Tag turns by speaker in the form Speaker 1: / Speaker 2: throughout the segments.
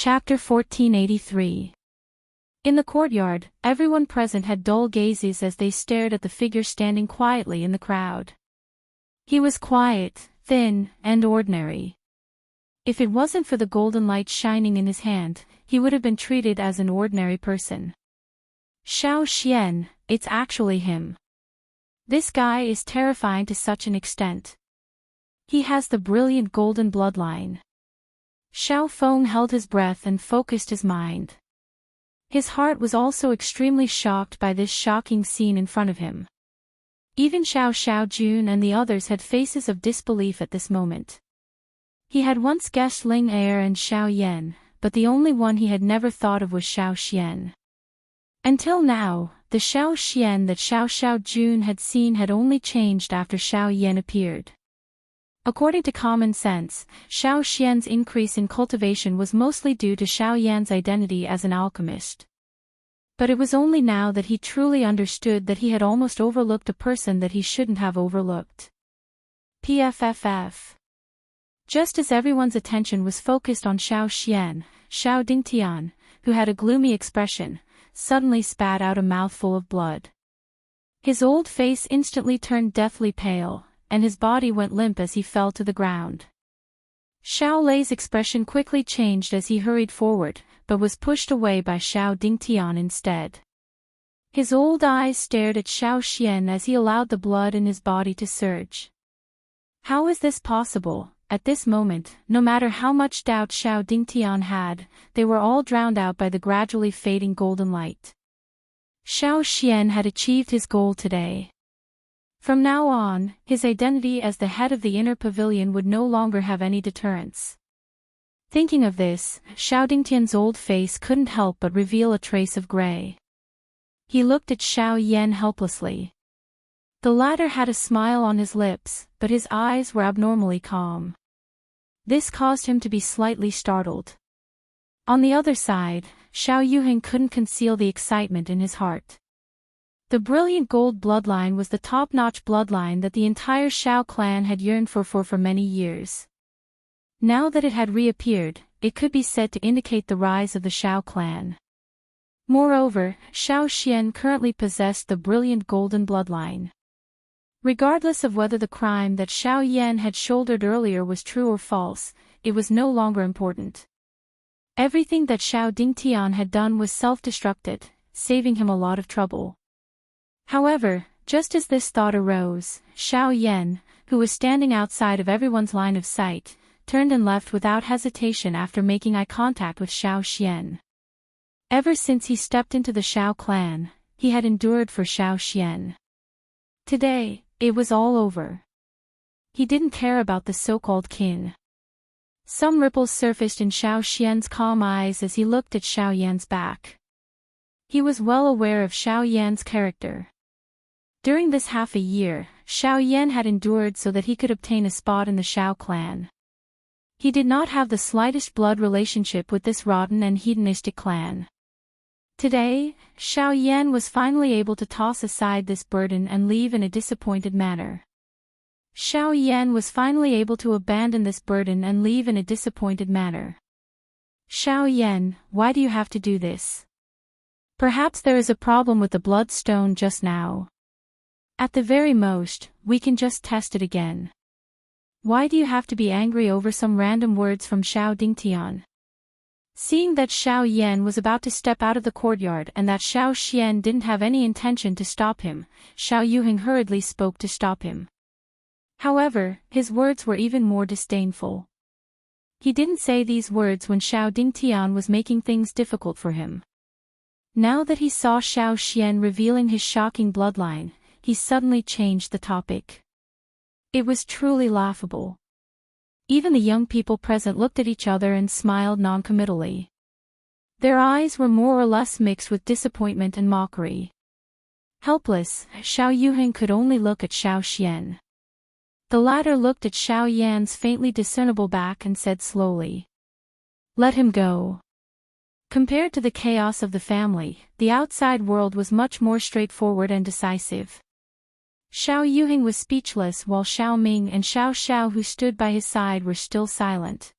Speaker 1: Chapter 1483. In the courtyard, everyone present had dull gazes as they stared at the figure standing quietly in the crowd. He was quiet, thin, and ordinary. If it wasn't for the golden light shining in his hand, he would have been treated as an ordinary person. Xiao Xian, it's actually him. This guy is terrifying to such an extent. He has the brilliant golden bloodline. Xiao Feng held his breath and focused his mind. His heart was also extremely shocked by this shocking scene in front of him. Even Xiao Xiaojun and the others had faces of disbelief at this moment. He had once guessed Ling Er and Xiao Yan, but the only one he had never thought of was Xiao Xian. Until now, the Xiao Xian that Xiao Xiaojun had seen had only changed after Xiao Yan appeared. According to common sense, Xiao Xian's increase in cultivation was mostly due to Xiao Yan's identity as an alchemist. But it was only now that he truly understood that he had almost overlooked a person that he shouldn't have overlooked. PFFF. Just as everyone's attention was focused on Xiao Xian, Xiao Dingtian, who had a gloomy expression, suddenly spat out a mouthful of blood. His old face instantly turned deathly pale, and his body went limp as he fell to the ground. Xiao Lei's expression quickly changed as he hurried forward, but was pushed away by Xiao Dingtian instead. His old eyes stared at Xiao Xian as he allowed the blood in his body to surge. How is this possible? At this moment, no matter how much doubt Xiao Dingtian had, they were all drowned out by the gradually fading golden light. Xiao Xian had achieved his goal today. From now on, his identity as the head of the inner pavilion would no longer have any deterrence. Thinking of this, Xiao Dingtian's old face couldn't help but reveal a trace of gray. He looked at Xiao Yan helplessly. The latter had a smile on his lips, but his eyes were abnormally calm. This caused him to be slightly startled. On the other side, Xiao Yuheng couldn't conceal the excitement in his heart. The brilliant gold bloodline was the top-notch bloodline that the entire Xiao clan had yearned for many years. Now that it had reappeared, it could be said to indicate the rise of the Xiao clan. Moreover, Xiao Xian currently possessed the brilliant golden bloodline. Regardless of whether the crime that Xiao Yan had shouldered earlier was true or false, it was no longer important. Everything that Xiao Dingtian had done was self-destructed, saving him a lot of trouble. However, just as this thought arose, Xiao Yan, who was standing outside of everyone's line of sight, turned and left without hesitation after making eye contact with Xiao Xian. Ever since he stepped into the Xiao clan, he had endured for Xiao Xian. Today, it was all over. He didn't care about the so-called kin. Some ripples surfaced in Xiao Xian's calm eyes as he looked at Xiao Yan's back. He was well aware of Xiao Yan's character. During this half a year, Xiao Yan had endured so that he could obtain a spot in the Xiao clan. He did not have the slightest blood relationship with this rotten and hedonistic clan. Today, Xiao Yan was finally able to toss aside this burden and leave in a disappointed manner. Xiao Yan was finally able to abandon this burden and leave in a disappointed manner. Xiao Yan, why do you have to do this? Perhaps there is a problem with the bloodstone just now. At the very most, we can just test it again. Why do you have to be angry over some random words from Xiao Dingtian? Seeing that Xiao Yan was about to step out of the courtyard and that Xiao Xian didn't have any intention to stop him, Xiao Yuheng hurriedly spoke to stop him. However, his words were even more disdainful. He didn't say these words when Xiao Dingtian was making things difficult for him. Now that he saw Xiao Xian revealing his shocking bloodline, he suddenly changed the topic. It was truly laughable. Even the young people present looked at each other and smiled noncommittally. Their eyes were more or less mixed with disappointment and mockery. Helpless, Xiao Yuheng could only look at Xiao Xian. The latter looked at Xiao Yan's faintly discernible back and said slowly, "Let him go." Compared to the chaos of the family, the outside world was much more straightforward and decisive. Xiao Yuheng was speechless while Xiao Ming and Xiao Xiao who stood by his side were still silent.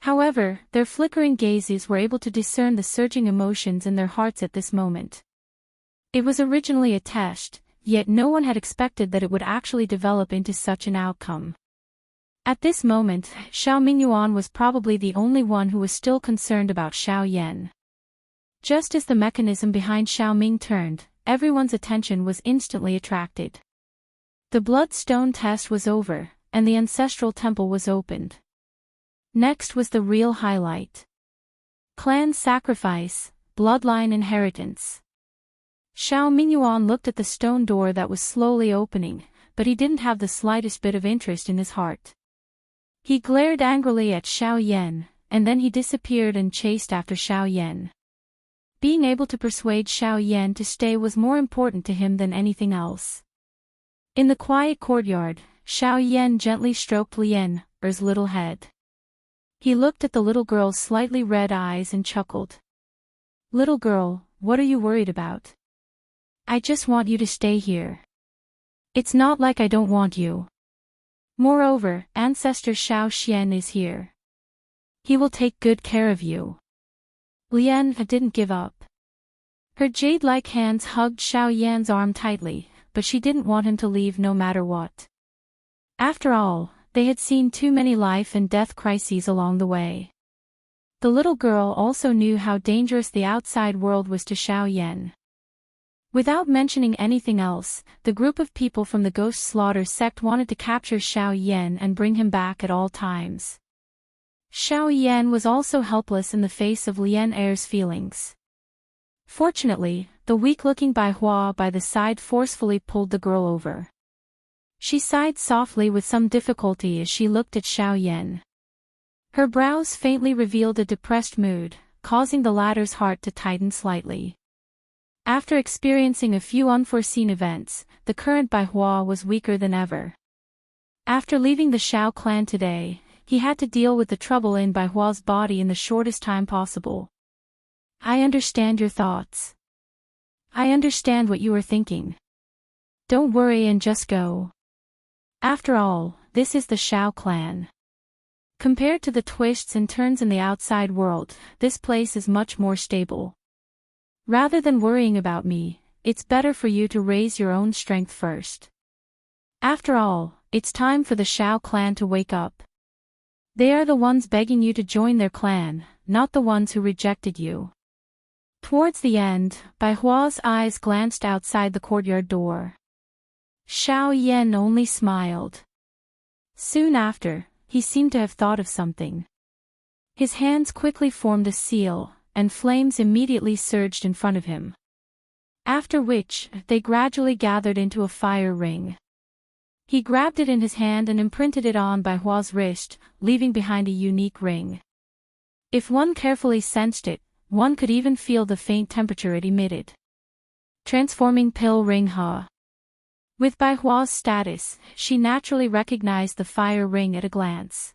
Speaker 1: However, their flickering gazes were able to discern the surging emotions in their hearts at this moment. It was originally a test, yet no one had expected that it would actually develop into such an outcome. At this moment, Xiao Mingyuan was probably the only one who was still concerned about Xiao Yan. Just as the mechanism behind Xiao Ming turned, everyone's attention was instantly attracted. The bloodstone test was over, and the ancestral temple was opened. Next was the real highlight. Clan sacrifice, bloodline inheritance. Xiao Mingyuan looked at the stone door that was slowly opening, but he didn't have the slightest bit of interest in his heart. He glared angrily at Xiao Yan, and then he disappeared and chased after Xiao Yan. Being able to persuade Xiao Yan to stay was more important to him than anything else. In the quiet courtyard, Xiao Yan gently stroked Lian Er's little head. He looked at the little girl's slightly red eyes and chuckled. "Little girl, what are you worried about? I just want you to stay here. It's not like I don't want you. Moreover, Ancestor Xiao Xian is here. He will take good care of you." Lian didn't give up. Her jade-like hands hugged Xiao Yan's arm tightly, but she didn't want him to leave no matter what. After all, they had seen too many life and death crises along the way. The little girl also knew how dangerous the outside world was to Xiao Yan. Without mentioning anything else, the group of people from the Ghost Slaughter sect wanted to capture Xiao Yan and bring him back at all times. Xiao Yan was also helpless in the face of Lian Er's feelings. Fortunately, the weak-looking Bai Hua by the side forcefully pulled the girl over. She sighed softly with some difficulty as she looked at Xiao Yan. Her brows faintly revealed a depressed mood, causing the latter's heart to tighten slightly. After experiencing a few unforeseen events, the current Bai Hua was weaker than ever. After leaving the Xiao clan today, he had to deal with the trouble in Bai Hua's body in the shortest time possible. "I understand your thoughts. I understand what you are thinking. Don't worry and just go. After all, this is the Xiao clan. Compared to the twists and turns in the outside world, this place is much more stable. Rather than worrying about me, it's better for you to raise your own strength first. After all, it's time for the Xiao clan to wake up. They are the ones begging you to join their clan, not the ones who rejected you." Towards the end, Bai Hua's eyes glanced outside the courtyard door. Xiao Yan only smiled. Soon after, he seemed to have thought of something. His hands quickly formed a seal, and flames immediately surged in front of him. After which, they gradually gathered into a fire ring. He grabbed it in his hand and imprinted it on Bai Hua's wrist, leaving behind a unique ring. If one carefully sensed it, one could even feel the faint temperature it emitted. Transforming pill ring Ha. With Bai Hua's status, she naturally recognized the fire ring at a glance.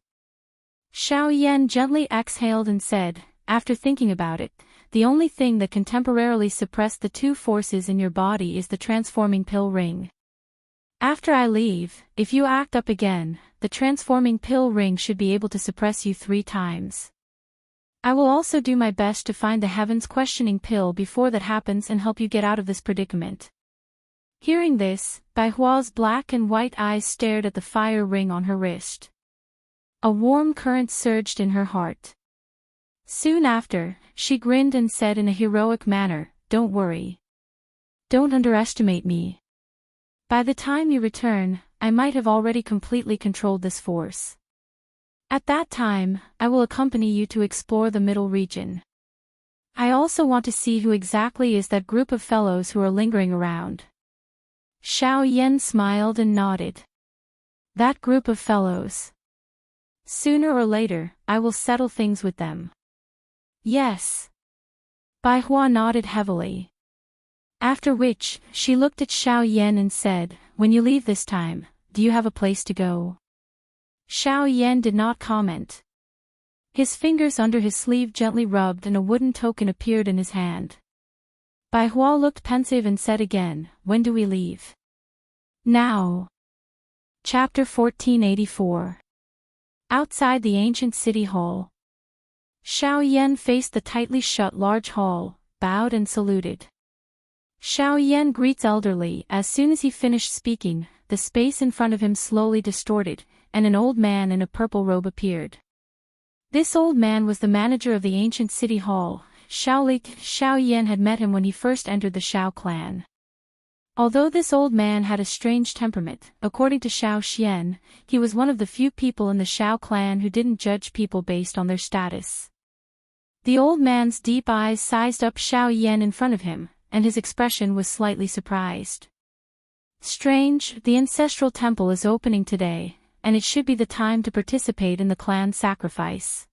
Speaker 1: Xiao Yan gently exhaled and said, "After thinking about it, the only thing that can temporarily suppress the two forces in your body is the transforming pill ring. After I leave, if you act up again, the transforming pill ring should be able to suppress you 3 times. I will also do my best to find the Heaven's questioning pill before that happens and help you get out of this predicament." Hearing this, Bai Hua's black and white eyes stared at the fire ring on her wrist. A warm current surged in her heart. Soon after, she grinned and said in a heroic manner, "Don't worry. Don't underestimate me. By the time you return, I might have already completely controlled this force. At that time, I will accompany you to explore the middle region. I also want to see who exactly is that group of fellows who are lingering around." Xiao Yan smiled and nodded. "That group of fellows. Sooner or later, I will settle things with them." "Yes." Bai Hua nodded heavily. After which, she looked at Xiao Yan and said, "When you leave this time, do you have a place to go?" Xiao Yan did not comment. His fingers under his sleeve gently rubbed and a wooden token appeared in his hand. Bai Hua looked pensive and said again, "When do we leave?" "Now." Chapter 1484. Outside the ancient city hall. Xiao Yan faced the tightly shut large hall, bowed and saluted. Xiao Yan greets elderly. As soon as he finished speaking, the space in front of him slowly distorted, and an old man in a purple robe appeared. This old man was the manager of the ancient city hall, Xiao Yan had met him when he first entered the Xiao clan. Although this old man had a strange temperament, according to Xiao Xian, he was one of the few people in the Xiao clan who didn't judge people based on their status. The old man's deep eyes sized up Xiao Yan in front of him, and his expression was slightly surprised. Strange, the ancestral temple is opening today, and it should be the time to participate in the clan sacrifice.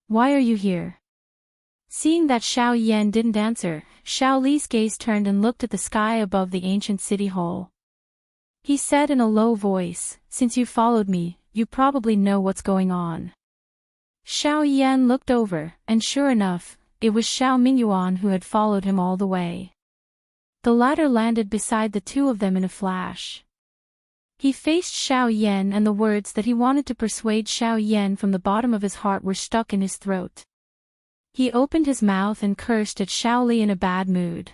Speaker 1: Why are you here? Seeing that Xiao Yan didn't answer, Xiao Li's gaze turned and looked at the sky above the ancient city hall. He said in a low voice, "Since you followed me, you probably know what's going on." Xiao Yan looked over, and sure enough, it was Xiao Mingyuan who had followed him all the way. The latter landed beside the two of them in a flash. He faced Xiao Yan, and the words that he wanted to persuade Xiao Yan from the bottom of his heart were stuck in his throat. He opened his mouth and cursed at Xiao Li in a bad mood.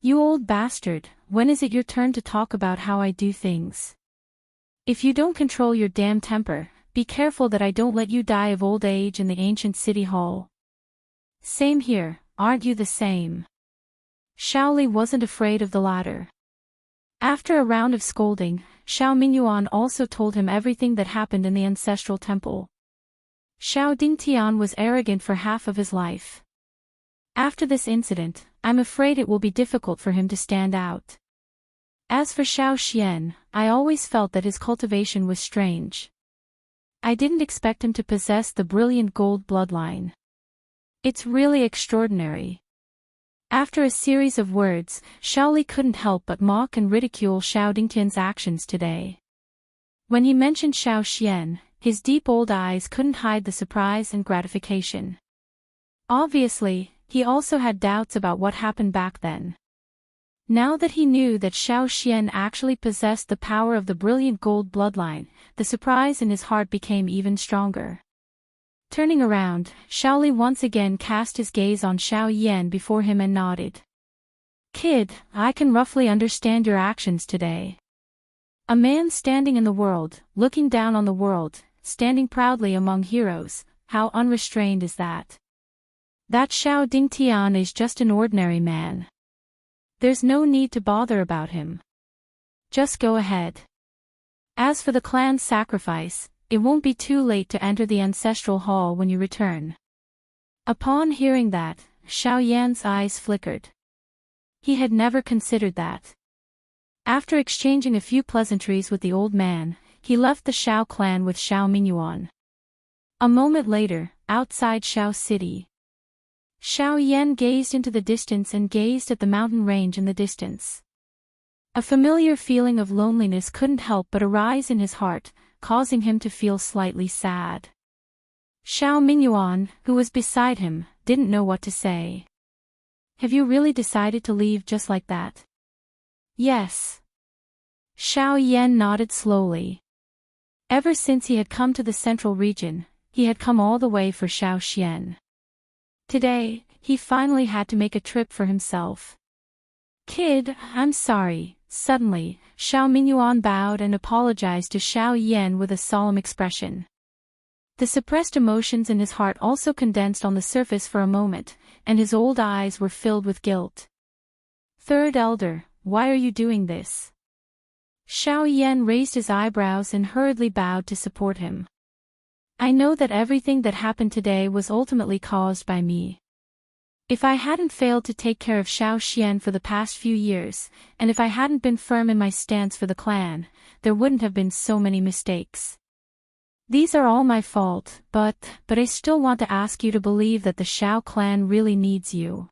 Speaker 1: "You old bastard, when is it your turn to talk about how I do things? If you don't control your damn temper, be careful that I don't let you die of old age in the ancient city hall." "Same here, aren't you the same?" Xiao Li wasn't afraid of the latter. After a round of scolding, Xiao Mingyuan also told him everything that happened in the ancestral temple. Xiao Dingtian was arrogant for half of his life. After this incident, I'm afraid it will be difficult for him to stand out. As for Xiao Xian, I always felt that his cultivation was strange. I didn't expect him to possess the brilliant gold bloodline. It's really extraordinary. After a series of words, Xiao Li couldn't help but mock and ridicule Xiao Dingtian's actions today. When he mentioned Xiao Xian, his deep old eyes couldn't hide the surprise and gratification. Obviously, he also had doubts about what happened back then. Now that he knew that Xiao Xian actually possessed the power of the brilliant gold bloodline, the surprise in his heart became even stronger. Turning around, Xiao Li once again cast his gaze on Xiao Yan before him and nodded. "Kid, I can roughly understand your actions today. A man standing in the world, looking down on the world, standing proudly among heroes, how unrestrained is that? That Xiao Dingtian is just an ordinary man. There's no need to bother about him. Just go ahead. As for the clan sacrifice, it won't be too late to enter the ancestral hall when you return." Upon hearing that, Xiao Yan's eyes flickered. He had never considered that. After exchanging a few pleasantries with the old man, he left the Xiao clan with Xiao Mingyuan. A moment later, outside Xiao City, Xiao Yan gazed into the distance and gazed at the mountain range in the distance. A familiar feeling of loneliness couldn't help but arise in his heart, causing him to feel slightly sad. Xiao Mingyuan, who was beside him, didn't know what to say. "Have you really decided to leave just like that?" "Yes." Xiao Yan nodded slowly. Ever since he had come to the central region, he had come all the way for Xiao Xian. Today, he finally had to make a trip for himself. "Kid, I'm sorry." Suddenly, Xiao Mingyuan bowed and apologized to Xiao Yan with a solemn expression. The suppressed emotions in his heart also condensed on the surface for a moment, and his old eyes were filled with guilt. "Third elder, why are you doing this?" Xiao Yan raised his eyebrows and hurriedly bowed to support him. "I know that everything that happened today was ultimately caused by me. If I hadn't failed to take care of Xiao Xian for the past few years, and if I hadn't been firm in my stance for the clan, there wouldn't have been so many mistakes. These are all my fault, but I still want to ask you to believe that the Xiao clan really needs you.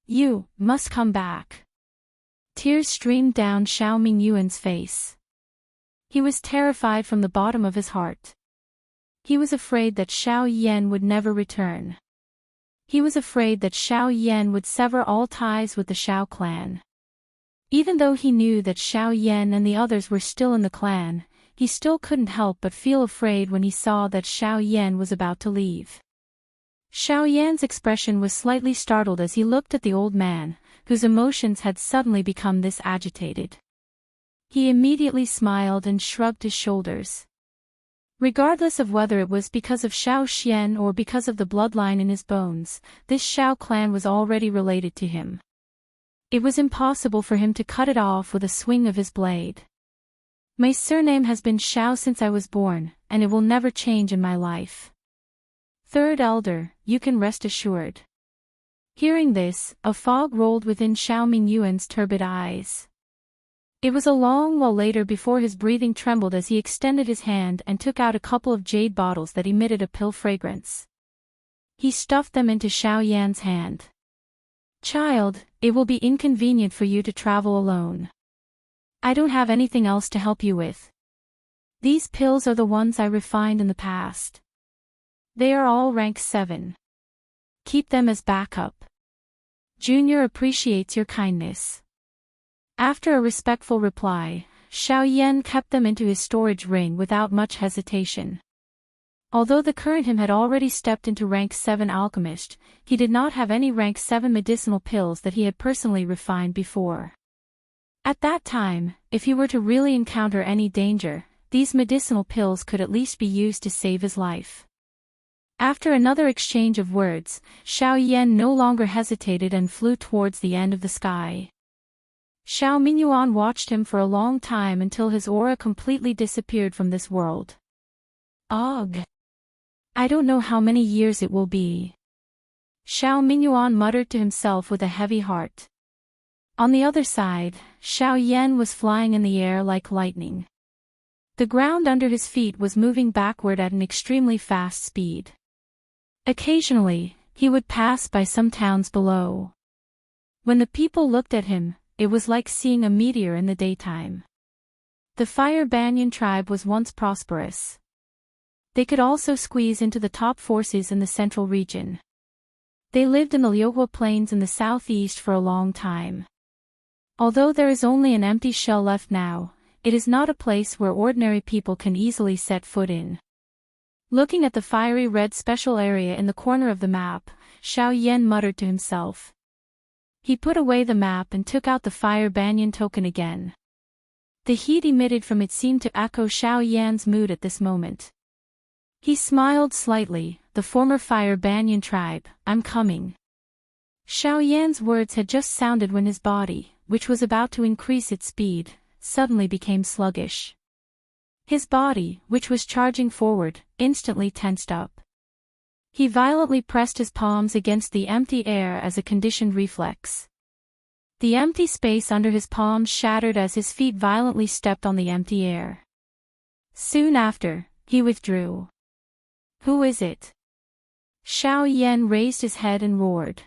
Speaker 1: You must come back." Tears streamed down Xiao Mingyuan's face. He was terrified from the bottom of his heart. He was afraid that Xiao Yan would never return. He was afraid that Xiao Yan would sever all ties with the Xiao clan. Even though he knew that Xiao Yan and the others were still in the clan, he still couldn't help but feel afraid when he saw that Xiao Yan was about to leave. Xiao Yan's expression was slightly startled as he looked at the old man, whose emotions had suddenly become this agitated. He immediately smiled and shrugged his shoulders. Regardless of whether it was because of Xiao Xian or because of the bloodline in his bones, this Xiao clan was already related to him. It was impossible for him to cut it off with a swing of his blade. My surname has been Xiao since I was born, and it will never change in my life. Third elder, you can rest assured. Hearing this, a fog rolled within Xiao Mingyuan's turbid eyes. It was a long while later before his breathing trembled as he extended his hand and took out a couple of jade bottles that emitted a pill fragrance. He stuffed them into Xiao Yan's hand. Child, it will be inconvenient for you to travel alone. I don't have anything else to help you with. These pills are the ones I refined in the past. They are all rank 7. Keep them as backup. Junior appreciates your kindness. After a respectful reply, Xiao Yan kept them into his storage ring without much hesitation. Although the current him had already stepped into rank 7 alchemist, he did not have any rank 7 medicinal pills that he had personally refined before. At that time, if he were to really encounter any danger, these medicinal pills could at least be used to save his life. After another exchange of words, Xiao Yan no longer hesitated and flew towards the end of the sky. Xiao Mingyuan watched him for a long time until his aura completely disappeared from this world. Ugh! I don't know how many years it will be. Xiao Mingyuan muttered to himself with a heavy heart. On the other side, Xiao Yan was flying in the air like lightning. The ground under his feet was moving backward at an extremely fast speed. Occasionally, he would pass by some towns below. When the people looked at him, it was like seeing a meteor in the daytime. The Fire Banyan tribe was once prosperous. They could also squeeze into the top forces in the central region. They lived in the Liuhua Plains in the southeast for a long time. Although there is only an empty shell left now, it is not a place where ordinary people can easily set foot in. Looking at the fiery red special area in the corner of the map, Xiao Yan muttered to himself. He put away the map and took out the Fire Banyan token again. The heat emitted from it seemed to echo Xiao Yan's mood at this moment. He smiled slightly, the former Fire Banyan tribe, I'm coming. Xiao Yan's words had just sounded when his body, which was about to increase its speed, suddenly became sluggish. His body, which was charging forward, instantly tensed up. He violently pressed his palms against the empty air as a conditioned reflex. The empty space under his palms shattered as his feet violently stepped on the empty air. Soon after, he withdrew. Who is it? Xiao Yan raised his head and roared.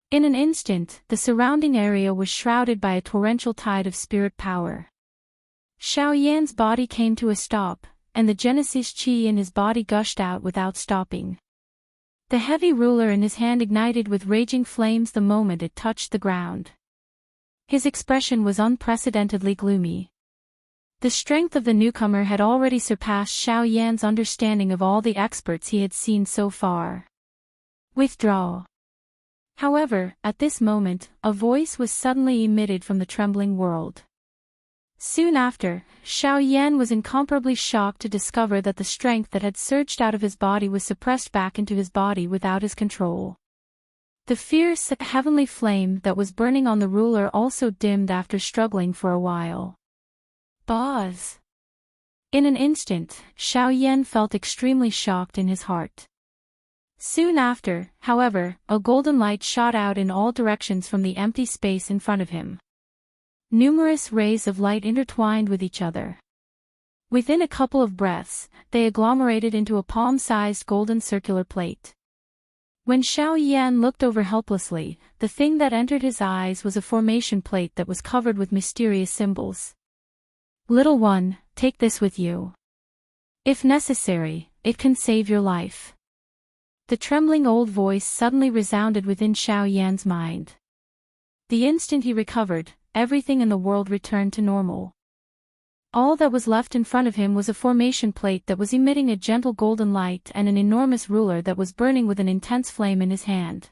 Speaker 1: In an instant, the surrounding area was shrouded by a torrential tide of spirit power. Xiao Yan's body came to a stop, and the Genesis Qi in his body gushed out without stopping. The heavy ruler in his hand ignited with raging flames the moment it touched the ground. His expression was unprecedentedly gloomy. The strength of the newcomer had already surpassed Xiao Yan's understanding of all the experts he had seen so far. Withdraw. However, at this moment, a voice was suddenly emitted from the trembling world. Soon after, Xiao Yan was incomparably shocked to discover that the strength that had surged out of his body was suppressed back into his body without his control. The fierce, heavenly flame that was burning on the ruler also dimmed after struggling for a while. Buzz! In an instant, Xiao Yan felt extremely shocked in his heart. Soon after, however, a golden light shot out in all directions from the empty space in front of him. Numerous rays of light intertwined with each other. Within a couple of breaths, they agglomerated into a palm-sized golden circular plate. When Xiao Yan looked over helplessly, the thing that entered his eyes was a formation plate that was covered with mysterious symbols. Little one, take this with you. If necessary, it can save your life. The trembling old voice suddenly resounded within Xiao Yan's mind. The instant he recovered, everything in the world returned to normal. All that was left in front of him was a formation plate that was emitting a gentle golden light and an enormous ruler that was burning with an intense flame in his hand.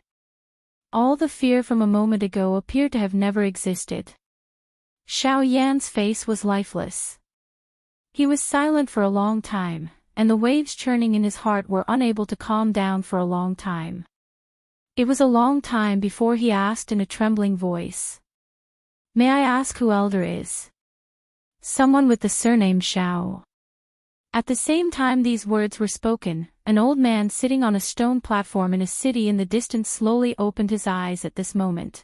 Speaker 1: All the fear from a moment ago appeared to have never existed. Xiao Yan's face was lifeless. He was silent for a long time, and the waves churning in his heart were unable to calm down for a long time. It was a long time before he asked in a trembling voice. "May I ask who Elder is?" "Someone with the surname Xiao." At the same time these words were spoken, an old man sitting on a stone platform in a city in the distance slowly opened his eyes at this moment.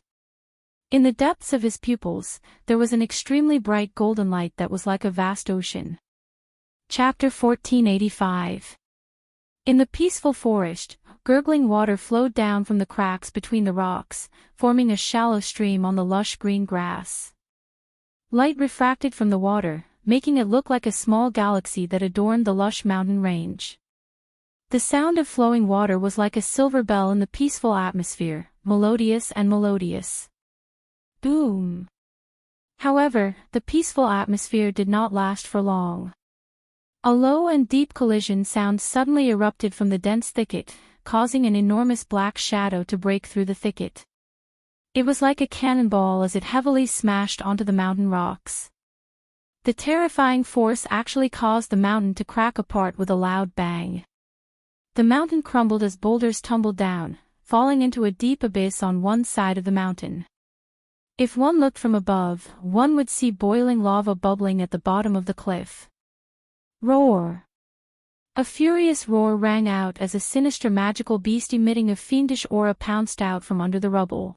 Speaker 1: In the depths of his pupils, there was an extremely bright golden light that was like a vast ocean. Chapter 1485. In the peaceful forest, gurgling water flowed down from the cracks between the rocks, forming a shallow stream on the lush green grass. Light refracted from the water, making it look like a small galaxy that adorned the lush mountain range. The sound of flowing water was like a silver bell in the peaceful atmosphere, melodious and melodious. Boom! However, the peaceful atmosphere did not last for long. A low and deep collision sound suddenly erupted from the dense thicket, causing an enormous black shadow to break through the thicket. It was like a cannonball as it heavily smashed onto the mountain rocks. The terrifying force actually caused the mountain to crack apart with a loud bang. The mountain crumbled as boulders tumbled down, falling into a deep abyss on one side of the mountain. If one looked from above, one would see boiling lava bubbling at the bottom of the cliff. Roar! A furious roar rang out as a sinister magical beast emitting a fiendish aura pounced out from under the rubble.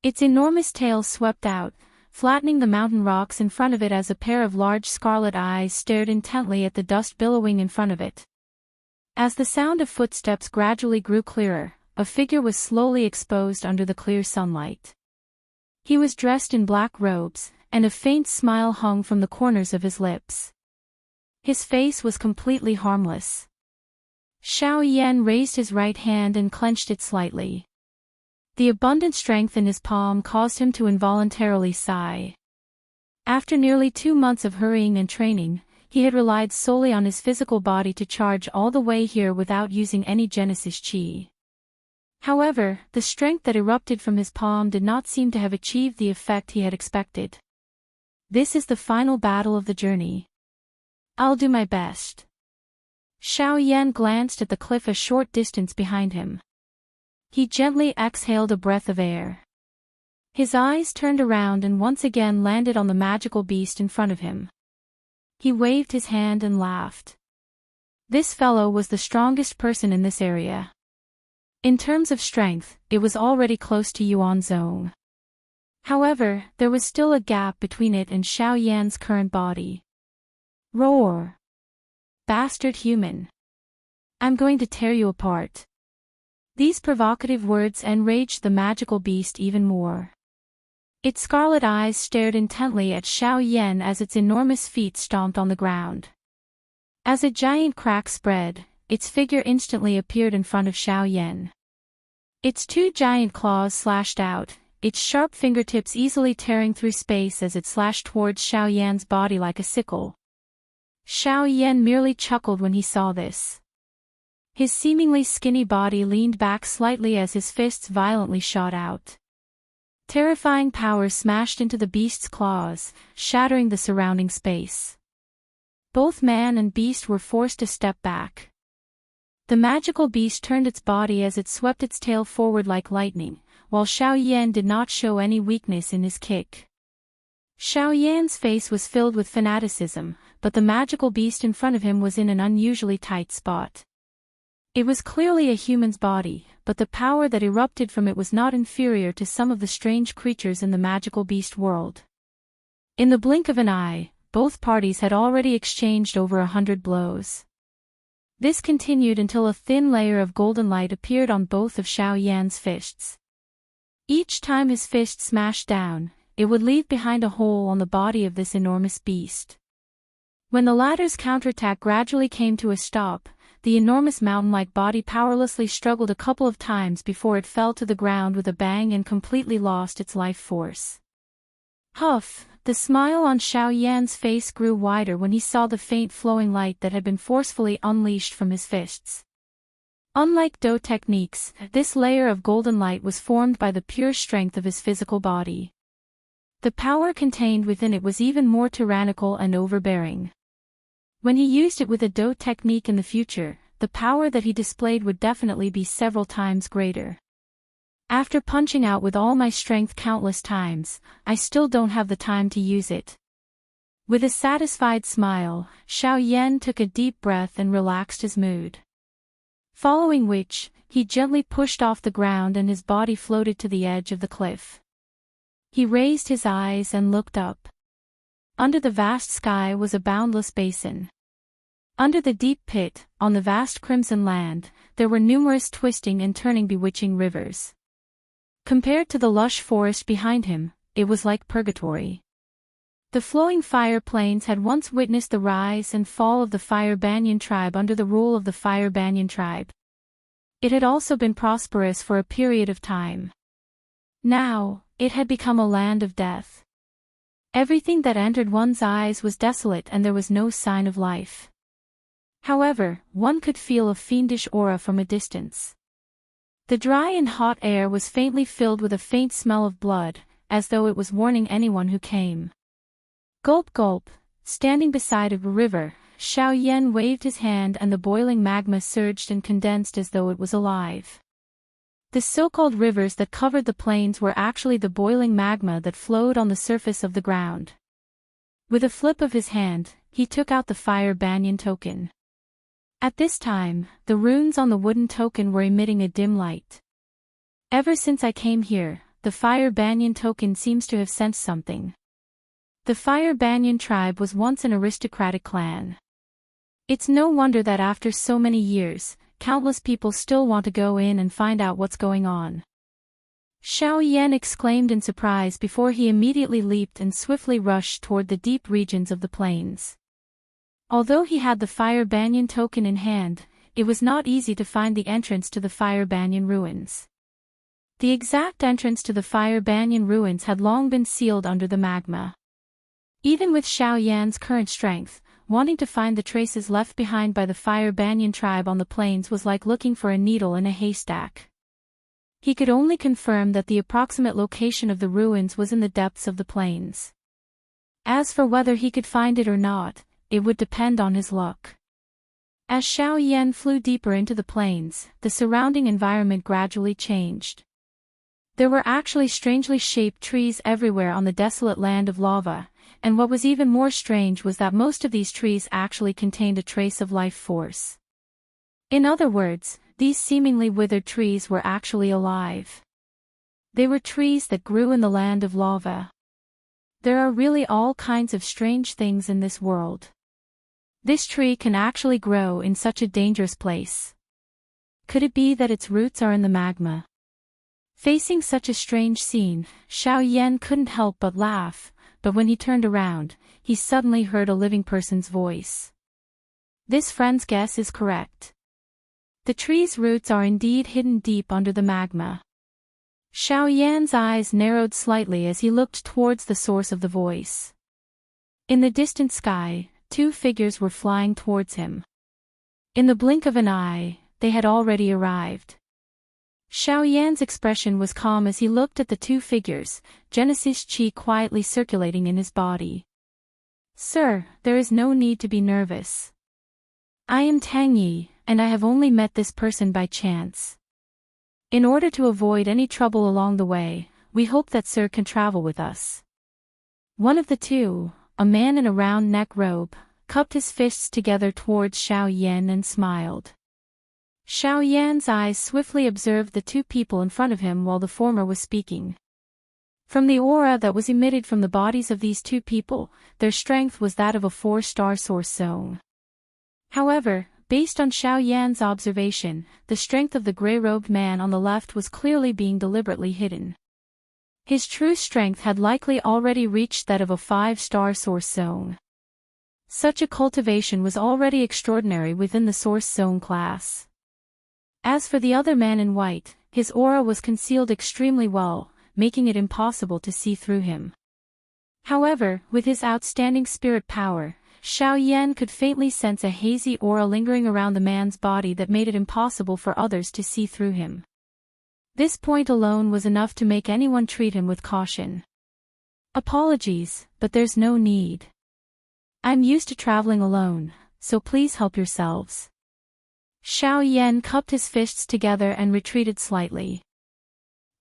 Speaker 1: Its enormous tail swept out, flattening the mountain rocks in front of it as a pair of large scarlet eyes stared intently at the dust billowing in front of it. As the sound of footsteps gradually grew clearer, a figure was slowly exposed under the clear sunlight. He was dressed in black robes, and a faint smile hung from the corners of his lips. His face was completely harmless. Xiao Yan raised his right hand and clenched it slightly. The abundant strength in his palm caused him to involuntarily sigh. After nearly 2 months of hurrying and training, he had relied solely on his physical body to charge all the way here without using any Genesis Chi. However, the strength that erupted from his palm did not seem to have achieved the effect he had expected. This is the final battle of the journey. I'll do my best. Xiao Yan glanced at the cliff a short distance behind him. He gently exhaled a breath of air. His eyes turned around and once again landed on the magical beast in front of him. He waved his hand and laughed. This fellow was the strongest person in this area. In terms of strength, it was already close to Yuan's own. However, there was still a gap between it and Xiao Yan's current body. Roar! Bastard human! I'm going to tear you apart. These provocative words enraged the magical beast even more. Its scarlet eyes stared intently at Xiao Yan as its enormous feet stomped on the ground. As a giant crack spread, its figure instantly appeared in front of Xiao Yan. Its 2 giant claws slashed out, its sharp fingertips easily tearing through space as it slashed towards Xiao Yan's body like a sickle. Xiao Yan merely chuckled when he saw this. His seemingly skinny body leaned back slightly as his fists violently shot out. Terrifying power smashed into the beast's claws, shattering the surrounding space. Both man and beast were forced to step back. The magical beast turned its body as it swept its tail forward like lightning, while Xiao Yan did not show any weakness in his kick. Xiao Yan's face was filled with fanaticism, but the magical beast in front of him was in an unusually tight spot. It was clearly a human's body, but the power that erupted from it was not inferior to some of the strange creatures in the magical beast world. In the blink of an eye, both parties had already exchanged over 100 blows. This continued until a thin layer of golden light appeared on both of Xiao Yan's fists. Each time his fist smashed down, it would leave behind a hole on the body of this enormous beast. When the latter's counterattack gradually came to a stop, the enormous mountain-like body powerlessly struggled a couple of times before it fell to the ground with a bang and completely lost its life force. Huff, The smile on Xiao Yan's face grew wider when he saw the faint flowing light that had been forcefully unleashed from his fists. Unlike Do techniques, this layer of golden light was formed by the pure strength of his physical body. The power contained within it was even more tyrannical and overbearing. When he used it with a Do technique in the future, the power that he displayed would definitely be several times greater. After punching out with all my strength countless times, I still don't have the time to use it. With a satisfied smile, Xiao Yan took a deep breath and relaxed his mood. Following which, he gently pushed off the ground and his body floated to the edge of the cliff. He raised his eyes and looked up. Under the vast sky was a boundless basin. Under the deep pit, on the vast crimson land, there were numerous twisting and turning bewitching rivers. Compared to the lush forest behind him, it was like purgatory. The flowing fire plains had once witnessed the rise and fall of the Fire Banyan tribe under the rule of the Fire Banyan tribe. It had also been prosperous for a period of time. Now, it had become a land of death. Everything that entered one's eyes was desolate and there was no sign of life. However, one could feel a fiendish aura from a distance. The dry and hot air was faintly filled with a faint smell of blood, as though it was warning anyone who came. Gulp gulp, standing beside a river, Xiao Yan waved his hand and the boiling magma surged and condensed as though it was alive. The so-called rivers that covered the plains were actually the boiling magma that flowed on the surface of the ground. With a flip of his hand, he took out the Fire Banyan token. At this time, the runes on the wooden token were emitting a dim light. Ever since I came here, the Fire Banyan token seems to have sensed something. The Fire Banyan tribe was once an aristocratic clan. It's no wonder that after so many years, countless people still want to go in and find out what's going on. Xiao Yan exclaimed in surprise before he immediately leaped and swiftly rushed toward the deep regions of the plains. Although he had the Fire Banyan token in hand, it was not easy to find the entrance to the Fire Banyan ruins. The exact entrance to the Fire Banyan ruins had long been sealed under the magma. Even with Xiao Yan's current strength, wanting to find the traces left behind by the Fire Banyan tribe on the plains was like looking for a needle in a haystack. He could only confirm that the approximate location of the ruins was in the depths of the plains. As for whether he could find it or not, it would depend on his luck. As Xiao Yan flew deeper into the plains, the surrounding environment gradually changed. There were actually strangely shaped trees everywhere on the desolate land of lava, and what was even more strange was that most of these trees actually contained a trace of life force. In other words, these seemingly withered trees were actually alive. They were trees that grew in the land of lava. There are really all kinds of strange things in this world. This tree can actually grow in such a dangerous place. Could it be that its roots are in the magma? Facing such a strange scene, Xiao Yan couldn't help but laugh, but when he turned around, he suddenly heard a living person's voice. This friend's guess is correct. The tree's roots are indeed hidden deep under the magma. Xiao Yan's eyes narrowed slightly as he looked towards the source of the voice. In the distant sky, two figures were flying towards him. In the blink of an eye, they had already arrived. Xiao Yan's expression was calm as he looked at the two figures, Genesis Qi quietly circulating in his body. Sir, there is no need to be nervous. I am Tang Yi, and I have only met this person by chance. In order to avoid any trouble along the way, we hope that Sir can travel with us. One of the two, a man in a round neck robe, cupped his fists together towards Xiao Yan and smiled. Xiao Yan's eyes swiftly observed the two people in front of him while the former was speaking. From the aura that was emitted from the bodies of these two people, their strength was that of a 4-star source zone. However, based on Xiao Yan's observation, the strength of the gray-robed man on the left was clearly being deliberately hidden. His true strength had likely already reached that of a 5-star source zone. Such a cultivation was already extraordinary within the source zone class. As for the other man in white, his aura was concealed extremely well, making it impossible to see through him. However, with his outstanding spirit power, Xiao Yan could faintly sense a hazy aura lingering around the man's body that made it impossible for others to see through him. This point alone was enough to make anyone treat him with caution. Apologies, but there's no need. I'm used to traveling alone, so please help yourselves. Xiao Yan cupped his fists together and retreated slightly.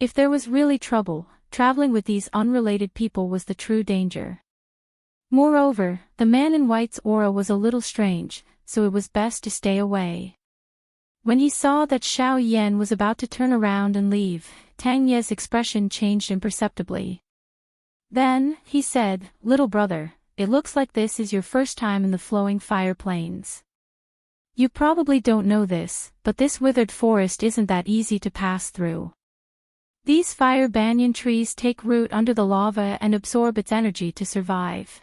Speaker 1: If there was really trouble, traveling with these unrelated people was the true danger. Moreover, the man in white's aura was a little strange, so it was best to stay away. When he saw that Xiao Yan was about to turn around and leave, Tang Ye's expression changed imperceptibly. Then, he said, "Little brother, it looks like this is your first time in the flowing fire plains. You probably don't know this, but this withered forest isn't that easy to pass through. These fire banyan trees take root under the lava and absorb its energy to survive.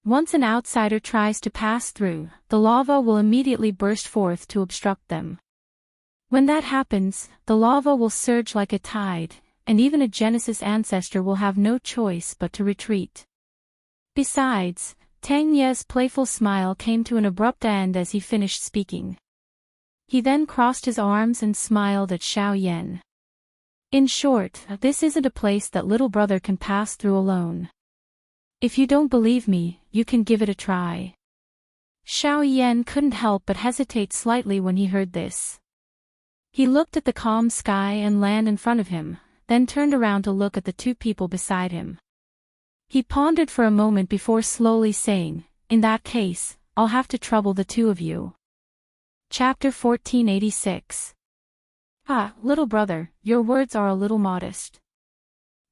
Speaker 1: Once an outsider tries to pass through, the lava will immediately burst forth to obstruct them. When that happens, the lava will surge like a tide, and even a Genesis ancestor will have no choice but to retreat." Besides, Tang Ye's playful smile came to an abrupt end as he finished speaking. He then crossed his arms and smiled at Xiao Yan. "In short, this isn't a place that little brother can pass through alone. If you don't believe me, you can give it a try." Xiao Yan couldn't help but hesitate slightly when he heard this. He looked at the calm sky and land in front of him, then turned around to look at the two people beside him. He pondered for a moment before slowly saying, "In that case, I'll have to trouble the two of you." Chapter 1486. "Ah, little brother, your words are a little modest.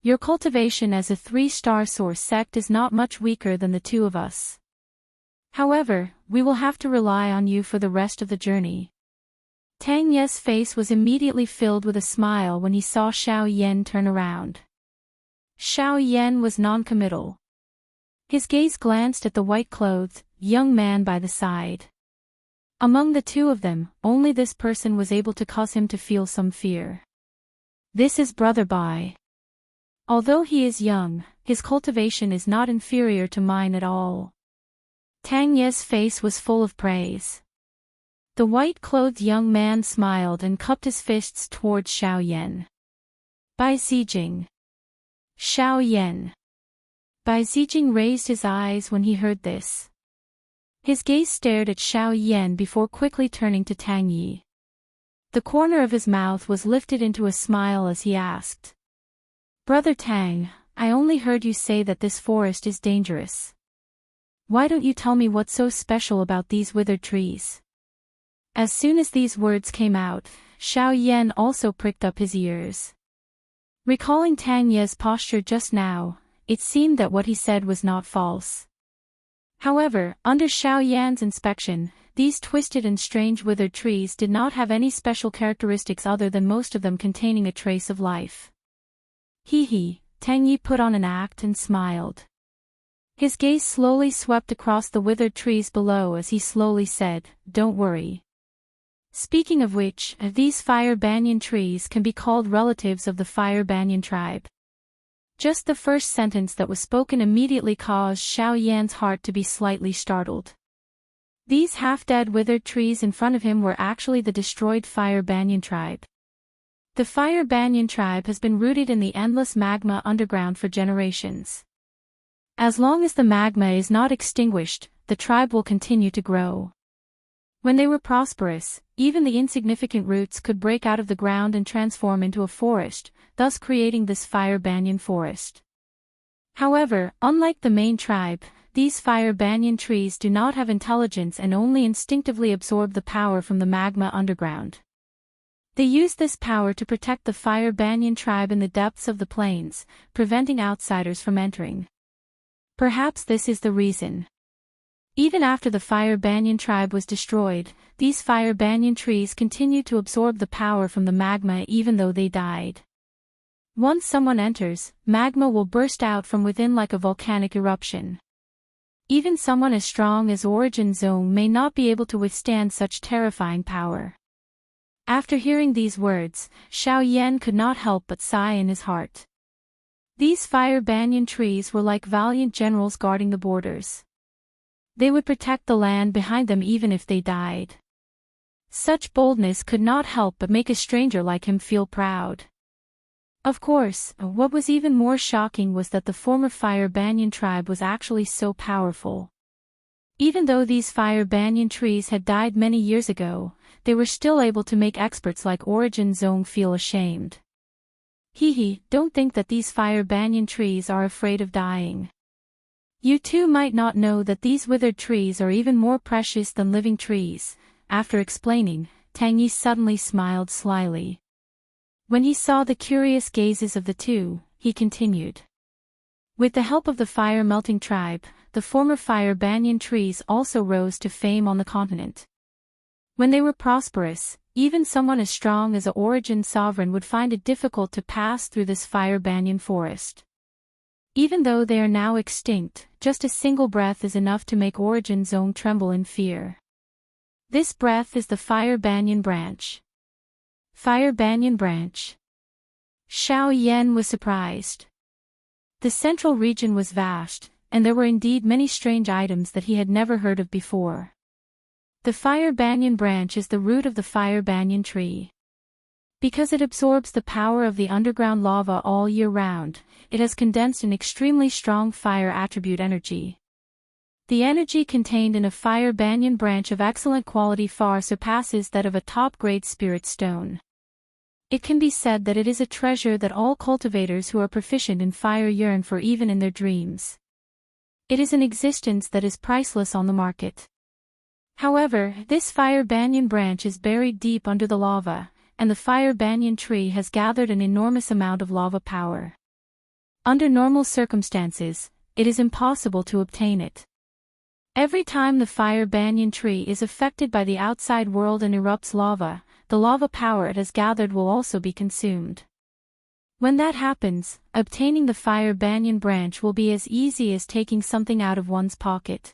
Speaker 1: Your cultivation as a 3-star source sect is not much weaker than the two of us. However, we will have to rely on you for the rest of the journey." Tang Ye's face was immediately filled with a smile when he saw Xiao Yan turn around. Xiao Yan was noncommittal. His gaze glanced at the white-clothed, young man by the side. Among the two of them, only this person was able to cause him to feel some fear. "This is Brother Bai. Although he is young, his cultivation is not inferior to mine at all." Tang Ye's face was full of praise. The white-clothed young man smiled and cupped his fists towards Xiao Yan. "Bai Zijing." "Xiao Yan." Bai Zijing raised his eyes when he heard this. His gaze stared at Xiao Yan before quickly turning to Tang Yi. The corner of his mouth was lifted into a smile as he asked, "Brother Tang, I only heard you say that this forest is dangerous. Why don't you tell me what's so special about these withered trees?" As soon as these words came out, Xiao Yan also pricked up his ears. Recalling Tang Ye's posture just now, it seemed that what he said was not false. However, under Xiao Yan's inspection, these twisted and strange withered trees did not have any special characteristics other than most of them containing a trace of life. Hee, Tang Yi put on an act and smiled. His gaze slowly swept across the withered trees below as he slowly said, "Don't worry. Speaking of which, these fire banyan trees can be called relatives of the fire banyan tribe." Just the first sentence that was spoken immediately caused Xiao Yan's heart to be slightly startled. These half-dead withered trees in front of him were actually the destroyed fire banyan tribe. The fire banyan tribe has been rooted in the endless magma underground for generations. As long as the magma is not extinguished, the tribe will continue to grow. When they were prosperous, even the insignificant roots could break out of the ground and transform into a forest, thus creating this fire banyan forest. However, unlike the main tribe, these fire banyan trees do not have intelligence and only instinctively absorb the power from the magma underground. They use this power to protect the fire banyan tribe in the depths of the plains, preventing outsiders from entering. Perhaps this is the reason. Even after the fire banyan tribe was destroyed, these fire banyan trees continued to absorb the power from the magma even though they died. Once someone enters, magma will burst out from within like a volcanic eruption. Even someone as strong as Origin Zone may not be able to withstand such terrifying power. After hearing these words, Xiao Yan could not help but sigh in his heart. These fire banyan trees were like valiant generals guarding the borders. They would protect the land behind them even if they died. Such boldness could not help but make a stranger like him feel proud. Of course, what was even more shocking was that the former fire banyan tribe was actually so powerful. Even though these fire banyan trees had died many years ago, they were still able to make experts like Origin Zone feel ashamed. Don't think that these fire banyan trees are afraid of dying. You too might not know that these withered trees are even more precious than living trees. After explaining, Tang Yi suddenly smiled slyly. When he saw the curious gazes of the two, he continued. With the help of the fire-melting tribe, the former fire banyan trees also rose to fame on the continent. When they were prosperous, even someone as strong as a Origin sovereign would find it difficult to pass through this fire banyan forest. Even though they are now extinct, just a single breath is enough to make Origin Zone tremble in fear. This breath is the fire banyan branch. Fire banyan branch. Xiao Yan was surprised. The central region was vast, and there were indeed many strange items that he had never heard of before. The fire banyan branch is the root of the fire banyan tree. Because it absorbs the power of the underground lava all year round, it has condensed an extremely strong fire attribute energy. The energy contained in a fire banyan branch of excellent quality far surpasses that of a top-grade spirit stone. It can be said that it is a treasure that all cultivators who are proficient in fire yearn for even in their dreams. It is an existence that is priceless on the market. However, this fire banyan branch is buried deep under the lava, and the fire banyan tree has gathered an enormous amount of lava power. Under normal circumstances, it is impossible to obtain it. Every time the fire banyan tree is affected by the outside world and erupts lava, the lava power it has gathered will also be consumed. When that happens, obtaining the fire banyan branch will be as easy as taking something out of one's pocket.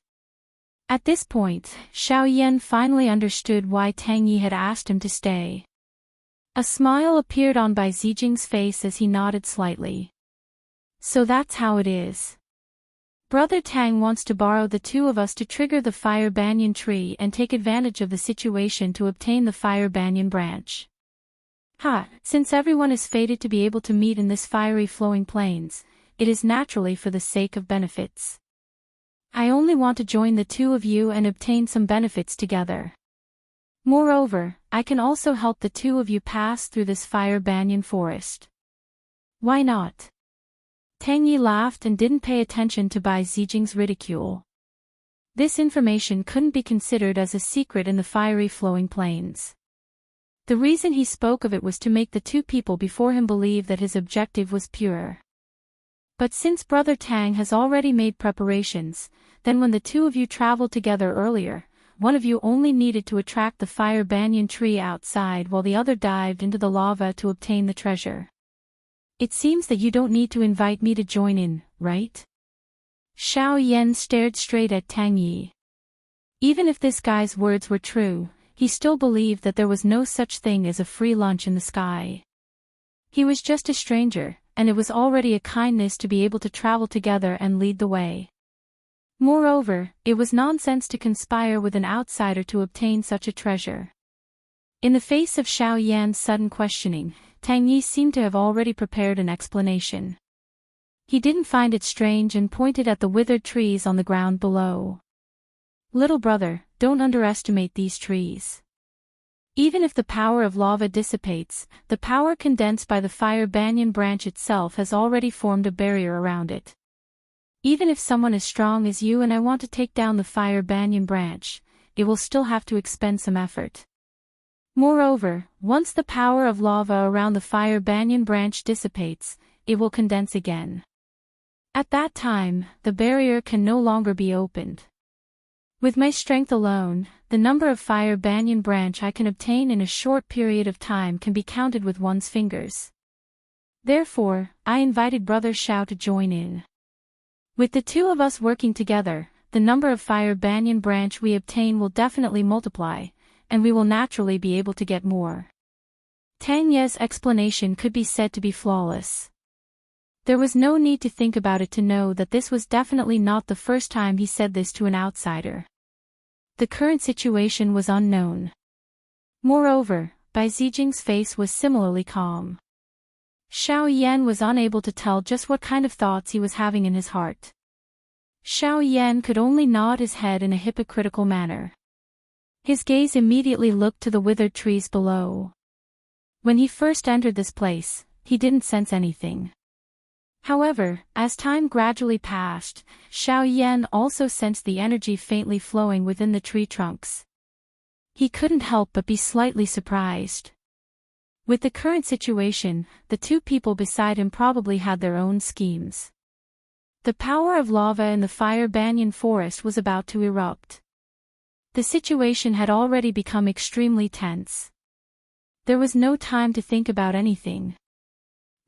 Speaker 1: At this point, Xiao Yan finally understood why Tang Yi had asked him to stay. A smile appeared on Bai Zijing's face as he nodded slightly. So that's how it is. Brother Tang wants to borrow the two of us to trigger the fire banyan tree and take advantage of the situation to obtain the fire banyan branch. Since everyone is fated to be able to meet in this fiery flowing plains, it is naturally for the sake of benefits. I only want to join the two of you and obtain some benefits together. Moreover, I can also help the two of you pass through this fire banyan forest. Why not? Tang Yi laughed and didn't pay attention to Bai Zijing's ridicule. This information couldn't be considered as a secret in the fiery flowing plains. The reason he spoke of it was to make the two people before him believe that his objective was pure. But since Brother Tang has already made preparations, then when the two of you traveled together earlier, one of you only needed to attract the fire banyan tree outside while the other dived into the lava to obtain the treasure. It seems that you don't need to invite me to join in, right? Xiao Yan stared straight at Tang Yi. Even if this guy's words were true, he still believed that there was no such thing as a free lunch in the sky. He was just a stranger, and it was already a kindness to be able to travel together and lead the way. Moreover, it was nonsense to conspire with an outsider to obtain such a treasure. In the face of Xiao Yan's sudden questioning, Tang Yi seemed to have already prepared an explanation. He didn't find it strange and pointed at the withered trees on the ground below. Little brother, don't underestimate these trees. Even if the power of lava dissipates, the power condensed by the fire banyan branch itself has already formed a barrier around it. Even if someone as strong as you and I want to take down the fire banyan branch, it will still have to expend some effort. Moreover, once the power of lava around the fire banyan branch dissipates, it will condense again. At that time, the barrier can no longer be opened. With my strength alone, the number of fire banyan branch I can obtain in a short period of time can be counted with one's fingers. Therefore, I invited Brother Xiao to join in. With the two of us working together, the number of fire banyan branch we obtain will definitely multiply, and we will naturally be able to get more. Tang Ye's explanation could be said to be flawless. There was no need to think about it to know that this was definitely not the first time he said this to an outsider. The current situation was unknown. Moreover, Bai Zijing's face was similarly calm. Xiao Yan was unable to tell just what kind of thoughts he was having in his heart. Xiao Yan could only nod his head in a hypocritical manner. His gaze immediately looked to the withered trees below. When he first entered this place, he didn't sense anything. However, as time gradually passed, Xiao Yan also sensed the energy faintly flowing within the tree trunks. He couldn't help but be slightly surprised. With the current situation, the two people beside him probably had their own schemes. The power of lava in the fire banyan forest was about to erupt. The situation had already become extremely tense. There was no time to think about anything.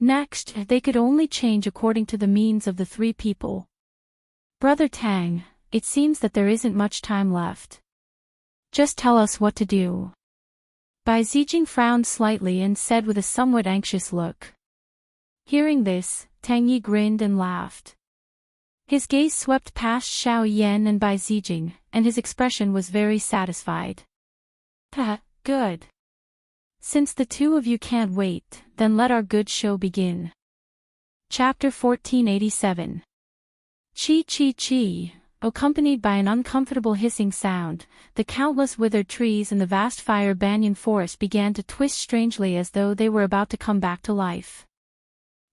Speaker 1: Next, they could only change according to the means of the three people. Brother Tang, it seems that there isn't much time left. Just tell us what to do. Bai Zijing frowned slightly and said with a somewhat anxious look. Hearing this, Tang Yi grinned and laughed. His gaze swept past Xiao Yan and Bai Zijing, and his expression was very satisfied. Good. Since the two of you can't wait, then let our good show begin. Chapter 1487. Chi chi chi. Accompanied by an uncomfortable hissing sound, the countless withered trees in the vast fire banyan forest began to twist strangely as though they were about to come back to life.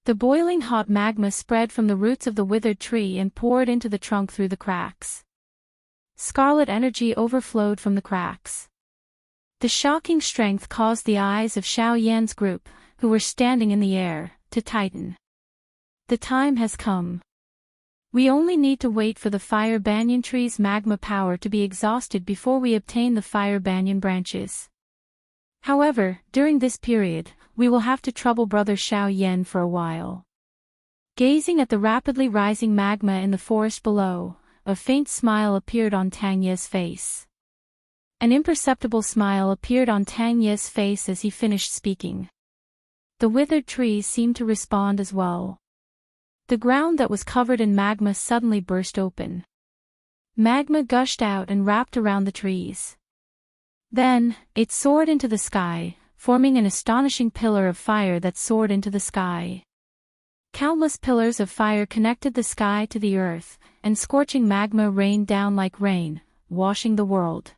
Speaker 1: The boiling hot magma spread from the roots of the withered tree and poured into the trunk through the cracks. Scarlet energy overflowed from the cracks. The shocking strength caused the eyes of Xiao Yan's group, who were standing in the air, to tighten. The time has come. We only need to wait for the fire banyan tree's magma power to be exhausted before we obtain the fire banyan branches. However, during this period, we will have to trouble Brother Xiao Yan for a while. Gazing at the rapidly rising magma in the forest below, a faint smile appeared on Tang Ye's face. An imperceptible smile appeared on Tang Ye's face as he finished speaking. The withered trees seemed to respond as well. The ground that was covered in magma suddenly burst open. Magma gushed out and wrapped around the trees. Then, it soared into the sky, forming an astonishing pillar of fire that soared into the sky. Countless pillars of fire connected the sky to the earth, and scorching magma rained down like rain, washing the world.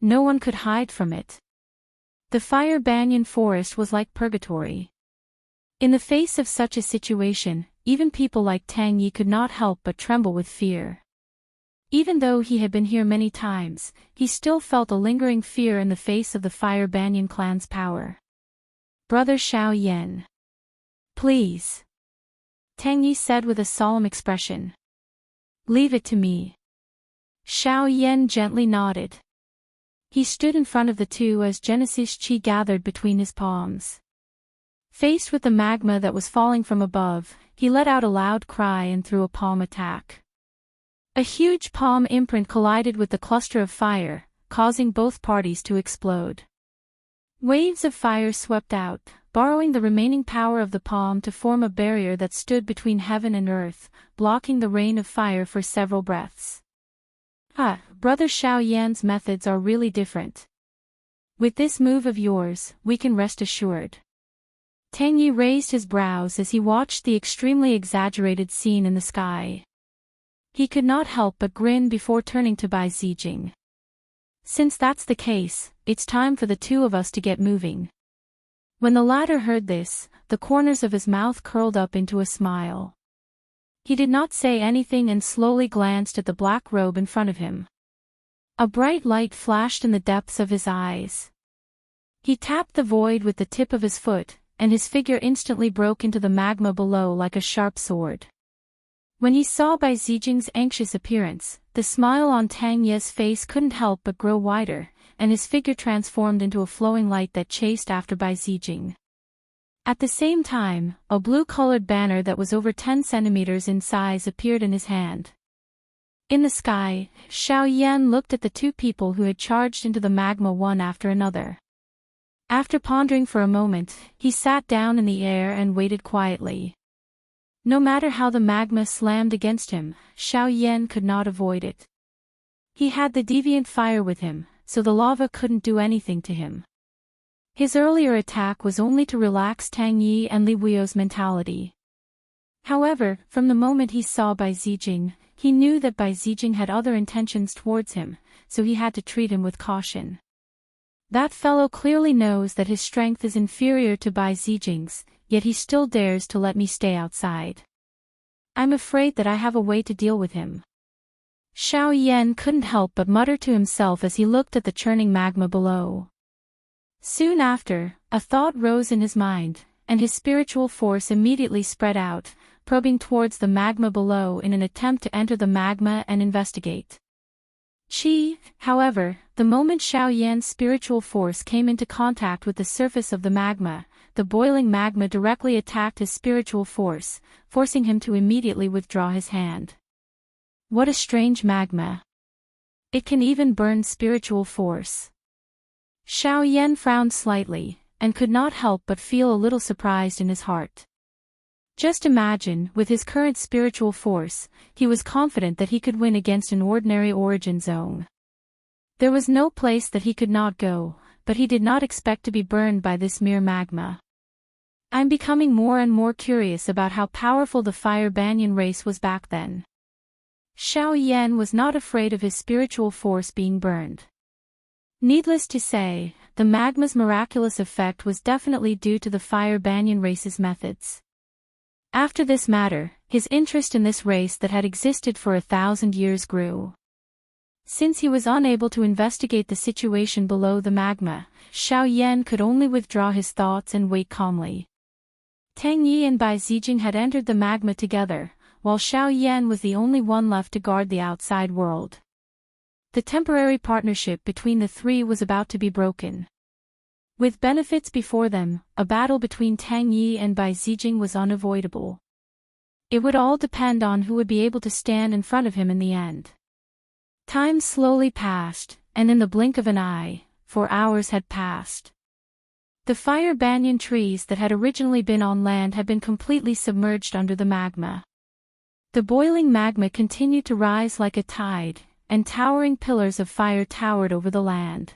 Speaker 1: No one could hide from it. The fire banyan forest was like purgatory. In the face of such a situation, even people like Tang Yi could not help but tremble with fear. Even though he had been here many times, he still felt a lingering fear in the face of the fire banyan clan's power. Brother Xiao Yan. Please. Tang Yi said with a solemn expression. Leave it to me. Xiao Yan gently nodded. He stood in front of the two as Genesis Chi gathered between his palms. Faced with the magma that was falling from above, he let out a loud cry and threw a palm attack. A huge palm imprint collided with the cluster of fire, causing both parties to explode. Waves of fire swept out, borrowing the remaining power of the palm to form a barrier that stood between heaven and earth, blocking the rain of fire for several breaths. Brother Xiao Yan's methods are really different. With this move of yours, we can rest assured. Tang Yi raised his brows as he watched the extremely exaggerated scene in the sky. He could not help but grin before turning to Bai Zijing. Since that's the case, it's time for the two of us to get moving. When the latter heard this, the corners of his mouth curled up into a smile. He did not say anything and slowly glanced at the black robe in front of him. A bright light flashed in the depths of his eyes. He tapped the void with the tip of his foot, and his figure instantly broke into the magma below like a sharp sword. When he saw Bai Zijing's anxious appearance, the smile on Tang Ye's face couldn't help but grow wider, and his figure transformed into a flowing light that chased after Bai Zijing. At the same time, a blue-colored banner that was over 10 centimeters in size appeared in his hand. In the sky, Xiao Yan looked at the two people who had charged into the magma one after another. After pondering for a moment, he sat down in the air and waited quietly. No matter how the magma slammed against him, Xiao Yan could not avoid it. He had the deviant fire with him, so the lava couldn't do anything to him. His earlier attack was only to relax Tang Yi and Li Wuio's mentality. However, from the moment he saw Bai Zijing, he knew that Bai Zijing had other intentions towards him, so he had to treat him with caution. That fellow clearly knows that his strength is inferior to Bai Zijing's, yet he still dares to let me stay outside. I'm afraid that I have a way to deal with him. Xiao Yan couldn't help but mutter to himself as he looked at the churning magma below. Soon after, a thought rose in his mind, and his spiritual force immediately spread out, probing towards the magma below in an attempt to enter the magma and investigate. However, the moment Xiao Yan's spiritual force came into contact with the surface of the magma, the boiling magma directly attacked his spiritual force, forcing him to immediately withdraw his hand. What a strange magma. It can even burn spiritual force. Xiao Yan frowned slightly, and could not help but feel a little surprised in his heart. Just imagine, with his current spiritual force, he was confident that he could win against an ordinary origin zone. There was no place that he could not go, but he did not expect to be burned by this mere magma. I'm becoming more and more curious about how powerful the Fire Banyan race was back then. Xiao Yan was not afraid of his spiritual force being burned. Needless to say, the magma's miraculous effect was definitely due to the Fire Banyan race's methods. After this matter, his interest in this race that had existed for 1,000 years grew. Since he was unable to investigate the situation below the magma, Xiao Yan could only withdraw his thoughts and wait calmly. Tang Yi and Bai Zijing had entered the magma together, while Xiao Yan was the only one left to guard the outside world. The temporary partnership between the three was about to be broken. With benefits before them, a battle between Tang Yi and Bai Zijing was unavoidable. It would all depend on who would be able to stand in front of him in the end. Time slowly passed, and in the blink of an eye, 4 hours had passed. The Fire Banyan trees that had originally been on land had been completely submerged under the magma. The boiling magma continued to rise like a tide, and towering pillars of fire towered over the land.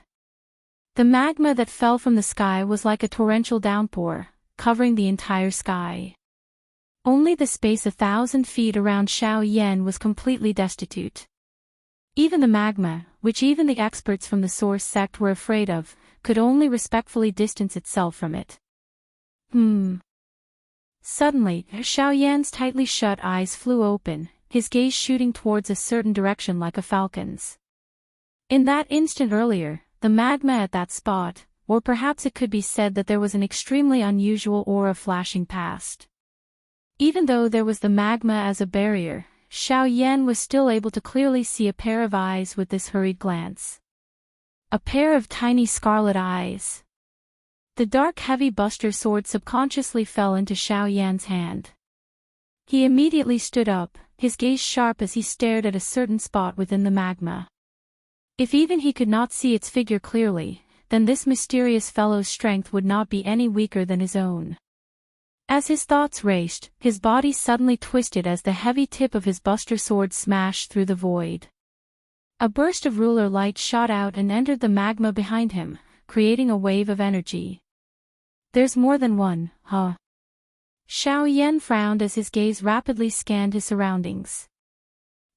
Speaker 1: The magma that fell from the sky was like a torrential downpour, covering the entire sky. Only the space 1,000 feet around Xiao Yan was completely destitute. Even the magma, which even the experts from the soar sect were afraid of, could only respectfully distance itself from it. Suddenly, Xiao Yan's tightly shut eyes flew open, his gaze shooting towards a certain direction like a falcon's. In that instant earlier, the magma at that spot, or perhaps it could be said that there was an extremely unusual aura flashing past. Even though there was the magma as a barrier, Xiao Yan was still able to clearly see a pair of eyes with this hurried glance. A pair of tiny scarlet eyes. The dark heavy buster sword subconsciously fell into Xiao Yan's hand. He immediately stood up, his gaze sharp as he stared at a certain spot within the magma. If even he could not see its figure clearly, then this mysterious fellow's strength would not be any weaker than his own. As his thoughts raced, his body suddenly twisted as the heavy tip of his buster sword smashed through the void. A burst of ruler light shot out and entered the magma behind him, creating a wave of energy. There's more than one, huh? Xiao Yan frowned as his gaze rapidly scanned his surroundings.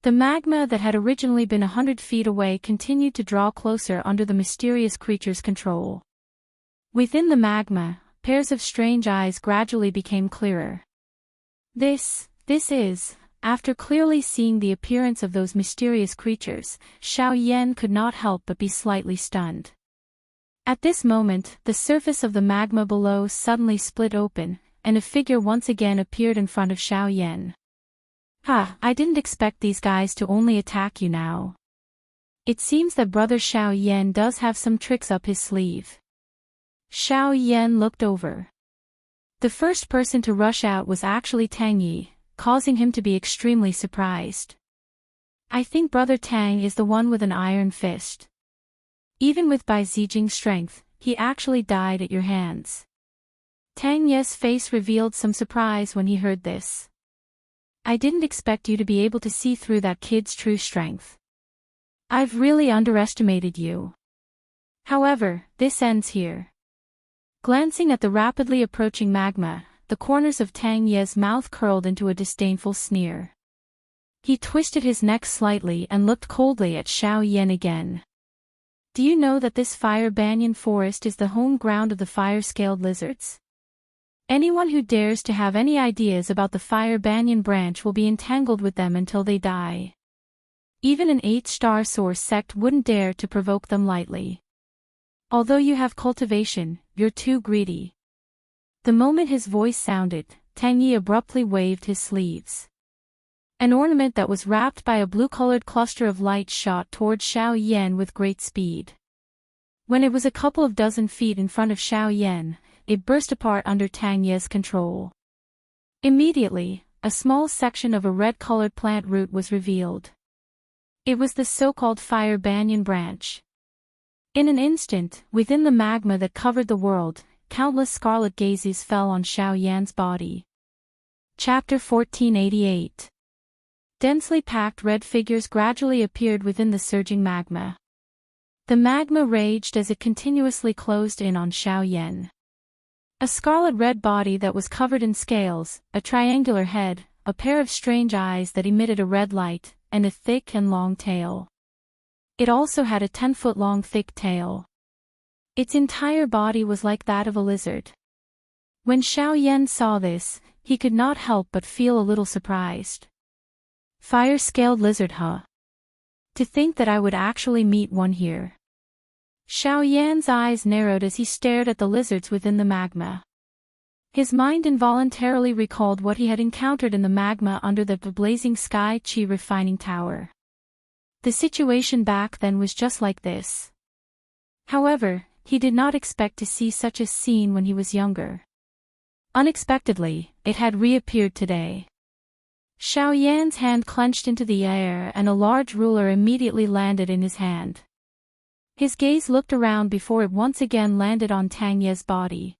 Speaker 1: The magma that had originally been 100 feet away continued to draw closer under the mysterious creature's control. Within the magma, pairs of strange eyes gradually became clearer. This is, after clearly seeing the appearance of those mysterious creatures, Xiao Yan could not help but be slightly stunned. At this moment, the surface of the magma below suddenly split open, and a figure once again appeared in front of Xiao Yan. I didn't expect these guys to only attack you now. It seems that brother Xiao Yan does have some tricks up his sleeve. Xiao Yan looked over. The first person to rush out was actually Tang Yi, causing him to be extremely surprised. I think brother Tang is the one with an iron fist. Even with Bai Zijing's strength, he actually died at your hands. Tang Ye's face revealed some surprise when he heard this. I didn't expect you to be able to see through that kid's true strength. I've really underestimated you. However, this ends here. Glancing at the rapidly approaching magma, the corners of Tang Ye's mouth curled into a disdainful sneer. He twisted his neck slightly and looked coldly at Xiao Yan again. Do you know that this fire banyan forest is the home ground of the fire-scaled lizards? Anyone who dares to have any ideas about the fire banyan branch will be entangled with them until they die. Even an 8-star soar sect wouldn't dare to provoke them lightly. Although you have cultivation, you're too greedy. The moment his voice sounded, Tang Yi abruptly waved his sleeves. An ornament that was wrapped by a blue-colored cluster of light shot toward Xiao Yan with great speed. When it was a couple of dozen feet in front of Xiao Yan, it burst apart under Tang Ye's control. Immediately, a small section of a red-colored plant root was revealed. It was the so-called fire banyan branch. In an instant, within the magma that covered the world, countless scarlet gazes fell on Xiao Yan's body. Chapter 1488. Densely packed red figures gradually appeared within the surging magma. The magma raged as it continuously closed in on Xiao Yan. A scarlet-red body that was covered in scales, a triangular head, a pair of strange eyes that emitted a red light, and a thick and long tail. It also had a 10-foot-long thick tail. Its entire body was like that of a lizard. When Xiao Yan saw this, he could not help but feel a little surprised. Fire-scaled lizard, huh? To think that I would actually meet one here. Xiao Yan's eyes narrowed as he stared at the lizards within the magma. His mind involuntarily recalled what he had encountered in the magma under the blazing sky chi refining tower. The situation back then was just like this. However, he did not expect to see such a scene when he was younger. Unexpectedly, it had reappeared today. Xiao Yan's hand clenched into the air and a large ruler immediately landed in his hand. His gaze looked around before it once again landed on Tang Ye's body.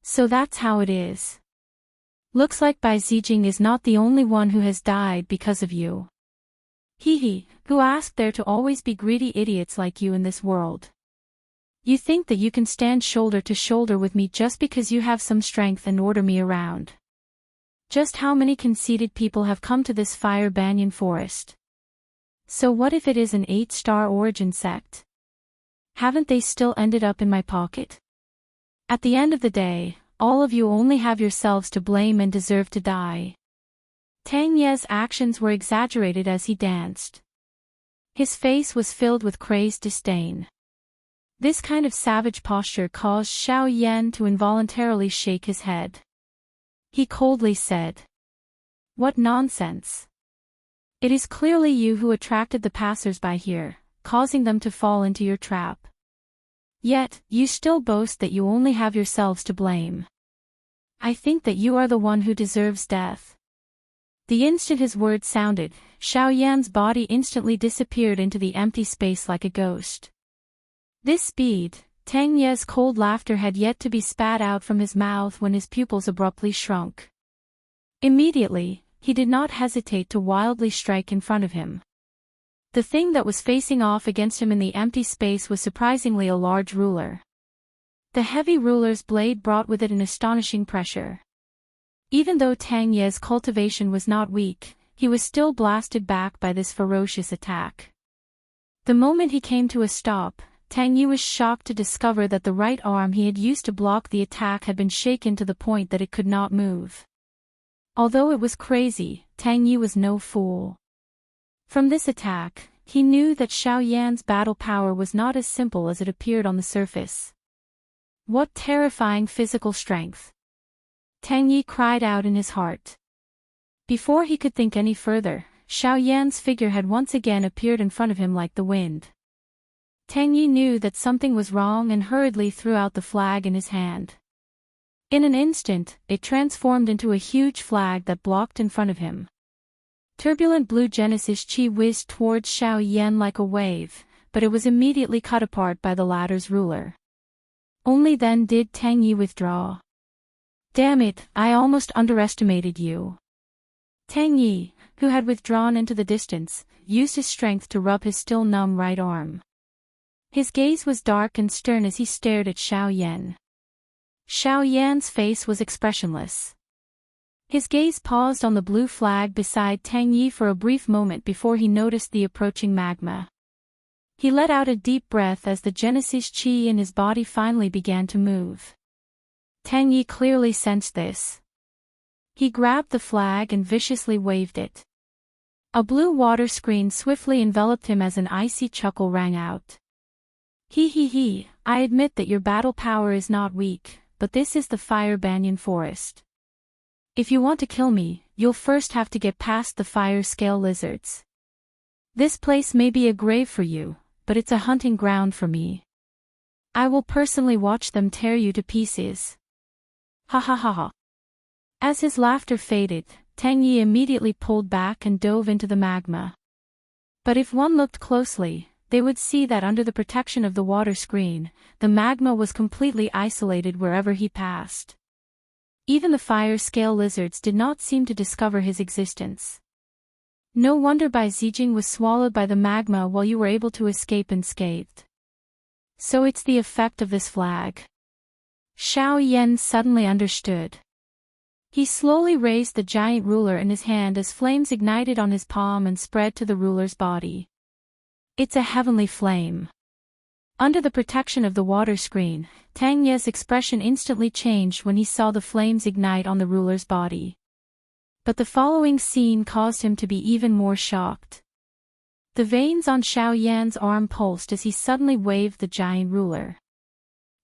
Speaker 1: So that's how it is. Looks like Bai Zijing is not the only one who has died because of you. Hee, who asked there to always be greedy idiots like you in this world? You think that you can stand shoulder to shoulder with me just because you have some strength and order me around. Just how many conceited people have come to this fire banyan forest? So what if it is an 8-star origin sect? Haven't they still ended up in my pocket? At the end of the day, all of you only have yourselves to blame and deserve to die. Tang Ye's actions were exaggerated as he danced. His face was filled with crazed disdain. This kind of savage posture caused Xiao Yan to involuntarily shake his head. He coldly said, "What nonsense! It is clearly you who attracted the passers-by here, causing them to fall into your trap. Yet, you still boast that you only have yourselves to blame. I think that you are the one who deserves death." The instant his words sounded, Xiao Yan's body instantly disappeared into the empty space like a ghost. This speed, Tang Ye's cold laughter had yet to be spat out from his mouth when his pupils abruptly shrunk. Immediately, he did not hesitate to wildly strike in front of him. The thing that was facing off against him in the empty space was surprisingly a large ruler. The heavy ruler's blade brought with it an astonishing pressure. Even though Tang Ye's cultivation was not weak, he was still blasted back by this ferocious attack. The moment he came to a stop, Tang Yi was shocked to discover that the right arm he had used to block the attack had been shaken to the point that it could not move. Although it was crazy, Tang Yi was no fool. From this attack, he knew that Xiao Yan's battle power was not as simple as it appeared on the surface. What terrifying physical strength! Tang Yi cried out in his heart. Before he could think any further, Xiao Yan's figure had once again appeared in front of him like the wind. Tang Yi knew that something was wrong and hurriedly threw out the flag in his hand. In an instant, it transformed into a huge flag that blocked in front of him. Turbulent blue Genesis chi whizzed towards Xiao Yan like a wave, but it was immediately cut apart by the latter's ruler. Only then did Tang Yi withdraw. Damn it, I almost underestimated you. Tang Yi, who had withdrawn into the distance, used his strength to rub his still numb right arm. His gaze was dark and stern as he stared at Xiao Yan. Xiao Yan's face was expressionless. His gaze paused on the blue flag beside Tang Yi for a brief moment before he noticed the approaching magma. He let out a deep breath as the Genesis chi in his body finally began to move. Tang Yi clearly sensed this. He grabbed the flag and viciously waved it. A blue water screen swiftly enveloped him as an icy chuckle rang out. He, I admit that your battle power is not weak, but this is the Fire Banyan Forest. If you want to kill me, you'll first have to get past the fire scale lizards. This place may be a grave for you, but it's a hunting ground for me. I will personally watch them tear you to pieces. Ha ha ha ha. As his laughter faded, Tang Yi immediately pulled back and dove into the magma. But if one looked closely, they would see that under the protection of the water screen, the magma was completely isolated wherever he passed. Even the fire scale lizards did not seem to discover his existence. No wonder Bai Zijing was swallowed by the magma while you were able to escape unscathed. So it's the effect of this flag. Xiao Yan suddenly understood. He slowly raised the giant ruler in his hand as flames ignited on his palm and spread to the ruler's body. It's a heavenly flame. Under the protection of the water screen, Tang Ye's expression instantly changed when he saw the flames ignite on the ruler's body. But the following scene caused him to be even more shocked. The veins on Xiao Yan's arm pulsed as he suddenly waved the giant ruler.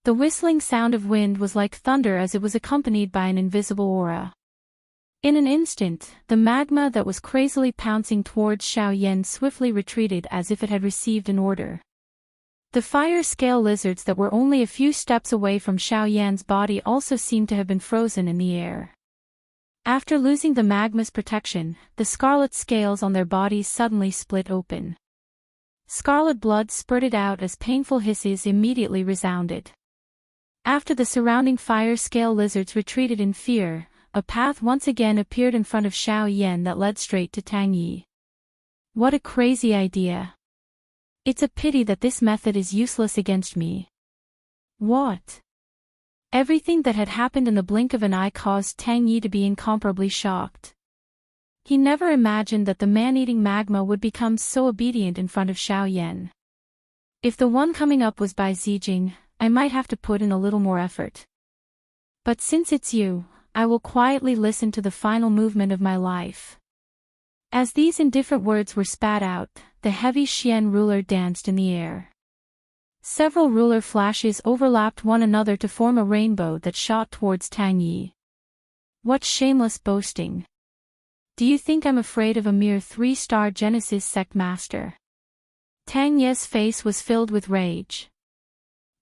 Speaker 1: The whistling sound of wind was like thunder as it was accompanied by an invisible aura. In an instant, the magma that was crazily pouncing towards Xiao Yan swiftly retreated as if it had received an order. The fire scale lizards that were only a few steps away from Xiao Yan's body also seemed to have been frozen in the air. After losing the magma's protection, the scarlet scales on their bodies suddenly split open. Scarlet blood spurted out as painful hisses immediately resounded. After the surrounding fire scale lizards retreated in fear, a path once again appeared in front of Xiao Yan that led straight to Tang Yi. What a crazy idea. It's a pity that this method is useless against me. What? Everything that had happened in the blink of an eye caused Tang Yi to be incomparably shocked. He never imagined that the man-eating magma would become so obedient in front of Xiao Yan. If the one coming up was Bai Zijing, I might have to put in a little more effort. But since it's you, I will quietly listen to the final movement of my life. As these indifferent words were spat out, the heavy Xian ruler danced in the air. Several ruler flashes overlapped one another to form a rainbow that shot towards Tang Yi. What shameless boasting. Do you think I'm afraid of a mere 3-star Genesis sect master? Tang Yi's face was filled with rage.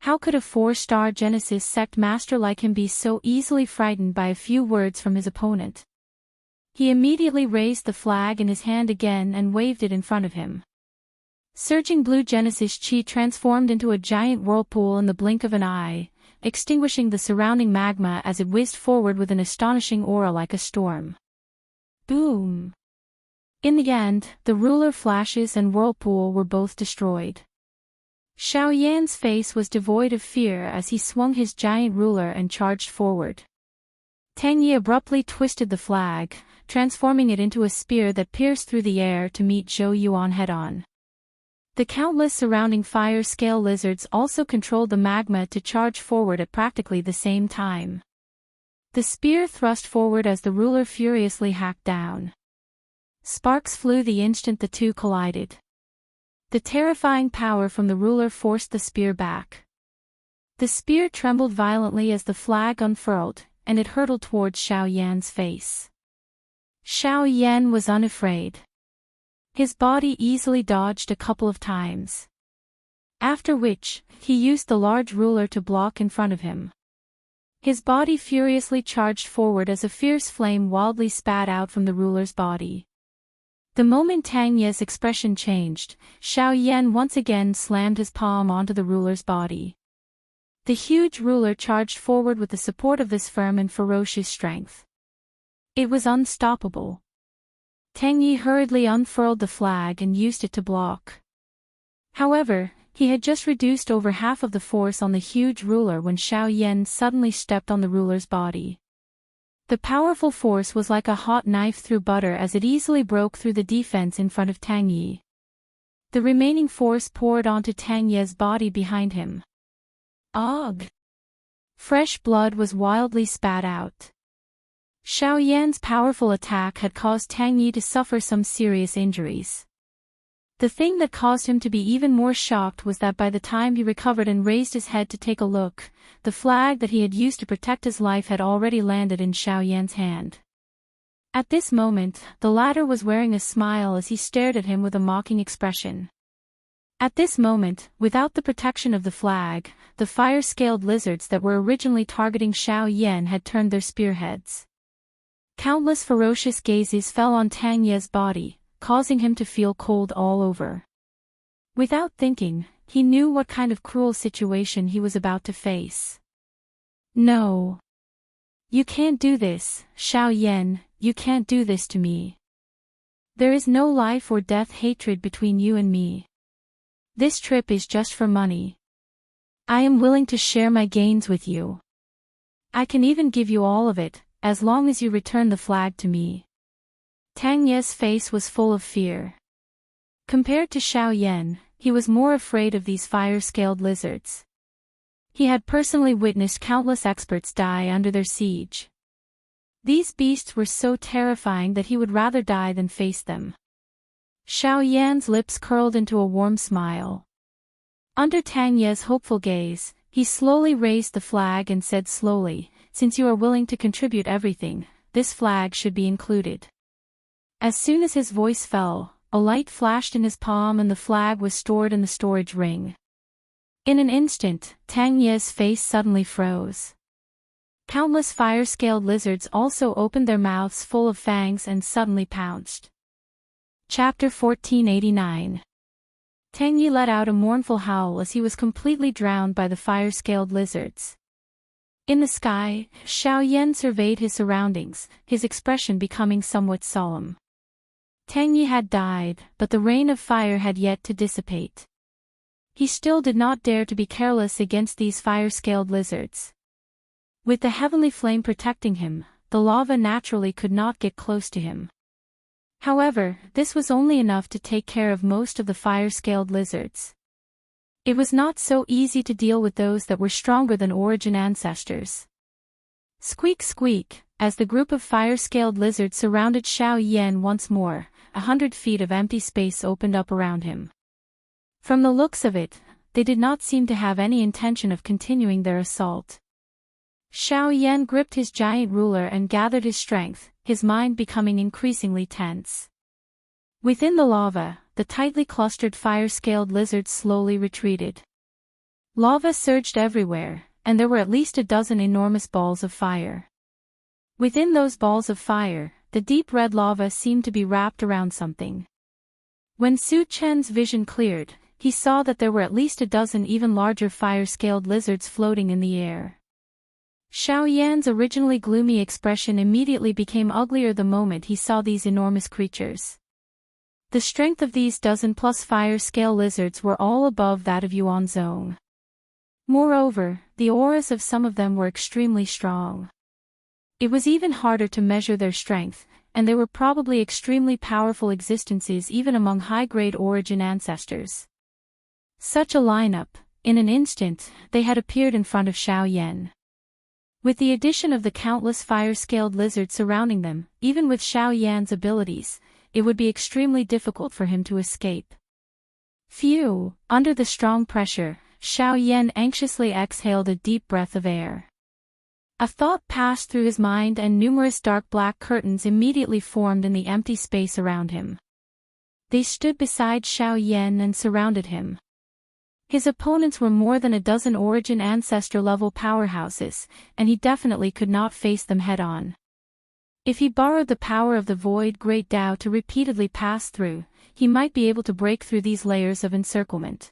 Speaker 1: How could a 4-star Genesis sect master like him be so easily frightened by a few words from his opponent? He immediately raised the flag in his hand again and waved it in front of him. Surging blue Genesis chi transformed into a giant whirlpool in the blink of an eye, extinguishing the surrounding magma as it whizzed forward with an astonishing aura like a storm. Boom! In the end, the ruler flashes and whirlpool were both destroyed. Xiao Yan's face was devoid of fear as he swung his giant ruler and charged forward. Tang Yi abruptly twisted the flag, transforming it into a spear that pierced through the air to meet Zhou Yuan head-on. The countless surrounding fire scale lizards also controlled the magma to charge forward at practically the same time. The spear thrust forward as the ruler furiously hacked down. Sparks flew the instant the two collided. The terrifying power from the ruler forced the spear back. The spear trembled violently as the flag unfurled, and it hurtled towards Xiao Yan's face. Xiao Yan was unafraid. His body easily dodged a couple of times. After which, he used the large ruler to block in front of him. His body furiously charged forward as a fierce flame wildly spat out from the ruler's body. The moment Tang Ye's expression changed, Xiao Yan once again slammed his palm onto the ruler's body. The huge ruler charged forward with the support of this firm and ferocious strength. It was unstoppable. Tang Yi hurriedly unfurled the flag and used it to block. However, he had just reduced over half of the force on the huge ruler when Xiao Yan suddenly stepped on the ruler's body. The powerful force was like a hot knife through butter as it easily broke through the defense in front of Tang Yi. The remaining force poured onto Tang Yi's body behind him. Ugh! Fresh blood was wildly spat out. Xiao Yan's powerful attack had caused Tang Yi to suffer some serious injuries. The thing that caused him to be even more shocked was that by the time he recovered and raised his head to take a look, the flag that he had used to protect his life had already landed in Xiao Yan's hand. At this moment, the latter was wearing a smile as he stared at him with a mocking expression. At this moment, without the protection of the flag, the fire-scaled lizards that were originally targeting Xiao Yan had turned their spearheads. Countless ferocious gazes fell on Tang Yi's body, causing him to feel cold all over. Without thinking, he knew what kind of cruel situation he was about to face. No. You can't do this, Xiao Yan, you can't do this to me. There is no life or death hatred between you and me. This trip is just for money. I am willing to share my gains with you. I can even give you all of it, as long as you return the flag to me. Tang Yi's face was full of fear. Compared to Xiao Yan, he was more afraid of these fire-scaled lizards. He had personally witnessed countless experts die under their siege. These beasts were so terrifying that he would rather die than face them. Xiao Yan's lips curled into a warm smile. Under Tang Yi's hopeful gaze, he slowly raised the flag and said slowly, "Since you are willing to contribute everything, this flag should be included." As soon as his voice fell, a light flashed in his palm and the flag was stored in the storage ring. In an instant, Tang Yi's face suddenly froze. Countless fire-scaled lizards also opened their mouths full of fangs and suddenly pounced. Chapter 1489. Tang Yi let out a mournful howl as he was completely drowned by the fire-scaled lizards. In the sky, Xiao Yan surveyed his surroundings, his expression becoming somewhat solemn. Tang Yi had died, but the rain of fire had yet to dissipate. He still did not dare to be careless against these fire-scaled lizards. With the heavenly flame protecting him, the lava naturally could not get close to him. However, this was only enough to take care of most of the fire-scaled lizards. It was not so easy to deal with those that were stronger than origin ancestors. Squeak squeak, as the group of fire-scaled lizards surrounded Xiao Yan once more, 100 feet of empty space opened up around him. From the looks of it, they did not seem to have any intention of continuing their assault. Xiao Yan gripped his giant ruler and gathered his strength, his mind becoming increasingly tense. Within the lava, the tightly clustered fire-scaled lizards slowly retreated. Lava surged everywhere, and there were at least a dozen enormous balls of fire. Within those balls of fire, the deep red lava seemed to be wrapped around something. When Su Chen's vision cleared, he saw that there were at least a dozen even larger fire-scaled lizards floating in the air. Xiao Yan's originally gloomy expression immediately became uglier the moment he saw these enormous creatures. The strength of these dozen-plus fire-scale lizards were all above that of Yuanzong. Moreover, the auras of some of them were extremely strong. It was even harder to measure their strength, and they were probably extremely powerful existences even among high-grade origin ancestors. Such a lineup, in an instant, they had appeared in front of Xiao Yan. With the addition of the countless fire-scaled lizards surrounding them, even with Xiao Yan's abilities, it would be extremely difficult for him to escape. Phew! Under the strong pressure, Xiao Yan anxiously exhaled a deep breath of air. A thought passed through his mind and numerous dark black curtains immediately formed in the empty space around him. They stood beside Xiao Yan and surrounded him. His opponents were more than a dozen origin ancestor-level powerhouses, and he definitely could not face them head-on. If he borrowed the power of the Void Great Tao to repeatedly pass through, he might be able to break through these layers of encirclement.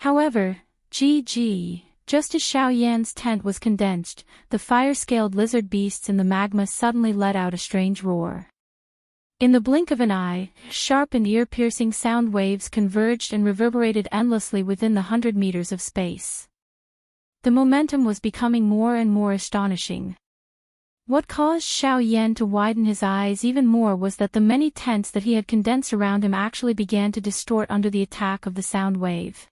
Speaker 1: However, just as Xiao Yan's tent was condensed, the fire-scaled lizard beasts in the magma suddenly let out a strange roar. In the blink of an eye, sharp and ear-piercing sound waves converged and reverberated endlessly within the 100 meters of space. The momentum was becoming more and more astonishing. What caused Xiao Yan to widen his eyes even more was that the many tents that he had condensed around him actually began to distort under the attack of the sound wave.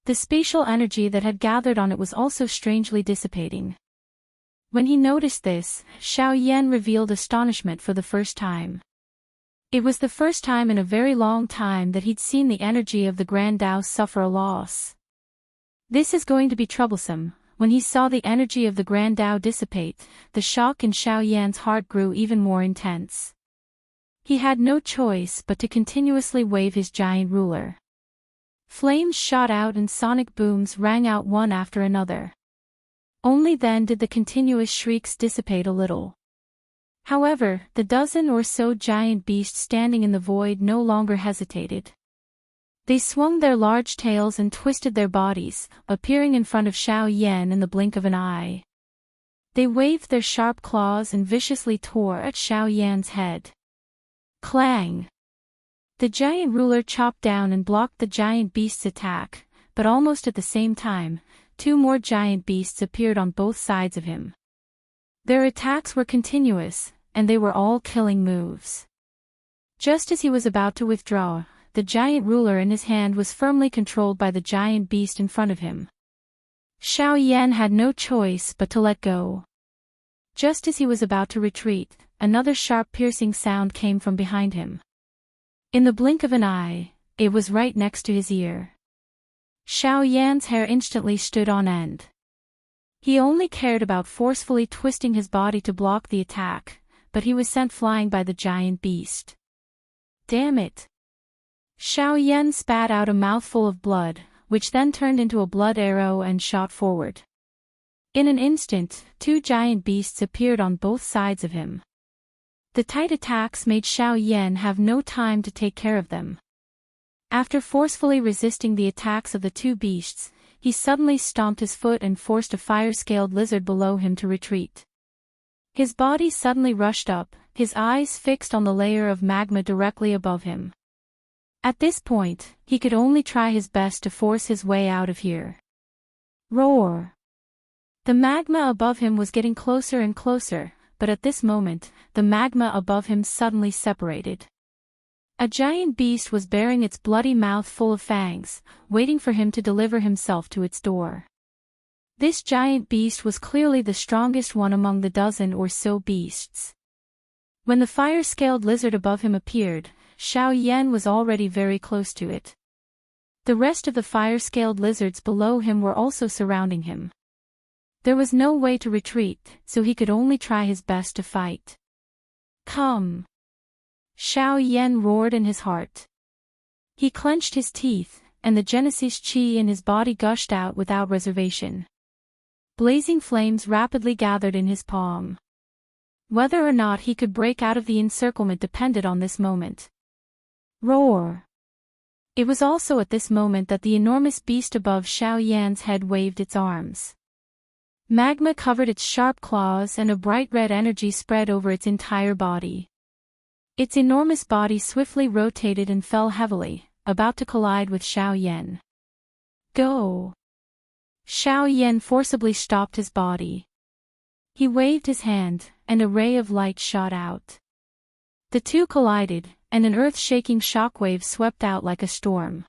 Speaker 1: The spatial energy that had gathered on it was also strangely dissipating. When he noticed this, Xiao Yan revealed astonishment for the first time. It was the first time in a very long time that he'd seen the energy of the Grand Tao suffer a loss. This is going to be troublesome. When he saw the energy of the Grand Tao dissipate, the shock in Xiao Yan's heart grew even more intense. He had no choice but to continuously wave his giant ruler. Flames shot out and sonic booms rang out one after another. Only then did the continuous shrieks dissipate a little. However, the dozen or so giant beasts standing in the void no longer hesitated. They swung their large tails and twisted their bodies, appearing in front of Xiao Yan in the blink of an eye. They waved their sharp claws and viciously tore at Xiao Yan's head. Clang! The giant ruler chopped down and blocked the giant beast's attack, but almost at the same time, two more giant beasts appeared on both sides of him. Their attacks were continuous, and they were all killing moves. Just as he was about to withdraw, the giant ruler in his hand was firmly controlled by the giant beast in front of him. Xiao Yan had no choice but to let go. Just as he was about to retreat, another sharp piercing sound came from behind him. In the blink of an eye, it was right next to his ear. Xiao Yan's hair instantly stood on end. He only cared about forcefully twisting his body to block the attack, but he was sent flying by the giant beast. Damn it! Xiao Yan spat out a mouthful of blood, which then turned into a blood arrow and shot forward. In an instant, two giant beasts appeared on both sides of him. The tight attacks made Xiao Yan have no time to take care of them. After forcefully resisting the attacks of the two beasts, he suddenly stomped his foot and forced a fire-scaled lizard below him to retreat. His body suddenly rushed up, his eyes fixed on the layer of magma directly above him. At this point, he could only try his best to force his way out of here. Roar! The magma above him was getting closer and closer, but at this moment, the magma above him suddenly separated. A giant beast was bearing its bloody mouth full of fangs, waiting for him to deliver himself to its door. This giant beast was clearly the strongest one among the dozen or so beasts. When the fire-scaled lizard above him appeared, Xiao Yan was already very close to it. The rest of the fire-scaled lizards below him were also surrounding him. There was no way to retreat, so he could only try his best to fight. Come! Xiao Yan roared in his heart. He clenched his teeth, and the Genesis chi in his body gushed out without reservation. Blazing flames rapidly gathered in his palm. Whether or not he could break out of the encirclement depended on this moment. Roar! It was also at this moment that the enormous beast above Xiao Yan's head waved its arms. Magma covered its sharp claws and a bright red energy spread over its entire body. Its enormous body swiftly rotated and fell heavily, about to collide with Xiao Yan. Go! Xiao Yan forcibly stopped his body. He waved his hand, and a ray of light shot out. The two collided, and an earth-shaking shockwave swept out like a storm.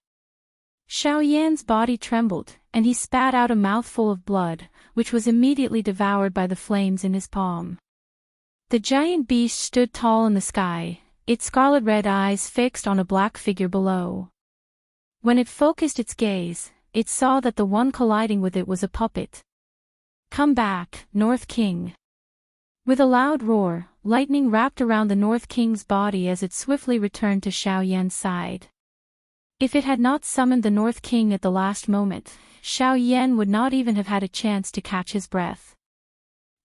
Speaker 1: Xiao Yan's body trembled, and he spat out a mouthful of blood, which was immediately devoured by the flames in his palm. The giant beast stood tall in the sky, its scarlet-red eyes fixed on a black figure below. When it focused its gaze, it saw that the one colliding with it was a puppet. Come back, North King! With a loud roar, lightning wrapped around the North King's body as it swiftly returned to Xiao Yan's side. If it had not summoned the North King at the last moment, Xiao Yan would not even have had a chance to catch his breath.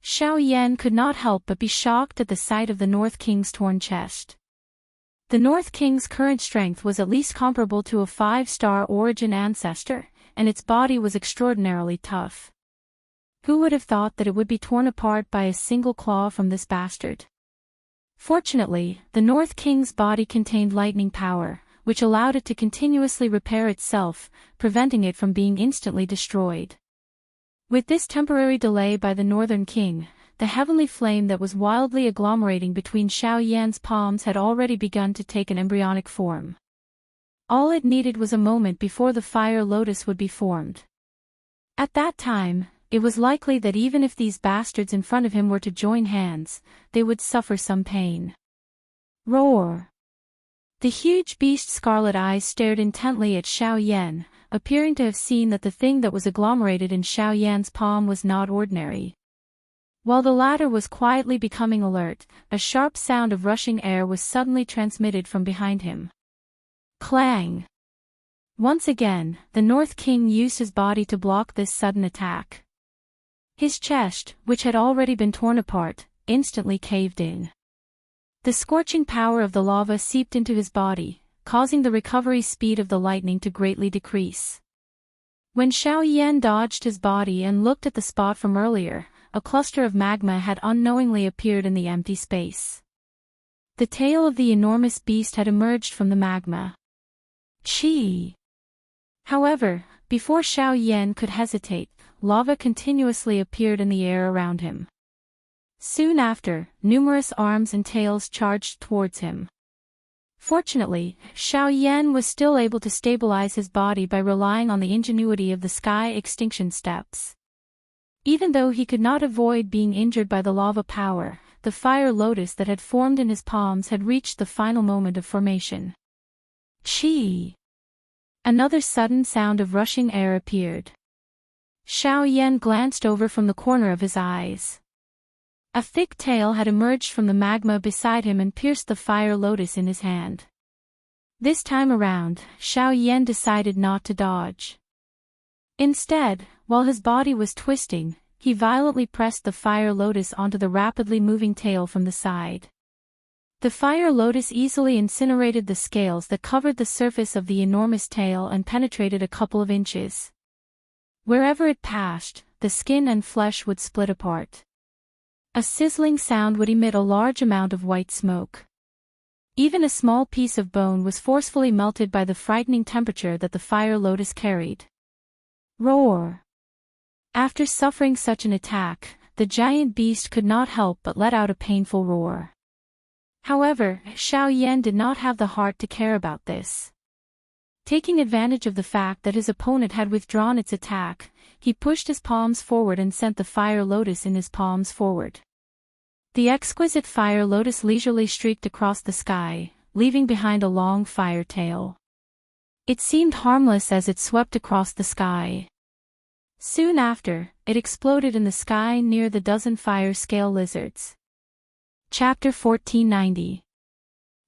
Speaker 1: Xiao Yan could not help but be shocked at the sight of the North King's torn chest. The North King's current strength was at least comparable to a 5-star origin ancestor, and its body was extraordinarily tough. Who would have thought that it would be torn apart by a single claw from this bastard? Fortunately, the North King's body contained lightning power, which allowed it to continuously repair itself, preventing it from being instantly destroyed. With this temporary delay by the Northern King, the heavenly flame that was wildly agglomerating between Xiao Yan's palms had already begun to take an embryonic form. All it needed was a moment before the fire lotus would be formed. At that time, it was likely that even if these bastards in front of him were to join hands, they would suffer some pain. Roar! The huge beast's scarlet eyes stared intently at Xiao Yan, appearing to have seen that the thing that was agglomerated in Xiao Yan's palm was not ordinary. While the latter was quietly becoming alert, a sharp sound of rushing air was suddenly transmitted from behind him. Clang! Once again, the North King used his body to block this sudden attack. His chest, which had already been torn apart, instantly caved in. The scorching power of the lava seeped into his body, causing the recovery speed of the lightning to greatly decrease. When Xiao Yan dodged his body and looked at the spot from earlier, a cluster of magma had unknowingly appeared in the empty space. The tail of the enormous beast had emerged from the magma. Chi! However, before Xiao Yan could hesitate, lava continuously appeared in the air around him. Soon after, numerous arms and tails charged towards him. Fortunately, Xiao Yan was still able to stabilize his body by relying on the ingenuity of the sky extinction steps. Even though he could not avoid being injured by the lava power, the fire lotus that had formed in his palms had reached the final moment of formation. Chi! Another sudden sound of rushing air appeared. Xiao Yan glanced over from the corner of his eyes. A thick tail had emerged from the magma beside him and pierced the fire lotus in his hand. This time around, Xiao Yan decided not to dodge. Instead, while his body was twisting, he violently pressed the fire lotus onto the rapidly moving tail from the side. The fire lotus easily incinerated the scales that covered the surface of the enormous tail and penetrated a couple of inches. Wherever it passed, the skin and flesh would split apart. A sizzling sound would emit a large amount of white smoke. Even a small piece of bone was forcefully melted by the frightening temperature that the fire lotus carried. Roar! After suffering such an attack, the giant beast could not help but let out a painful roar. However, Xiao Yan did not have the heart to care about this. Taking advantage of the fact that his opponent had withdrawn its attack, he pushed his palms forward and sent the fire lotus in his palms forward. The exquisite fire lotus leisurely streaked across the sky, leaving behind a long fire tail. It seemed harmless as it swept across the sky. Soon after, it exploded in the sky near the dozen fire scale lizards. Chapter 1490.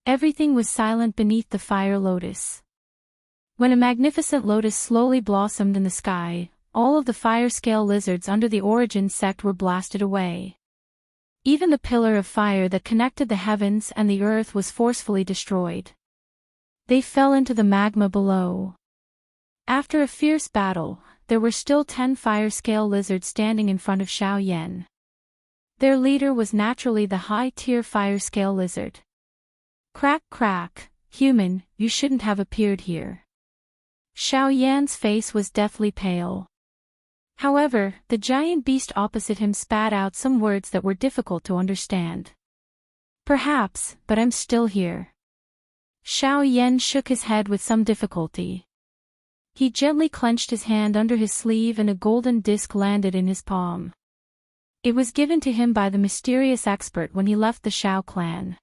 Speaker 1: Everything was silent beneath the fire lotus. When a magnificent lotus slowly blossomed in the sky, all of the fire scale lizards under the Origin sect were blasted away. Even the pillar of fire that connected the heavens and the earth was forcefully destroyed. They fell into the magma below. After a fierce battle, there were still 10 fire scale lizards standing in front of Xiao Yan. Their leader was naturally the high-tier fire scale lizard. Crack crack, human, you shouldn't have appeared here. Xiao Yan's face was deathly pale. However, the giant beast opposite him spat out some words that were difficult to understand. Perhaps, but I'm still here. Xiao Yan shook his head with some difficulty. He gently clenched his hand under his sleeve and a golden disc landed in his palm. It was given to him by the mysterious expert when he left the Xiao clan.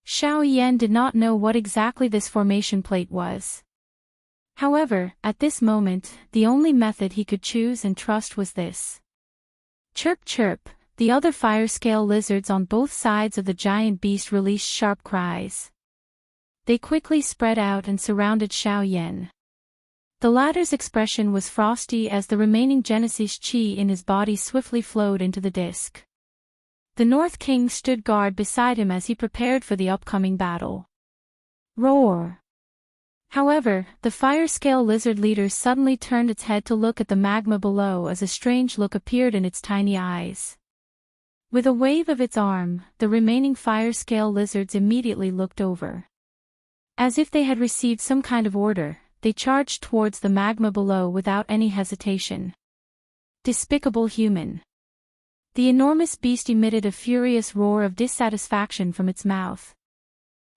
Speaker 1: Xiao Yan did not know what exactly this formation plate was. However, at this moment, the only method he could choose and trust was this. Chirp chirp, the other fire scale lizards on both sides of the giant beast released sharp cries. They quickly spread out and surrounded Xiao Yan. The latter's expression was frosty as the remaining Genesis chi in his body swiftly flowed into the disc. The North King stood guard beside him as he prepared for the upcoming battle. Roar! However, the fire scale lizard leader suddenly turned its head to look at the magma below as a strange look appeared in its tiny eyes. With a wave of its arm, the remaining fire-scale lizards immediately looked over. As if they had received some kind of order, they charged towards the magma below without any hesitation. Despicable human. The enormous beast emitted a furious roar of dissatisfaction from its mouth.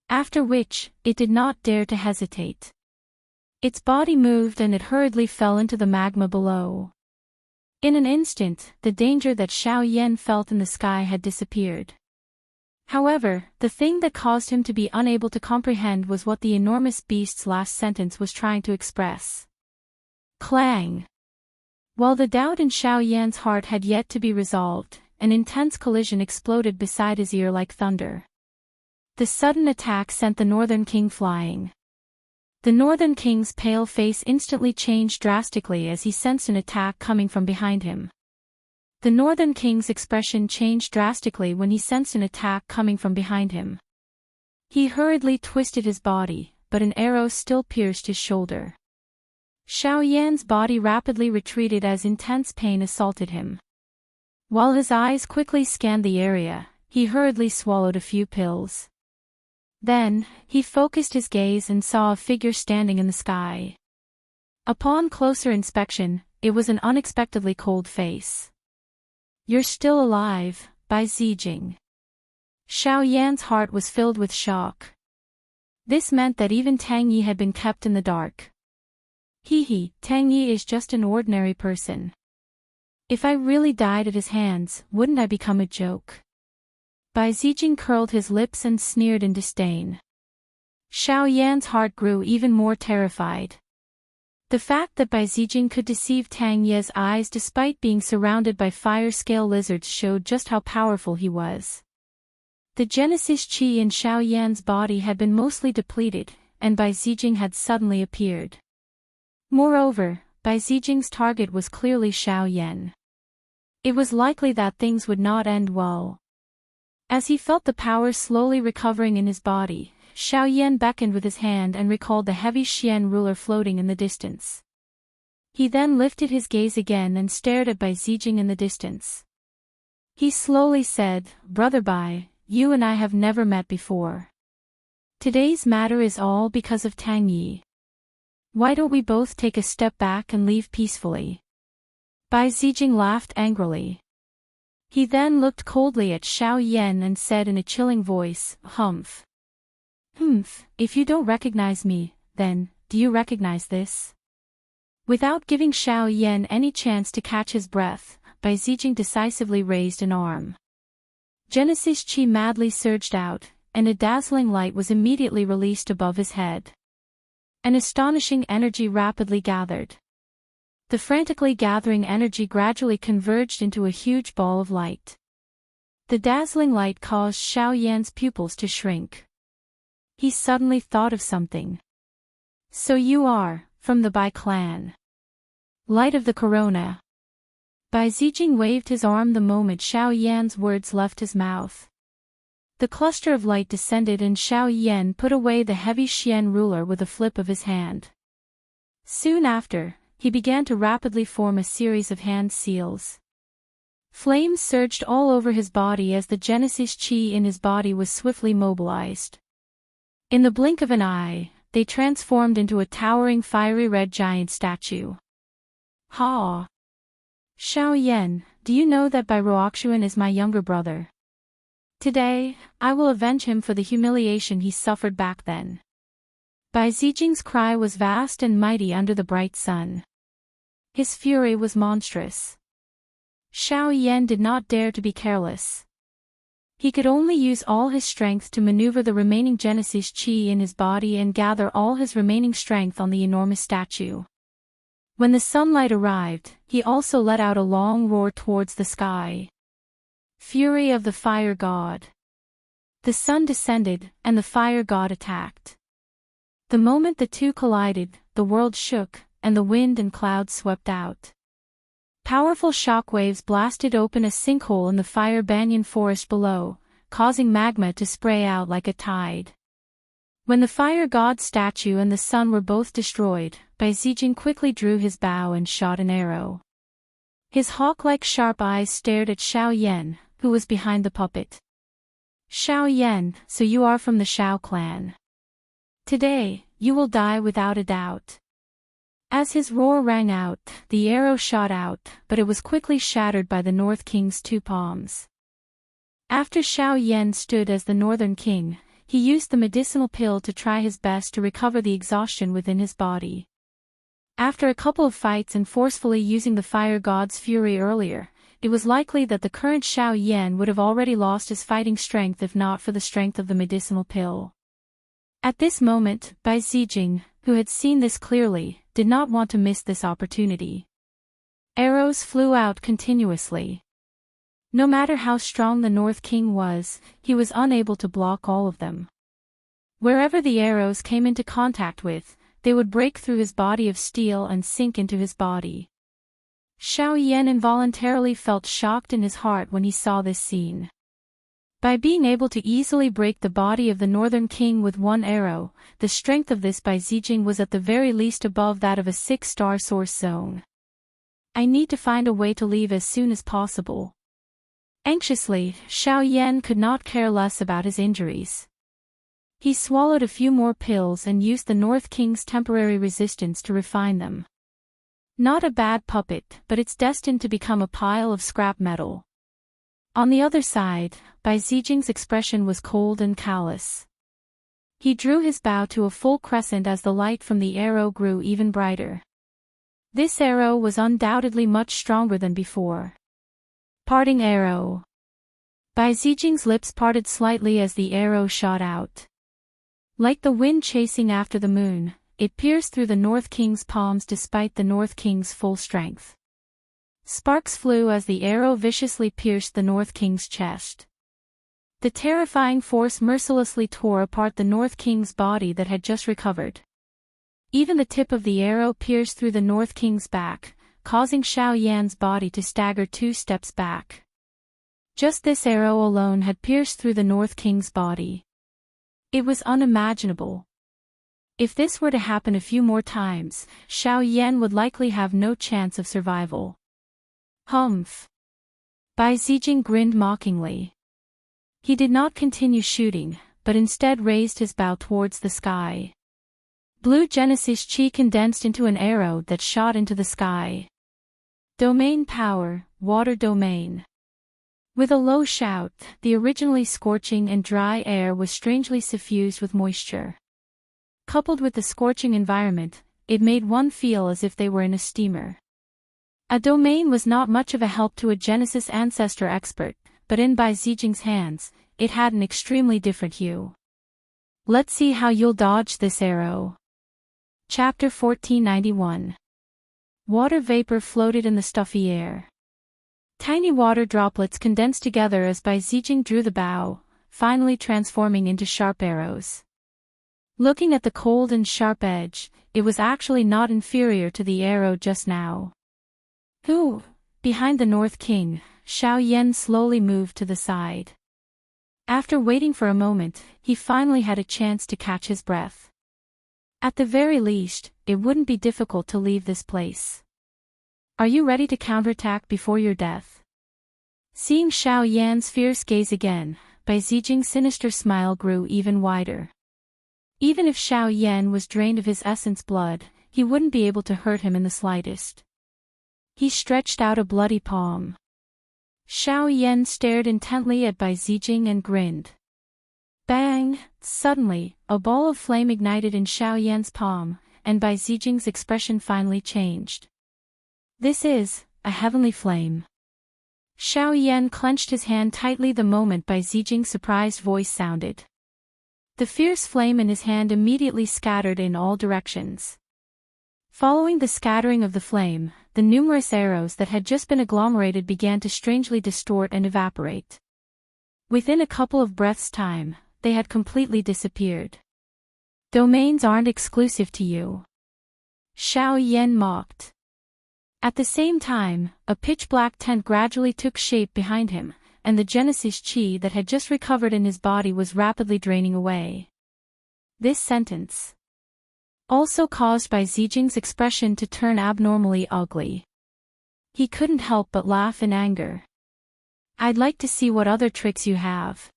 Speaker 1: After which, it did not dare to hesitate. Its body moved and it hurriedly fell into the magma below. In an instant, the danger that Xiao Yan felt in the sky had disappeared. However, the thing that caused him to be unable to comprehend was what the enormous beast's last sentence was trying to express. Clang! While the doubt in Xiao Yan's heart had yet to be resolved, an intense collision exploded beside his ear like thunder. The sudden attack sent the Northern King flying. The Northern King's pale face instantly changed drastically as he sensed an attack coming from behind him. The Northern King's expression changed drastically when he sensed an attack coming from behind him. He hurriedly twisted his body, but an arrow still pierced his shoulder. Xiao Yan's body rapidly retreated as intense pain assaulted him. While his eyes quickly scanned the area, he hurriedly swallowed a few pills. Then, he focused his gaze and saw a figure standing in the sky. Upon closer inspection, it was an unexpectedly cold face. "You're still alive, Bai Zijing." Xiao Yan's heart was filled with shock. This meant that even Tang Yi had been kept in the dark. Tang Yi is just an ordinary person. If I really died at his hands, wouldn't I become a joke? Bai Zijing curled his lips and sneered in disdain. Xiao Yan's heart grew even more terrified. The fact that Bai Zijing could deceive Tang Yi's eyes despite being surrounded by fire-scale lizards showed just how powerful he was. The Genesis Qi in Xiao Yan's body had been mostly depleted, and Bai Zijing had suddenly appeared. Moreover, Bai Zijing's target was clearly Xiao Yan. It was likely that things would not end well. As he felt the power slowly recovering in his body, Xiao Yan beckoned with his hand and recalled the heavy Xian ruler floating in the distance. He then lifted his gaze again and stared at Bai Zijing in the distance. He slowly said, "Brother Bai, you and I have never met before. Today's matter is all because of Tang Yi. Why don't we both take a step back and leave peacefully?" Bai Zijing laughed angrily. He then looked coldly at Xiao Yan and said in a chilling voice, "Humph. If you don't recognize me, then, do you recognize this?" Without giving Xiao Yan any chance to catch his breath, Bai Zijing decisively raised an arm. Genesis Qi madly surged out, and a dazzling light was immediately released above his head. An astonishing energy rapidly gathered. The frantically gathering energy gradually converged into a huge ball of light. The dazzling light caused Xiao Yan's pupils to shrink. He suddenly thought of something. "So you are, from the Bai clan. Light of the Corona." Bai Zijing waved his arm the moment Xiao Yan's words left his mouth. The cluster of light descended and Xiao Yan put away the heavy Xian ruler with a flip of his hand. Soon after, he began to rapidly form a series of hand seals. Flames surged all over his body as the Genesis Qi in his body was swiftly mobilized. In the blink of an eye, they transformed into a towering fiery red giant statue. "Ha! Xiao Yan, do you know that Bai Ruoxuan is my younger brother? Today, I will avenge him for the humiliation he suffered back then." Bai Zijing's cry was vast and mighty under the bright sun. His fury was monstrous. Xiao Yan did not dare to be careless. He could only use all his strength to maneuver the remaining Genesis Qi in his body and gather all his remaining strength on the enormous statue. When the sunlight arrived, he also let out a long roar towards the sky. Fury of the Fire God. The sun descended, and the Fire God attacked. The moment the two collided, the world shook, and the wind and clouds swept out. Powerful shockwaves blasted open a sinkhole in the fire banyan forest below, causing magma to spray out like a tide. When the Fire God statue and the sun were both destroyed, Bai Zijing quickly drew his bow and shot an arrow. His hawk-like sharp eyes stared at Xiao Yan, who was behind the puppet. Xiao Yan, so you are from the Xiao clan. Today, you will die without a doubt. As his roar rang out, the arrow shot out, but it was quickly shattered by the North King's two palms. After Xiao Yan stood as the Northern King, he used the medicinal pill to try his best to recover the exhaustion within his body. After a couple of fights and forcefully using the fire god's fury earlier, it was likely that the current Xiao Yan would have already lost his fighting strength if not for the strength of the medicinal pill. At this moment, Bai Zijing, who had seen this clearly, did not want to miss this opportunity. Arrows flew out continuously. No matter how strong the North King was, he was unable to block all of them. Wherever the arrows came into contact with, they would break through his body of steel and sink into his body. Xiao Yan involuntarily felt shocked in his heart when he saw this scene. By being able to easily break the body of the Northern King with one arrow, the strength of this Bai Zijing was at the very least above that of a 6-star source zone. I need to find a way to leave as soon as possible. Anxiously, Xiao Yan could not care less about his injuries. He swallowed a few more pills and used the North King's temporary resistance to refine them. Not a bad puppet, but it's destined to become a pile of scrap metal. On the other side, Bai Zijing's expression was cold and callous. He drew his bow to a full crescent as the light from the arrow grew even brighter. This arrow was undoubtedly much stronger than before. Parting arrow. Bai Zijing's lips parted slightly as the arrow shot out. Like the wind chasing after the moon, it pierced through the North King's palms despite the North King's full strength. Sparks flew as the arrow viciously pierced the North King's chest. The terrifying force mercilessly tore apart the North King's body that had just recovered. Even the tip of the arrow pierced through the North King's back, causing Xiao Yan's body to stagger 2 steps back. Just this arrow alone had pierced through the North King's body. It was unimaginable. If this were to happen a few more times, Xiao Yan would likely have no chance of survival. Humph. Bai Zijing grinned mockingly. He did not continue shooting, but instead raised his bow towards the sky. Blue Genesis chi condensed into an arrow that shot into the sky. Domain power, water domain. With a low shout, the originally scorching and dry air was strangely suffused with moisture. Coupled with the scorching environment, it made one feel as if they were in a steamer. A domain was not much of a help to a Genesis ancestor expert, but in Bai Zijing's hands, it had an extremely different hue. Let's see how you'll dodge this arrow. Chapter 1491. Water vapor floated in the stuffy air. Tiny water droplets condensed together as Bai Zijing drew the bow, finally transforming into sharp arrows. Looking at the cold and sharp edge, it was actually not inferior to the arrow just now. Who? Behind the North King, Xiao Yan slowly moved to the side. After waiting for a moment, he finally had a chance to catch his breath. At the very least, it wouldn't be difficult to leave this place. Are you ready to counterattack before your death? Seeing Xiao Yan's fierce gaze again, Bai Zijing's sinister smile grew even wider. Even if Xiao Yan was drained of his essence blood, he wouldn't be able to hurt him in the slightest. He stretched out a bloody palm. Xiao Yan stared intently at Bai Zijing and grinned. Bang! Suddenly, a ball of flame ignited in Xiao Yan's palm, and Bai Zijing's expression finally changed. This is a heavenly flame. Xiao Yan clenched his hand tightly the moment Bai Zijing's surprised voice sounded. The fierce flame in his hand immediately scattered in all directions. Following the scattering of the flame, the numerous arrows that had just been agglomerated began to strangely distort and evaporate. Within a couple of breaths' time, they had completely disappeared. Domains aren't exclusive to you. Xiao Yan mocked. At the same time, a pitch-black tent gradually took shape behind him, and the Genesis chi that had just recovered in his body was rapidly draining away. This sentence also caused Bai Zijing's expression to turn abnormally ugly. He couldn't help but laugh in anger. I'd like to see what other tricks you have.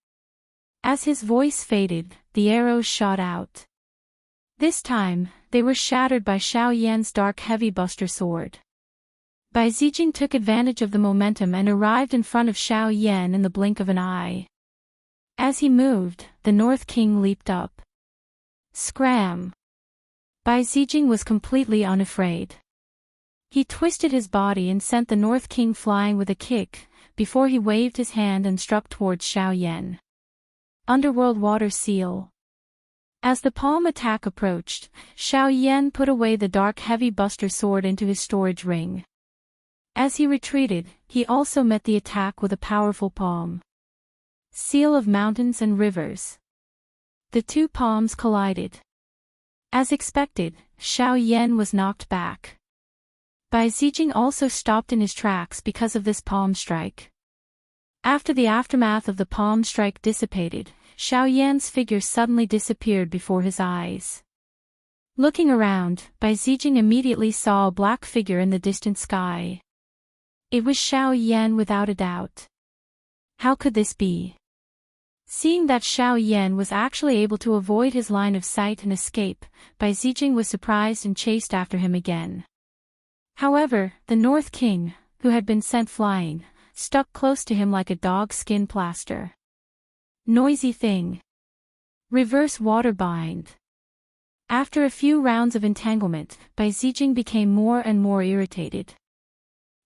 Speaker 1: As his voice faded, the arrows shot out. This time, they were shattered by Xiao Yan's dark heavy buster sword. Bai Zijing took advantage of the momentum and arrived in front of Xiao Yan in the blink of an eye. As he moved, the North King leaped up. Scram! Bai Zijing was completely unafraid. He twisted his body and sent the North King flying with a kick, before he waved his hand and struck towards Xiao Yan. Underworld Water Seal. As the palm attack approached, Xiao Yan put away the dark heavy buster sword into his storage ring. As he retreated, he also met the attack with a powerful palm. Seal of Mountains and Rivers. The two palms collided. As expected, Xiao Yan was knocked back. Bai Zijing also stopped in his tracks because of this palm strike. After the aftermath of the palm strike dissipated, Xiao Yan's figure suddenly disappeared before his eyes. Looking around, Bai Zijing immediately saw a black figure in the distant sky. It was Xiao Yan without a doubt. How could this be? Seeing that Xiao Yan was actually able to avoid his line of sight and escape, Bai Zijing was surprised and chased after him again. However, the North King, who had been sent flying, stuck close to him like a dog's skin plaster. Noisy thing. Reverse water bind. After a few rounds of entanglement, Bai Zijing became more and more irritated.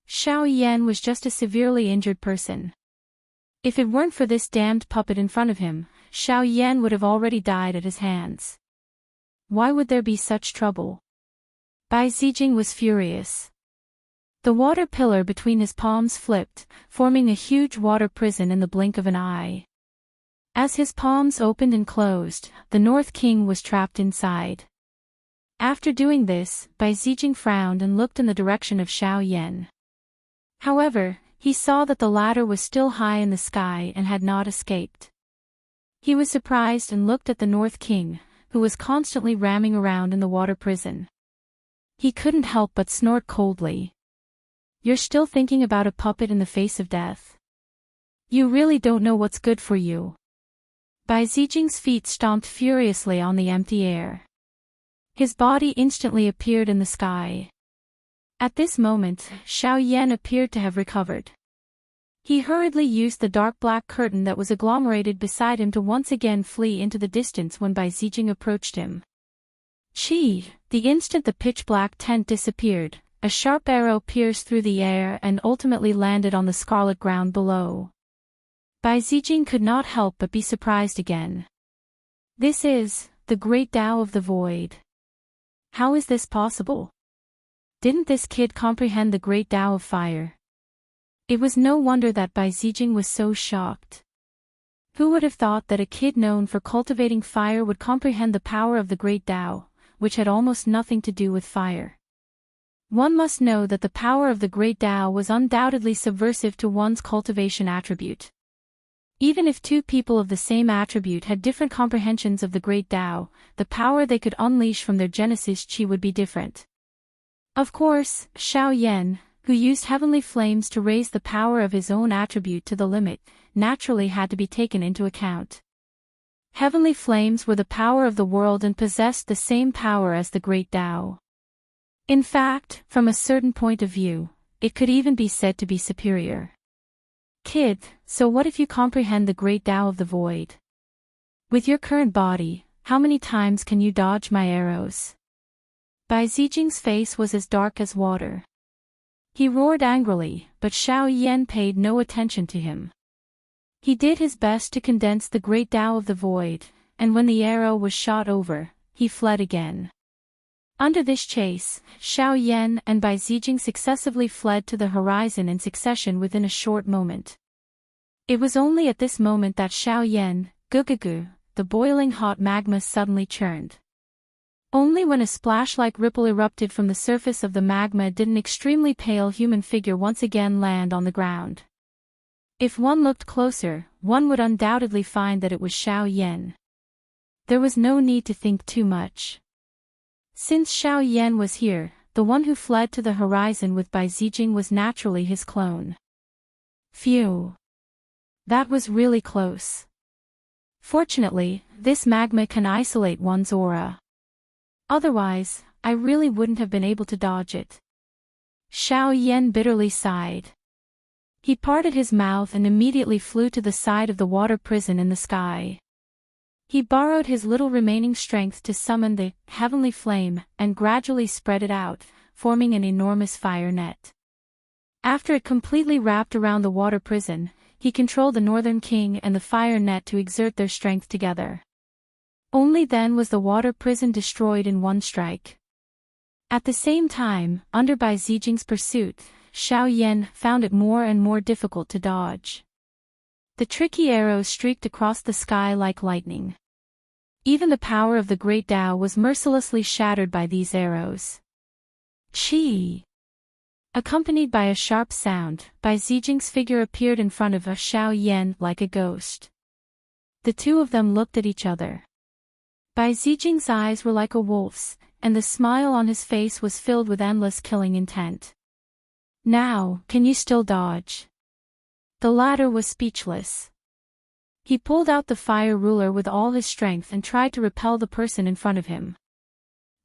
Speaker 1: Xiao Yan was just a severely injured person. If it weren't for this damned puppet in front of him, Xiao Yan would have already died at his hands. Why would there be such trouble? Bai Zijing was furious. The water pillar between his palms flipped, forming a huge water prison in the blink of an eye. As his palms opened and closed, the North King was trapped inside. After doing this, Bai Zijing frowned and looked in the direction of Xiao Yan. However, he saw that the latter was still high in the sky and had not escaped. He was surprised and looked at the North King, who was constantly ramming around in the water prison. He couldn't help but snort coldly. You're still thinking about a puppet in the face of death? You really don't know what's good for you. Bai Zijing's feet stomped furiously on the empty air. His body instantly appeared in the sky. At this moment, Xiao Yan appeared to have recovered. He hurriedly used the dark black curtain that was agglomerated beside him to once again flee into the distance when Bai Zijing approached him. Chi! The instant the pitch-black tent disappeared, a sharp arrow pierced through the air and ultimately landed on the scarlet ground below. Bai Zijing could not help but be surprised again. This is the great Tao of the Void. How is this possible? Didn't this kid comprehend the great Tao of fire? It was no wonder that Bai Zijing was so shocked. Who would have thought that a kid known for cultivating fire would comprehend the power of the great Tao, which had almost nothing to do with fire? One must know that the power of the great Tao was undoubtedly subversive to one's cultivation attribute. Even if two people of the same attribute had different comprehensions of the great Tao, the power they could unleash from their genesis chi would be different. Of course, Xiao Yan, who used heavenly flames to raise the power of his own attribute to the limit, naturally had to be taken into account. Heavenly flames were the power of the world and possessed the same power as the great Tao. In fact, from a certain point of view, it could even be said to be superior. Kid, so what if you comprehend the great Tao of the Void? With your current body, how many times can you dodge my arrows? Bai Zijing's face was as dark as water. He roared angrily, but Xiao Yan paid no attention to him. He did his best to condense the great Tao of the Void, and when the arrow was shot over, he fled again. Under this chase, Xiao Yan and Bai Zijing successively fled to the horizon in succession within a short moment. It was only at this moment that Xiao Yan, gugugu, the boiling hot magma suddenly churned. Only when a splash-like ripple erupted from the surface of the magma did an extremely pale human figure once again land on the ground. If one looked closer, one would undoubtedly find that it was Xiao Yan. There was no need to think too much. Since Xiao Yan was here, the one who fled to the horizon with Bai Zijing was naturally his clone. Phew! That was really close. Fortunately, this magma can isolate one's aura. Otherwise, I really wouldn't have been able to dodge it. Xiao Yan bitterly sighed. He parted his mouth and immediately flew to the side of the water prison in the sky. He borrowed his little remaining strength to summon the heavenly flame and gradually spread it out, forming an enormous fire net. After it completely wrapped around the water prison, he controlled the Northern King and the fire net to exert their strength together. Only then was the water prison destroyed in one strike. At the same time, under Bai Zijing's pursuit, Xiao Yan found it more and more difficult to dodge. The tricky arrows streaked across the sky like lightning. Even the power of the Great Tao was mercilessly shattered by these arrows. Chi! Accompanied by a sharp sound, Bai Zijing's figure appeared in front of Xiao Yan like a ghost. The two of them looked at each other. Bai Zijing's eyes were like a wolf's, and the smile on his face was filled with endless killing intent. Now, can you still dodge? The latter was speechless. He pulled out the fire ruler with all his strength and tried to repel the person in front of him.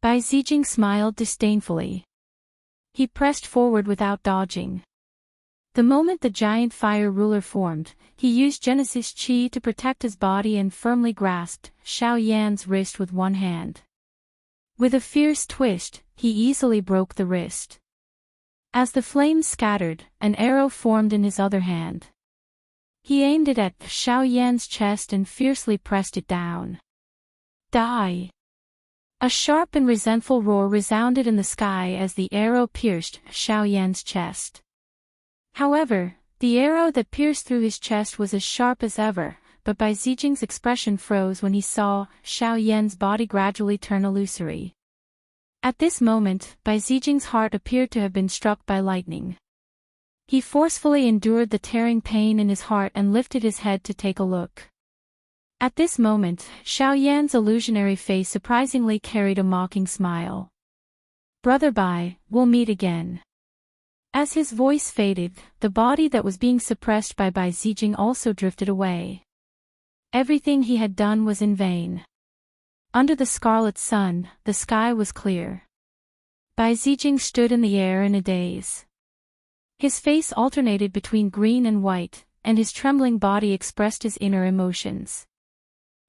Speaker 1: Bai Zijing smiled disdainfully. He pressed forward without dodging. The moment the giant fire ruler formed, he used Genesis Chi to protect his body and firmly grasped Xiao Yan's wrist with one hand. With a fierce twist, he easily broke the wrist. As the flames scattered, an arrow formed in his other hand. He aimed it at Xiao Yan's chest and fiercely pressed it down. Die! A sharp and resentful roar resounded in the sky as the arrow pierced Xiao Yan's chest. However, the arrow that pierced through his chest was as sharp as ever, but Bai Zijing's expression froze when he saw Xiao Yan's body gradually turn illusory. At this moment, Bai Zijing's heart appeared to have been struck by lightning. He forcefully endured the tearing pain in his heart and lifted his head to take a look. At this moment, Xiao Yan's illusionary face surprisingly carried a mocking smile. Brother Bai, we'll meet again. As his voice faded, the body that was being suppressed by Bai Zijing also drifted away. Everything he had done was in vain. Under the scarlet sun, the sky was clear. Bai Zijing stood in the air in a daze. His face alternated between green and white, and his trembling body expressed his inner emotions.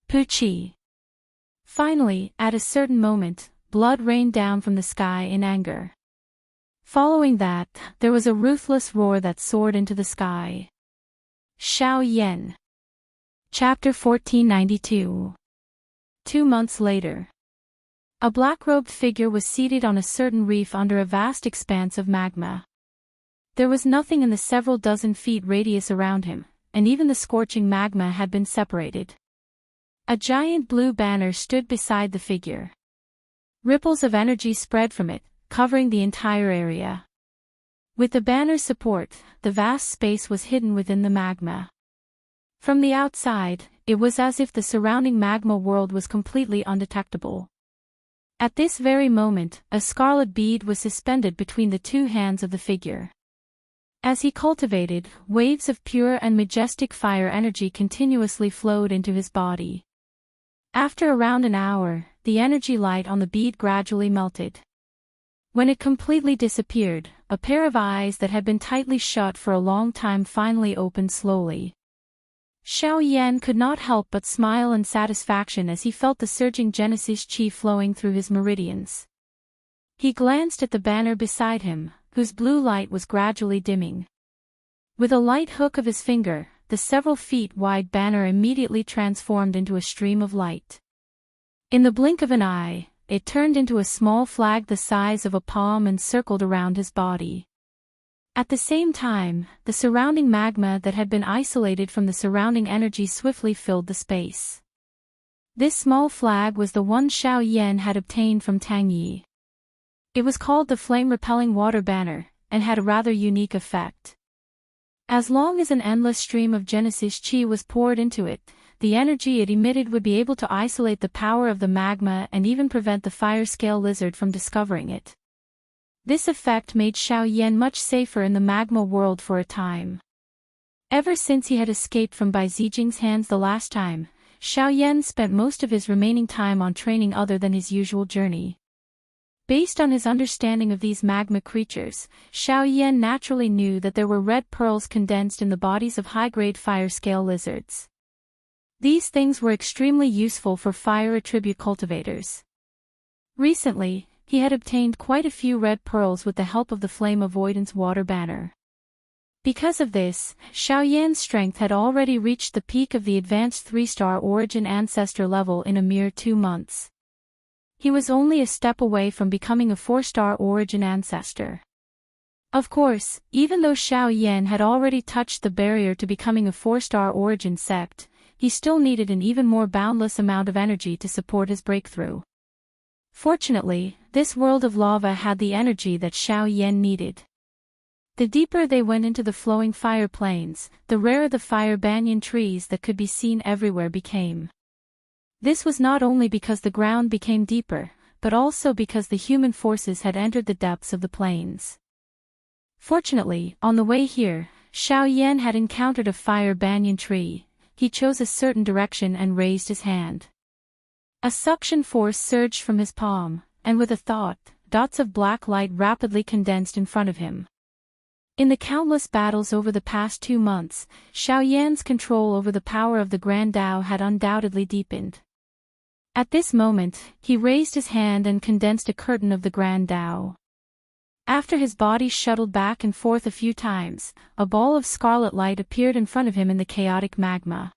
Speaker 1: Puchi! Finally, at a certain moment, blood rained down from the sky in anger. Following that, there was a ruthless roar that soared into the sky. Xiao Yan. Chapter 1492. 2 months later. A black-robed figure was seated on a certain reef under a vast expanse of magma. There was nothing in the several dozen feet radius around him, and even the scorching magma had been separated. A giant blue banner stood beside the figure. Ripples of energy spread from it, covering the entire area. With the banner's support, the vast space was hidden within the magma. From the outside, it was as if the surrounding magma world was completely undetectable. At this very moment, a scarlet bead was suspended between the two hands of the figure. As he cultivated, waves of pure and majestic fire energy continuously flowed into his body. After around an hour, the energy light on the bead gradually melted. When it completely disappeared, a pair of eyes that had been tightly shut for a long time finally opened slowly. Xiao Yan could not help but smile in satisfaction as he felt the surging Genesis Chi flowing through his meridians. He glanced at the banner beside him, whose blue light was gradually dimming. With a light hook of his finger, the several feet wide banner immediately transformed into a stream of light. In the blink of an eye, it turned into a small flag the size of a palm and circled around his body. At the same time, the surrounding magma that had been isolated from the surrounding energy swiftly filled the space. This small flag was the one Xiao Yan had obtained from Tang Yi. It was called the Flame-Repelling Water Banner, and had a rather unique effect. As long as an endless stream of Genesis Chi was poured into it, the energy it emitted would be able to isolate the power of the magma and even prevent the fire-scale lizard from discovering it. This effect made Xiao Yan much safer in the magma world for a time. Ever since he had escaped from Bai Zijing's hands the last time, Xiao Yan spent most of his remaining time on training other than his usual journey. Based on his understanding of these magma creatures, Xiao Yan naturally knew that there were red pearls condensed in the bodies of high-grade fire-scale lizards. These things were extremely useful for fire attribute cultivators. Recently, he had obtained quite a few red pearls with the help of the Flame Avoidance Water Banner. Because of this, Xiao Yan's strength had already reached the peak of the advanced 3-star origin ancestor level in a mere 2 months. He was only a step away from becoming a 4-star origin ancestor. Of course, even though Xiao Yan had already touched the barrier to becoming a 4-star origin sect, he still needed an even more boundless amount of energy to support his breakthrough. Fortunately, this world of lava had the energy that Xiao Yan needed. The deeper they went into the flowing fire plains, the rarer the fire banyan trees that could be seen everywhere became. This was not only because the ground became deeper, but also because the human forces had entered the depths of the plains. Fortunately, on the way here, Xiao Yan had encountered a fire banyan tree. He chose a certain direction and raised his hand. A suction force surged from his palm, and with a thought, dots of black light rapidly condensed in front of him. In the countless battles over the past 2 months, Xiao Yan's control over the power of the Grand Tao had undoubtedly deepened. At this moment, he raised his hand and condensed a curtain of the Grand Tao. After his body shuttled back and forth a few times, a ball of scarlet light appeared in front of him in the chaotic magma.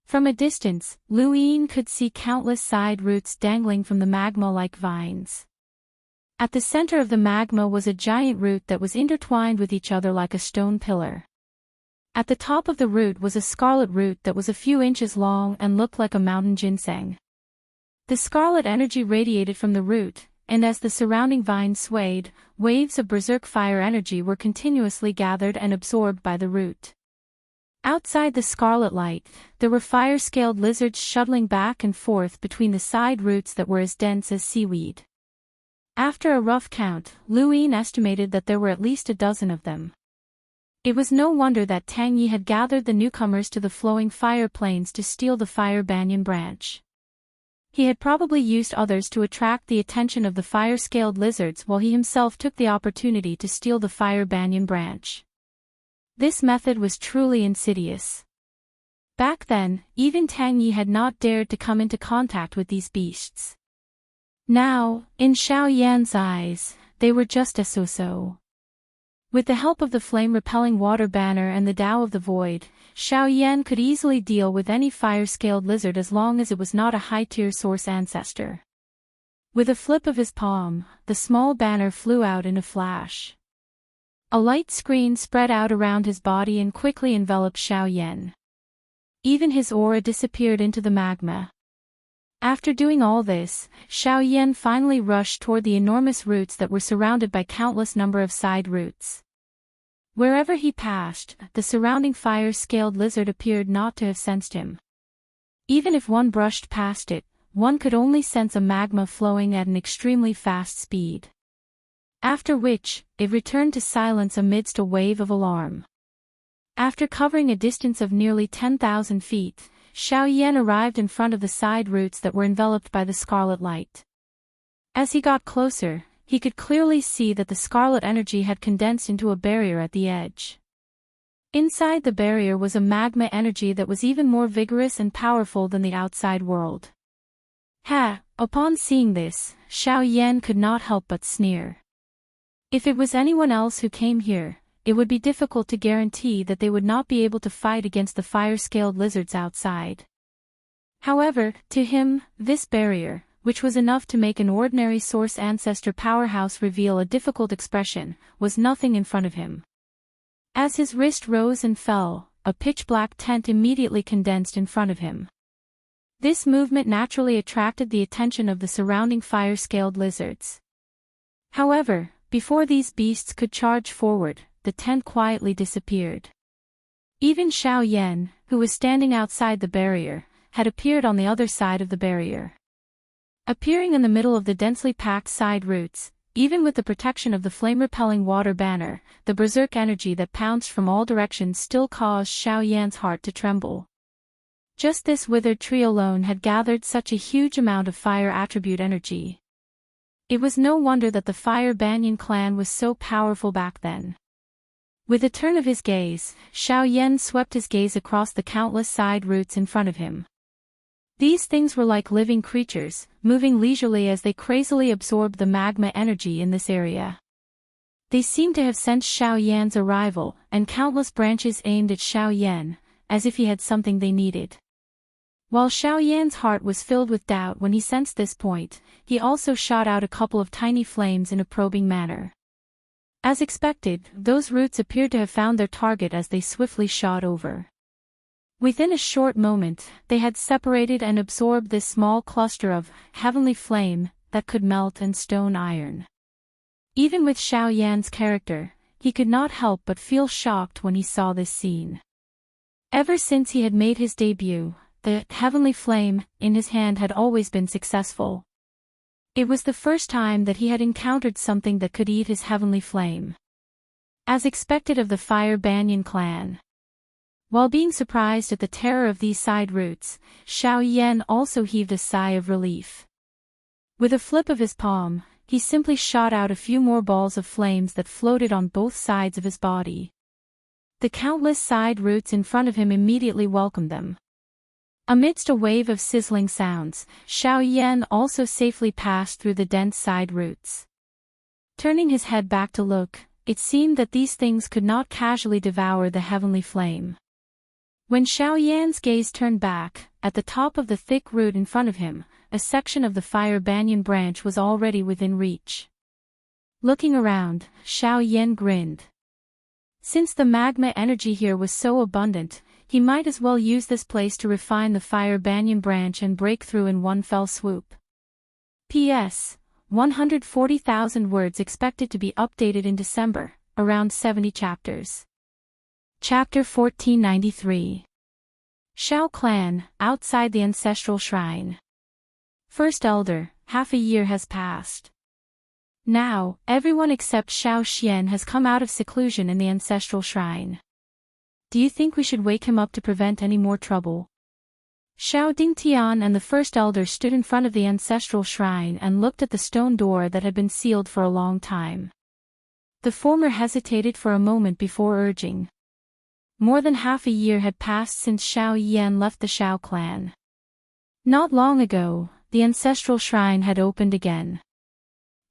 Speaker 1: From a distance, Lu Yin could see countless side roots dangling from the magma like vines. At the center of the magma was a giant root that was intertwined with each other like a stone pillar. At the top of the root was a scarlet root that was a few inches long and looked like a mountain ginseng. The scarlet energy radiated from the root, and as the surrounding vines swayed, waves of berserk fire energy were continuously gathered and absorbed by the root. Outside the scarlet light, there were fire-scaled lizards shuttling back and forth between the side roots that were as dense as seaweed. After a rough count, Lu Yin estimated that there were at least a dozen of them. It was no wonder that Tang Yi had gathered the newcomers to the flowing fire plains to steal the fire banyan branch. He had probably used others to attract the attention of the fire-scaled lizards while he himself took the opportunity to steal the fire banyan branch. This method was truly insidious. Back then, even Tang Yi had not dared to come into contact with these beasts. Now, in Xiao Yan's eyes, they were just a so-so. With the help of the flame-repelling water banner and the Tao of the Void, Xiao Yan could easily deal with any fire-scaled lizard as long as it was not a high-tier source ancestor. With a flip of his palm, the small banner flew out in a flash. A light screen spread out around his body and quickly enveloped Xiao Yan. Even his aura disappeared into the magma. After doing all this, Xiao Yan finally rushed toward the enormous roots that were surrounded by countless number of side roots. Wherever he passed, the surrounding fire-scaled lizard appeared not to have sensed him. Even if one brushed past it, one could only sense a magma flowing at an extremely fast speed. After which, it returned to silence amidst a wave of alarm. After covering a distance of nearly 10,000 feet, Xiao Yan arrived in front of the side roots that were enveloped by the scarlet light. As he got closer, he could clearly see that the scarlet energy had condensed into a barrier at the edge. Inside the barrier was a magma energy that was even more vigorous and powerful than the outside world. Upon seeing this, Xiao Yan could not help but sneer. If it was anyone else who came here, it would be difficult to guarantee that they would not be able to fight against the fire-scaled lizards outside. However, to him, this barrier, which was enough to make an ordinary source ancestor powerhouse reveal a difficult expression, was nothing in front of him. As his wrist rose and fell, a pitch-black tent immediately condensed in front of him. This movement naturally attracted the attention of the surrounding fire-scaled lizards. However, before these beasts could charge forward, the tent quietly disappeared. Even Xiao Yan, who was standing outside the barrier, had appeared on the other side of the barrier. Appearing in the middle of the densely packed side roots, Even with the protection of the flame-repelling water banner, the berserk energy that pounced from all directions still caused Xiao Yan's heart to tremble. Just this withered tree alone had gathered such a huge amount of fire attribute energy. It was no wonder that the Fire Banyan clan was so powerful back then. With a turn of his gaze, Xiao Yan swept his gaze across the countless side roots in front of him. These things were like living creatures, moving leisurely as they crazily absorbed the magma energy in this area. They seemed to have sensed Xiao Yan's arrival, and countless branches aimed at Xiao Yan, as if he had something they needed. While Xiao Yan's heart was filled with doubt when he sensed this point, he also shot out a couple of tiny flames in a probing manner. As expected, those roots appeared to have found their target as they swiftly shot over. Within a short moment, they had separated and absorbed this small cluster of heavenly flame that could melt and stone iron. Even with Xiao Yan's character, he could not help but feel shocked when he saw this scene. Ever since he had made his debut, the heavenly flame in his hand had always been successful. It was the first time that he had encountered something that could eat his heavenly flame. As expected of the Fire Banyan clan. While being surprised at the terror of these side roots, Xiao Yan also heaved a sigh of relief. With a flip of his palm, he simply shot out a few more balls of flames that floated on both sides of his body. The countless side roots in front of him immediately welcomed them. Amidst a wave of sizzling sounds, Xiao Yan also safely passed through the dense side roots. Turning his head back to look, it seemed that these things could not casually devour the heavenly flame. When Xiao Yan's gaze turned back, at the top of the thick root in front of him, a section of the Fire Banyan branch was already within reach. Looking around, Xiao Yan grinned. Since the magma energy here was so abundant, he might as well use this place to refine the Fire Banyan branch and break through in one fell swoop. P.S. 140,000 words expected to be updated in December, around 70 chapters. Chapter 1493. Xiao Clan, outside the Ancestral Shrine. First Elder, half a year has passed. Now, everyone except Xiao Xian has come out of seclusion in the Ancestral Shrine. Do you think we should wake him up to prevent any more trouble? Xiao Dingtian and the First Elder stood in front of the Ancestral Shrine and looked at the stone door that had been sealed for a long time. The former hesitated for a moment before urging. More than half a year had passed since Xiao Yan left the Xiao clan. Not long ago, the Ancestral Shrine had opened again.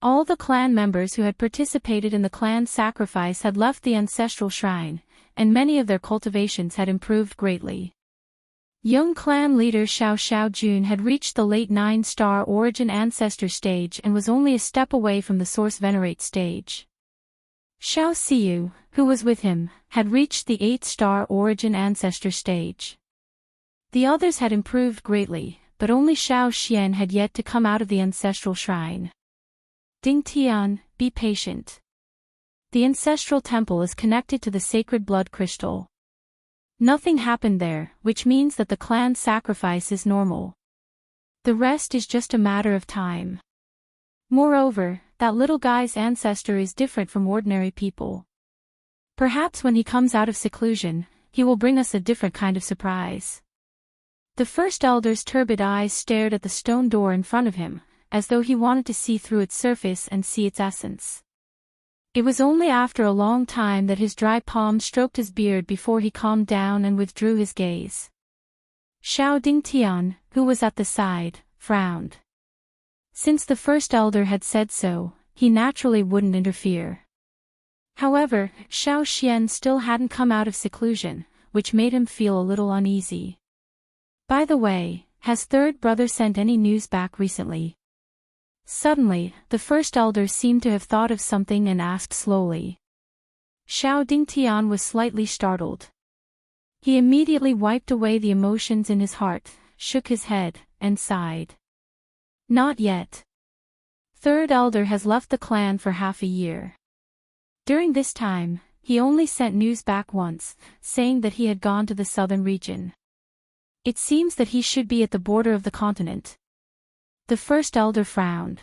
Speaker 1: All the clan members who had participated in the clan sacrifice had left the Ancestral Shrine, and many of their cultivations had improved greatly. Young clan leader Xiao Xiaojun had reached the late 9-star origin ancestor stage and was only a step away from the source venerate stage. Xiao Xiu, who was with him, had reached the 8-star origin ancestor stage. The others had improved greatly, but only Xiao Xian had yet to come out of the Ancestral Shrine. Ding Tian, be patient. The ancestral temple is connected to the sacred blood crystal. Nothing happened there, which means that the clan sacrifice is normal. The rest is just a matter of time. Moreover, that little guy's ancestor is different from ordinary people. Perhaps when he comes out of seclusion, he will bring us a different kind of surprise. The First Elder's turbid eyes stared at the stone door in front of him, as though he wanted to see through its surface and see its essence. It was only after a long time that his dry palm stroked his beard before he calmed down and withdrew his gaze. Xiao Dingtian, who was at the side, frowned. Since the First Elder had said so, he naturally wouldn't interfere. However, Xiao Xian still hadn't come out of seclusion, which made him feel a little uneasy. By the way, has Third Brother sent any news back recently? Suddenly, the First Elder seemed to have thought of something and asked slowly. Xiao Dingtian was slightly startled. He immediately wiped away the emotions in his heart, shook his head, and sighed. Not yet. Third Elder has left the clan for half a year. During this time, he only sent news back once, saying that he had gone to the southern region. It seems that he should be at the border of the continent. The First Elder frowned.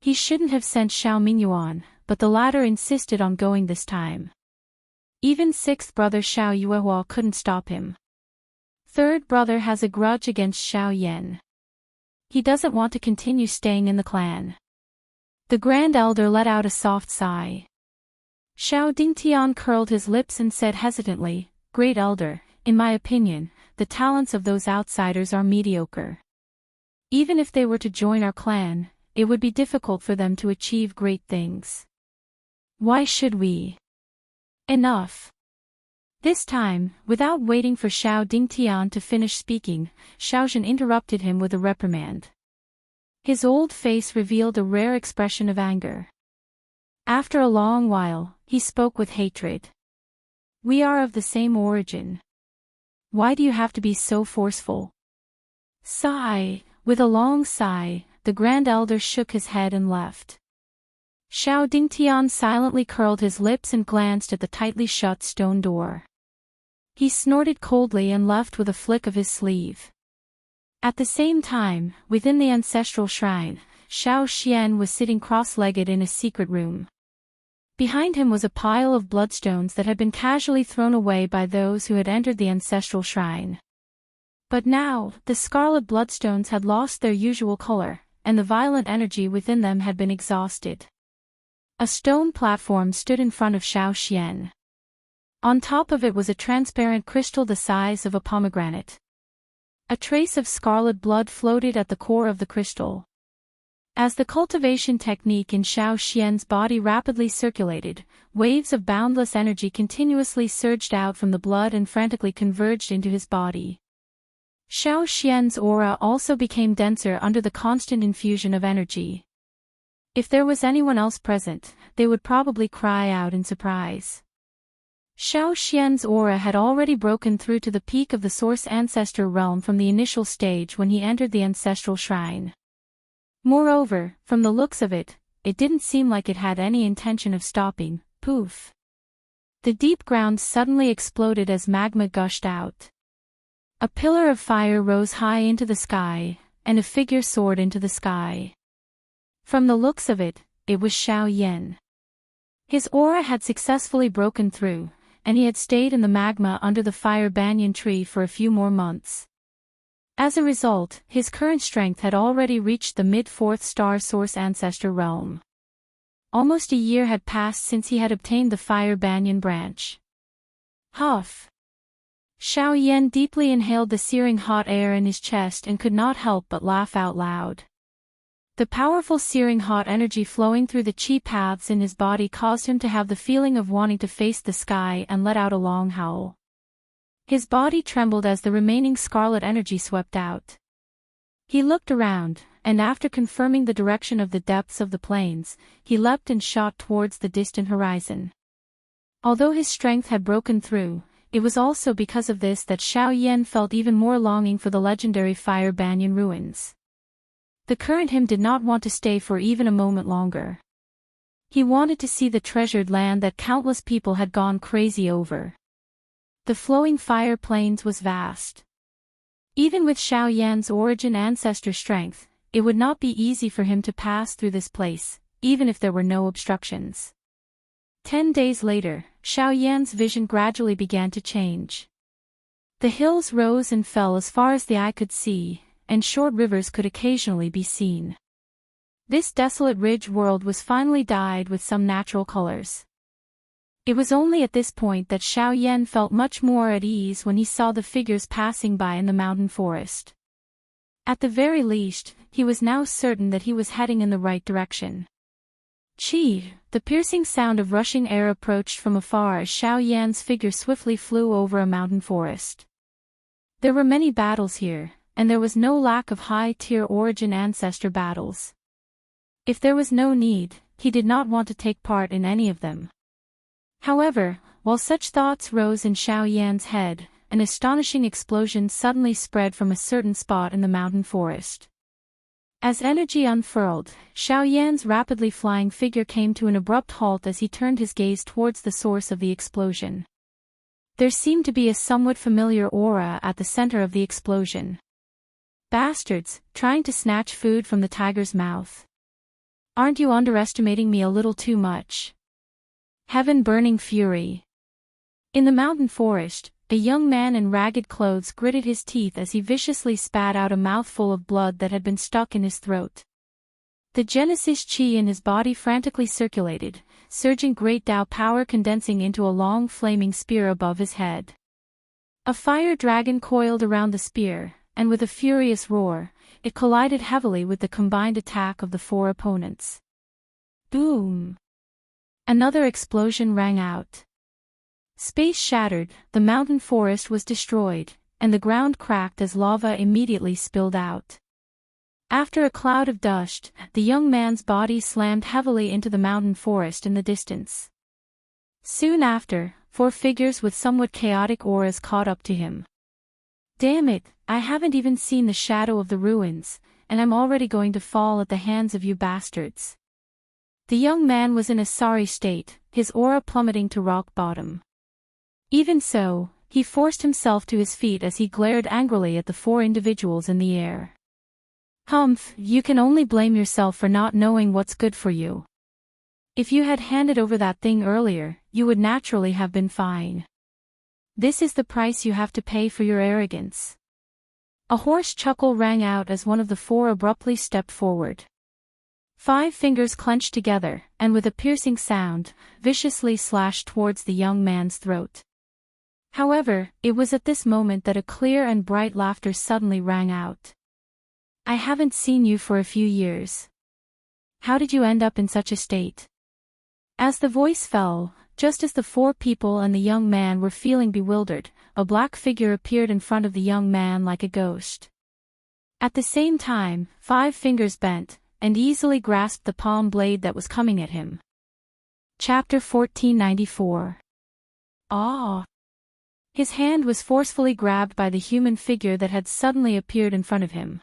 Speaker 1: He shouldn't have sent Xiao Mingyuan, but the latter insisted on going this time. Even sixth brother Xiao Yuehua couldn't stop him. Third brother has a grudge against Xiao Yan. He doesn't want to continue staying in the clan. The Grand Elder let out a soft sigh. Xiao Dingtian curled his lips and said hesitantly, Great Elder, in my opinion, the talents of those outsiders are mediocre. Even if they were to join our clan, it would be difficult for them to achieve great things. Why should we? Enough. This time, without waiting for Xiao Dingtian to finish speaking, Xiaozhen interrupted him with a reprimand. His old face revealed a rare expression of anger. After a long while, he spoke with hatred. We are of the same origin. Why do you have to be so forceful? Sigh. With a long sigh, the Grand Elder shook his head and left. Xiao Dingtian silently curled his lips and glanced at the tightly shut stone door. He snorted coldly and left with a flick of his sleeve. At the same time, within the ancestral shrine, Xiao Xian was sitting cross-legged in a secret room. Behind him was a pile of bloodstones that had been casually thrown away by those who had entered the ancestral shrine. But now, the scarlet bloodstones had lost their usual color, and the violent energy within them had been exhausted. A stone platform stood in front of Xiao Xian. On top of it was a transparent crystal the size of a pomegranate. A trace of scarlet blood floated at the core of the crystal. As the cultivation technique in Xiao Xian's body rapidly circulated, waves of boundless energy continuously surged out from the blood and frantically converged into his body. Xiao Xian's aura also became denser under the constant infusion of energy. If there was anyone else present, they would probably cry out in surprise. Xiao Xian's aura had already broken through to the peak of the Source Ancestor realm from the initial stage when he entered the ancestral shrine. Moreover, from the looks of it, it didn't seem like it had any intention of stopping. Poof! The deep ground suddenly exploded as magma gushed out. A pillar of fire rose high into the sky, and a figure soared into the sky. From the looks of it, it was Xiao Yan. His aura had successfully broken through, and he had stayed in the magma under the fire banyan tree for a few more months. As a result, his current strength had already reached the mid-fourth star Source Ancestor realm. Almost a year had passed since he had obtained the fire banyan branch. Huff! Xiao Yan deeply inhaled the searing hot air in his chest and could not help but laugh out loud. The powerful searing hot energy flowing through the chi paths in his body caused him to have the feeling of wanting to face the sky and let out a long howl. His body trembled as the remaining scarlet energy swept out. He looked around, and after confirming the direction of the depths of the plains, he leapt and shot towards the distant horizon. Although his strength had broken through, it was also because of this that Xiao Yan felt even more longing for the legendary Fire Banyan ruins. The current him did not want to stay for even a moment longer. He wanted to see the treasured land that countless people had gone crazy over. The flowing fire plains was vast. Even with Xiao Yan's origin ancestor strength, it would not be easy for him to pass through this place, even if there were no obstructions. 10 days later, Xiao Yan's vision gradually began to change. The hills rose and fell as far as the eye could see, and short rivers could occasionally be seen. This desolate ridge world was finally dyed with some natural colors. It was only at this point that Xiao Yan felt much more at ease when he saw the figures passing by in the mountain forest. At the very least, he was now certain that he was heading in the right direction. Chi! The piercing sound of rushing air approached from afar as Xiao Yan's figure swiftly flew over a mountain forest. There were many battles here, and there was no lack of high-tier origin ancestor battles. If there was no need, he did not want to take part in any of them. However, while such thoughts rose in Xiao Yan's head, an astonishing explosion suddenly spread from a certain spot in the mountain forest. As energy unfurled, Xiao Yan's rapidly flying figure came to an abrupt halt as he turned his gaze towards the source of the explosion. There seemed to be a somewhat familiar aura at the center of the explosion. Bastards, trying to snatch food from the tiger's mouth. Aren't you underestimating me a little too much? Heaven-burning fury. In the mountain forest, a young man in ragged clothes gritted his teeth as he viciously spat out a mouthful of blood that had been stuck in his throat. The Genesis chi in his body frantically circulated, surging great Tao power condensing into a long flaming spear above his head. A fire dragon coiled around the spear, and with a furious roar, it collided heavily with the combined attack of the four opponents. Boom! Another explosion rang out. Space shattered, the mountain forest was destroyed, and the ground cracked as lava immediately spilled out. After a cloud of dust, the young man's body slammed heavily into the mountain forest in the distance. Soon after, four figures with somewhat chaotic auras caught up to him. Damn it, I haven't even seen the shadow of the ruins, and I'm already going to fall at the hands of you bastards. The young man was in a sorry state, his aura plummeting to rock bottom. Even so, he forced himself to his feet as he glared angrily at the four individuals in the air. Humph, you can only blame yourself for not knowing what's good for you. If you had handed over that thing earlier, you would naturally have been fine. This is the price you have to pay for your arrogance. A hoarse chuckle rang out as one of the four abruptly stepped forward. 5 fingers clenched together, and with a piercing sound, viciously slashed towards the young man's throat. However, it was at this moment that a clear and bright laughter suddenly rang out. I haven't seen you for a few years. How did you end up in such a state? As the voice fell, just as the four people and the young man were feeling bewildered, a black figure appeared in front of the young man like a ghost. At the same time, 5 fingers bent, and easily grasped the palm blade that was coming at him. Chapter 1494. Ah! His hand was forcefully grabbed by the human figure that had suddenly appeared in front of him.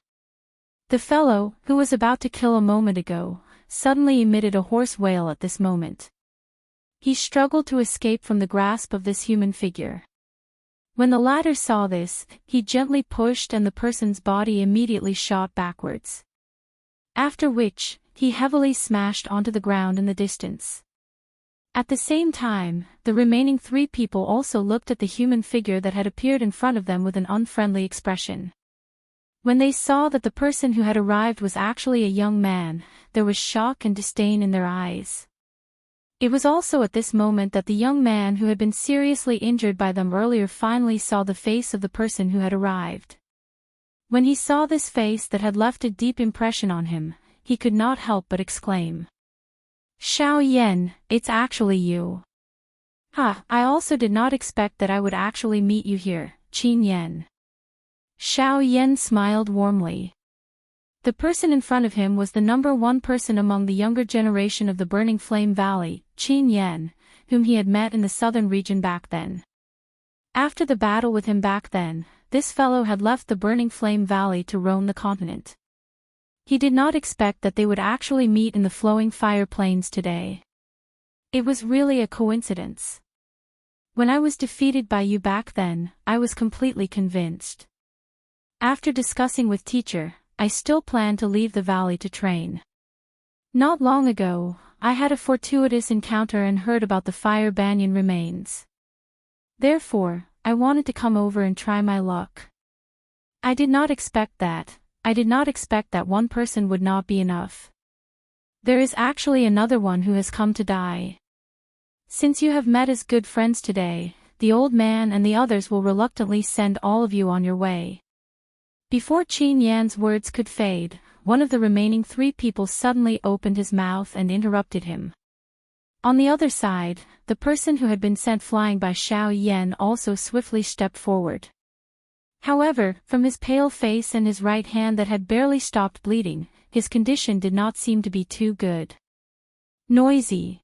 Speaker 1: The fellow, who was about to kill a moment ago, suddenly emitted a hoarse wail at this moment. He struggled to escape from the grasp of this human figure. When the latter saw this, he gently pushed and the person's body immediately shot backwards. After which, he heavily smashed onto the ground in the distance. At the same time, the remaining 3 people also looked at the human figure that had appeared in front of them with an unfriendly expression. When they saw that the person who had arrived was actually a young man, there was shock and disdain in their eyes. It was also at this moment that the young man who had been seriously injured by them earlier finally saw the face of the person who had arrived. When he saw this face that had left a deep impression on him, he could not help but exclaim. Xiao Yan, it's actually you. Ha, I also did not expect that I would actually meet you here, Qin Yan. Xiao Yan smiled warmly. The person in front of him was the number 1 person among the younger generation of the Burning Flame Valley, Qin Yan, whom he had met in the southern region back then. After the battle with him back then, this fellow had left the Burning Flame Valley to roam the continent. He did not expect that they would actually meet in the flowing fire plains today. It was really a coincidence. When I was defeated by you back then, I was completely convinced. After discussing with teacher, I still plan to leave the valley to train. Not long ago, I had a fortuitous encounter and heard about the fire banyan remains. Therefore, I wanted to come over and try my luck. I did not expect that. I did not expect that one person would not be enough. There is actually another one who has come to die. Since you have met as good friends today, the old man and the others will reluctantly send all of you on your way. Before Qin Yan's words could fade, one of the remaining 3 people suddenly opened his mouth and interrupted him. On the other side, the person who had been sent flying by Xiao Yan also swiftly stepped forward. However, from his pale face and his right hand that had barely stopped bleeding, his condition did not seem to be too good. Noisy.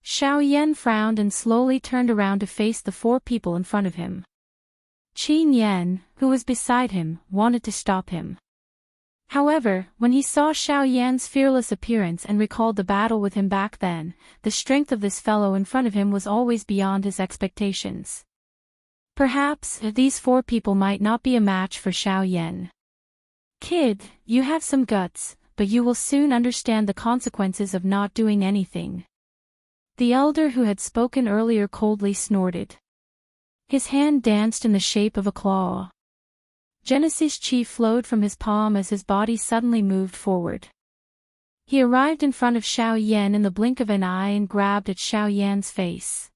Speaker 1: Xiao Yan frowned and slowly turned around to face the 4 people in front of him. Qin Yan, who was beside him, wanted to stop him. However, when he saw Xiao Yan's fearless appearance and recalled the battle with him back then, the strength of this fellow in front of him was always beyond his expectations. Perhaps these 4 people might not be a match for Xiao Yan. Kid, you have some guts, but you will soon understand the consequences of not doing anything." The elder who had spoken earlier coldly snorted. His hand danced in the shape of a claw. Genesis chi flowed from his palm as his body suddenly moved forward. He arrived in front of Xiao Yan in the blink of an eye and grabbed at Xiao Yan's face.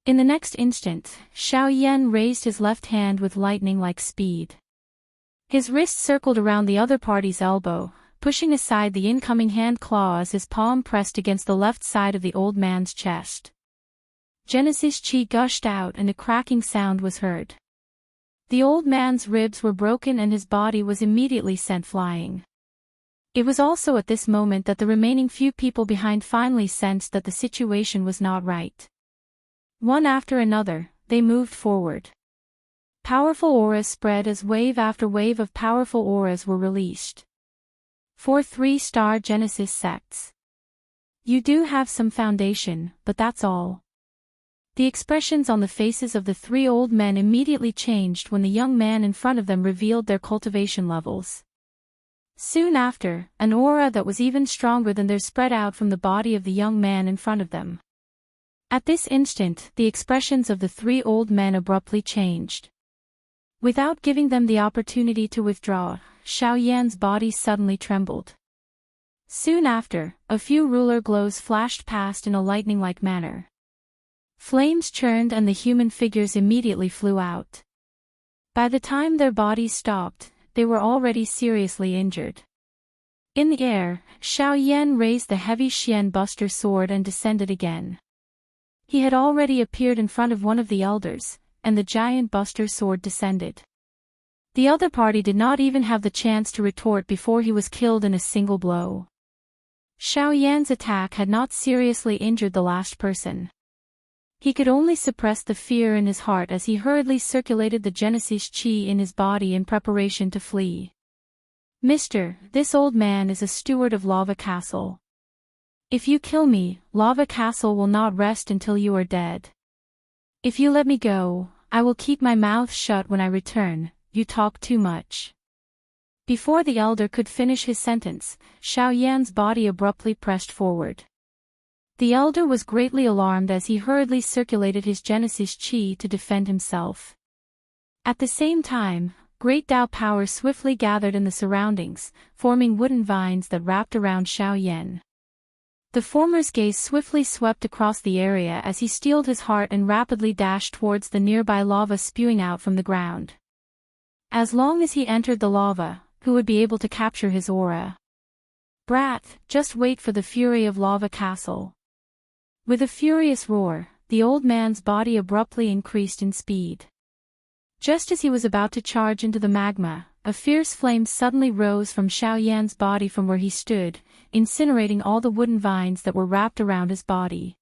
Speaker 1: In the next instant, Xiao Yan raised his left hand with lightning-like speed. His wrist circled around the other party's elbow, pushing aside the incoming hand claw as his palm pressed against the left side of the old man's chest. Genesis chi gushed out and a cracking sound was heard. The old man's ribs were broken and his body was immediately sent flying. It was also at this moment that the remaining few people behind finally sensed that the situation was not right. One after another, they moved forward. Powerful auras spread as wave after wave of powerful auras were released. 4 3-star Genesis sects. You do have some foundation, but that's all. The expressions on the faces of the 3 old men immediately changed when the young man in front of them revealed their cultivation levels. Soon after, an aura that was even stronger than theirs spread out from the body of the young man in front of them. At this instant, the expressions of the 3 old men abruptly changed. Without giving them the opportunity to withdraw, Xiao Yan's body suddenly trembled. Soon after, a few ruler glows flashed past in a lightning-like manner. Flames churned and the human figures immediately flew out. By the time their bodies stopped, they were already seriously injured. In the air, Xiao Yan raised the heavy Xian Buster sword and descended again. He had already appeared in front of one of the elders, and the giant Buster sword descended. The other party did not even have the chance to retort before he was killed in a single blow. Xiao Yan's attack had not seriously injured the last person. He could only suppress the fear in his heart as he hurriedly circulated the Genesis chi in his body in preparation to flee. "Mister, this old man is a steward of Lava Castle. If you kill me, Lava Castle will not rest until you are dead. If you let me go, I will keep my mouth shut when I return. You talk too much." Before the elder could finish his sentence, Xiao Yan's body abruptly pressed forward. The elder was greatly alarmed as he hurriedly circulated his Genesis chi to defend himself. At the same time, great Tao power swiftly gathered in the surroundings, forming wooden vines that wrapped around Xiao Yan. The former's gaze swiftly swept across the area as he steeled his heart and rapidly dashed towards the nearby lava spewing out from the ground. As long as he entered the lava, who would be able to capture his aura? "Brat, just wait for the fury of Lava Castle." With a furious roar, the old man's body abruptly increased in speed. Just as he was about to charge into the magma, a fierce flame suddenly rose from Xiao Yan's body from where he stood, incinerating all the wooden vines that were wrapped around his body.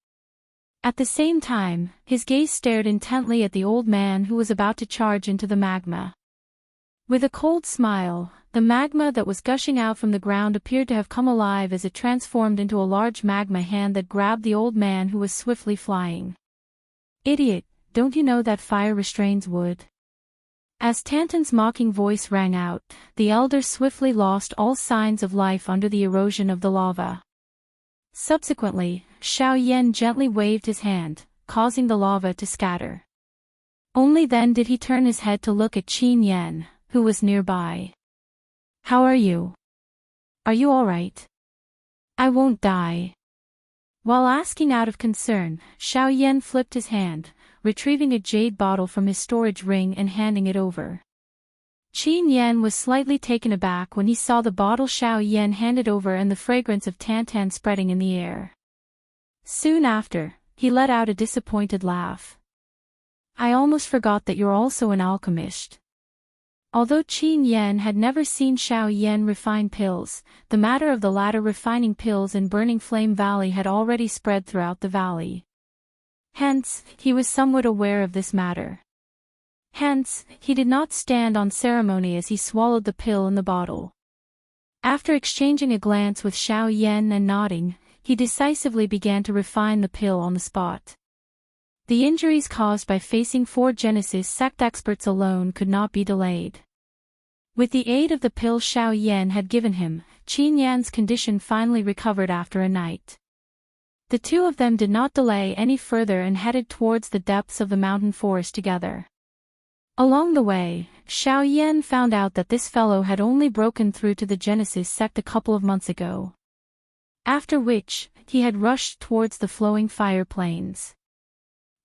Speaker 1: At the same time, his gaze stared intently at the old man who was about to charge into the magma. With a cold smile, the magma that was gushing out from the ground appeared to have come alive as it transformed into a large magma hand that grabbed the old man who was swiftly flying. "Idiot, don't you know that fire restrains wood?" As Tantan's mocking voice rang out, the elder swiftly lost all signs of life under the erosion of the lava. Subsequently, Xiao Yan gently waved his hand, causing the lava to scatter. Only then did he turn his head to look at Qin Yan, who was nearby. "How are you? Are you all right? I won't die." While asking out of concern, Xiao Yan flipped his hand, retrieving a jade bottle from his storage ring and handing it over. Qin Yan was slightly taken aback when he saw the bottle Xiao Yan handed over and the fragrance of Tantan spreading in the air. Soon after, he let out a disappointed laugh. "I almost forgot that you're also an alchemist." Although Qin Yan had never seen Xiao Yan refine pills, the matter of the latter refining pills in Burning Flame Valley had already spread throughout the valley. Hence, he was somewhat aware of this matter. Hence, he did not stand on ceremony as he swallowed the pill in the bottle. After exchanging a glance with Xiao Yan and nodding, he decisively began to refine the pill on the spot. The injuries caused by facing 4 Genesis sect experts alone could not be delayed. With the aid of the pill Xiao Yan had given him, Qin Yan's condition finally recovered after a night. The two of them did not delay any further and headed towards the depths of the mountain forest together. Along the way, Xiao Yan found out that this fellow had only broken through to the Genesis sect a couple of months ago. After which, he had rushed towards the flowing fire plains.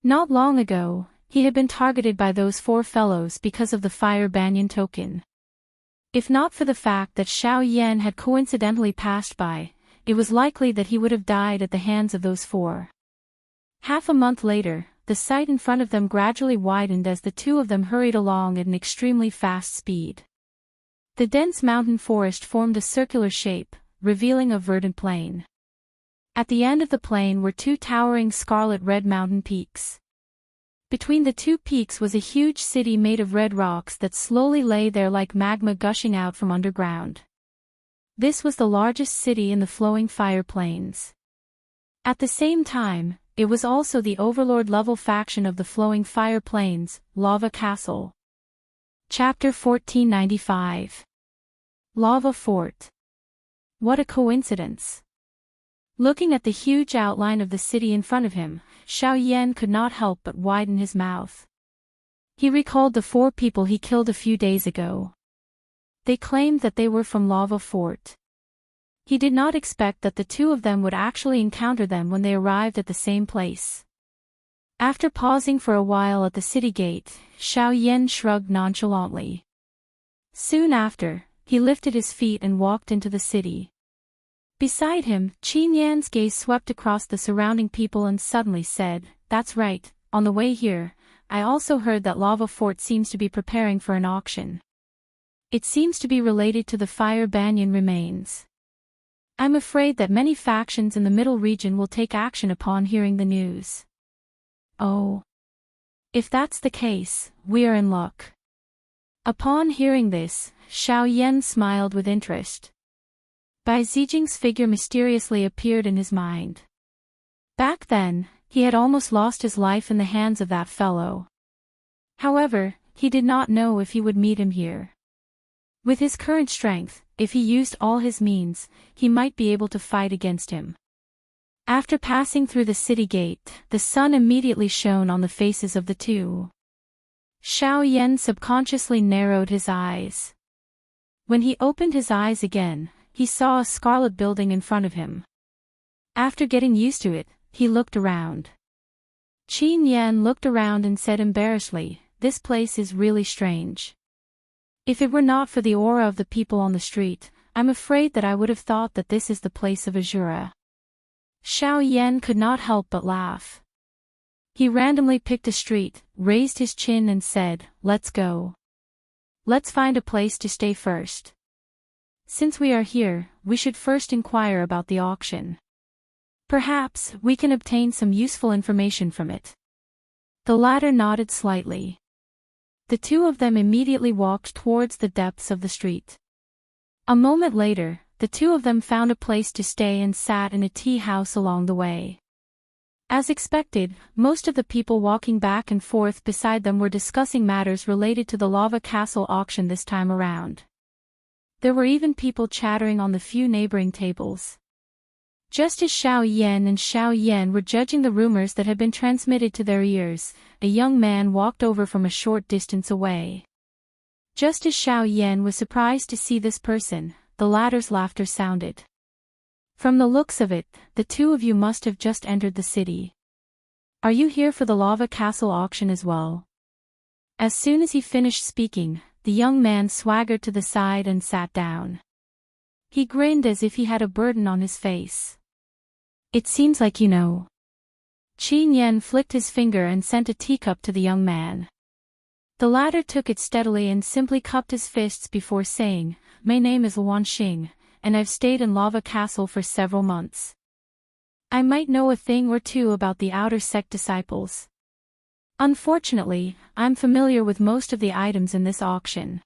Speaker 1: Not long ago, he had been targeted by those four fellows because of the fire banyan token. If not for the fact that Xiao Yan had coincidentally passed by, it was likely that he would have died at the hands of those four. Half a month later, the sight in front of them gradually widened as the two of them hurried along at an extremely fast speed. The dense mountain forest formed a circular shape, revealing a verdant plain. At the end of the plain were two towering scarlet-red mountain peaks. Between the two peaks was a huge city made of red rocks that slowly lay there like magma gushing out from underground. This was the largest city in the flowing fire plains. At the same time, it was also the overlord-level faction of the flowing fire plains, Lava Castle. Chapter 1495. Lava Fort. What a coincidence. Looking at the huge outline of the city in front of him, Xiao Yan could not help but widen his mouth. He recalled the four people he killed a few days ago. They claimed that they were from Lava Fort. He did not expect that the two of them would actually encounter them when they arrived at the same place. After pausing for a while at the city gate, Xiao Yan shrugged nonchalantly. Soon after, he lifted his feet and walked into the city. Beside him, Qin Yan's gaze swept across the surrounding people and suddenly said, "That's right, on the way here, I also heard that Lava Fort seems to be preparing for an auction. It seems to be related to the fire banyan remains. I'm afraid that many factions in the middle region will take action upon hearing the news." Oh. If that's the case, we are in luck. Upon hearing this, Xiao Yan smiled with interest. Bai Zijing's figure mysteriously appeared in his mind. Back then, he had almost lost his life in the hands of that fellow. However, he did not know if he would meet him here. With his current strength, if he used all his means, he might be able to fight against him. After passing through the city gate, the sun immediately shone on the faces of the two. Xiao Yan subconsciously narrowed his eyes. When he opened his eyes again, he saw a scarlet building in front of him. After getting used to it, he looked around. Qin Yan looked around and said embarrassedly, "This place is really strange. If it were not for the aura of the people on the street, I'm afraid that I would have thought that this is the place of Azura." Xiao Yan could not help but laugh. He randomly picked a street, raised his chin and said, "Let's go. Let's find a place to stay first. Since we are here, we should first inquire about the auction. Perhaps we can obtain some useful information from it." The latter nodded slightly. The two of them immediately walked towards the depths of the street. A moment later, the two of them found a place to stay and sat in a tea house along the way. As expected, most of the people walking back and forth beside them were discussing matters related to the Lava Castle auction this time around. There were even people chattering on the few neighboring tables. Just as Xiao Yan and Xiao Yan were judging the rumors that had been transmitted to their ears, a young man walked over from a short distance away. Just as Xiao Yan was surprised to see this person, the latter's laughter sounded. "From the looks of it, the two of you must have just entered the city. Are you here for the Lava Castle auction as well?" As soon as he finished speaking, the young man swaggered to the side and sat down. He grinned as if he had a burden on his face. "It seems like you know." Qin Yan flicked his finger and sent a teacup to the young man. The latter took it steadily and simply cupped his fists before saying, "My name is Luan Xing, and I've stayed in Lava Castle for several months. I might know a thing or two about the outer sect disciples. Unfortunately, I'm familiar with most of the items in this auction."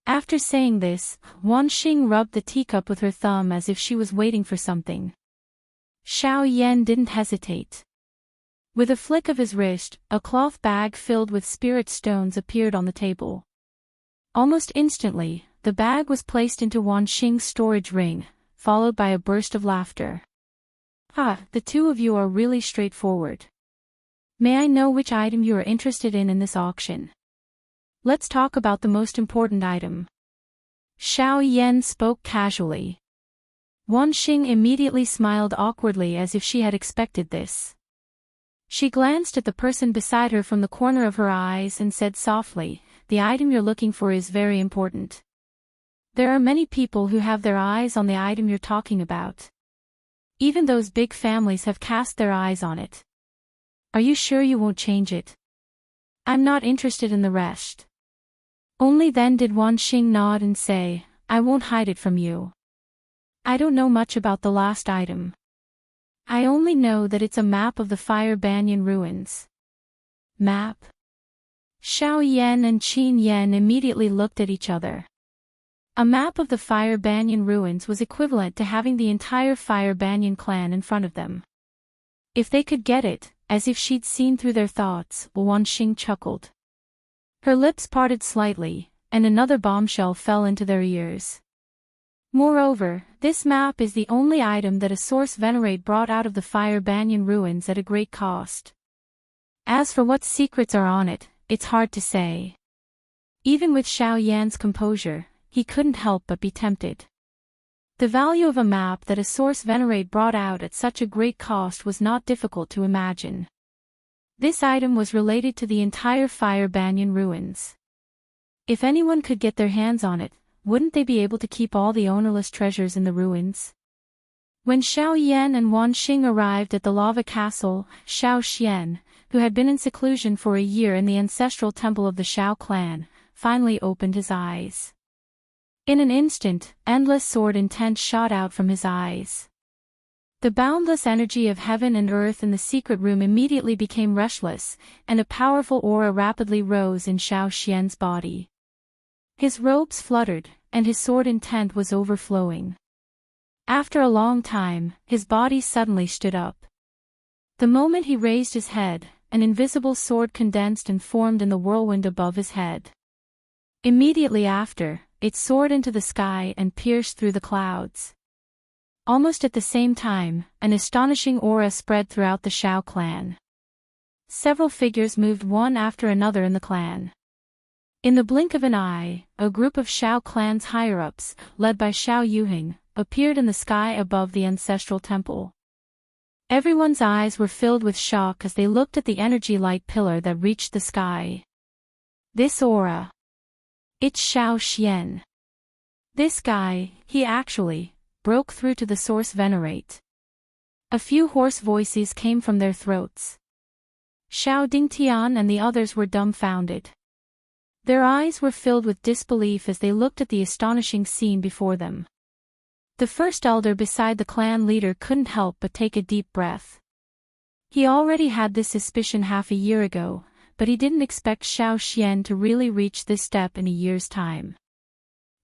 Speaker 1: After saying this, Wan Xing rubbed the teacup with her thumb as if she was waiting for something. Xiao Yan didn't hesitate. With a flick of his wrist, a cloth bag filled with spirit stones appeared on the table. Almost instantly, the bag was placed into Wan Xing's storage ring, followed by a burst of laughter. The two of you are really straightforward. May I know which item you are interested in this auction? Let's talk about the most important item. Xiao Yan spoke casually. Wan Xing immediately smiled awkwardly as if she had expected this. She glanced at the person beside her from the corner of her eyes and said softly, "The item you're looking for is very important. There are many people who have their eyes on the item you're talking about. Even those big families have cast their eyes on it. Are you sure you won't change it? I'm not interested in the rest." Only then did Wan Xing nod and say, "I won't hide it from you. I don't know much about the last item. I only know that it's a map of the Fire Banyan ruins." Map? Xiao Yan and Qin Yan immediately looked at each other. A map of the Fire Banyan ruins was equivalent to having the entire Fire Banyan clan in front of them. If they could get it, as if she'd seen through their thoughts, Wan Xing chuckled. Her lips parted slightly, and another bombshell fell into their ears. Moreover, this map is the only item that a source venerate brought out of the Fire Banyan ruins at a great cost. As for what secrets are on it, it's hard to say. Even with Xiao Yan's composure, he couldn't help but be tempted. The value of a map that a source venerate brought out at such a great cost was not difficult to imagine. This item was related to the entire Fire Banyan ruins. If anyone could get their hands on it, wouldn't they be able to keep all the ownerless treasures in the ruins? When Xiao Yan and Wan Xing arrived at the lava castle, Xiao Xian, who had been in seclusion for a year in the ancestral temple of the Xiao clan, finally opened his eyes. In an instant, endless sword intent shot out from his eyes. The boundless energy of heaven and earth in the secret room immediately became restless, and a powerful aura rapidly rose in Xiao Xian's body. His robes fluttered, and his sword intent was overflowing. After a long time, his body suddenly stood up. The moment he raised his head, an invisible sword condensed and formed in the whirlwind above his head. Immediately after, it soared into the sky and pierced through the clouds. Almost at the same time, an astonishing aura spread throughout the Xiao clan. Several figures moved one after another in the clan. In the blink of an eye, a group of Xiao clan's higher-ups, led by Xiao Yuheng, appeared in the sky above the ancestral temple. Everyone's eyes were filled with shock as they looked at the energy light pillar that reached the sky. This aura. It's Xiao Xian. This guy, he actually broke through to the source venerate. A few hoarse voices came from their throats. Xiao Dingtian and the others were dumbfounded. Their eyes were filled with disbelief as they looked at the astonishing scene before them. The first elder beside the clan leader couldn't help but take a deep breath. He already had this suspicion half a year ago, but he didn't expect Xiao Xian to really reach this step in a year's time.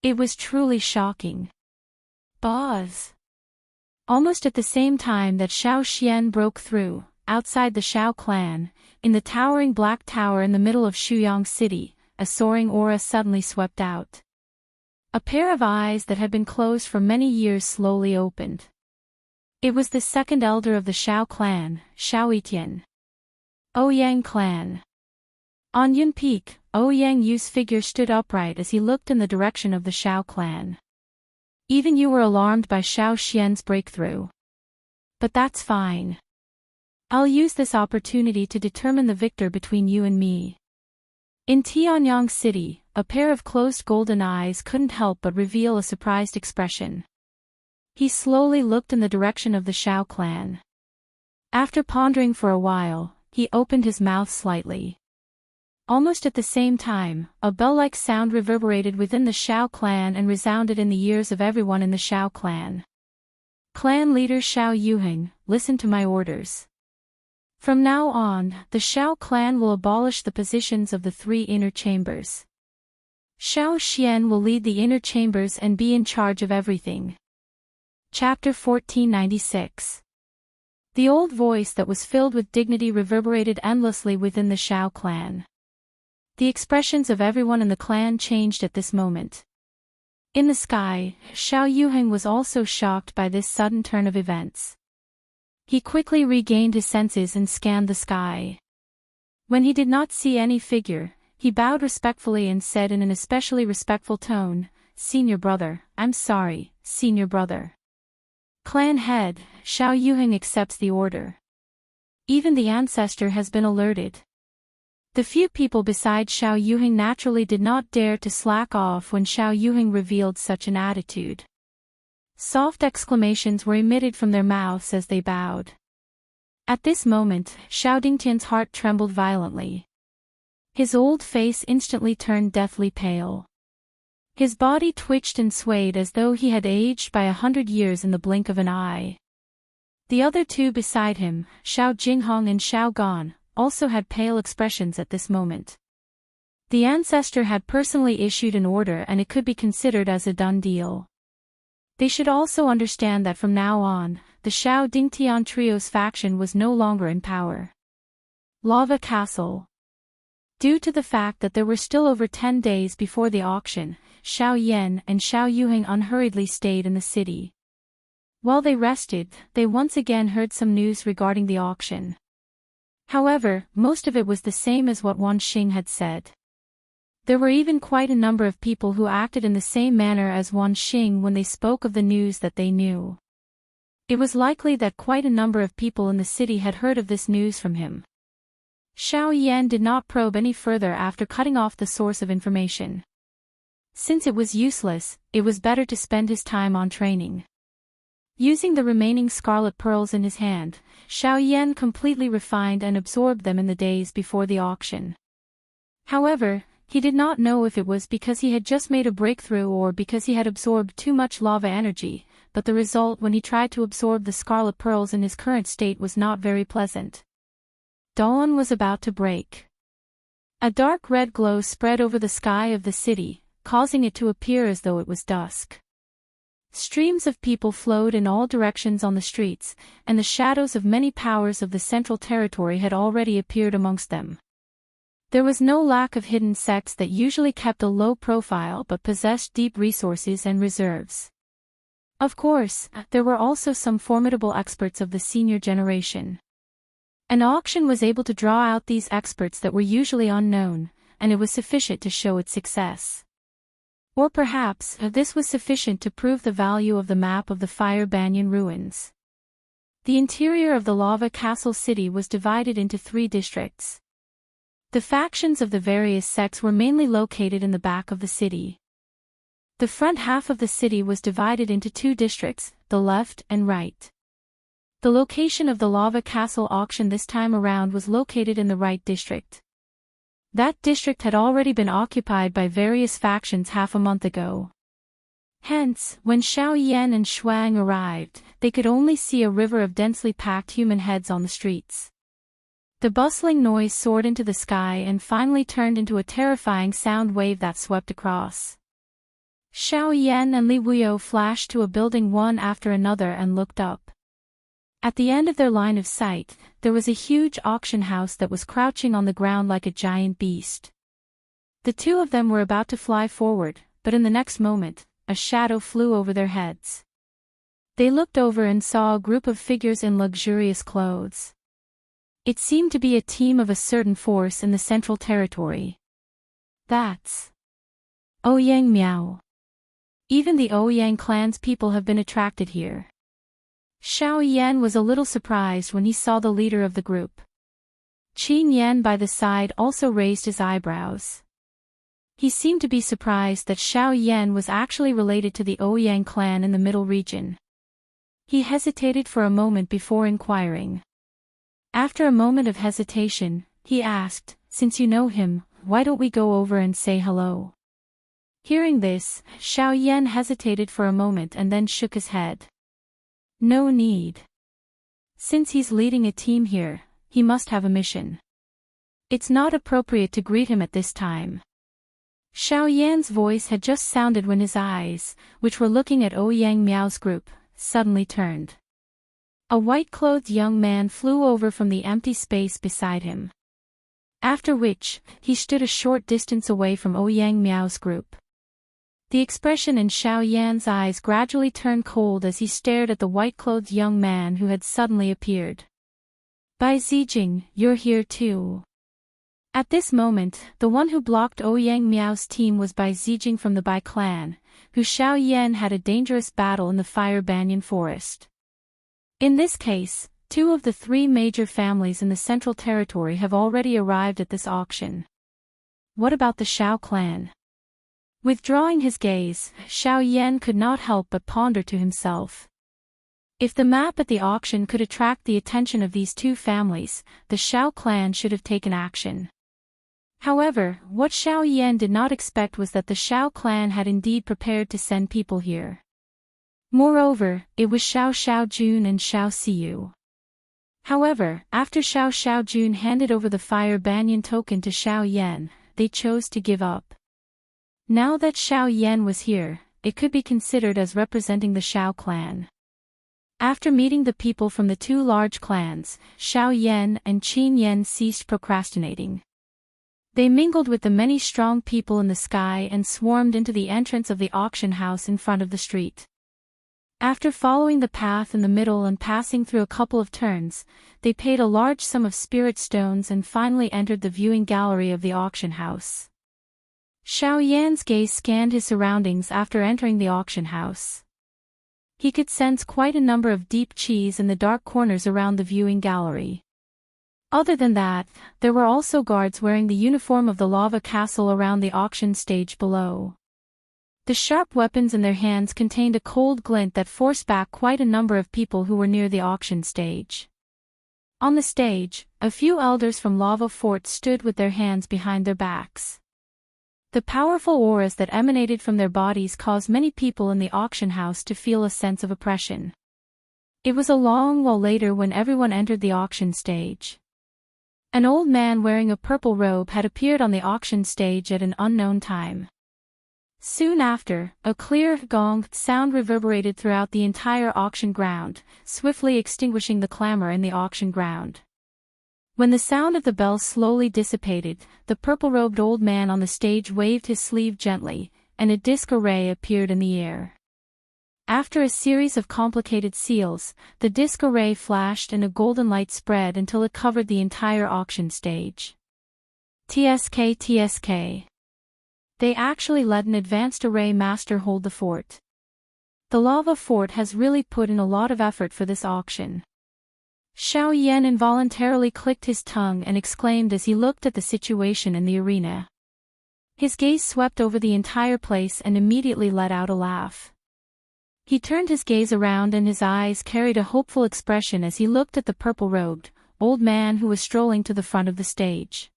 Speaker 1: It was truly shocking. Boz. Almost at the same time that Xiao Xian broke through, outside the Xiao clan, in the towering black tower in the middle of Shuyang City, a soaring aura suddenly swept out. A pair of eyes that had been closed for many years slowly opened. It was the second elder of the Xiao clan, Xiao Etian. Ouyang clan. On Yun Peak, Ouyang Yu's figure stood upright as he looked in the direction of the Xiao clan. Even you were alarmed by Xiao Xian's breakthrough. But that's fine. I'll use this opportunity to determine the victor between you and me. In Tianyang City, a pair of closed golden eyes couldn't help but reveal a surprised expression. He slowly looked in the direction of the Xiao clan. After pondering for a while, he opened his mouth slightly. Almost at the same time, a bell-like sound reverberated within the Xiao clan and resounded in the ears of everyone in the Xiao clan. Clan leader Xiao Yuheng, listen to my orders. From now on, the Xiao clan will abolish the positions of the three inner chambers. Xiao Xian will lead the inner chambers and be in charge of everything. Chapter 1496. The old voice that was filled with dignity reverberated endlessly within the Xiao clan. The expressions of everyone in the clan changed at this moment. In the sky, Xiao Yuheng was also shocked by this sudden turn of events. He quickly regained his senses and scanned the sky. When he did not see any figure, he bowed respectfully and said in an especially respectful tone, "Senior brother, I'm sorry, senior brother." Clan head, Xiao Yuheng accepts the order. Even the ancestor has been alerted. The few people beside Xiao Yuheng naturally did not dare to slack off when Xiao Yuheng revealed such an attitude. Soft exclamations were emitted from their mouths as they bowed. At this moment, Xiao Dingtian's heart trembled violently. His old face instantly turned deathly pale. His body twitched and swayed as though he had aged by 100 years in the blink of an eye. The other two beside him, Xiao Jinghong and Xiao Gan, also had pale expressions at this moment. The ancestor had personally issued an order and it could be considered as a done deal. They should also understand that from now on, the Xiao Dingtian trio's faction was no longer in power. Lava Castle. Due to the fact that there were still over 10 days before the auction, Xiao Yan and Xiao Yuheng unhurriedly stayed in the city. While they rested, they once again heard some news regarding the auction. However, most of it was the same as what Wan Xing had said. There were even quite a number of people who acted in the same manner as Wan Xing when they spoke of the news that they knew. It was likely that quite a number of people in the city had heard of this news from him. Xiao Yan did not probe any further after cutting off the source of information. Since it was useless, it was better to spend his time on training. Using the remaining scarlet pearls in his hand, Xiao Yan completely refined and absorbed them in the days before the auction. However, he did not know if it was because he had just made a breakthrough or because he had absorbed too much lava energy, but the result when he tried to absorb the scarlet pearls in his current state was not very pleasant. Dawn was about to break. A dark red glow spread over the sky of the city, causing it to appear as though it was dusk. Streams of people flowed in all directions on the streets, and the shadows of many powers of the Central Territory had already appeared amongst them. There was no lack of hidden sects that usually kept a low profile but possessed deep resources and reserves. Of course, there were also some formidable experts of the senior generation. An auction was able to draw out these experts that were usually unknown, and it was sufficient to show its success. Or perhaps, this was sufficient to prove the value of the map of the Fire Banyan ruins. The interior of the Lava Castle city was divided into 3 districts. The factions of the various sects were mainly located in the back of the city. The front half of the city was divided into 2 districts, the left and right. The location of the Lava Castle auction this time around was located in the right district. That district had already been occupied by various factions half a month ago. Hence, when Xiao Yan and Shuang arrived, they could only see a river of densely packed human heads on the streets. The bustling noise soared into the sky and finally turned into a terrifying sound wave that swept across. Xiao Yan and Li Wuyo flashed to a building one after another and looked up. At the end of their line of sight, there was a huge auction house that was crouching on the ground like a giant beast. The 2 of them were about to fly forward, but in the next moment, a shadow flew over their heads. They looked over and saw a group of figures in luxurious clothes. It seemed to be a team of a certain force in the Central Territory. That's Ouyang Miao. Even the Ouyang clan's people have been attracted here. Xiao Yan was a little surprised when he saw the leader of the group. Qin Yan by the side also raised his eyebrows. He seemed to be surprised that Xiao Yan was actually related to the Ouyang clan in the middle region. He hesitated for a moment before inquiring. After a moment of hesitation, he asked, "Since you know him, why don't we go over and say hello?" Hearing this, Xiao Yan hesitated for a moment and then shook his head. No need. Since he's leading a team here, he must have a mission. It's not appropriate to greet him at this time. Xiao Yan's voice had just sounded when his eyes, which were looking at Ouyang Miao's group, suddenly turned. A white-clothed young man flew over from the empty space beside him. After which, he stood a short distance away from Ouyang Miao's group. The expression in Xiao Yan's eyes gradually turned cold as he stared at the white-clothed young man who had suddenly appeared. Bai Zijing, you're here too. At this moment, the one who blocked Ouyang Miao's team was Bai Zijing from the Bai clan, who Xiao Yan had a dangerous battle in the Fire Banyan Forest. In this case, 2 of the 3 major families in the Central Territory have already arrived at this auction. What about the Xiao clan? Withdrawing his gaze, Xiao Yan could not help but ponder to himself. If the map at the auction could attract the attention of these 2 families, the Xiao clan should have taken action. However, what Xiao Yan did not expect was that the Xiao clan had indeed prepared to send people here. Moreover, it was Xiao Xiaojun and Xiao Siyu. However, after Xiao Xiaojun handed over the Fire Banyan token to Xiao Yan, they chose to give up. Now that Xiao Yan was here, it could be considered as representing the Xiao clan. After meeting the people from the 2 large clans, Xiao Yan and Qin Yan ceased procrastinating. They mingled with the many strong people in the sky and swarmed into the entrance of the auction house in front of the street. After following the path in the middle and passing through a couple of turns, they paid a large sum of spirit stones and finally entered the viewing gallery of the auction house. Xiao Yan's gaze scanned his surroundings after entering the auction house. He could sense quite a number of deep qis in the dark corners around the viewing gallery. Other than that, there were also guards wearing the uniform of the lava castle around the auction stage below. The sharp weapons in their hands contained a cold glint that forced back quite a number of people who were near the auction stage. On the stage, a few elders from Lava Fort stood with their hands behind their backs. The powerful auras that emanated from their bodies caused many people in the auction house to feel a sense of oppression. It was a long while later when everyone entered the auction stage. An old man wearing a purple robe had appeared on the auction stage at an unknown time. Soon after, a clear gong sound reverberated throughout the entire auction ground, swiftly extinguishing the clamor in the auction ground. When the sound of the bell slowly dissipated, the purple-robed old man on the stage waved his sleeve gently, and a disc array appeared in the air. After a series of complicated seals, the disc array flashed and a golden light spread until it covered the entire auction stage. TSK. They actually let an advanced array master hold the fort. The lava fort has really put in a lot of effort for this auction. Xiao Yan involuntarily clicked his tongue and exclaimed as he looked at the situation in the arena. His gaze swept over the entire place and immediately let out a laugh. He turned his gaze around and his eyes carried a hopeful expression as he looked at the purple-robed, old man who was strolling to the front of the stage.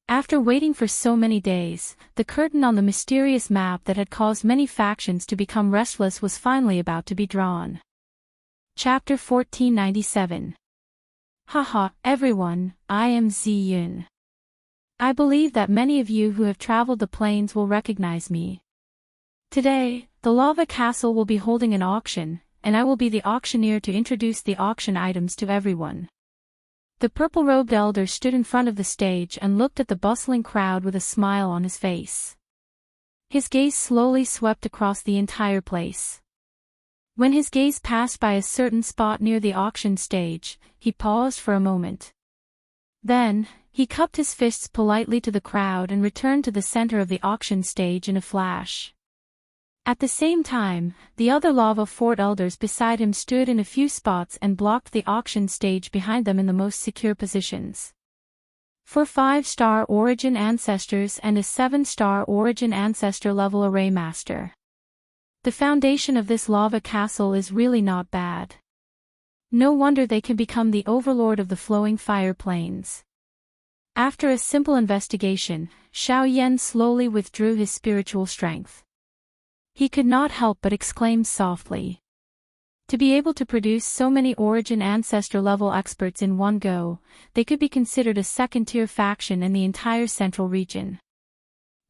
Speaker 1: After waiting for so many days, the curtain on the mysterious map that had caused many factions to become restless was finally about to be drawn. Chapter 1497. Haha, everyone, I am Ziyun. I believe that many of you who have traveled the plains will recognize me. Today, the lava castle will be holding an auction, and I will be the auctioneer to introduce the auction items to everyone. The purple-robed elder stood in front of the stage and looked at the bustling crowd with a smile on his face. His gaze slowly swept across the entire place. When his gaze passed by a certain spot near the auction stage, he paused for a moment. Then, he cupped his fists politely to the crowd and returned to the center of the auction stage in a flash. At the same time, the other lava fort elders beside him stood in a few spots and blocked the auction stage behind them in the most secure positions. For 5-star origin ancestors and a 7-star origin ancestor level array master. The foundation of this lava castle is really not bad. No wonder they can become the overlord of the flowing fire plains. After a simple investigation, Xiao Yan slowly withdrew his spiritual strength. He could not help but exclaim softly. To be able to produce so many origin ancestor level experts in one go, they could be considered a second-tier faction in the entire central region.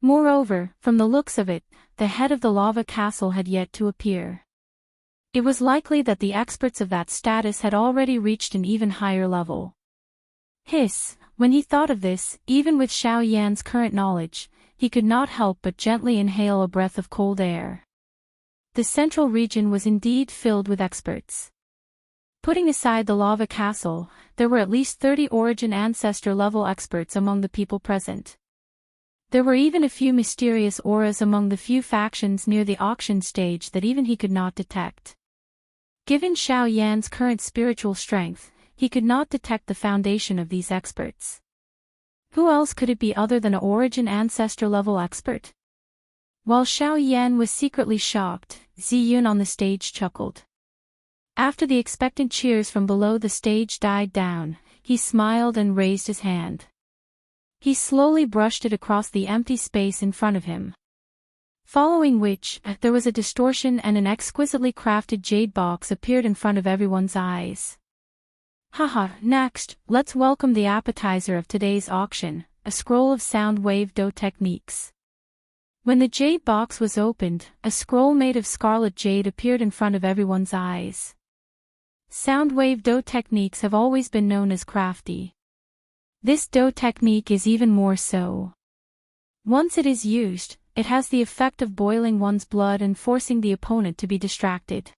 Speaker 1: Moreover, from the looks of it, the head of the lava castle had yet to appear. It was likely that the experts of that status had already reached an even higher level. When he thought of this, even with Xiao Yan's current knowledge, he could not help but gently inhale a breath of cold air. The central region was indeed filled with experts. Putting aside the lava castle, there were at least 30 origin ancestor level experts among the people present. There were even a few mysterious auras among the few factions near the auction stage that even he could not detect. Given Xiao Yan's current spiritual strength, he could not detect the foundation of these experts. Who else could it be other than an origin ancestor level expert? While Xiao Yan was secretly shocked, Ziyun on the stage chuckled. After the expectant cheers from below the stage died down, he smiled and raised his hand. He slowly brushed it across the empty space in front of him. Following which, there was a distortion and an exquisitely crafted jade box appeared in front of everyone's eyes. Haha, next, let's welcome the appetizer of today's auction, a scroll of sound wave do techniques. When the jade box was opened, a scroll made of scarlet jade appeared in front of everyone's eyes. Soundwave do techniques have always been known as crafty. This do technique is even more so. Once it is used, it has the effect of boiling one's blood and forcing the opponent to be distracted.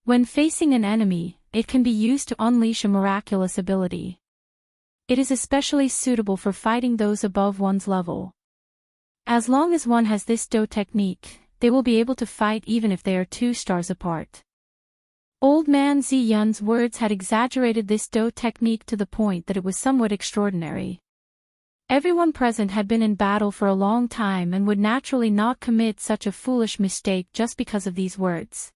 Speaker 1: When facing an enemy, it can be used to unleash a miraculous ability. It is especially suitable for fighting those above one's level. As long as one has this do technique, they will be able to fight even if they are 2 stars apart. Old man Ziyun's words had exaggerated this do technique to the point that it was somewhat extraordinary. Everyone present had been in battle for a long time and would naturally not commit such a foolish mistake just because of these words.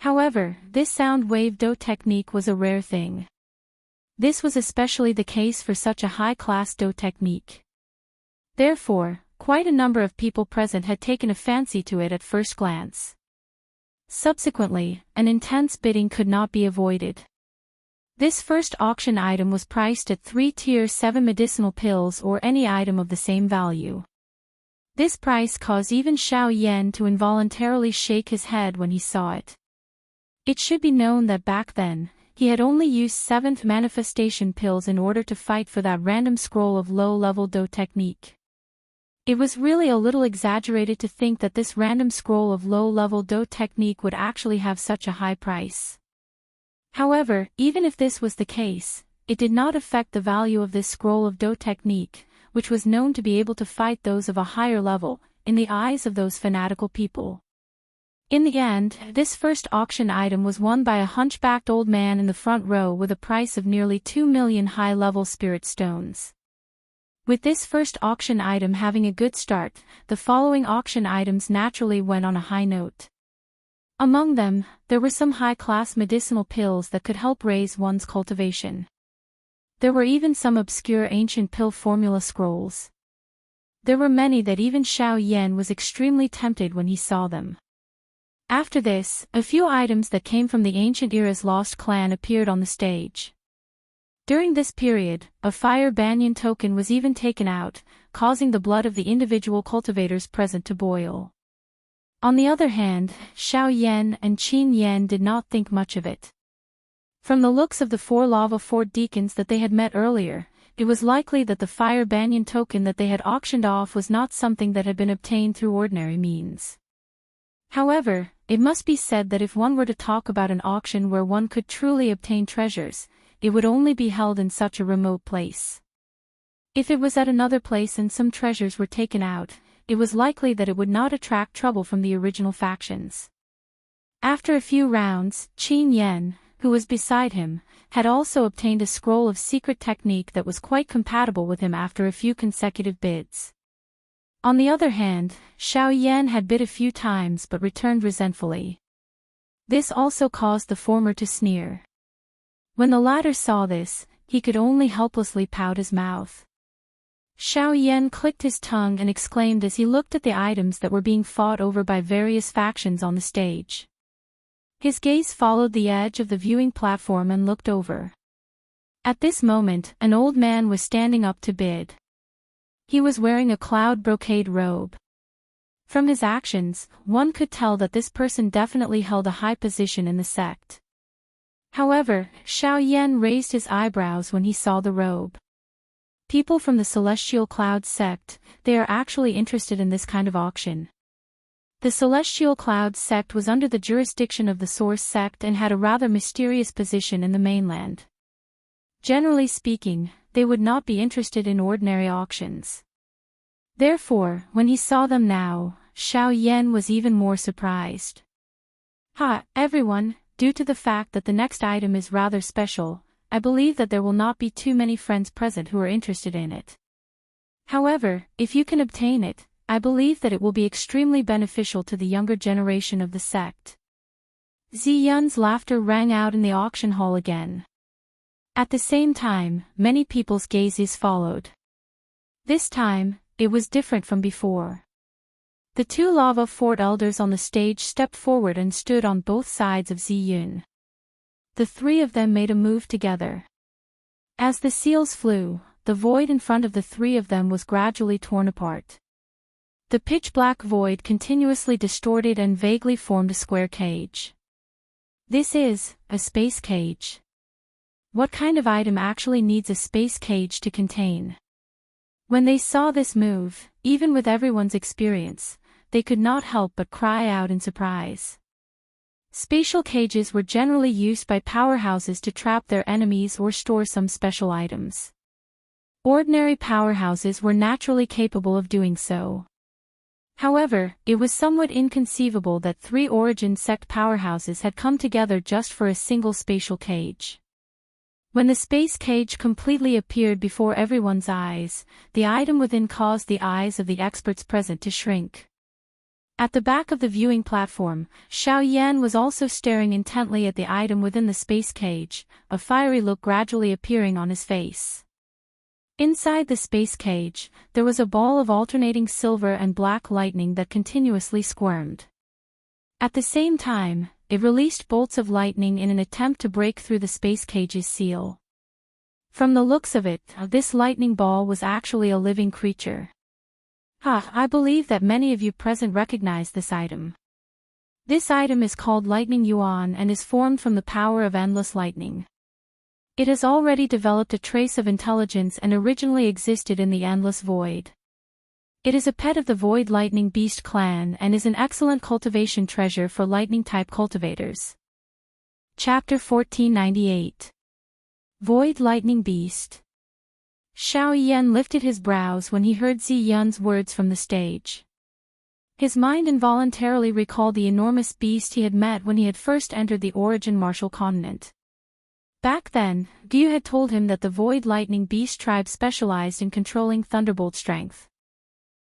Speaker 1: However, this sound wave do technique was a rare thing. This was especially the case for such a high-class do technique. Therefore, quite a number of people present had taken a fancy to it at first glance. Subsequently, an intense bidding could not be avoided. This first auction item was priced at 3 tier 7 medicinal pills or any item of the same value. This price caused even Xiao Yan to involuntarily shake his head when he saw it. It should be known that back then, he had only used 7th manifestation pills in order to fight for that random scroll of low-level do technique. It was really a little exaggerated to think that this random scroll of low-level do technique would actually have such a high price. However, even if this was the case, it did not affect the value of this scroll of do technique, which was known to be able to fight those of a higher level, in the eyes of those fanatical people. In the end, this first auction item was won by a hunchbacked old man in the front row with a price of nearly 2 million high-level spirit stones. With this first auction item having a good start, the following auction items naturally went on a high note. Among them, there were some high-class medicinal pills that could help raise one's cultivation. There were even some obscure ancient pill formula scrolls. There were many that even Xiao Yan was extremely tempted when he saw them. After this, a few items that came from the ancient era's lost clan appeared on the stage. During this period, a fire banyan token was even taken out, causing the blood of the individual cultivators present to boil. On the other hand, Xiao Yan and Qin Yan did not think much of it. From the looks of the 4 lava fort deacons that they had met earlier, it was likely that the fire banyan token that they had auctioned off was not something that had been obtained through ordinary means. However, it must be said that if one were to talk about an auction where one could truly obtain treasures, it would only be held in such a remote place. If it was at another place and some treasures were taken out, it was likely that it would not attract trouble from the original factions. After a few rounds, Qin Yan, who was beside him, had also obtained a scroll of secret technique that was quite compatible with him after a few consecutive bids. On the other hand, Xiao Yan had bid a few times but returned resentfully. This also caused the former to sneer. When the latter saw this, he could only helplessly pout his mouth. Xiao Yan clicked his tongue and exclaimed as he looked at the items that were being fought over by various factions on the stage. His gaze followed the edge of the viewing platform and looked over. At this moment, an old man was standing up to bid. He was wearing a cloud brocade robe. From his actions, one could tell that this person definitely held a high position in the sect. However, Xiao Yan raised his eyebrows when he saw the robe. People from the Celestial Cloud sect, they are actually interested in this kind of auction. The Celestial Cloud sect was under the jurisdiction of the Source sect and had a rather mysterious position in the mainland. Generally speaking, they would not be interested in ordinary auctions. Therefore, when he saw them now, Xiao Yan was even more surprised. Everyone, due to the fact that the next item is rather special, I believe that there will not be too many friends present who are interested in it. However, if you can obtain it, I believe that it will be extremely beneficial to the younger generation of the sect. Ziyun's laughter rang out in the auction hall again. At the same time, many people's gazes followed. This time, it was different from before. The two lava fort elders on the stage stepped forward and stood on both sides of Ziyun. The three of them made a move together. As the seals flew, the void in front of the three of them was gradually torn apart. The pitch-black void continuously distorted and vaguely formed a square cage. This is a space cage. What kind of item actually needs a space cage to contain? When they saw this move, even with everyone's experience, they could not help but cry out in surprise. Spatial cages were generally used by powerhouses to trap their enemies or store some special items. Ordinary powerhouses were naturally capable of doing so. However, it was somewhat inconceivable that three Origin sect powerhouses had come together just for a single spatial cage. When the space cage completely appeared before everyone's eyes, the item within caused the eyes of the experts present to shrink. At the back of the viewing platform, Xiao Yan was also staring intently at the item within the space cage, a fiery look gradually appearing on his face. Inside the space cage, there was a ball of alternating silver and black lightning that continuously squirmed. At the same time, it released bolts of lightning in an attempt to break through the space cage's seal. From the looks of it, this lightning ball was actually a living creature. I believe that many of you present recognize this item. This item is called Lightning Yuan and is formed from the power of endless lightning. It has already developed a trace of intelligence and originally existed in the endless void. It is a pet of the Void Lightning Beast clan and is an excellent cultivation treasure for lightning-type cultivators. Chapter 1498. Void Lightning Beast. Xiao Yan lifted his brows when he heard Ziyun's words from the stage. His mind involuntarily recalled the enormous beast he had met when he had first entered the Origin Martial Continent. Back then, Gu had told him that the Void Lightning Beast tribe specialized in controlling thunderbolt strength.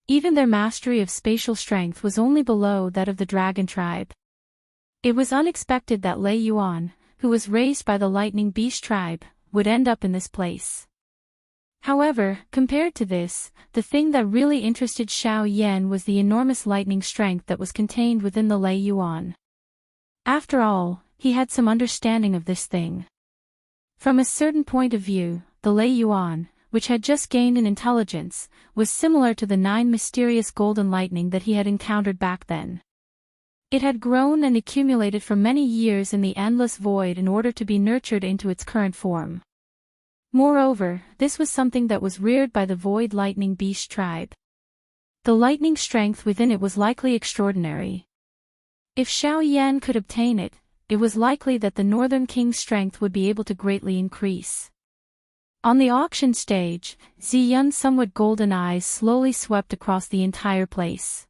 Speaker 1: Even their mastery of spatial strength was only below that of the Dragon tribe. It was unexpected that Lei Yuan, who was raised by the Lightning Beast tribe, would end up in this place. However, compared to this, the thing that really interested Xiao Yan was the enormous lightning strength that was contained within the Lei Yuan. After all, he had some understanding of this thing. From a certain point of view, the Lei Yuan, which had just gained in intelligence, was similar to the 9 mysterious golden lightning that he had encountered back then. It had grown and accumulated for many years in the endless void in order to be nurtured into its current form. Moreover, this was something that was reared by the Void Lightning Beast tribe. The lightning strength within it was likely extraordinary. If Xiao Yan could obtain it, it was likely that the Northern King's strength would be able to greatly increase. On the auction stage, Ziyun's somewhat golden eyes slowly swept across the entire place.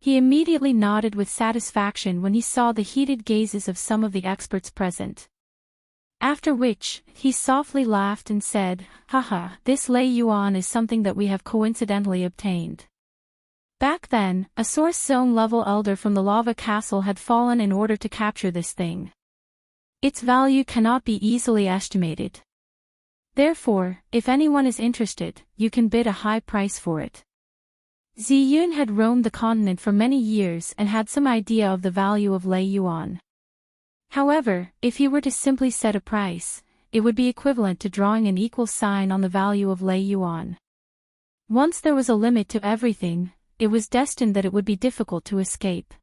Speaker 1: He immediately nodded with satisfaction when he saw the heated gazes of some of the experts present. After which, he softly laughed and said, this Lei Yuan is something that we have coincidentally obtained. Back then, a Source Zone level elder from the lava castle had fallen in order to capture this thing. Its value cannot be easily estimated. Therefore, if anyone is interested, you can bid a high price for it. Ziyun had roamed the continent for many years and had some idea of the value of Lei Yuan. However, if he were to simply set a price, it would be equivalent to drawing an equal sign on the value of Lei Yuan. Once there was a limit to everything, it was destined that it would be difficult to escape.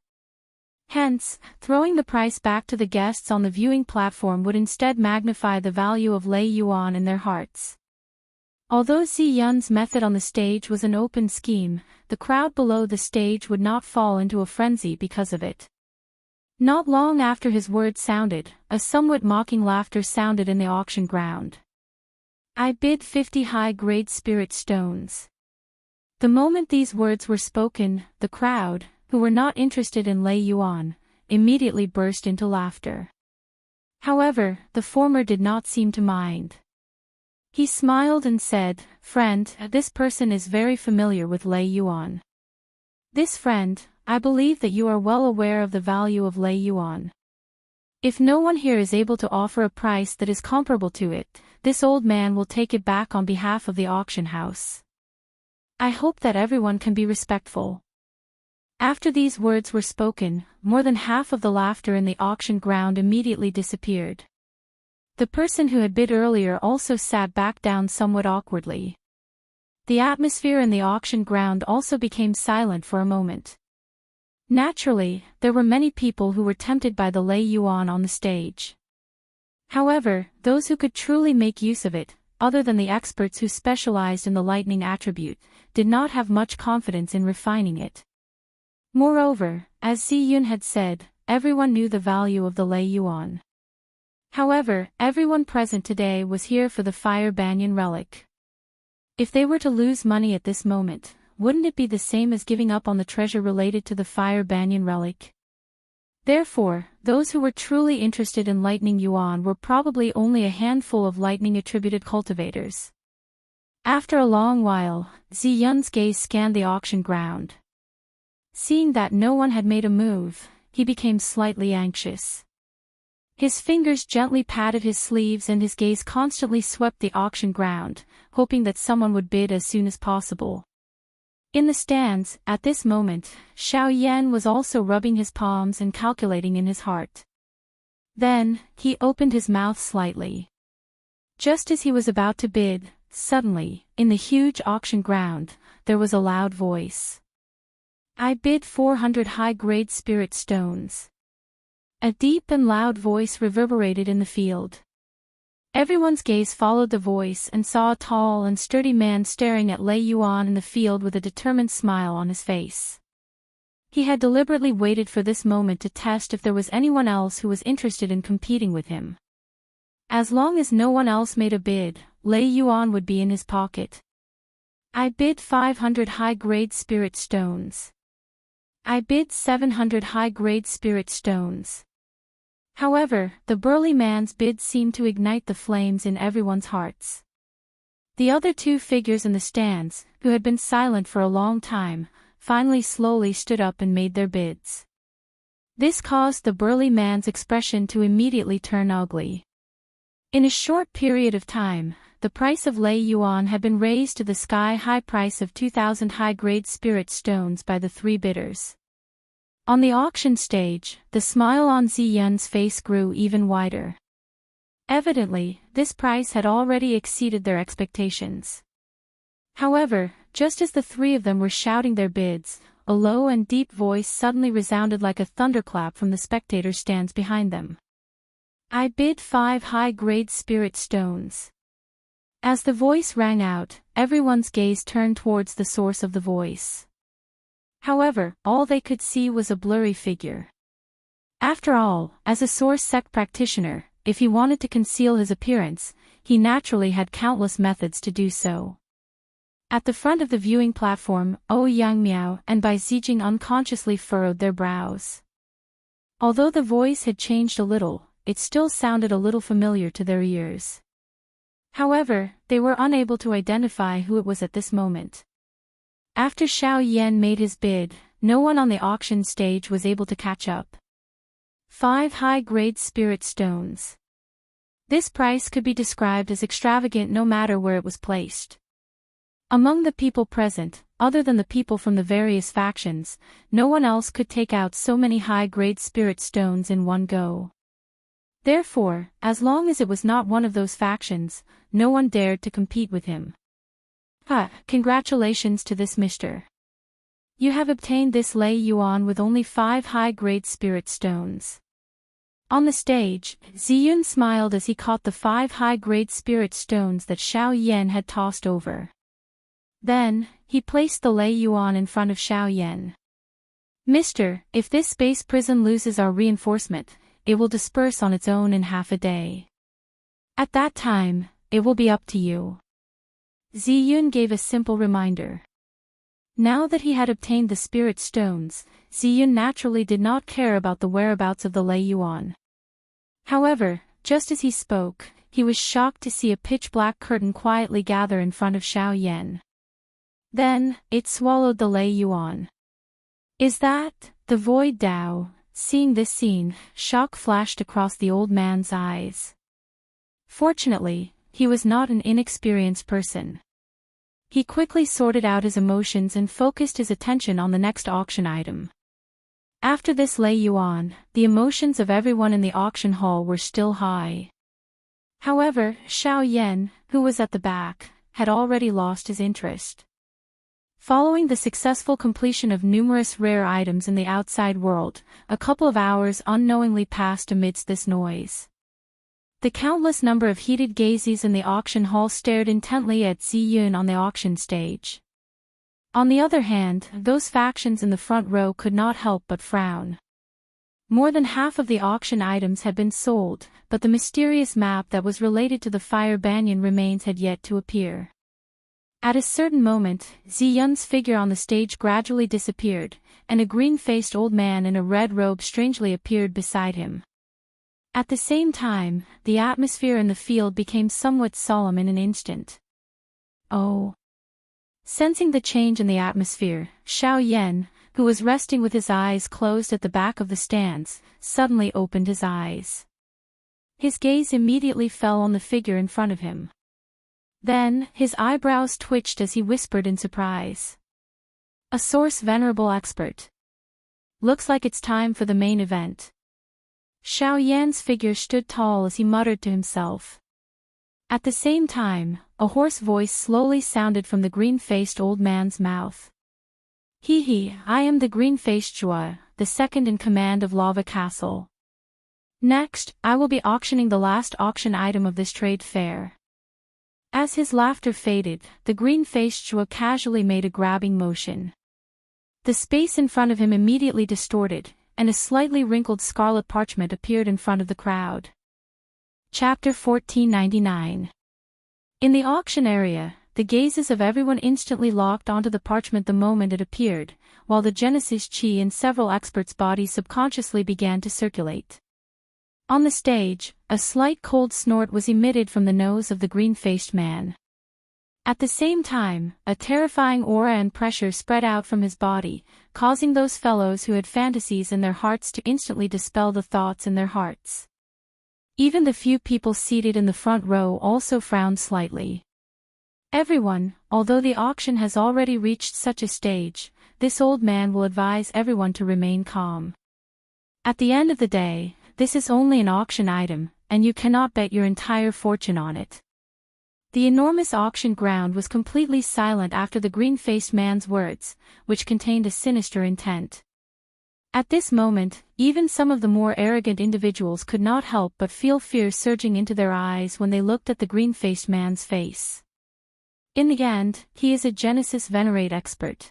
Speaker 1: Hence, throwing the price back to the guests on the viewing platform would instead magnify the value of Lei Yuan in their hearts. Although Zi Yun's method on the stage was an open scheme, the crowd below the stage would not fall into a frenzy because of it. Not long after his words sounded, a somewhat mocking laughter sounded in the auction ground. "I bid 50 high-grade spirit stones." The moment these words were spoken, the crowd, who were not interested in Lei Yuan, immediately burst into laughter. However, the former did not seem to mind. He smiled and said, "Friend, this person is very familiar with Lei Yuan. This friend, I believe that you are well aware of the value of Lei Yuan. If no one here is able to offer a price that is comparable to it, this old man will take it back on behalf of the auction house. I hope that everyone can be respectful." After these words were spoken, more than half of the laughter in the auction ground immediately disappeared. The person who had bid earlier also sat back down somewhat awkwardly. The atmosphere in the auction ground also became silent for a moment. Naturally, there were many people who were tempted by the Lei Yuan on the stage. However, those who could truly make use of it, other than the experts who specialized in the lightning attribute, did not have much confidence in refining it. Moreover, as Zi Yun had said, everyone knew the value of the Lei Yuan. However, everyone present today was here for the fire banyan relic. If they were to lose money at this moment, wouldn't it be the same as giving up on the treasure related to the fire banyan relic? Therefore, those who were truly interested in lightning yuan were probably only a handful of lightning-attributed cultivators. After a long while, Zi Yun's gaze scanned the auction ground. Seeing that no one had made a move, he became slightly anxious. His fingers gently patted his sleeves and his gaze constantly swept the auction ground, hoping that someone would bid as soon as possible. In the stands, at this moment, Xiao Yan was also rubbing his palms and calculating in his heart. Then, he opened his mouth slightly. Just as he was about to bid, suddenly, in the huge auction ground, there was a loud voice. "I bid 400 high-grade spirit stones." A deep and loud voice reverberated in the field. Everyone's gaze followed the voice and saw a tall and sturdy man staring at Lei Yuan in the field with a determined smile on his face. He had deliberately waited for this moment to test if there was anyone else who was interested in competing with him. As long as no one else made a bid, Lei Yuan would be in his pocket. "I bid 500 high-grade spirit stones." "I bid 700 high-grade spirit stones." However, the burly man's bid seemed to ignite the flames in everyone's hearts. The other two figures in the stands, who had been silent for a long time, finally slowly stood up and made their bids. This caused the burly man's expression to immediately turn ugly. In a short period of time, the price of Lei Yuan had been raised to the sky-high price of 2,000 high-grade spirit stones by the three bidders. On the auction stage, the smile on Zi Yun's face grew even wider. Evidently, this price had already exceeded their expectations. However, just as the three of them were shouting their bids, a low and deep voice suddenly resounded like a thunderclap from the spectator stands behind them. "I bid 5 high-grade spirit stones." As the voice rang out, everyone's gaze turned towards the source of the voice. However, all they could see was a blurry figure. After all, as a soar sect practitioner, if he wanted to conceal his appearance, he naturally had countless methods to do so. At the front of the viewing platform, Yangmiao and Bai Zijing unconsciously furrowed their brows. Although the voice had changed a little, it still sounded a little familiar to their ears. However, they were unable to identify who it was at this moment. After Xiao Yan made his bid, no one on the auction stage was able to catch up. 5 high-grade spirit stones. This price could be described as extravagant no matter where it was placed. Among the people present, other than the people from the various factions, no one else could take out so many high-grade spirit stones in one go. Therefore, as long as it was not one of those factions, no one dared to compete with him. Congratulations to this Mr. You have obtained this Lei Yuan with only 5 high-grade spirit stones. On the stage, Ziyun smiled as he caught the 5 high-grade spirit stones that Xiao Yan had tossed over. Then, he placed the Lei Yuan in front of Xiao Yan. "Mister, if this space prison loses our reinforcement, it will disperse on its own in half a day. At that time, it will be up to you." Ziyun gave a simple reminder. Now that he had obtained the spirit stones, Ziyun naturally did not care about the whereabouts of the Lei Yuan. However, just as he spoke, he was shocked to see a pitch-black curtain quietly gather in front of Xiao Yan. Then, it swallowed the Lei Yuan. "Is that the Void Dao?" Seeing this scene, shock flashed across the old man's eyes. Fortunately, he was not an inexperienced person. He quickly sorted out his emotions and focused his attention on the next auction item. After this Lei Yuan, the emotions of everyone in the auction hall were still high. However, Xiao Yan, who was at the back, had already lost his interest. Following the successful completion of numerous rare items in the outside world, a couple of hours unknowingly passed amidst this noise. The countless number of heated gazes in the auction hall stared intently at Ziyun on the auction stage. On the other hand, those factions in the front row could not help but frown. More than half of the auction items had been sold, but the mysterious map that was related to the Fire Banyan remains had yet to appear. At a certain moment, Ziyun's figure on the stage gradually disappeared, and a green-faced old man in a red robe strangely appeared beside him. At the same time, the atmosphere in the field became somewhat solemn in an instant. "Oh." Sensing the change in the atmosphere, Xiao Yan, who was resting with his eyes closed at the back of the stands, suddenly opened his eyes. His gaze immediately fell on the figure in front of him. Then, his eyebrows twitched as he whispered in surprise. "A source venerable expert. Looks like it's time for the main event." Xiao Yan's figure stood tall as he muttered to himself. At the same time, a hoarse voice slowly sounded from the green-faced old man's mouth. I am the green-faced Zhua, the second in command of Lava Castle. Next, I will be auctioning the last auction item of this trade fair." As his laughter faded, the green-faced Zhua casually made a grabbing motion. The space in front of him immediately distorted, and a slightly wrinkled scarlet parchment appeared in front of the crowd. Chapter 1499. In the auction area, the gazes of everyone instantly locked onto the parchment the moment it appeared, while the Genesis chi in several experts' bodies subconsciously began to circulate. On the stage, a slight cold snort was emitted from the nose of the green-faced man. At the same time, a terrifying aura and pressure spread out from his body, causing those fellows who had fantasies in their hearts to instantly dispel the thoughts in their hearts. Even the few people seated in the front row also frowned slightly. Everyone, although the auction has already reached such a stage, this old man will advise everyone to remain calm. At the end of the day, this is only an auction item, and you cannot bet your entire fortune on it. The enormous auction ground was completely silent after the green-faced man's words, which contained a sinister intent. At this moment, even some of the more arrogant individuals could not help but feel fear surging into their eyes when they looked at the green-faced man's face. In the end, he is a Genesis Venerate expert.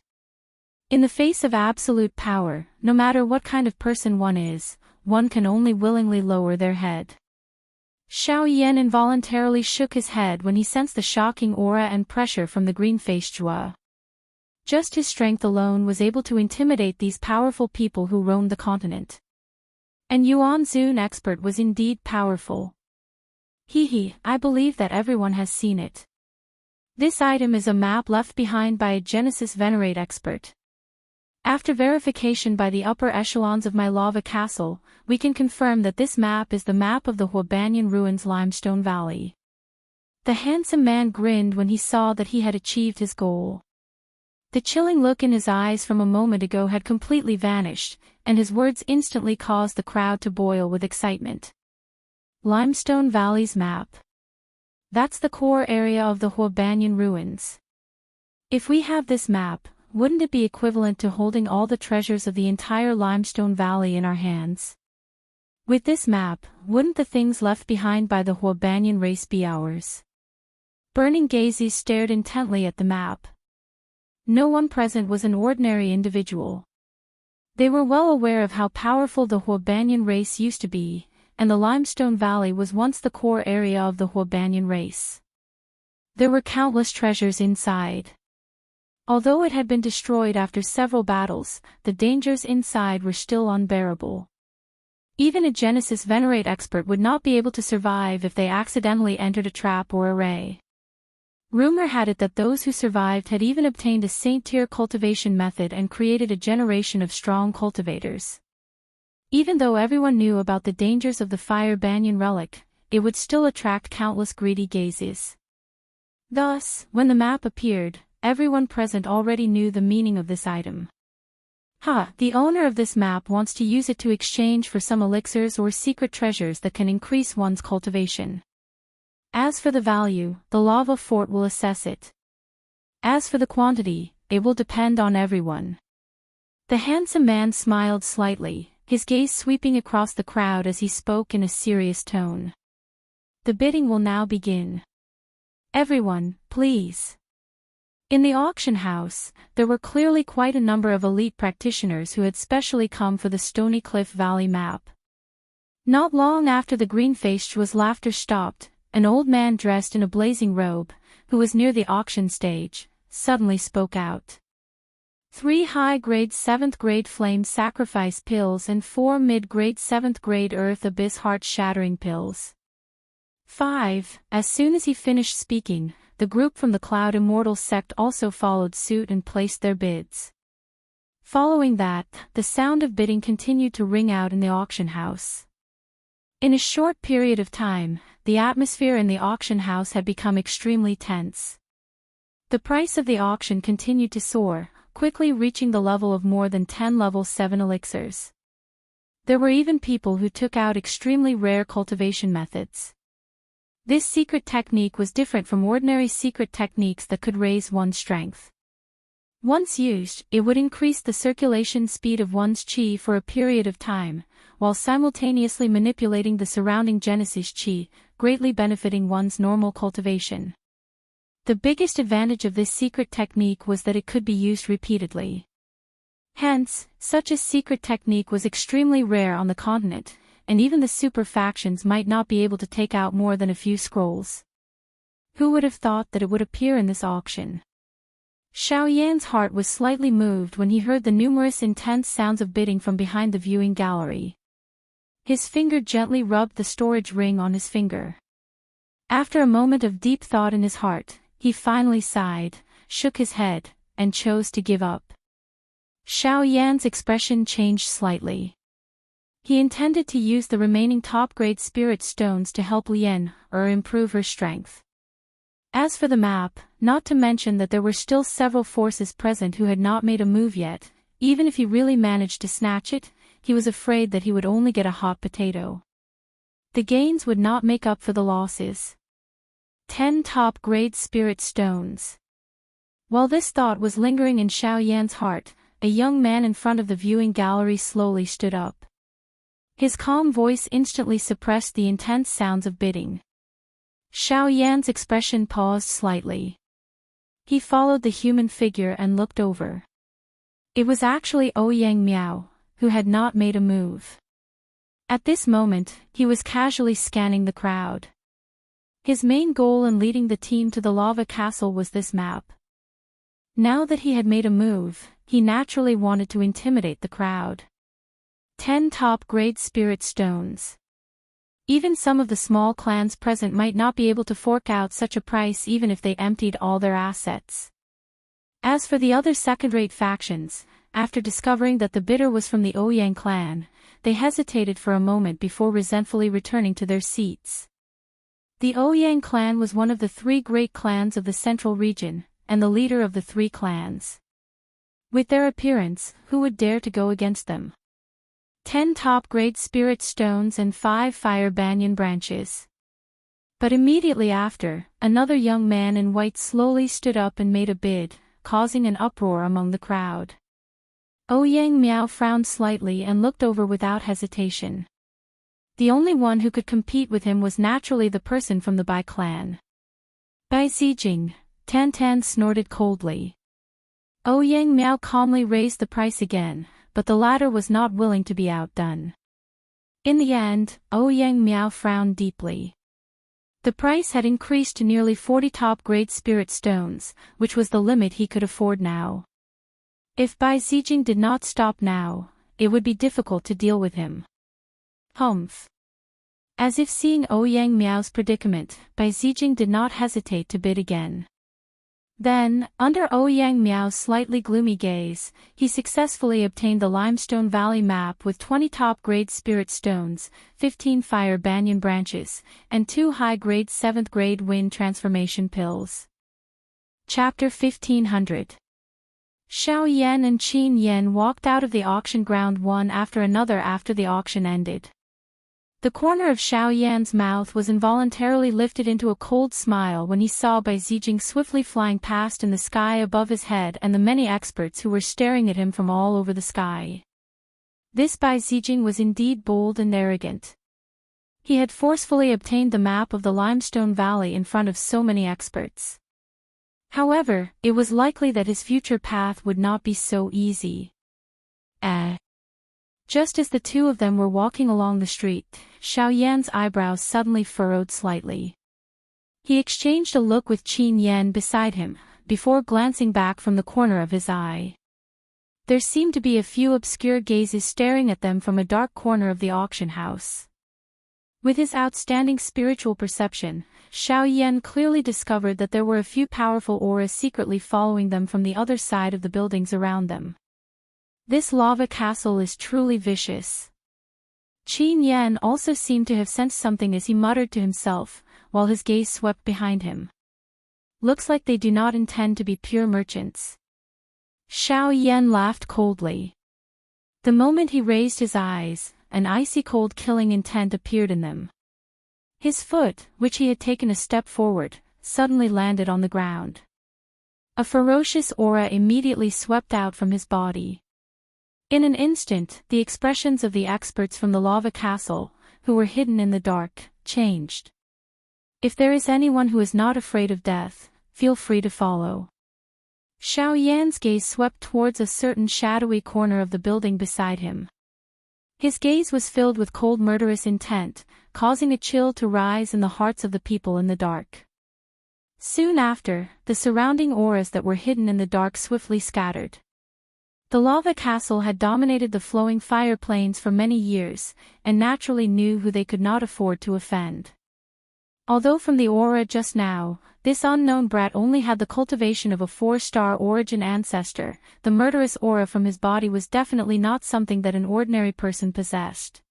Speaker 1: In the face of absolute power, no matter what kind of person one is, one can only willingly lower their head. Xiao Yan involuntarily shook his head when he sensed the shocking aura and pressure from the green-faced Zhua. Just his strength alone was able to intimidate these powerful people who roamed the continent. And Yuan Zun expert was indeed powerful. I believe that everyone has seen it. This item is a map left behind by a Genesis Venerate expert. After verification by the upper echelons of my Lava Castle, we can confirm that this map is the map of the Huabanyan Ruins Limestone Valley. The handsome man grinned when he saw that he had achieved his goal. The chilling look in his eyes from a moment ago had completely vanished, and his words instantly caused the crowd to boil with excitement. Limestone Valley's map. That's the core area of the Huabanyan Ruins. If we have this map, wouldn't it be equivalent to holding all the treasures of the entire Limestone Valley in our hands? With this map, wouldn't the things left behind by the Huabanian race be ours? Burning gazes stared intently at the map. No one present was an ordinary individual. They were well aware of how powerful the Huabanian race used to be, and the Limestone Valley was once the core area of the Huabanian race. There were countless treasures inside. Although it had been destroyed after several battles, the dangers inside were still unbearable. Even a Genesis Venerate expert would not be able to survive if they accidentally entered a trap or array. Rumor had it that those who survived had even obtained a saint-tier cultivation method and created a generation of strong cultivators. Even though everyone knew about the dangers of the Fire Banyan relic, it would still attract countless greedy gazes. Thus, when the map appeared, everyone present already knew the meaning of this item. The owner of this map wants to use it to exchange for some elixirs or secret treasures that can increase one's cultivation. As for the value, the lava fort will assess it. As for the quantity, it will depend on everyone. The handsome man smiled slightly, his gaze sweeping across the crowd as he spoke in a serious tone. The bidding will now begin. Everyone, please. In the auction house, there were clearly quite a number of elite practitioners who had specially come for the Stony Cliff Valley map. Not long after the green-faced Shua's laughter stopped, an old man dressed in a blazing robe, who was near the auction stage, suddenly spoke out. 3 high-grade 7th-grade flame sacrifice pills and 4 mid-grade 7th-grade earth abyss heart-shattering pills. 5. As soon as he finished speaking, the group from the Cloud Immortal sect also followed suit and placed their bids. Following that, the sound of bidding continued to ring out in the auction house. In a short period of time, the atmosphere in the auction house had become extremely tense. The price of the auction continued to soar, quickly reaching the level of more than 10 level 7 elixirs. There were even people who took out extremely rare cultivation methods. This secret technique was different from ordinary secret techniques that could raise one's strength. Once used, it would increase the circulation speed of one's chi for a period of time, while simultaneously manipulating the surrounding Genesis chi, greatly benefiting one's normal cultivation. The biggest advantage of this secret technique was that it could be used repeatedly. Hence, such a secret technique was extremely rare on the continent, and even the super factions might not be able to take out more than a few scrolls. Who would have thought that it would appear in this auction? Xiao Yan's heart was slightly moved when he heard the numerous intense sounds of bidding from behind the viewing gallery. His finger gently rubbed the storage ring on his finger. After a moment of deep thought in his heart, he finally sighed, shook his head, and chose to give up. Xiao Yan's expression changed slightly. He intended to use the remaining top-grade spirit stones to help Lien, or improve her strength. As for the map, not to mention that there were still several forces present who had not made a move yet, even if he really managed to snatch it, he was afraid that he would only get a hot potato. The gains would not make up for the losses. 10 top-grade spirit stones. While this thought was lingering in Xiao Yan's heart, a young man in front of the viewing gallery slowly stood up. His calm voice instantly suppressed the intense sounds of bidding. Xiao Yan's expression paused slightly. He followed the human figure and looked over. It was actually Ouyang Miao, who had not made a move. At this moment, he was casually scanning the crowd. His main goal in leading the team to the lava castle was this map. Now that he had made a move, he naturally wanted to intimidate the crowd. 10 top-grade spirit stones. Even some of the small clans present might not be able to fork out such a price even if they emptied all their assets. As for the other second-rate factions, after discovering that the bidder was from the Ouyang clan, they hesitated for a moment before resentfully returning to their seats. The Ouyang clan was one of the 3 great clans of the central region, and the leader of the 3 clans. With their appearance, who would dare to go against them? 10 top-grade spirit stones and 5 fire banyan branches. But immediately after, another young man in white slowly stood up and made a bid, causing an uproar among the crowd. Ouyang Miao frowned slightly and looked over without hesitation. The only one who could compete with him was naturally the person from the Bai clan. Bai Zijing, Tan Tan snorted coldly. Ouyang Miao calmly raised the price again, but the latter was not willing to be outdone. In the end, Ouyang Miao frowned deeply. The price had increased to nearly 40 top-grade spirit stones, which was the limit he could afford now. If Bai Zijing did not stop now, it would be difficult to deal with him. Humph. As if seeing Ouyang Miao's predicament, Bai Zijing did not hesitate to bid again. Then, under Ouyang Miao's slightly gloomy gaze, he successfully obtained the Limestone Valley map with 20 top-grade spirit stones, 15 fire banyan branches, and 2 high-grade 7th-grade wind transformation pills. Chapter 1500. Xiao Yan and Qin Yan walked out of the auction ground one after another after the auction ended. The corner of Xiao Yan's mouth was involuntarily lifted into a cold smile when he saw Bai Zijing swiftly flying past in the sky above his head and the many experts who were staring at him from all over the sky. This Bai Zijing was indeed bold and arrogant. He had forcefully obtained the map of the Limestone Valley in front of so many experts. However, it was likely that his future path would not be so easy. Just as the two of them were walking along the street, Xiao Yan's eyebrows suddenly furrowed slightly. He exchanged a look with Qin Yan beside him, before glancing back from the corner of his eye. There seemed to be a few obscure gazes staring at them from a dark corner of the auction house. With his outstanding spiritual perception, Xiao Yan clearly discovered that there were a few powerful auras secretly following them from the other side of the buildings around them. This lava castle is truly vicious. Qin Yan also seemed to have sensed something as he muttered to himself, while his gaze swept behind him. Looks like they do not intend to be pure merchants. Xiao Yan laughed coldly. The moment he raised his eyes, an icy cold killing intent appeared in them. His foot, which he had taken a step forward, suddenly landed on the ground. A ferocious aura immediately swept out from his body. In an instant, the expressions of the experts from the lava castle, who were hidden in the dark, changed. If there is anyone who is not afraid of death, feel free to follow. Xiao Yan's gaze swept towards a certain shadowy corner of the building beside him. His gaze was filled with cold murderous intent, causing a chill to rise in the hearts of the people in the dark. Soon after, the surrounding auras that were hidden in the dark swiftly scattered. The lava castle had dominated the flowing fire plains for many years, and naturally knew who they could not afford to offend. Although from the aura just now, this unknown brat only had the cultivation of a 4-star origin ancestor, the murderous aura from his body was definitely not something that an ordinary person possessed.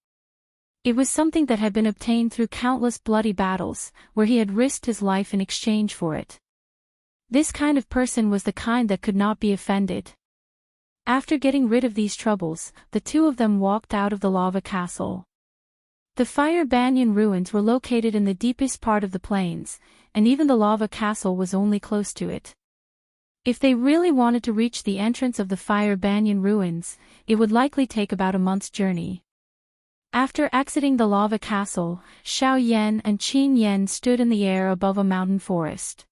Speaker 1: It was something that had been obtained through countless bloody battles, where he had risked his life in exchange for it. This kind of person was the kind that could not be offended. After getting rid of these troubles, the two of them walked out of the lava castle. The fire banyan ruins were located in the deepest part of the plains, and even the lava castle was only close to it. If they really wanted to reach the entrance of the fire banyan ruins, it would likely take about a month's journey. After exiting the lava castle, Xiao Yan and Qin Yan stood in the air above a mountain forest.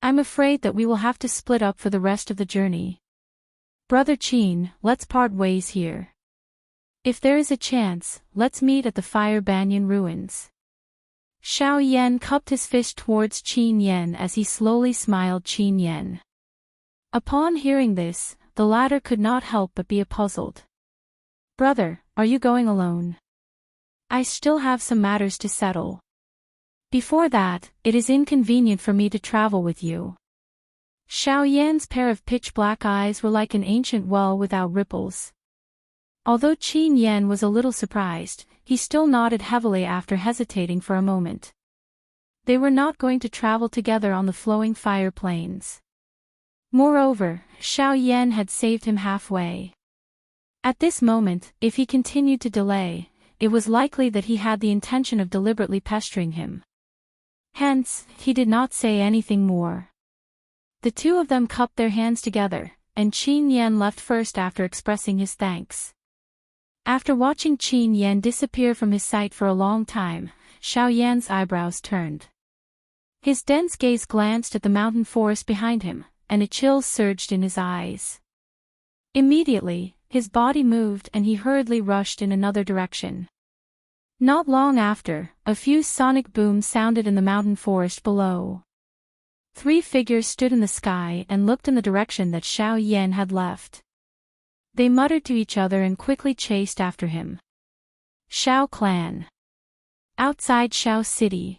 Speaker 1: I'm afraid that we will have to split up for the rest of the journey. Brother Qin, let's part ways here. If there is a chance, let's meet at the fire banyan ruins. Xiao Yan cupped his fist towards Qin Yan as he slowly smiled Qin Yan. Upon hearing this, the latter could not help but be puzzled. Brother, are you going alone? I still have some matters to settle. Before that, it is inconvenient for me to travel with you. Xiao Yan's pair of pitch-black eyes were like an ancient well without ripples. Although Qin Yan was a little surprised, he still nodded heavily after hesitating for a moment. They were not going to travel together on the flowing fire plains. Moreover, Xiao Yan had saved him halfway. At this moment, if he continued to delay, it was likely that he had the intention of deliberately pestering him. Hence, he did not say anything more. The two of them cupped their hands together, and Qin Yan left first after expressing his thanks. After watching Qin Yan disappear from his sight for a long time, Xiao Yan's eyebrows turned. His dense gaze glanced at the mountain forest behind him, and a chill surged in his eyes. Immediately, his body moved and he hurriedly rushed in another direction. Not long after, a few sonic booms sounded in the mountain forest below. 3 figures stood in the sky and looked in the direction that Xiao Yan had left. They muttered to each other and quickly chased after him. Xiao Clan. Outside Xiao City.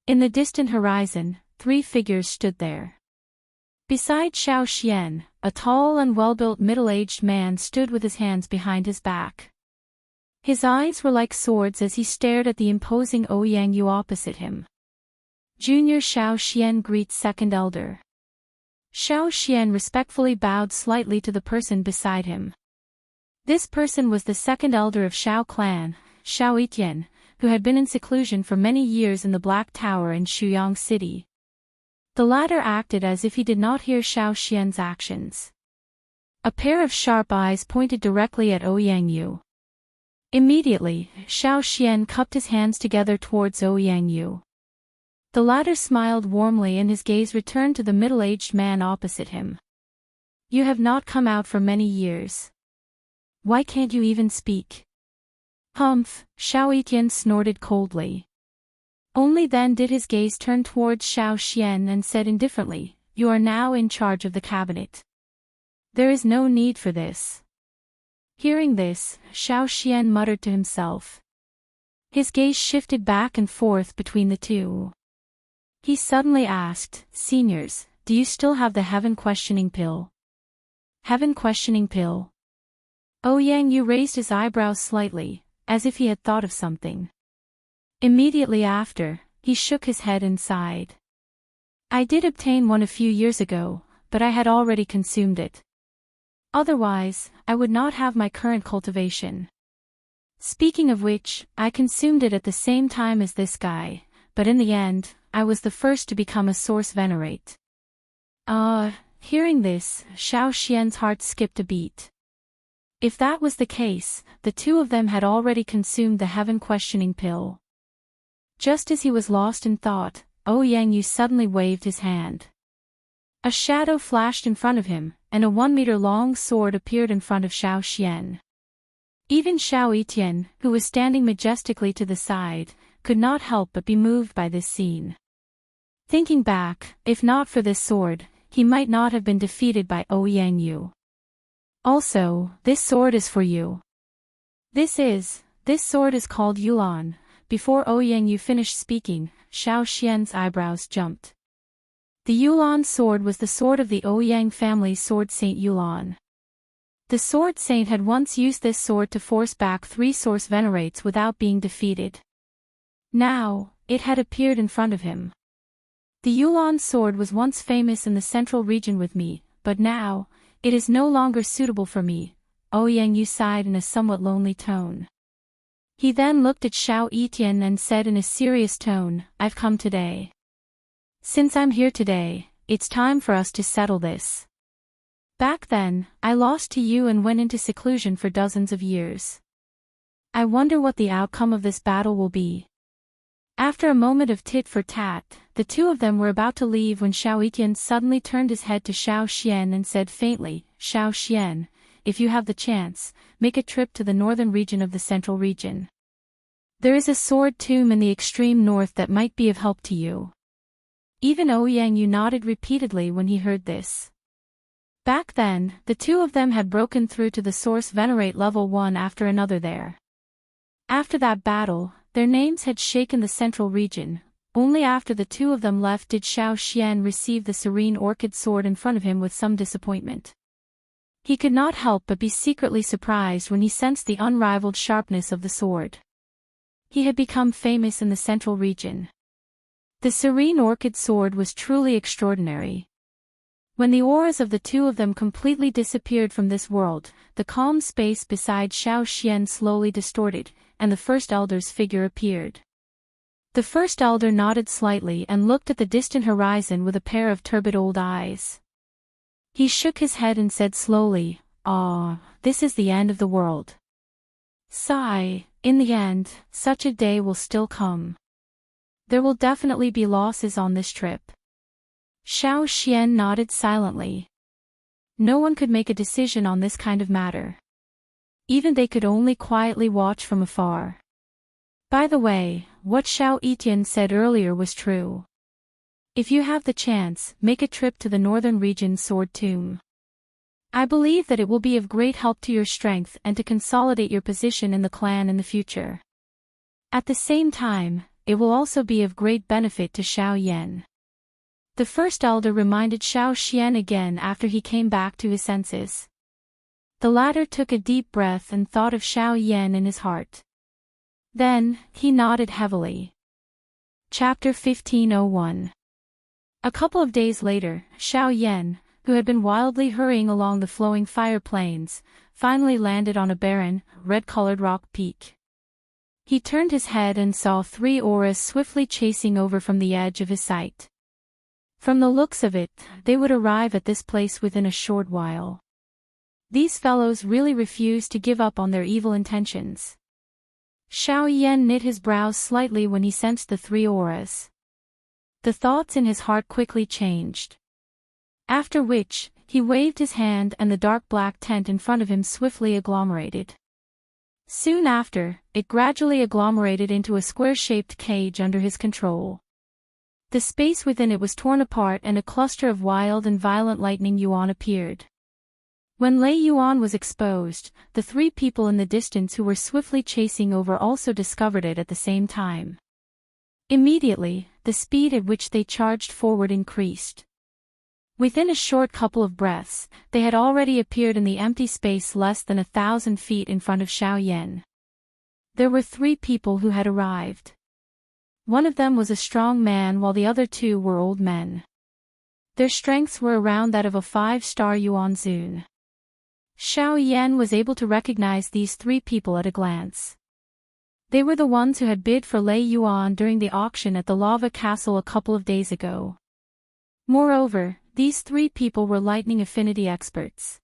Speaker 1: In the distant horizon, 3 figures stood there. Beside Xiao Xian, a tall and well-built middle-aged man stood with his hands behind his back. His eyes were like swords as he stared at the imposing Ouyang Yu opposite him. Junior Xiao Xian greets second elder. Xiao Xian respectfully bowed slightly to the person beside him. This person was the second elder of Xiao clan, Xiao Etian, who had been in seclusion for many years in the Black Tower in Shuyang City. The latter acted as if he did not hear Xiao Xian's actions. A pair of sharp eyes pointed directly at Ouyang Yu. Immediately, Xiao Xian cupped his hands together towards Ouyang Yu. The latter smiled warmly and his gaze returned to the middle-aged man opposite him. You have not come out for many years. Why can't you even speak? Humph, Xiao Etian snorted coldly. Only then did his gaze turn towards Xiao Xian and said indifferently, You are now in charge of the cabinet. There is no need for this. Hearing this, Xiao Xian muttered to himself. His gaze shifted back and forth between the two. He suddenly asked, Seniors, do you still have the heaven questioning pill? Heaven questioning pill? Ouyang Yu raised his eyebrows slightly, as if he had thought of something. Immediately after, he shook his head and sighed. I did obtain one a few years ago, but I had already consumed it. Otherwise, I would not have my current cultivation. Speaking of which, I consumed it at the same time as this guy, but in the end, I was the first to become a source venerate. Hearing this, Xiao Xian's heart skipped a beat. If that was the case, the two of them had already consumed the heaven questioning pill. Just as he was lost in thought, Ouyang Yu suddenly waved his hand. A shadow flashed in front of him, and a 1-meter-long sword appeared in front of Xiao Xian. Even Xiao Etian, who was standing majestically to the side, could not help but be moved by this scene. Thinking back, if not for this sword, he might not have been defeated by Ouyang Yu. Also, this sword is for you. This sword is called Yulan. Before Ouyang Yu finished speaking, Xiao Xian's eyebrows jumped. The Yulan sword was the sword of the Ouyang family's sword saint Yulan. The sword saint had once used this sword to force back 3 source venerates without being defeated. Now, it had appeared in front of him. The Yulan sword was once famous in the central region with me, but now, it is no longer suitable for me, Ouyang Yu sighed in a somewhat lonely tone. He then looked at Xiao Etian and said in a serious tone, I've come today. Since I'm here today, it's time for us to settle this. Back then, I lost to you and went into seclusion for dozens of years. I wonder what the outcome of this battle will be. After a moment of tit for tat, the two of them were about to leave when Xiao Etian suddenly turned his head to Xiao Xian and said faintly, Xiao Xian, if you have the chance, make a trip to the northern region of the central region. There is a sword tomb in the extreme north that might be of help to you. Even Ouyang Yu nodded repeatedly when he heard this. Back then, the two of them had broken through to the source venerate level 1 after another there. After that battle, their names had shaken the central region. Only after the two of them left did Xiao Xian receive the serene orchid sword in front of him with some disappointment. He could not help but be secretly surprised when he sensed the unrivaled sharpness of the sword. He had become famous in the central region. The serene orchid sword was truly extraordinary. When the auras of the two of them completely disappeared from this world, the calm space beside Xiao Xian slowly distorted, and the first elder's figure appeared. The first elder nodded slightly and looked at the distant horizon with a pair of turbid old eyes. He shook his head and said slowly, this is the end of the world. Sigh, in the end, such a day will still come. There will definitely be losses on this trip. Xiao Xian nodded silently. No one could make a decision on this kind of matter. Even they could only quietly watch from afar. By the way, what Xiao Etian said earlier was true. If you have the chance, make a trip to the northern region's sword tomb. I believe that it will be of great help to your strength and to consolidate your position in the clan in the future. At the same time, it will also be of great benefit to Xiao Yan. The first elder reminded Xiao Xian again after he came back to his senses. The latter took a deep breath and thought of Xiao Yan in his heart. Then, he nodded heavily. Chapter 1501. A couple of days later, Xiao Yan, who had been wildly hurrying along the flowing fire plains, finally landed on a barren, red-colored rock peak. He turned his head and saw 3 auras swiftly chasing over from the edge of his sight. From the looks of it, they would arrive at this place within a short while. These fellows really refused to give up on their evil intentions. Xiao Yan knit his brows slightly when he sensed the 3 auras. The thoughts in his heart quickly changed. After which, he waved his hand and the dark black tent in front of him swiftly agglomerated. Soon after, it gradually agglomerated into a square-shaped cage under his control. The space within it was torn apart and a cluster of wild and violent lightning yuan appeared. When Lei Yuan was exposed, the 3 people in the distance who were swiftly chasing over also discovered it at the same time. Immediately, the speed at which they charged forward increased. Within a short couple of breaths, they had already appeared in the empty space less than 1,000 feet in front of Xiao Yan. There were 3 people who had arrived. One of them was a strong man while the other 2 were old men. Their strengths were around that of a 5-star Yuan Zun. Xiao Yan was able to recognize these 3 people at a glance. They were the ones who had bid for Lei Yuan during the auction at the Lava Castle a couple of days ago. Moreover, these 3 people were lightning affinity experts.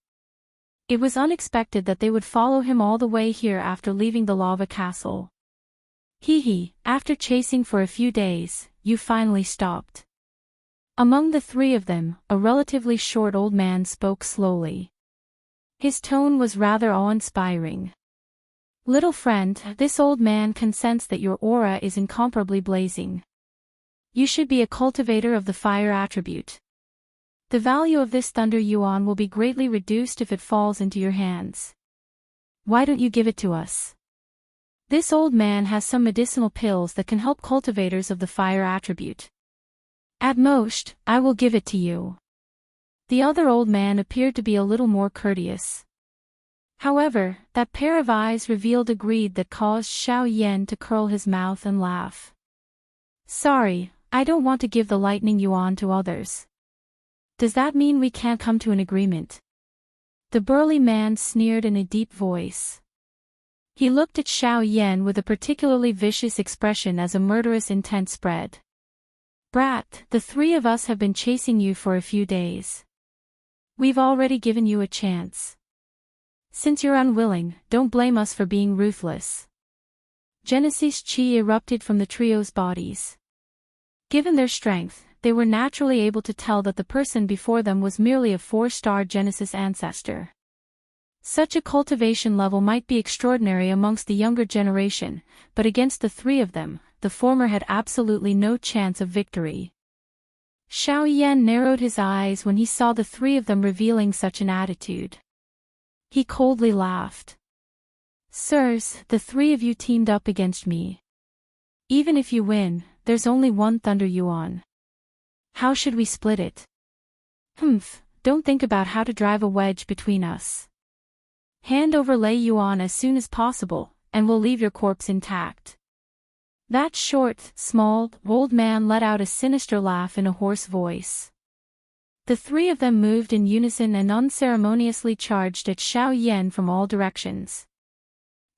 Speaker 1: It was unexpected that they would follow him all the way here after leaving the Lava Castle. After chasing for a few days, you finally stopped. Among the 3 of them, a relatively short old man spoke slowly. His tone was rather awe-inspiring. Little friend, this old man can sense that your aura is incomparably blazing. You should be a cultivator of the fire attribute. The value of this thunder yuan will be greatly reduced if it falls into your hands. Why don't you give it to us? This old man has some medicinal pills that can help cultivators of the fire attribute. At most, I will give it to you. The other old man appeared to be a little more courteous. However, that pair of eyes revealed a greed that caused Xiao Yan to curl his mouth and laugh. Sorry, I don't want to give the lightning yuan to others. Does that mean we can't come to an agreement? The burly man sneered in a deep voice. He looked at Xiao Yan with a particularly vicious expression as a murderous intent spread. Brat, the 3 of us have been chasing you for a few days. We've already given you a chance. Since you're unwilling, don't blame us for being ruthless. Genesis chi erupted from the trio's bodies. Given their strength, they were naturally able to tell that the person before them was merely a 4-star Genesis ancestor. Such a cultivation level might be extraordinary amongst the younger generation, but against the 3 of them, the former had absolutely no chance of victory. Xiao Yan narrowed his eyes when he saw the 3 of them revealing such an attitude. He coldly laughed. Sirs, the 3 of you teamed up against me. Even if you win, there's only 1 thunder yuan. How should we split it? Don't think about how to drive a wedge between us. Hand over Lei Yuan as soon as possible, and we'll leave your corpse intact. That short, small, old man let out a sinister laugh in a hoarse voice. The 3 of them moved in unison and unceremoniously charged at Xiao Yan from all directions.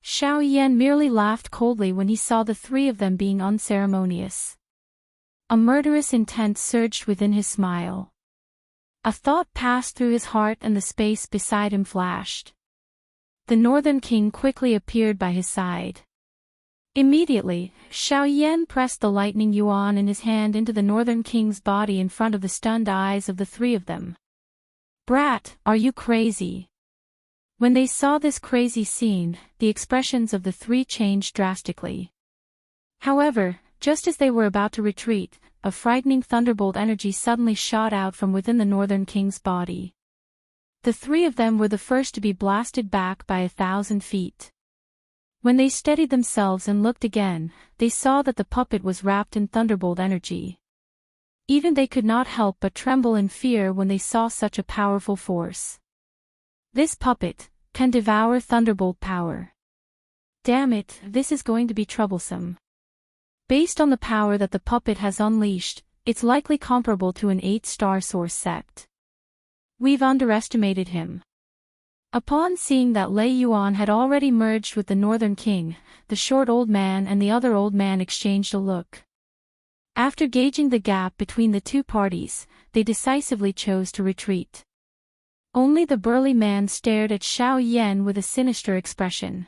Speaker 1: Xiao Yan merely laughed coldly when he saw the 3 of them being unceremonious. A murderous intent surged within his smile. A thought passed through his heart and the space beside him flashed. The Northern King quickly appeared by his side. Immediately, Xiao Yan pressed the lightning yuan in his hand into the Northern King's body in front of the stunned eyes of the three of them. "Brat, are you crazy?" When they saw this crazy scene, the expressions of the three changed drastically. However, just as they were about to retreat, a frightening thunderbolt energy suddenly shot out from within the Northern King's body. The three of them were the first to be blasted back by 1,000 feet. When they steadied themselves and looked again, they saw that the puppet was wrapped in thunderbolt energy. Even they could not help but tremble in fear when they saw such a powerful force. This puppet can devour thunderbolt power. Damn it, this is going to be troublesome. Based on the power that the puppet has unleashed, it's likely comparable to an 8-star source sect. We've underestimated him. Upon seeing that Lei Yuan had already merged with the Northern King, the short old man and the other old man exchanged a look. After gauging the gap between the two parties, they decisively chose to retreat. Only the burly man stared at Xiao Yan with a sinister expression.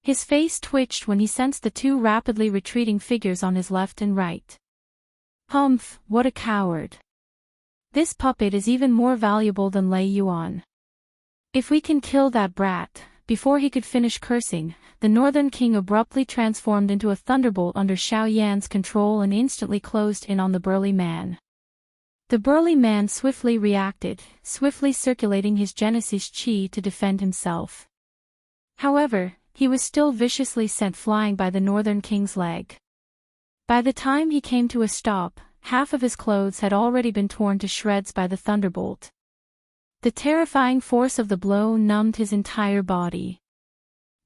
Speaker 1: His face twitched when he sensed the two rapidly retreating figures on his left and right. Humph, what a coward. This puppet is even more valuable than Lei Yuan. If we can kill that brat. Before he could finish cursing, the Northern King abruptly transformed into a thunderbolt under Xiao Yan's control and instantly closed in on the burly man. The burly man swiftly reacted, swiftly circulating his Genesis chi to defend himself. However, he was still viciously sent flying by the Northern King's leg. By the time he came to a stop, half of his clothes had already been torn to shreds by the thunderbolt. The terrifying force of the blow numbed his entire body.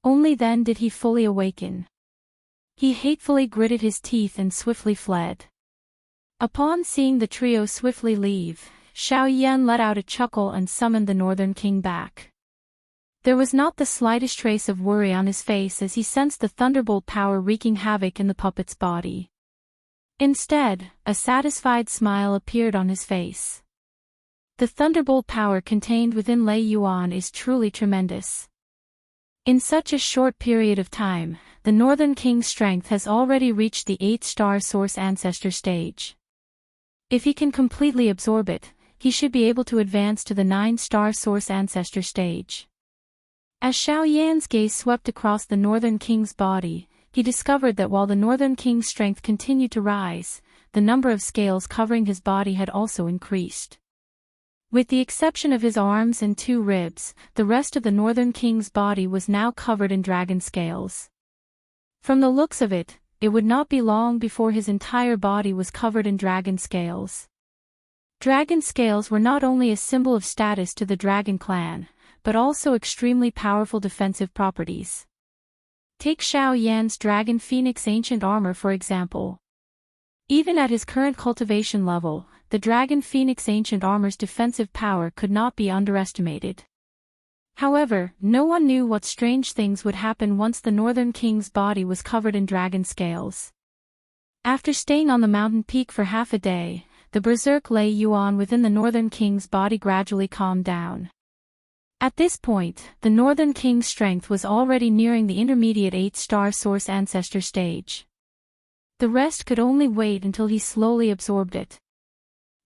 Speaker 1: Only then did he fully awaken. He hatefully gritted his teeth and swiftly fled. Upon seeing the trio swiftly leave, Xiao Yan let out a chuckle and summoned the Northern King back. There was not the slightest trace of worry on his face as he sensed the thunderbolt power wreaking havoc in the puppet's body. Instead, a satisfied smile appeared on his face. The thunderbolt power contained within Lei Yuan is truly tremendous. In such a short period of time, the Northern King's strength has already reached the 8-star source ancestor stage. If he can completely absorb it, he should be able to advance to the 9-star source ancestor stage. As Xiao Yan's gaze swept across the Northern King's body, he discovered that while the Northern King's strength continued to rise, the number of scales covering his body had also increased. With the exception of his arms and 2 ribs, the rest of the Northern King's body was now covered in dragon scales. From the looks of it, it would not be long before his entire body was covered in dragon scales. Dragon scales were not only a symbol of status to the dragon clan, but also extremely powerful defensive properties. Take Xiao Yan's Dragon Phoenix Ancient Armor for example. Even at his current cultivation level, the Dragon Phoenix Ancient Armor's defensive power could not be underestimated. However, no one knew what strange things would happen once the Northern King's body was covered in dragon scales. After staying on the mountain peak for half a day, the berserk Lei Yuan within the Northern King's body gradually calmed down. At this point, the Northern King's strength was already nearing the intermediate 8-star source ancestor stage. The rest could only wait until he slowly absorbed it.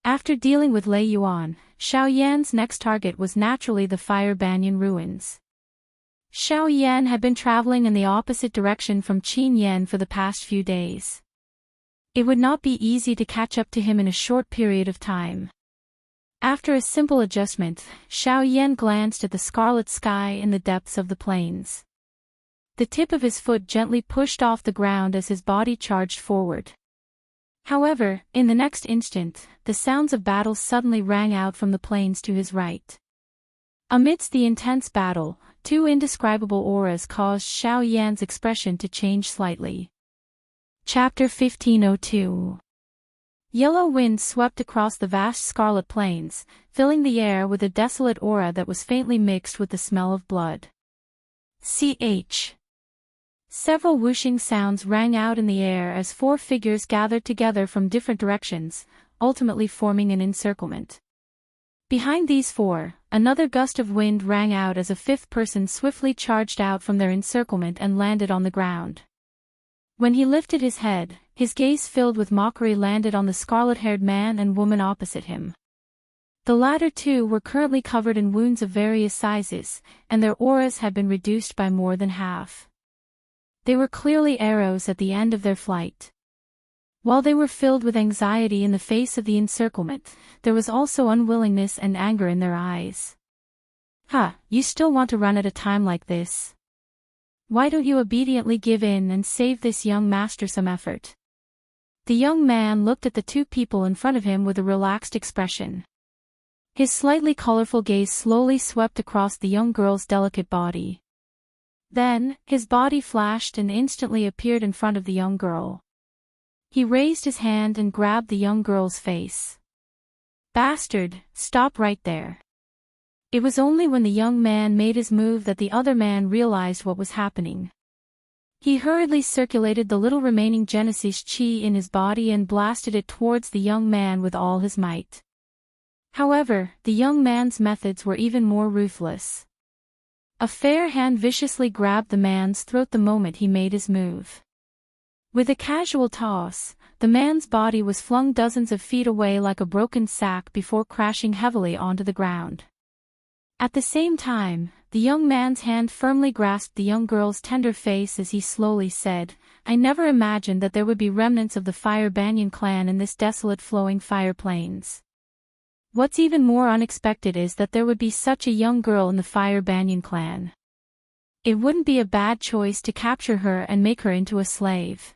Speaker 1: After dealing with Lei Yuan, Xiao Yan's next target was naturally the Fire Banyan ruins. Xiao Yan had been traveling in the opposite direction from Qin Yan for the past few days. It would not be easy to catch up to him in a short period of time. After a simple adjustment, Xiao Yan glanced at the scarlet sky in the depths of the plains. The tip of his foot gently pushed off the ground as his body charged forward. However, in the next instant, the sounds of battle suddenly rang out from the plains to his right. Amidst the intense battle, 2 indescribable auras caused Xiao Yan's expression to change slightly. Chapter 1502. Yellow wind swept across the vast scarlet plains, filling the air with a desolate aura that was faintly mixed with the smell of blood. Ch. Several whooshing sounds rang out in the air as 4 figures gathered together from different directions, ultimately forming an encirclement. Behind these four, another gust of wind rang out as a fifth person swiftly charged out from their encirclement and landed on the ground. When he lifted his head, his gaze filled with mockery landed on the scarlet-haired man and woman opposite him. The latter two were currently covered in wounds of various sizes, and their auras had been reduced by more than half. They were clearly arrows at the end of their flight. While they were filled with anxiety in the face of the encirclement, there was also unwillingness and anger in their eyes. You still want to run at a time like this? Why don't you obediently give in and save this young master some effort? The young man looked at the two people in front of him with a relaxed expression. His slightly colorful gaze slowly swept across the young girl's delicate body. Then, his body flashed and instantly appeared in front of the young girl. He raised his hand and grabbed the young girl's face. "Bastard, stop right there." It was only when the young man made his move that the other man realized what was happening. He hurriedly circulated the little remaining Genesis chi in his body and blasted it towards the young man with all his might. However, the young man's methods were even more ruthless. A fair hand viciously grabbed the man's throat the moment he made his move. With a casual toss, the man's body was flung dozens of feet away like a broken sack before crashing heavily onto the ground. At the same time, the young man's hand firmly grasped the young girl's tender face as he slowly said, "I never imagined that there would be remnants of the Fire Banyan clan in this desolate flowing fire plains. What's even more unexpected is that there would be such a young girl in the Fire Banyan clan. It wouldn't be a bad choice to capture her and make her into a slave."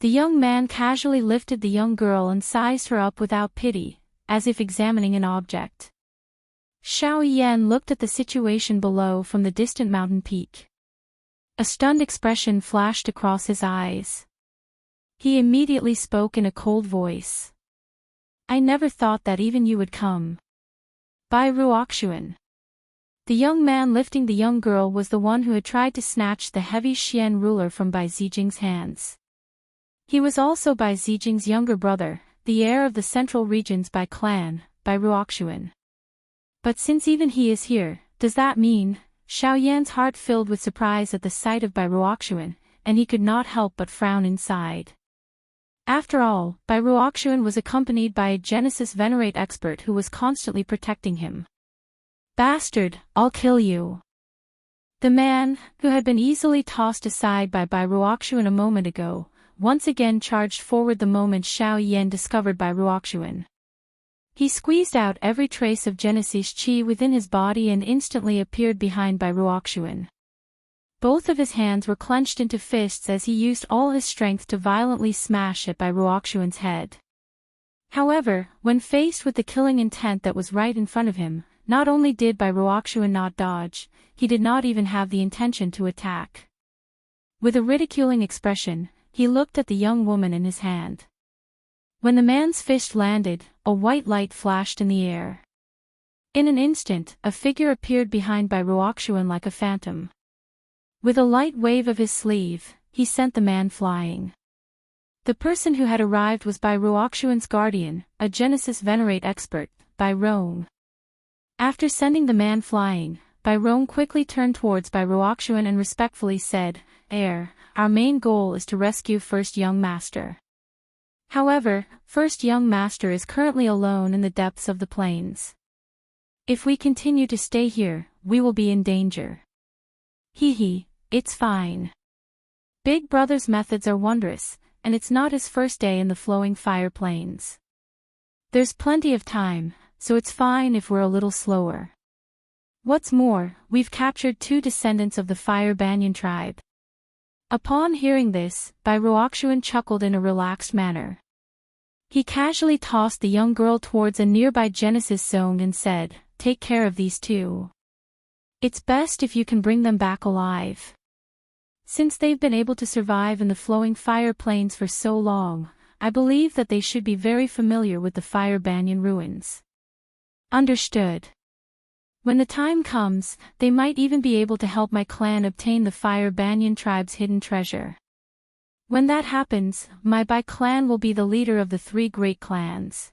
Speaker 1: The young man casually lifted the young girl and sized her up without pity, as if examining an object. Xiao Yan looked at the situation below from the distant mountain peak. A stunned expression flashed across his eyes. He immediately spoke in a cold voice. "I never thought that even you would come. By Ruoxuan." The young man lifting the young girl was the one who had tried to snatch the heavy Xian ruler from Bai Zijing's hands. He was also Bai Zijing's younger brother, the heir of the central regions by clan, Bai Ruoxuan. But since even he is here, does that mean? Xiao Yan's heart filled with surprise at the sight of Bai Ruoxuan, and he could not help but frown inside. After all, Bai Ruoxuan was accompanied by a Genesis Venerate expert who was constantly protecting him. "Bastard, I'll kill you." The man, who had been easily tossed aside by Bai Ruoxuan a moment ago, once again charged forward the moment Xiao Yan discovered Bai Ruoxuan. He squeezed out every trace of Genesis chi within his body and instantly appeared behind Bai Ruoxuan. Both of his hands were clenched into fists as he used all his strength to violently smash at Bai Ruoxuan's head. However, when faced with the killing intent that was right in front of him, not only did Bai Ruoxuan not dodge, he did not even have the intention to attack. With a ridiculing expression, he looked at the young woman in his hand. When the man's fist landed, a white light flashed in the air. In an instant, a figure appeared behind Bai Ruoxuan like a phantom. With a light wave of his sleeve, he sent the man flying. The person who had arrived was Bai Ruoxuan's guardian, a Genesis Venerate expert, Bai Rong. After sending the man flying, Bai Rong quickly turned towards Bai Ruoxuan and respectfully said, "Heir, our main goal is to rescue First Young Master. However, First Young Master is currently alone in the depths of the plains. If we continue to stay here, we will be in danger." It's fine. Big Brother's methods are wondrous, and it's not his first day in the flowing fire plains. There's plenty of time, so it's fine if we're a little slower. What's more, we've captured 2 descendants of the Fire Banyan tribe. Upon hearing this, Bai Ruoxuan chuckled in a relaxed manner. He casually tossed the young girl towards a nearby Genesis zone and said, "Take care of these 2. It's best if you can bring them back alive. Since they've been able to survive in the flowing fire plains for so long, I believe that they should be very familiar with the Fire Banyan ruins." "Understood. When the time comes, they might even be able to help my clan obtain the Fire Banyan tribe's hidden treasure. When that happens, my Bai clan will be the leader of the 3 great clans."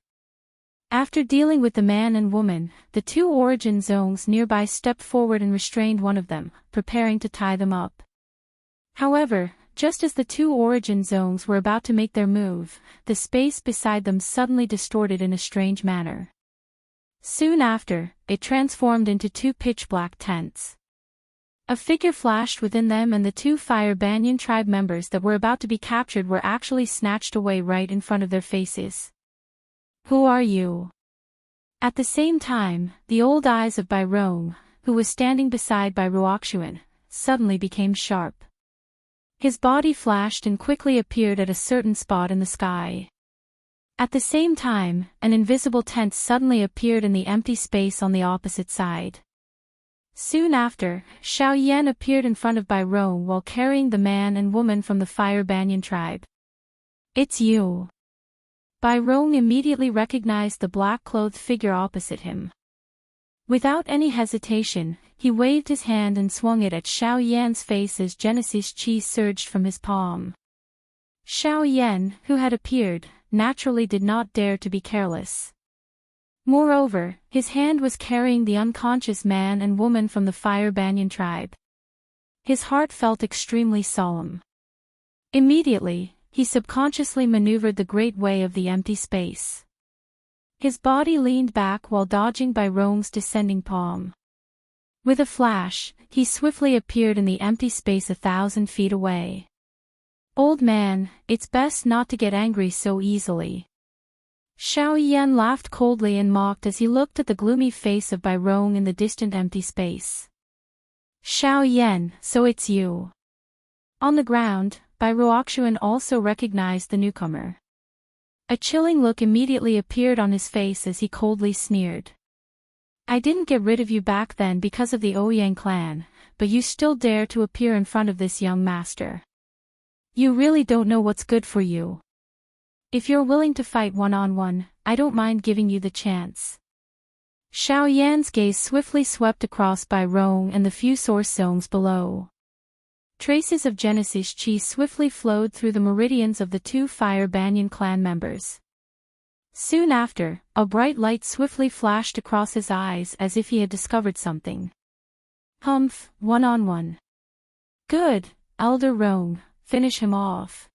Speaker 1: After dealing with the man and woman, the two origin zones nearby stepped forward and restrained one of them, preparing to tie them up. However, just as the two origin zones were about to make their move, the space beside them suddenly distorted in a strange manner. Soon after, it transformed into two pitch-black tents. A figure flashed within them, and the two Fire Banyan tribe members that were about to be captured were actually snatched away right in front of their faces. "Who are you?" At the same time, the old eyes of Byrome, who was standing beside Wuxia, suddenly became sharp. His body flashed and quickly appeared at a certain spot in the sky. At the same time, an invisible tent suddenly appeared in the empty space on the opposite side. Soon after, Xiao Yan appeared in front of Byrome while carrying the man and woman from the Fire Banyan tribe. "It's you." Byrome immediately recognized the black-clothed figure opposite him. Without any hesitation, he waved his hand and swung it at Xiao Yan's face as Genesis Chi surged from his palm. Xiao Yan, who had appeared, naturally did not dare to be careless. Moreover, his hand was carrying the unconscious man and woman from the Fire Banyan tribe. His heart felt extremely solemn. Immediately, he subconsciously maneuvered the great way of the empty space. His body leaned back while dodging Byrome's descending palm. With a flash, he swiftly appeared in the empty space 1,000 feet away. "Old man, it's best not to get angry so easily." Xiao Yan laughed coldly and mocked as he looked at the gloomy face of Byrome in the distant empty space. "Xiao Yan, so it's you." On the ground, Wuxia also recognized the newcomer. A chilling look immediately appeared on his face as he coldly sneered. "I didn't get rid of you back then because of the Ouyang clan, but you still dare to appear in front of this young master. You really don't know what's good for you. If you're willing to fight one-on-one, I don't mind giving you the chance." Xiao Yan's gaze swiftly swept across Byrome and the few source zones below. Traces of Genesis Chi swiftly flowed through the meridians of the two Fire Banyan clan members. Soon after, a bright light swiftly flashed across his eyes as if he had discovered something. "Humph, one-on-one. Good, Elder Rome, finish him off."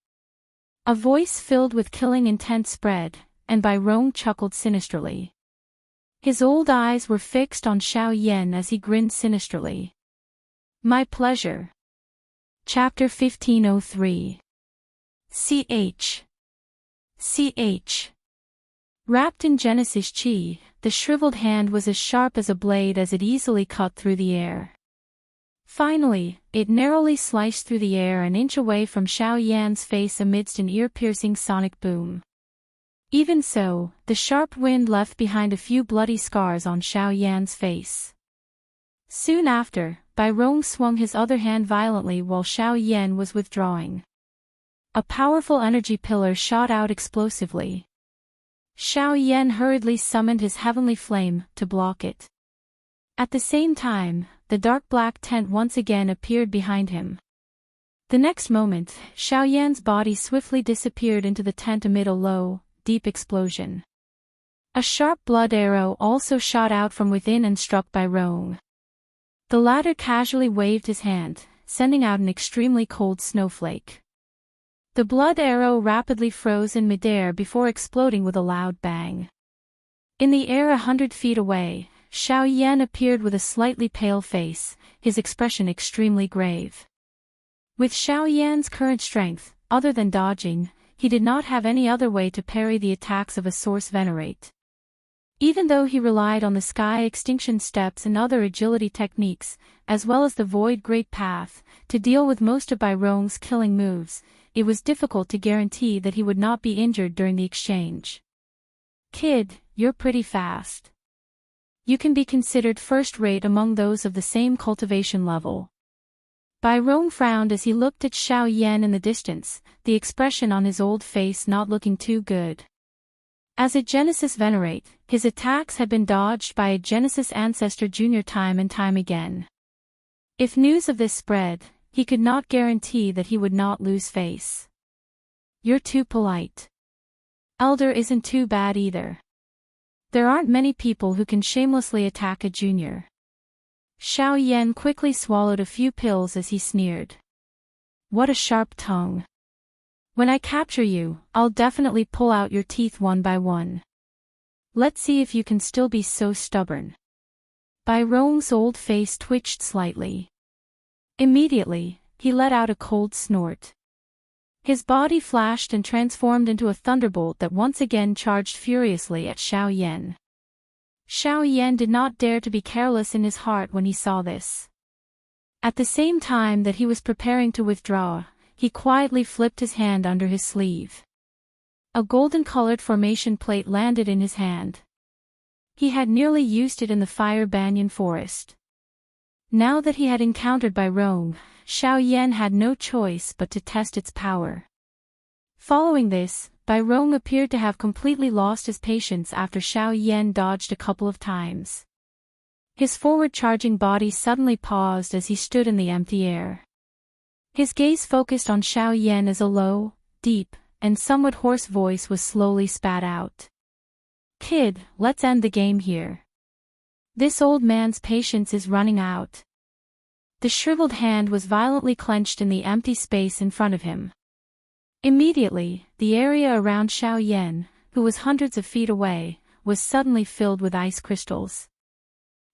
Speaker 1: A voice filled with killing intent spread, and Byrome chuckled sinisterly. His old eyes were fixed on Xiao Yan as he grinned sinisterly. "My pleasure." Chapter 1503. Ch. Wrapped in Genesis Chi, the shriveled hand was as sharp as a blade as it easily cut through the air. Finally, it narrowly sliced through the air an inch away from Xiao Yan's face amidst an ear-piercing sonic boom. Even so, the sharp wind left behind a few bloody scars on Xiao Yan's face. Soon after, Byrome swung his other hand violently while Xiao Yan was withdrawing. A powerful energy pillar shot out explosively. Xiao Yan hurriedly summoned his heavenly flame to block it. At the same time, the dark black tent once again appeared behind him. The next moment, Xiao Yan's body swiftly disappeared into the tent amid a low, deep explosion. A sharp blood arrow also shot out from within and struck Byrome. The latter casually waved his hand, sending out an extremely cold snowflake. The blood arrow rapidly froze in midair before exploding with a loud bang. In the air 100 feet away, Xiao Yan appeared with a slightly pale face, his expression extremely grave. With Xiao Yan's current strength, other than dodging, he did not have any other way to parry the attacks of a Source Venerate. Even though he relied on the Sky Extinction Steps and other agility techniques, as well as the Void Great Path, to deal with most of Byrome's killing moves, it was difficult to guarantee that he would not be injured during the exchange. "Kid, you're pretty fast. You can be considered first-rate among those of the same cultivation level." Byrome frowned as he looked at Xiao Yan in the distance, the expression on his old face not looking too good. As a Genesis Venerate, his attacks had been dodged by a Genesis Ancestor Junior time and time again. If news of this spread, he could not guarantee that he would not lose face. "You're too polite. Elder isn't too bad either." There aren't many people who can shamelessly attack a junior. Xiao Yan quickly swallowed a few pills as he sneered. What a sharp tongue. When I capture you, I'll definitely pull out your teeth one by one. Let's see if you can still be so stubborn. Bai Rong's old face twitched slightly. Immediately, he let out a cold snort. His body flashed and transformed into a thunderbolt that once again charged furiously at Xiao Yan. Xiao Yan did not dare to be careless in his heart when he saw this. At the same time that he was preparing to withdraw, he quietly flipped his hand under his sleeve. A golden-colored formation plate landed in his hand. He had nearly used it in the fire banyan forest. Now that he had encountered Bai Rong, Xiao Yan had no choice but to test its power. Following this, Bai Rong appeared to have completely lost his patience after Xiao Yan dodged a couple of times. His forward-charging body suddenly paused as he stood in the empty air. His gaze focused on Xiao Yan as a low, deep, and somewhat hoarse voice was slowly spat out. Kid, let's end the game here. This old man's patience is running out. The shriveled hand was violently clenched in the empty space in front of him. Immediately, the area around Xiao Yan, who was hundreds of feet away, was suddenly filled with ice crystals.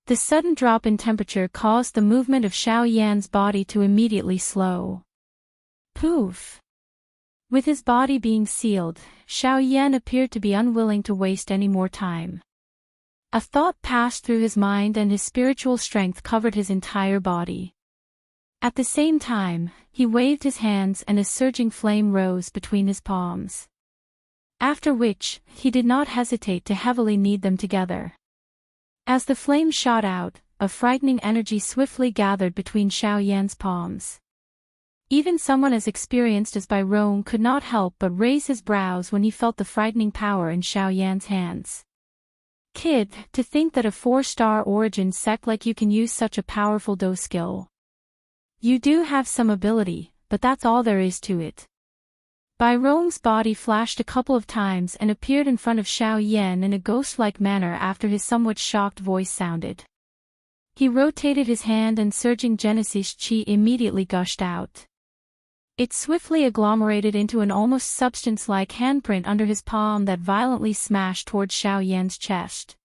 Speaker 1: The sudden drop in temperature caused the movement of Xiao Yan's body to immediately slow. Poof! With his body being sealed, Xiao Yan appeared to be unwilling to waste any more time. A thought passed through his mind and his spiritual strength covered his entire body. At the same time, he waved his hands and a surging flame rose between his palms. After which, he did not hesitate to heavily knead them together. As the flame shot out, a frightening energy swiftly gathered between Xiao Yan's palms. Even someone as experienced as Bai Rong could not help but raise his brows when he felt the frightening power in Xiao Yan's hands. Kid, to think that a 4-star origin sect like you can use such a powerful Do skill. You do have some ability, but that's all there is to it. Bai Rong's body flashed a couple of times and appeared in front of Xiao Yan in a ghost-like manner after his somewhat shocked voice sounded. He rotated his hand and surging Genesis chi immediately gushed out. It swiftly agglomerated into an almost substance-like handprint under his palm that violently smashed towards Xiao Yan's chest.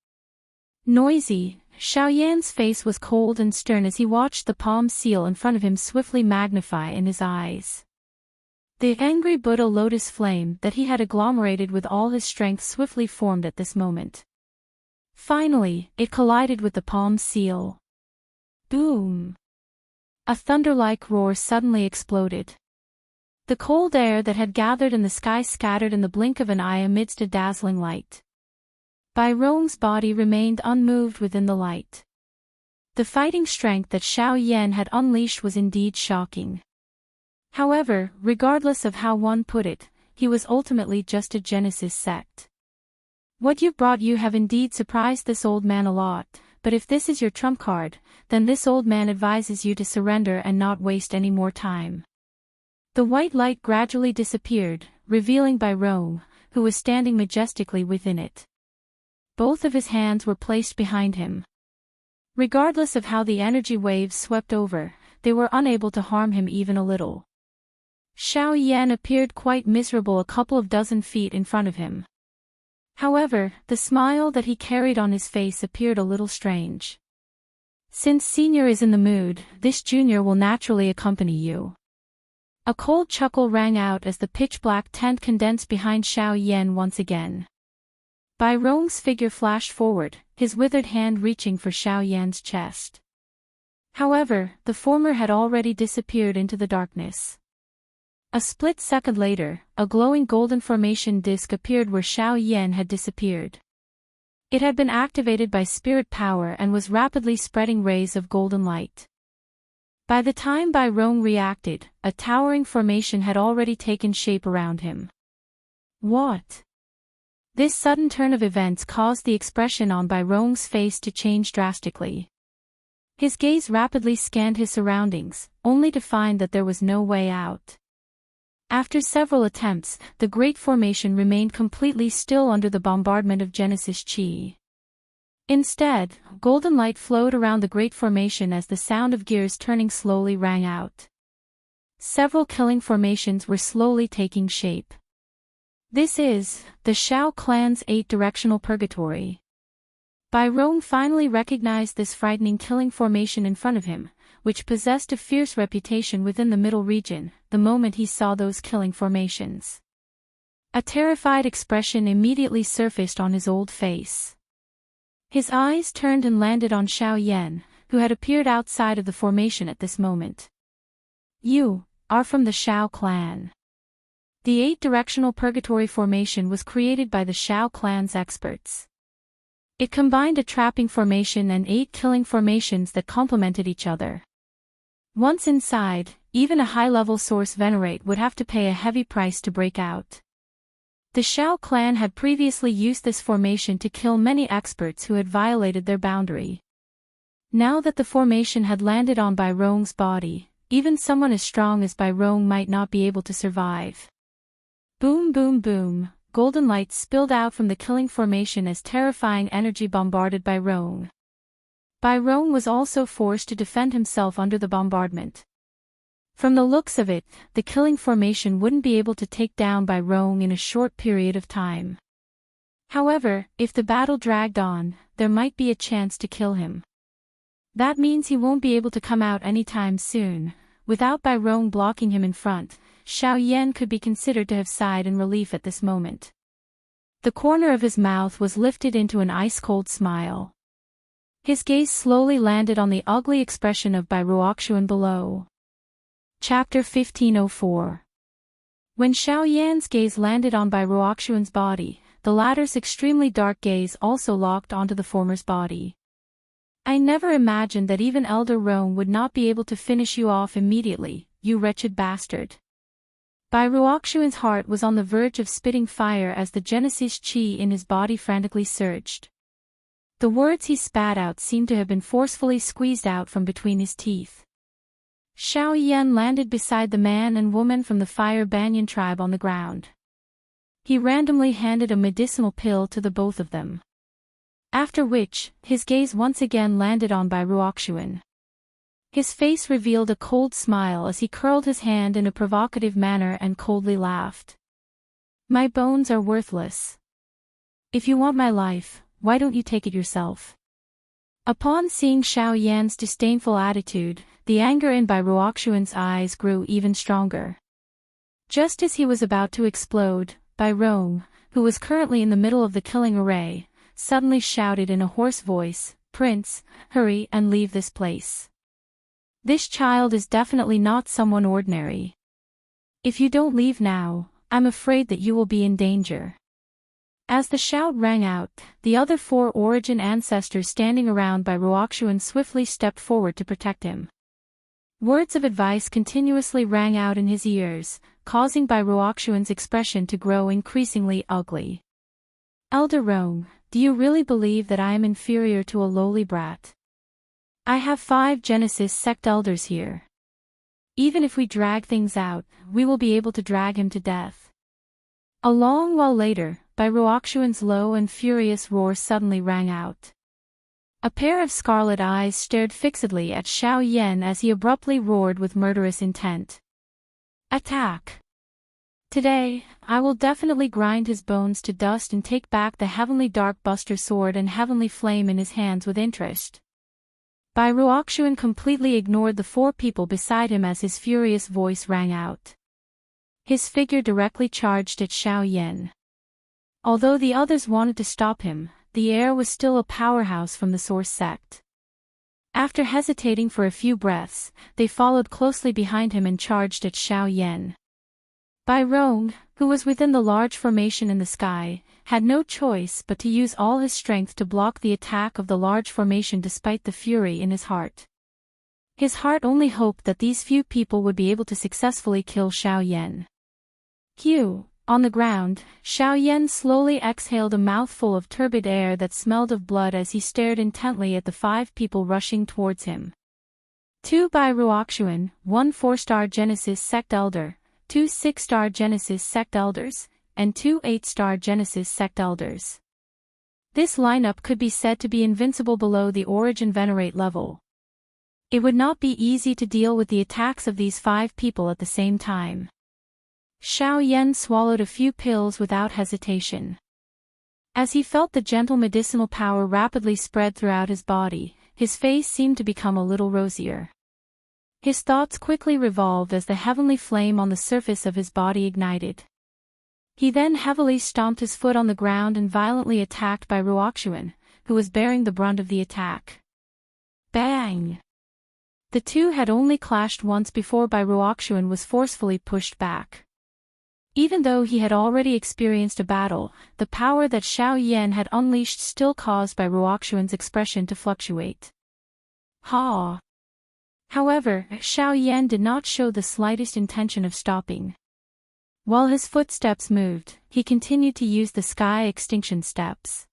Speaker 1: Noisy, Xiao Yan's face was cold and stern as he watched the palm seal in front of him swiftly magnify in his eyes. The angry Buddha lotus flame that he had agglomerated with all his strength swiftly formed at this moment. Finally, it collided with the palm seal. Boom! A thunder-like roar suddenly exploded. The cold air that had gathered in the sky scattered in the blink of an eye amidst a dazzling light. Bai Rong's body remained unmoved within the light. The fighting strength that Xiao Yan had unleashed was indeed shocking. However, regardless of how one put it, he was ultimately just a Genesis sect. What you brought you have indeed surprised this old man a lot, but if this is your trump card, then this old man advises you to surrender and not waste any more time. The white light gradually disappeared, revealing Bai Rong, who was standing majestically within it. Both of his hands were placed behind him. Regardless of how the energy waves swept over, they were unable to harm him even a little. Xiao Yan appeared quite miserable a couple of dozen feet in front of him. However, the smile that he carried on his face appeared a little strange. Since Senior is in the mood, this Junior will naturally accompany you. A cold chuckle rang out as the pitch-black tent condensed behind Xiao Yan once again. Bai Rong's figure flashed forward, his withered hand reaching for Xiao Yan's chest. However, the former had already disappeared into the darkness. A split second later, a glowing golden formation disc appeared where Xiao Yan had disappeared. It had been activated by spirit power and was rapidly spreading rays of golden light. By the time Bai Rong reacted, a towering formation had already taken shape around him. What? This sudden turn of events caused the expression on Bai Rong's face to change drastically. His gaze rapidly scanned his surroundings, only to find that there was no way out. After several attempts, the great formation remained completely still under the bombardment of Genesis Chi. Instead, golden light flowed around the great formation as the sound of gears turning slowly rang out. Several killing formations were slowly taking shape. This is the Shao clan's 8-directional purgatory. Bai Rong finally recognized this frightening killing formation in front of him, which possessed a fierce reputation within the middle region, the moment he saw those killing formations. A terrified expression immediately surfaced on his old face. His eyes turned and landed on Xiao Yan, who had appeared outside of the formation at this moment. You are from the Shao clan. The 8-directional purgatory formation was created by the Shao clan's experts. It combined a trapping formation and 8 killing formations that complemented each other. Once inside, even a high-level source venerate would have to pay a heavy price to break out. The Shao clan had previously used this formation to kill many experts who had violated their boundary. Now that the formation had landed on Bai Rong's body, even someone as strong as Bai Rong might not be able to survive. Boom boom boom, golden light spilled out from the killing formation as terrifying energy bombarded Bai Rong. Bai Rong was also forced to defend himself under the bombardment. From the looks of it, the killing formation wouldn't be able to take down Bai Rong in a short period of time. However, if the battle dragged on, there might be a chance to kill him. That means he won't be able to come out anytime soon. Without Bai Rong blocking him in front, Xiao Yan could be considered to have sighed in relief at this moment. The corner of his mouth was lifted into an ice-cold smile. His gaze slowly landed on the ugly expression of Bai Ruoxuan below. Chapter 1504. When Xiao Yan's gaze landed on Bai Ruoxuan's body, the latter's extremely dark gaze also locked onto the former's body. I never imagined that even Elder Rome would not be able to finish you off immediately, you wretched bastard. Bai Ruoxuan's heart was on the verge of spitting fire as the Genesis chi in his body frantically surged. The words he spat out seemed to have been forcefully squeezed out from between his teeth. Xiao Yan landed beside the man and woman from the Fire Banyan tribe on the ground. He randomly handed a medicinal pill to the both of them. After which, his gaze once again landed on Bai Ruoxuan. His face revealed a cold smile as he curled his hand in a provocative manner and coldly laughed. My bones are worthless. If you want my life, why don't you take it yourself? Upon seeing Xiao Yan's disdainful attitude, the anger in Bai Ruoxuan's eyes grew even stronger. Just as he was about to explode, Bai Rong, who was currently in the middle of the killing array, suddenly shouted in a hoarse voice, Prince, hurry and leave this place. This child is definitely not someone ordinary. If you don't leave now, I'm afraid that you will be in danger. As the shout rang out, the other 4 origin ancestors standing around Bai Ruoxuan swiftly stepped forward to protect him. Words of advice continuously rang out in his ears, causing Bai Ruoxuan's expression to grow increasingly ugly. Elder Rong, do you really believe that I am inferior to a lowly brat? I have 5 Genesis sect elders here. Even if we drag things out, we will be able to drag him to death. A long while later, Bai Ruoxuan's low and furious roar suddenly rang out. A pair of scarlet eyes stared fixedly at Xiao Yan as he abruptly roared with murderous intent. Attack! Today, I will definitely grind his bones to dust and take back the heavenly dark buster sword and heavenly flame in his hands with interest. Bai Ruoxuan completely ignored the 4 people beside him as his furious voice rang out. His figure directly charged at Xiao Yan. Although the others wanted to stop him, the heir was still a powerhouse from the Source sect. After hesitating for a few breaths, they followed closely behind him and charged at Xiao Yan. Bai Rong, who was within the large formation in the sky, had no choice but to use all his strength to block the attack of the large formation despite the fury in his heart. His heart only hoped that these few people would be able to successfully kill Xiao Yan. On the ground, Xiao Yan slowly exhaled a mouthful of turbid air that smelled of blood as he stared intently at the 5 people rushing towards him. 2 Bai Ruoxuan, 1 4-star Genesis sect elder, 2 6-star Genesis sect elders, and 2 8-star Genesis sect elders. This lineup could be said to be invincible below the Origin Venerate level. It would not be easy to deal with the attacks of these 5 people at the same time. Xiao Yan swallowed a few pills without hesitation. As he felt the gentle medicinal power rapidly spread throughout his body, his face seemed to become a little rosier. His thoughts quickly revolved as the heavenly flame on the surface of his body ignited. He then heavily stomped his foot on the ground and violently attacked by Wuxia, who was bearing the brunt of the attack. Bang! The two had only clashed once before by Wuxia was forcefully pushed back. Even though he had already experienced a battle, the power that Xiao Yan had unleashed still caused by Wuxia's expression to fluctuate. Ha! However, Xiao Yan did not show the slightest intention of stopping. While his footsteps moved, he continued to use the sky extinction steps.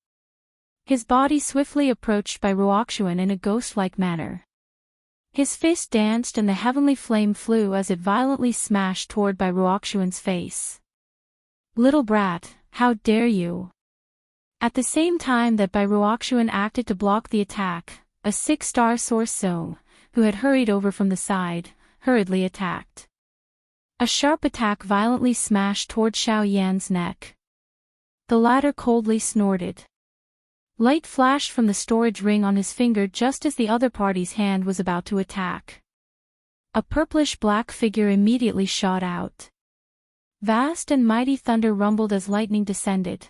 Speaker 1: His body swiftly approached by Wuxia in a ghost-like manner. His fist danced and the heavenly flame flew as it violently smashed toward by Wuxia's face. Little brat, how dare you! At the same time that Bai Wuxia acted to block the attack, a 6-star source Song, who had hurried over from the side, hurriedly attacked. A sharp attack violently smashed toward Xiao Yan's neck. The latter coldly snorted. Light flashed from the storage ring on his finger just as the other party's hand was about to attack. A purplish-black figure immediately shot out. Vast and mighty thunder rumbled as lightning descended.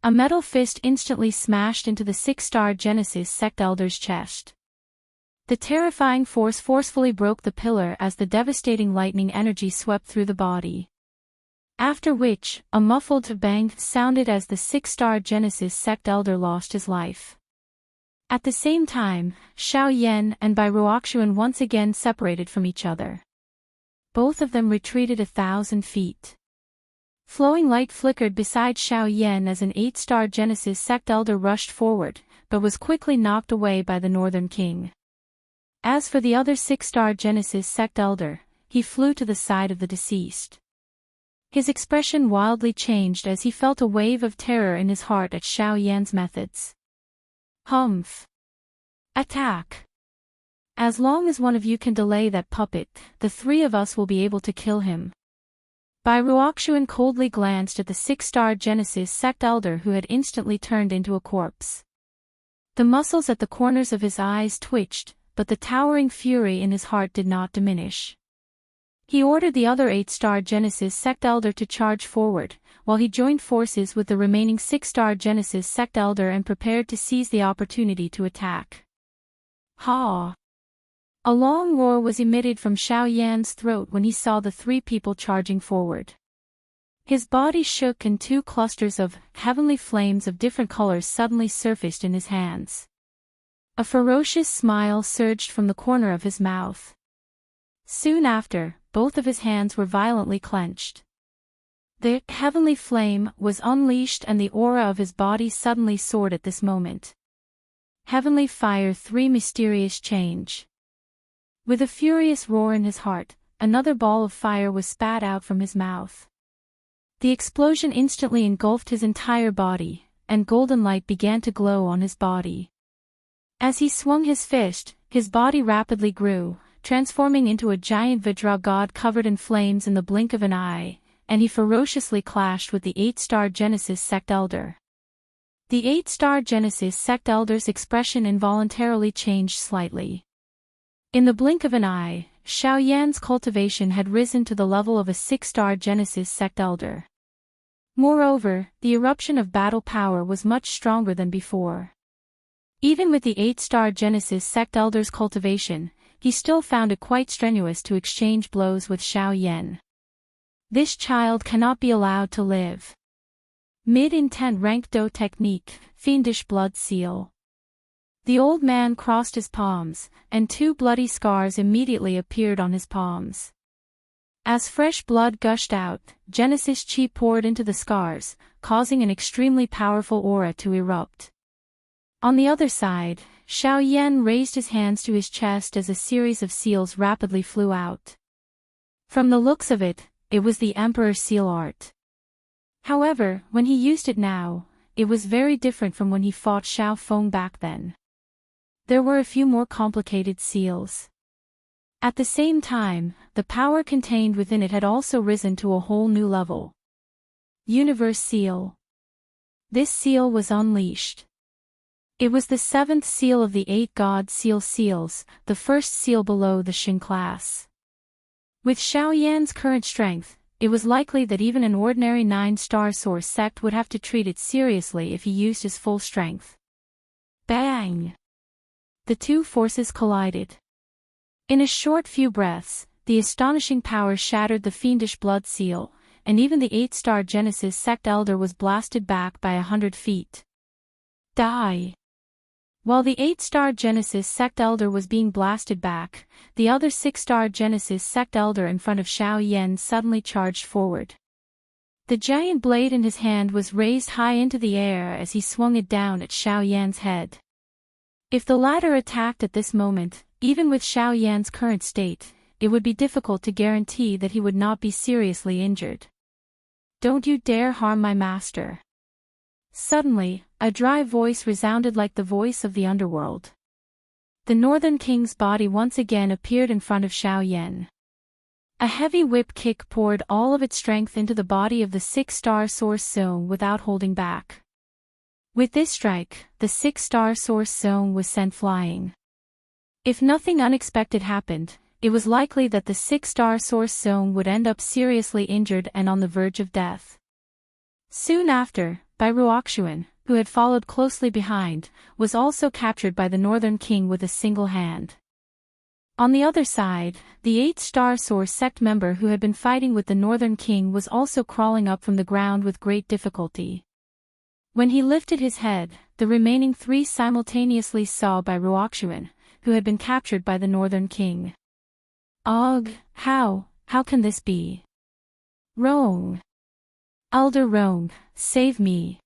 Speaker 1: A metal fist instantly smashed into the 6-star Genesis sect elder's chest. The terrifying force forcefully broke the pillar as the devastating lightning energy swept through the body. After which, a muffled bang sounded as the 6-star Genesis sect elder lost his life. At the same time, Xiao Yan and Bai Wuxia once again separated from each other. Both of them retreated 1,000 feet. Flowing light flickered beside Xiao Yan as an 8-star Genesis sect elder rushed forward, but was quickly knocked away by the Northern King. As for the other 6-star Genesis sect elder, he flew to the side of the deceased. His expression wildly changed as he felt a wave of terror in his heart at Xiao Yan's methods. Humph! Attack! As long as one of you can delay that puppet, the 3 of us will be able to kill him. Bai Wuxia coldly glanced at the 6-star Genesis sect elder who had instantly turned into a corpse. The muscles at the corners of his eyes twitched, but the towering fury in his heart did not diminish. He ordered the other 8-star Genesis sect elder to charge forward, while he joined forces with the remaining 6-star Genesis sect elder and prepared to seize the opportunity to attack. Ha! A long roar was emitted from Xiao Yan's throat when he saw the 3 people charging forward. His body shook and 2 clusters of heavenly flames of different colors suddenly surfaced in his hands. A ferocious smile surged from the corner of his mouth. Soon after, both of his hands were violently clenched. The heavenly flame was unleashed and the aura of his body suddenly soared at this moment. Heavenly fire 3 mysterious change. With a furious roar in his heart, another ball of fire was spat out from his mouth. The explosion instantly engulfed his entire body, and golden light began to glow on his body. As he swung his fist, his body rapidly grew, transforming into a giant Vidra god covered in flames in the blink of an eye, and he ferociously clashed with the 8-star Genesis sect elder. The 8-star Genesis sect elder's expression involuntarily changed slightly. In the blink of an eye, Xiao Yan's cultivation had risen to the level of a 6-star Genesis sect elder. Moreover, the eruption of battle power was much stronger than before. Even with the 8-star Genesis sect elder's cultivation, he still found it quite strenuous to exchange blows with Xiao Yan. This child cannot be allowed to live. Mid-intent rank Do technique, fiendish blood seal. The old man crossed his palms, and 2 bloody scars immediately appeared on his palms. As fresh blood gushed out, Genesis Chi poured into the scars, causing an extremely powerful aura to erupt. On the other side, Xiao Yan raised his hands to his chest as a series of seals rapidly flew out. From the looks of it, it was the Emperor's seal art. However, when he used it now, it was very different from when he fought Xiao Feng back then. There were a few more complicated seals. At the same time, the power contained within it had also risen to a whole new level. Universe Seal. This seal was unleashed. It was the 7th seal of the 8 God Seal seals, the first seal below the Shin class. With Xiao Yan's current strength, it was likely that even an ordinary 9-star soar sect would have to treat it seriously if he used his full strength. Bang! The two forces collided. In a short few breaths, the astonishing power shattered the fiendish blood seal, and even the 8-star Genesis sect elder was blasted back by 100 feet. Die! While the 8-star Genesis sect elder was being blasted back, the other 6-star Genesis sect elder in front of Xiao Yan suddenly charged forward. The giant blade in his hand was raised high into the air as he swung it down at Xiao Yan's head. If the latter attacked at this moment, even with Xiao Yan's current state, it would be difficult to guarantee that he would not be seriously injured. Don't you dare harm my master. Suddenly, a dry voice resounded like the voice of the underworld. The Northern King's body once again appeared in front of Xiao Yan. A heavy whip kick poured all of its strength into the body of the 6-star Source Zone without holding back. With this strike, the 6-star Source Zone was sent flying. If nothing unexpected happened, it was likely that the 6-star Source Zone would end up seriously injured and on the verge of death. Soon after, Wuxia, who had followed closely behind, was also captured by the Northern King with a single hand. On the other side, the 8-star Soar sect member who had been fighting with the Northern King was also crawling up from the ground with great difficulty. When he lifted his head, the remaining 3 simultaneously saw Wuxia, who had been captured by the Northern King. Ugh, how can this be? Rong! Elder Rong, save me!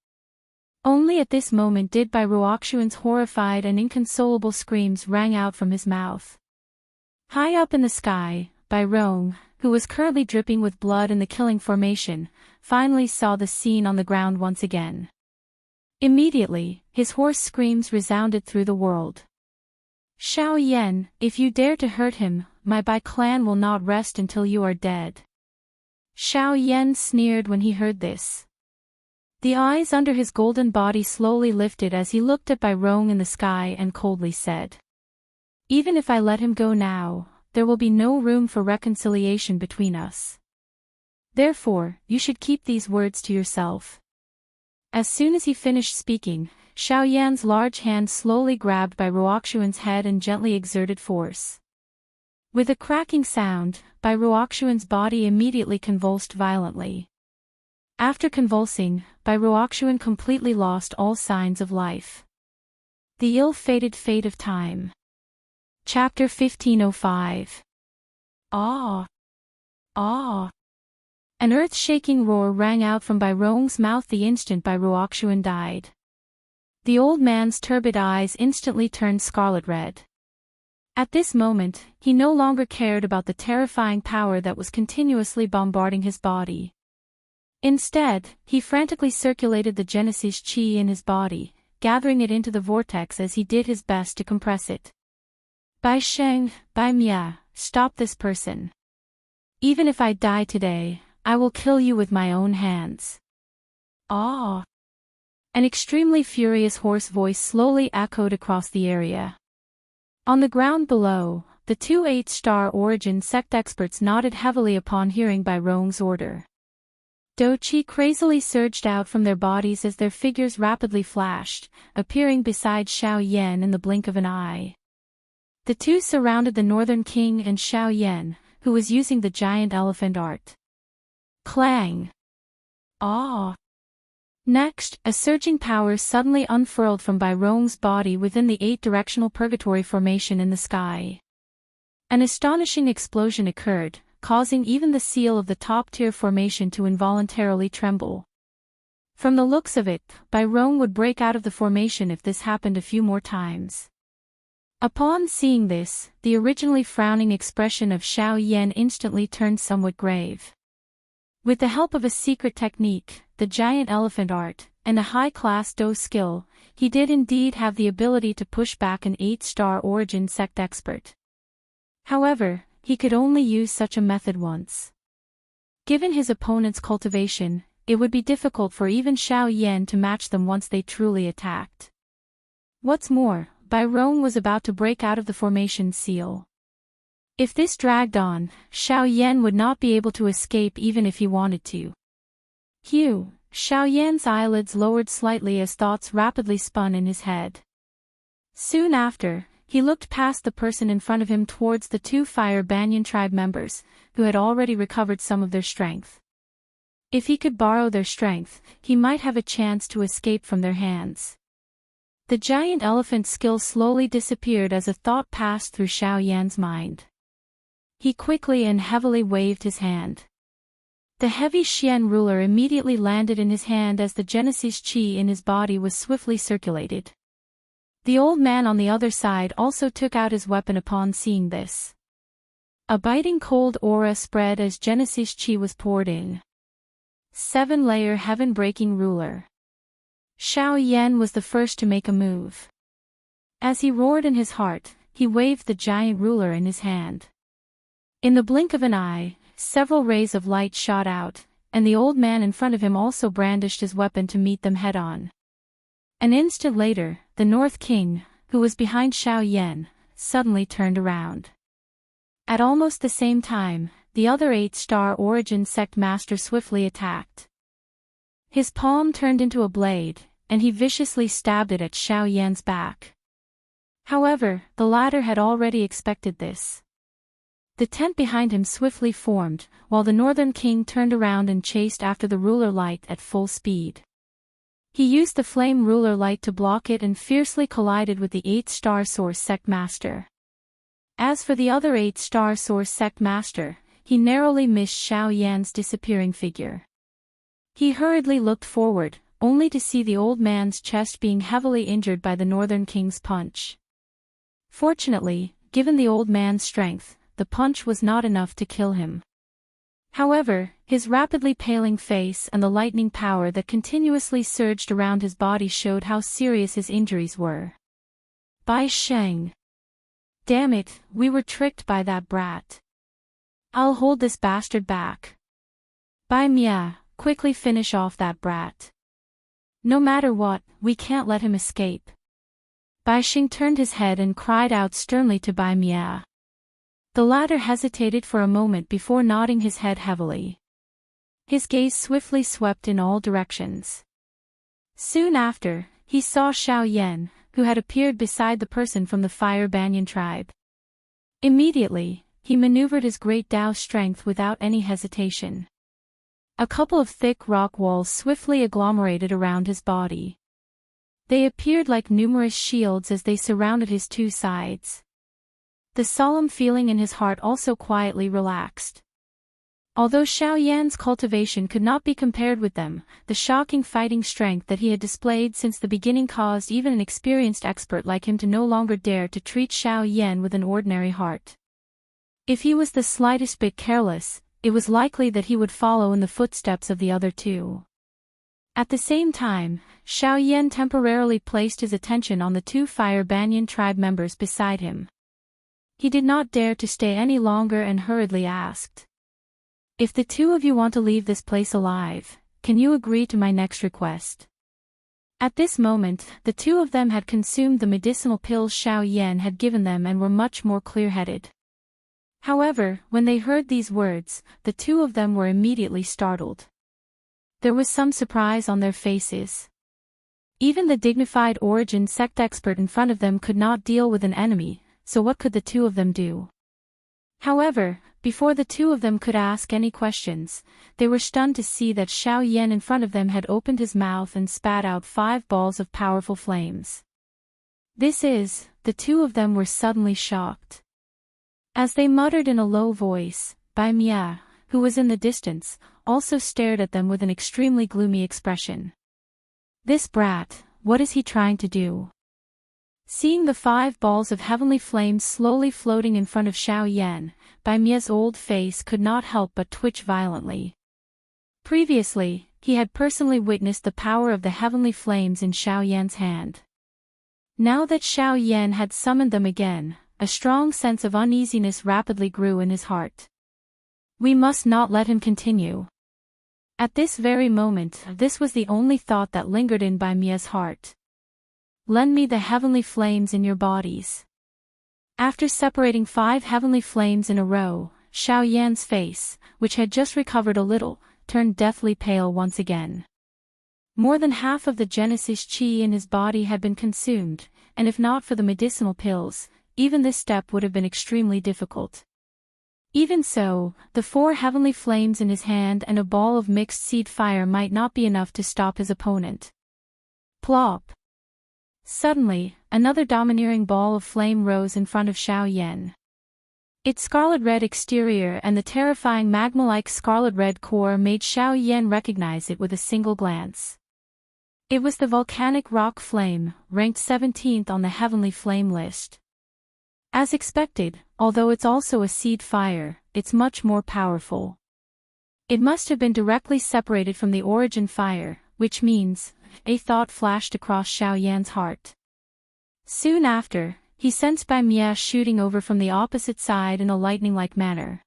Speaker 1: Only at this moment did Wuxia's horrified and inconsolable screams rang out from his mouth. High up in the sky, Rong, who was currently dripping with blood in the killing formation, finally saw the scene on the ground once again. Immediately, his hoarse screams resounded through the world. Xiao Yan, if you dare to hurt him, my Bai clan will not rest until you are dead. Xiao Yan sneered when he heard this. The eyes under his golden body slowly lifted as he looked at Bai Rong in the sky and coldly said. Even if I let him go now, there will be no room for reconciliation between us. Therefore, you should keep these words to yourself. As soon as he finished speaking, Xiao Yan's large hand slowly grabbed Wuxia's head and gently exerted force. With a cracking sound, Wuxia's body immediately convulsed violently. After convulsing, Wuxia completely lost all signs of life. The ill-fated fate of time. Chapter 1505. Ah! Ah! An earth-shaking roar rang out from Bai Rong's mouth the instant Wuxia died. The old man's turbid eyes instantly turned scarlet red. At this moment, he no longer cared about the terrifying power that was continuously bombarding his body. Instead, he frantically circulated the Genesis chi in his body, gathering it into the vortex as he did his best to compress it. Bai Sheng, Bai Mia, stop this person. Even if I die today, I will kill you with my own hands. Ah! An extremely furious hoarse voice slowly echoed across the area. On the ground below, the 2 8-star origin sect experts nodded heavily upon hearing Bai Rong's order. Doqi crazily surged out from their bodies as their figures rapidly flashed, appearing beside Xiao Yan in the blink of an eye. The two surrounded the Northern King and Xiao Yan, who was using the giant elephant art. Clang! Ah! Next, a surging power suddenly unfurled from Bai Rong's body within the 8-directional purgatory formation in the sky. An astonishing explosion occurred, causing even the seal of the top-tier formation to involuntarily tremble. From the looks of it, Bai Rong would break out of the formation if this happened a few more times. Upon seeing this, the originally frowning expression of Xiao Yan instantly turned somewhat grave. With the help of a secret technique, the giant elephant art, and a high-class Do skill, he did indeed have the ability to push back an 8-star origin sect expert. However, he could only use such a method once. Given his opponent's cultivation, it would be difficult for even Xiao Yan to match them once they truly attacked. What's more, Byron was about to break out of the formation seal. If this dragged on, Xiao Yan would not be able to escape even if he wanted to. Xiao Yan's eyelids lowered slightly as thoughts rapidly spun in his head. Soon after, he looked past the person in front of him towards the 2 Fire Banyan tribe members, who had already recovered some of their strength. If he could borrow their strength, he might have a chance to escape from their hands. The giant elephant skill slowly disappeared as a thought passed through Xiao Yan's mind. He quickly and heavily waved his hand. The heavy Xian ruler immediately landed in his hand as the Genesis chi in his body was swiftly circulated. The old man on the other side also took out his weapon upon seeing this. A biting cold aura spread as Genesis chi was poured in. 7-layer heaven-breaking ruler. Xiao Yan was the first to make a move. As he roared in his heart, he waved the giant ruler in his hand. In the blink of an eye, several rays of light shot out, and the old man in front of him also brandished his weapon to meet them head-on. An instant later, the North King, who was behind Xiao Yan, suddenly turned around. At almost the same time, the other 8-star origin sect master swiftly attacked. His palm turned into a blade, and he viciously stabbed it at Xiao Yan's back. However, the latter had already expected this. The tent behind him swiftly formed, while the Northern King turned around and chased after the ruler light at full speed. He used the flame ruler light to block it and fiercely collided with the 8-star soar sect master. As for the other 8-star soar sect master, he narrowly missed Xiao Yan's disappearing figure. He hurriedly looked forward, only to see the old man's chest being heavily injured by the Northern King's punch. Fortunately, given the old man's strength, the punch was not enough to kill him. However, his rapidly paling face and the lightning power that continuously surged around his body showed how serious his injuries were. Bai Sheng. Damn it, we were tricked by that brat. I'll hold this bastard back. Bai Mia, quickly finish off that brat. No matter what, we can't let him escape. Bai Sheng turned his head and cried out sternly to Bai Mia. The latter hesitated for a moment before nodding his head heavily. His gaze swiftly swept in all directions. Soon after, he saw Xiao Yan, who had appeared beside the person from the Fire Banyan tribe. Immediately, he maneuvered his great Dao strength without any hesitation. A couple of thick rock walls swiftly agglomerated around his body. They appeared like numerous shields as they surrounded his 2 sides. The solemn feeling in his heart also quietly relaxed. Although Xiao Yan's cultivation could not be compared with them, the shocking fighting strength that he had displayed since the beginning caused even an experienced expert like him to no longer dare to treat Xiao Yan with an ordinary heart. If he was the slightest bit careless, it was likely that he would follow in the footsteps of the other 2. At the same time, Xiao Yan temporarily placed his attention on the 2 Fire Banyan tribe members beside him. He did not dare to stay any longer and hurriedly asked. If the 2 of you want to leave this place alive, can you agree to my next request? At this moment, the 2 of them had consumed the medicinal pills Xiao Yan had given them and were much more clear-headed. However, when they heard these words, the 2 of them were immediately startled. There was some surprise on their faces. Even the dignified origin sect expert in front of them could not deal with an enemy, so what could the 2 of them do? However, before the 2 of them could ask any questions, they were stunned to see that Xiao Yan in front of them had opened his mouth and spat out 5 balls of powerful flames. The 2 of them were suddenly shocked. As they muttered in a low voice, Bai Mia, who was in the distance, also stared at them with an extremely gloomy expression. This brat, what is he trying to do? Seeing the 5 balls of heavenly flames slowly floating in front of Xiao Yan, Bai Mia's old face could not help but twitch violently. Previously, he had personally witnessed the power of the heavenly flames in Xiao Yan's hand. Now that Xiao Yan had summoned them again, a strong sense of uneasiness rapidly grew in his heart. We must not let him continue. At this very moment, this was the only thought that lingered in Bai Mia's heart. Lend me the heavenly flames in your bodies. After separating 5 heavenly flames in a row, Xiao Yan's face, which had just recovered a little, turned deathly pale once again. More than half of the Genesis Qi in his body had been consumed, and if not for the medicinal pills, even this step would have been extremely difficult. Even so, the 4 heavenly flames in his hand and a ball of mixed seed fire might not be enough to stop his opponent. Plop! Suddenly, another domineering ball of flame rose in front of Xiao Yan. Its scarlet-red exterior and the terrifying magma-like scarlet-red core made Xiao Yan recognize it with a single glance. It was the volcanic rock flame, ranked 17th on the heavenly flame list. As expected, although it's also a seed fire, it's much more powerful. It must have been directly separated from the origin fire, which means, a thought flashed across Xiao Yan's heart. Soon after, he sensed Bai Mia shooting over from the opposite side in a lightning-like manner.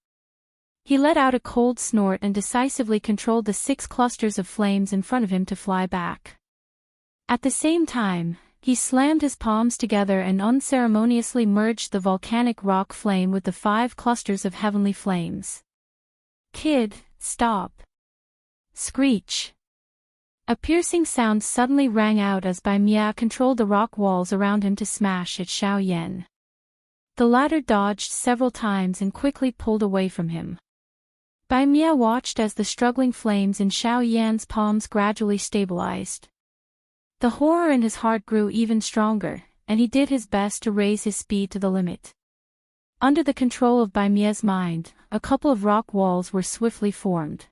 Speaker 1: He let out a cold snort and decisively controlled the 6 clusters of flames in front of him to fly back. At the same time, he slammed his palms together and unceremoniously merged the volcanic rock flame with the 5 clusters of heavenly flames. Kid, stop! Screech! A piercing sound suddenly rang out as Bai Mia controlled the rock walls around him to smash at Xiao Yan. The latter dodged several times and quickly pulled away from him. Bai Mia watched as the struggling flames in Xiao Yan's palms gradually stabilized. The horror in his heart grew even stronger, and he did his best to raise his speed to the limit. Under the control of Bai Mia's mind, a couple of rock walls were swiftly formed.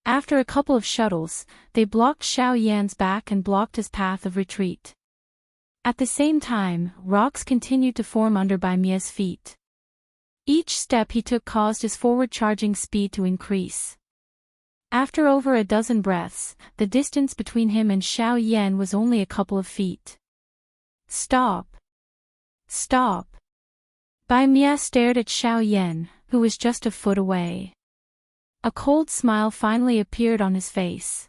Speaker 1: After a couple of shuttles, they blocked Xiao Yan's back and blocked his path of retreat. At the same time, rocks continued to form under Bai Mia's feet. Each step he took caused his forward-charging speed to increase. After over a dozen breaths, the distance between him and Xiao Yan was only a couple of feet. Stop! Stop! Bai Mia stared at Xiao Yan, who was just a foot away. A cold smile finally appeared on his face.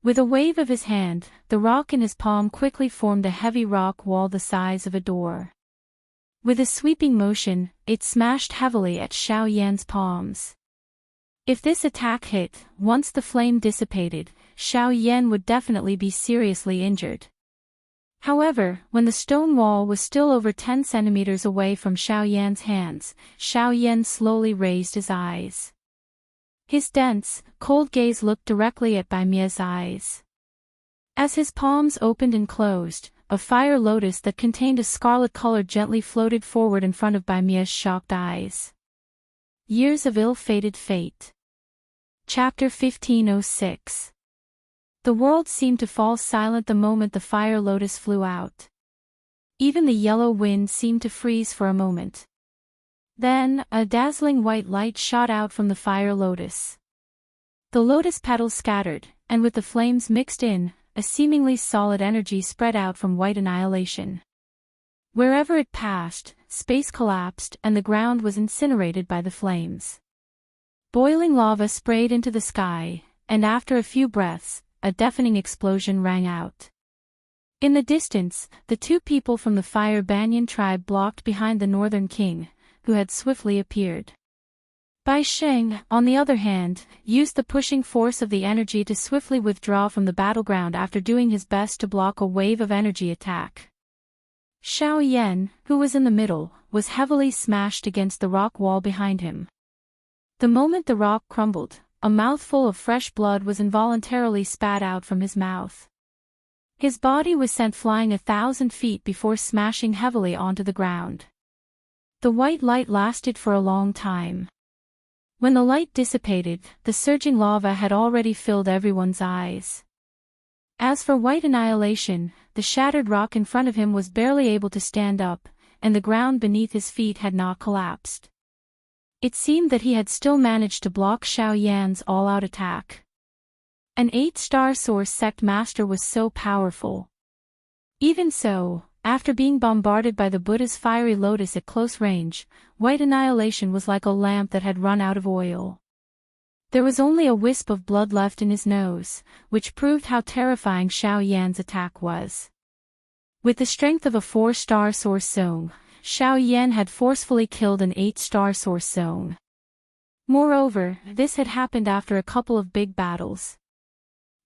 Speaker 1: With a wave of his hand, the rock in his palm quickly formed a heavy rock wall the size of a door. With a sweeping motion, it smashed heavily at Xiao Yan's palms. If this attack hit, once the flame dissipated, Xiao Yan would definitely be seriously injured. However, when the stone wall was still over 10 centimeters away from Xiao Yan's hands, Xiao Yan slowly raised his eyes. His dense, cold gaze looked directly at Bai Mia's eyes. As his palms opened and closed, a fire lotus that contained a scarlet color gently floated forward in front of Bai Mia's shocked eyes. Years of Ill-Fated Fate. Chapter 1506. The world seemed to fall silent the moment the fire lotus flew out. Even the yellow wind seemed to freeze for a moment. Then, a dazzling white light shot out from the fire lotus. The lotus petals scattered, and with the flames mixed in, a seemingly solid energy spread out from white annihilation. Wherever it passed, space collapsed and the ground was incinerated by the flames. Boiling lava sprayed into the sky, and after a few breaths, a deafening explosion rang out. In the distance, the 2 people from the Fire Banyan tribe blocked behind the Northern King, who had swiftly appeared. Bai Sheng, on the other hand, used the pushing force of the energy to swiftly withdraw from the battleground after doing his best to block a wave of energy attack. Xiao Yan, who was in the middle, was heavily smashed against the rock wall behind him. The moment the rock crumbled, a mouthful of fresh blood was involuntarily spat out from his mouth. His body was sent flying 1,000 feet before smashing heavily onto the ground. The white light lasted for a long time. When the light dissipated, the surging lava had already filled everyone's eyes. As for white annihilation, the shattered rock in front of him was barely able to stand up, and the ground beneath his feet had not collapsed. It seemed that he had still managed to block Xiao Yan's all-out attack. An 8-star soar sect master was so powerful. Even so, after being bombarded by the Buddha's fiery lotus at close range, white annihilation was like a lamp that had run out of oil. There was only a wisp of blood left in his nose, which proved how terrifying Xiao Yan's attack was. With the strength of a 4-star source zone, Xiao Yan had forcefully killed an 8-star source zone. Moreover, this had happened after a couple of big battles.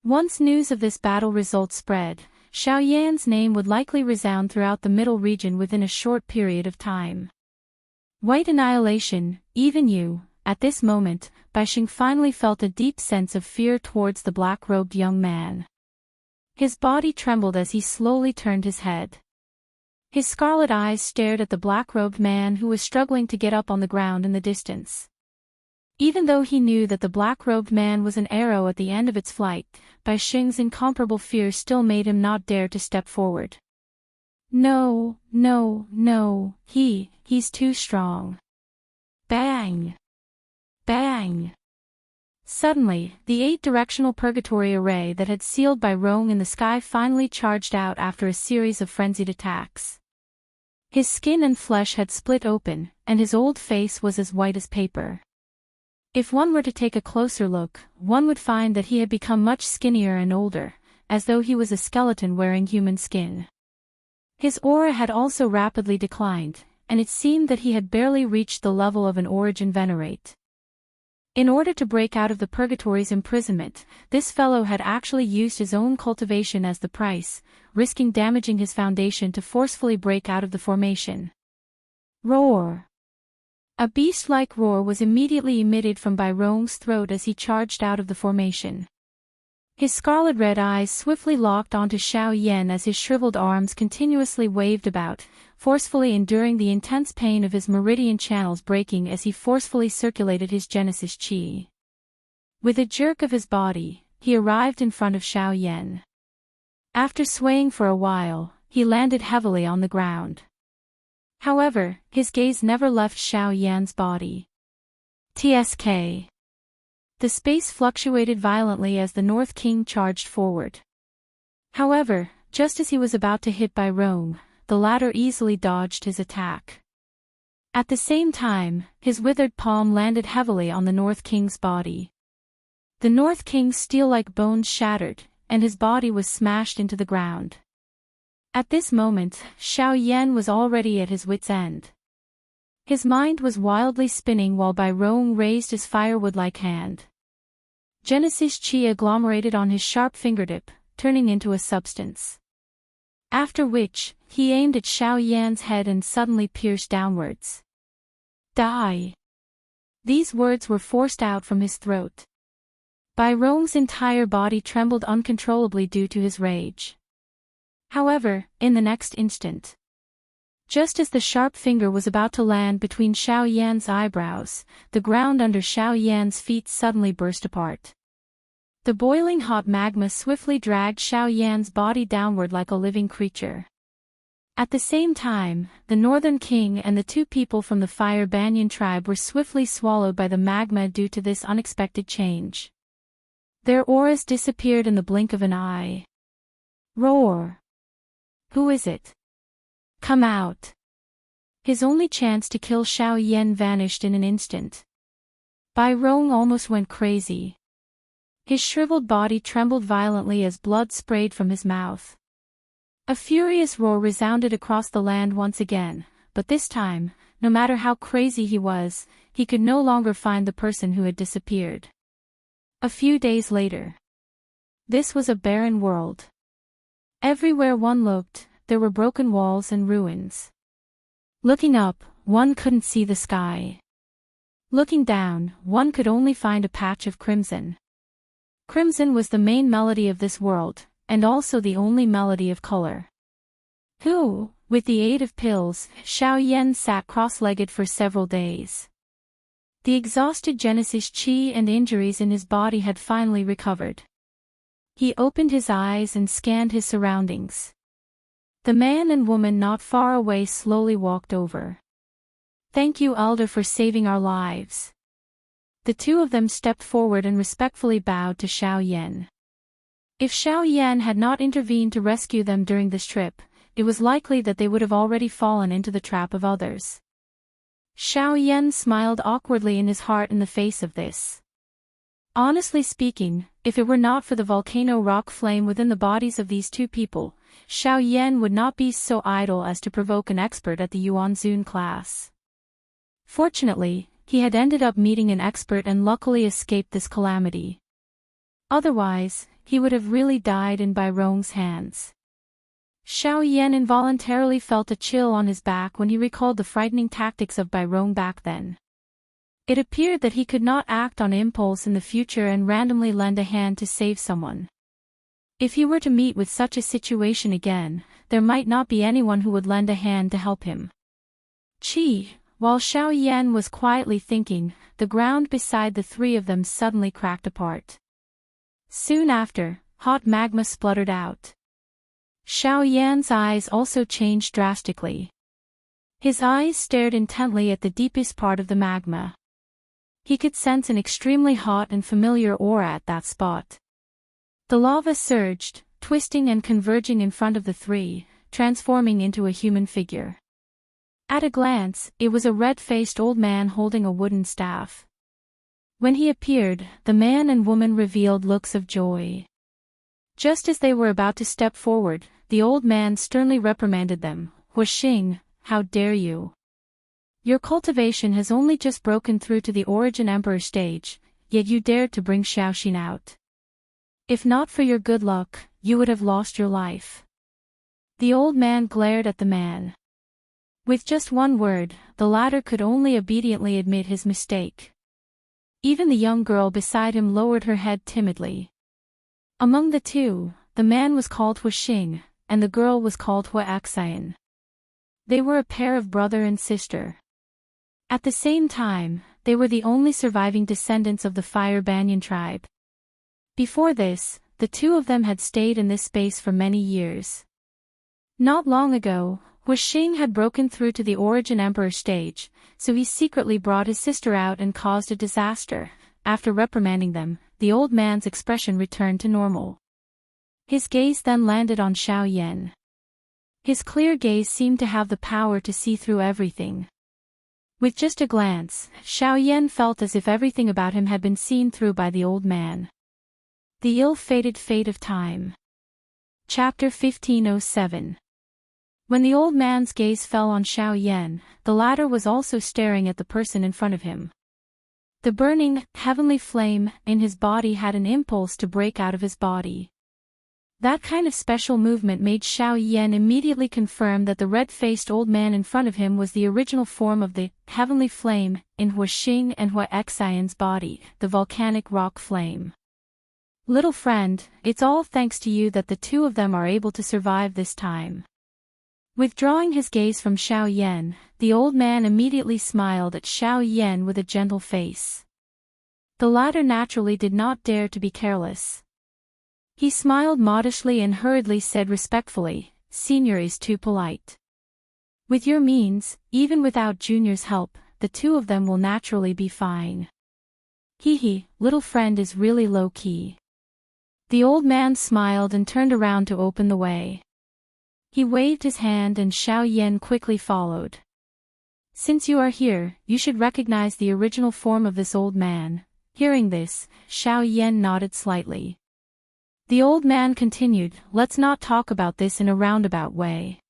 Speaker 1: Once news of this battle result spread, Xiao Yan's name would likely resound throughout the middle region within a short period of time. White annihilation, even you. At this moment, Baixing finally felt a deep sense of fear towards the black-robed young man. His body trembled as he slowly turned his head. His scarlet eyes stared at the black-robed man who was struggling to get up on the ground in the distance. Even though he knew that the black-robed man was an arrow at the end of its flight, Baixing's incomparable fear still made him not dare to step forward. No, he's too strong. Bang! Bang! Suddenly, the 8-directional purgatory array that had sealed Bai Rong in the sky finally charged out after a series of frenzied attacks. His skin and flesh had split open, and his old face was as white as paper. If one were to take a closer look, one would find that he had become much skinnier and older, as though he was a skeleton wearing human skin. His aura had also rapidly declined, and it seemed that he had barely reached the level of an origin venerate. In order to break out of the purgatory's imprisonment, this fellow had actually used his own cultivation as the price, risking damaging his foundation to forcefully break out of the formation. Roar! A beast-like roar was immediately emitted from Bai Rong's throat as he charged out of the formation. His scarlet-red eyes swiftly locked onto Xiao Yan as his shriveled arms continuously waved about, forcefully enduring the intense pain of his meridian channels breaking as he forcefully circulated his Genesis Qi. With a jerk of his body, he arrived in front of Xiao Yan. After swaying for a while, he landed heavily on the ground. However, his gaze never left Xiao Yan's body. TSK. The space fluctuated violently as the North King charged forward. However, just as he was about to hit Bai Rong, the latter easily dodged his attack. At the same time, his withered palm landed heavily on the North King's body. The North King's steel-like bones shattered, and his body was smashed into the ground. At this moment, Xiao Yan was already at his wit's end. His mind was wildly spinning while Bai Rong raised his firewood-like hand. Genesis Qi agglomerated on his sharp fingertip, turning into a substance. After which, he aimed at Xiao Yan's head and suddenly pierced downwards. Die! These words were forced out from his throat. Bai Rong's entire body trembled uncontrollably due to his rage. However, in the next instant, just as the sharp finger was about to land between Xiao Yan's eyebrows, the ground under Xiao Yan's feet suddenly burst apart. The boiling hot magma swiftly dragged Xiao Yan's body downward like a living creature. At the same time, the Northern King and the 2 people from the Fire Banyan tribe were swiftly swallowed by the magma due to this unexpected change. Their auras disappeared in the blink of an eye. Roar! Who is it? Come out! His only chance to kill Xiao Yan vanished in an instant. Bai Rong almost went crazy. His shriveled body trembled violently as blood sprayed from his mouth. A furious roar resounded across the land once again, but this time, no matter how crazy he was, he could no longer find the person who had disappeared. A few days later. This was a barren world. Everywhere one looked, there were broken walls and ruins. Looking up, one couldn't see the sky. Looking down, one could only find a patch of crimson. Crimson was the main melody of this world, and also the only melody of color. With the aid of pills, Xiao Yan sat cross-legged for several days. The exhausted Genesis Qi and injuries in his body had finally recovered. He opened his eyes and scanned his surroundings. The man and woman not far away slowly walked over. Thank you, Elder, for saving our lives. The 2 of them stepped forward and respectfully bowed to Xiao Yan. If Xiao Yan had not intervened to rescue them during this trip, it was likely that they would have already fallen into the trap of others. Xiao Yan smiled awkwardly in his heart in the face of this. Honestly speaking, if it were not for the volcano rock flame within the bodies of these two people, Xiao Yan would not be so idle as to provoke an expert at the Yuanzun class. Fortunately, he had ended up meeting an expert and luckily escaped this calamity. Otherwise, he would have really died in Bai Rong's hands. Xiao Yan involuntarily felt a chill on his back when he recalled the frightening tactics of Bai Rong back then. It appeared that he could not act on impulse in the future and randomly lend a hand to save someone. If he were to meet with such a situation again, there might not be anyone who would lend a hand to help him. While Xiao Yan was quietly thinking, the ground beside the three of them suddenly cracked apart. Soon after, hot magma spluttered out. Xiao Yan's eyes also changed drastically. His eyes stared intently at the deepest part of the magma. He could sense an extremely hot and familiar aura at that spot. The lava surged, twisting and converging in front of the three, transforming into a human figure. At a glance, it was a red-faced old man holding a wooden staff. When he appeared, the man and woman revealed looks of joy. Just as they were about to step forward, the old man sternly reprimanded them. "Wuxia, how dare you? Your cultivation has only just broken through to the Origin Emperor stage, yet you dared to bring Xiaoxin out. If not for your good luck, you would have lost your life." The old man glared at the man. With just one word, the latter could only obediently admit his mistake. Even the young girl beside him lowered her head timidly. Among the two, the man was called Wuxia, and the girl was called Huaxian. They were a pair of brother and sister. At the same time, they were the only surviving descendants of the Fire Banyan tribe. Before this, the two of them had stayed in this space for many years. Not long ago, Wuxia had broken through to the Origin Emperor stage, so he secretly brought his sister out and caused a disaster. After reprimanding them, the old man's expression returned to normal. His gaze then landed on Xiao Yan. His clear gaze seemed to have the power to see through everything. With just a glance, Xiao Yan felt as if everything about him had been seen through by the old man. The ill-fated fate of time. Chapter 1507. When the old man's gaze fell on Xiao Yan, the latter was also staring at the person in front of him. The burning, heavenly flame in his body had an impulse to break out of his body. That kind of special movement made Xiao Yan immediately confirm that the red-faced old man in front of him was the original form of the heavenly flame in Wuxia and Huaxian's body, the volcanic rock flame. Little friend, it's all thanks to you that the two of them are able to survive this time. Withdrawing his gaze from Xiao Yan, the old man immediately smiled at Xiao Yan with a gentle face. The latter naturally did not dare to be careless. He smiled modestly and hurriedly said respectfully, "Senior is too polite. With your means, even without Junior's help, the two of them will naturally be fine. Little friend is really low-key." The old man smiled and turned around to open the way. He waved his hand and Xiao Yan quickly followed. "Since you are here, you should recognize the original form of this old man." Hearing this, Xiao Yan nodded slightly. The old man continued, "Let's not talk about this in a roundabout way.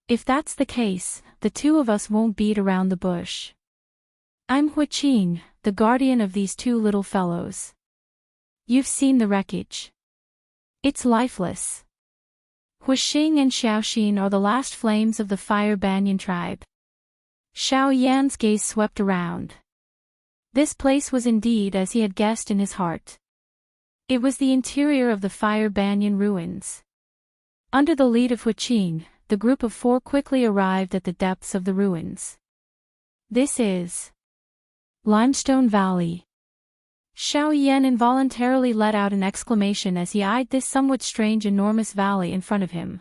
Speaker 1: If that's the case, the two of us won't beat around the bush. I'm Wuxia, the guardian of these two little fellows. You've seen the wreckage. It's lifeless. Wuxia and Xiaoxin are the last flames of the Fire Banyan tribe." Xiao Yan's gaze swept around. This place was indeed as he had guessed in his heart. It was the interior of the Fire Banyan ruins. Under the lead of Wuxia, the group of four quickly arrived at the depths of the ruins. "This is Limestone Valley." Xiao Yan involuntarily let out an exclamation as he eyed this somewhat strange enormous valley in front of him.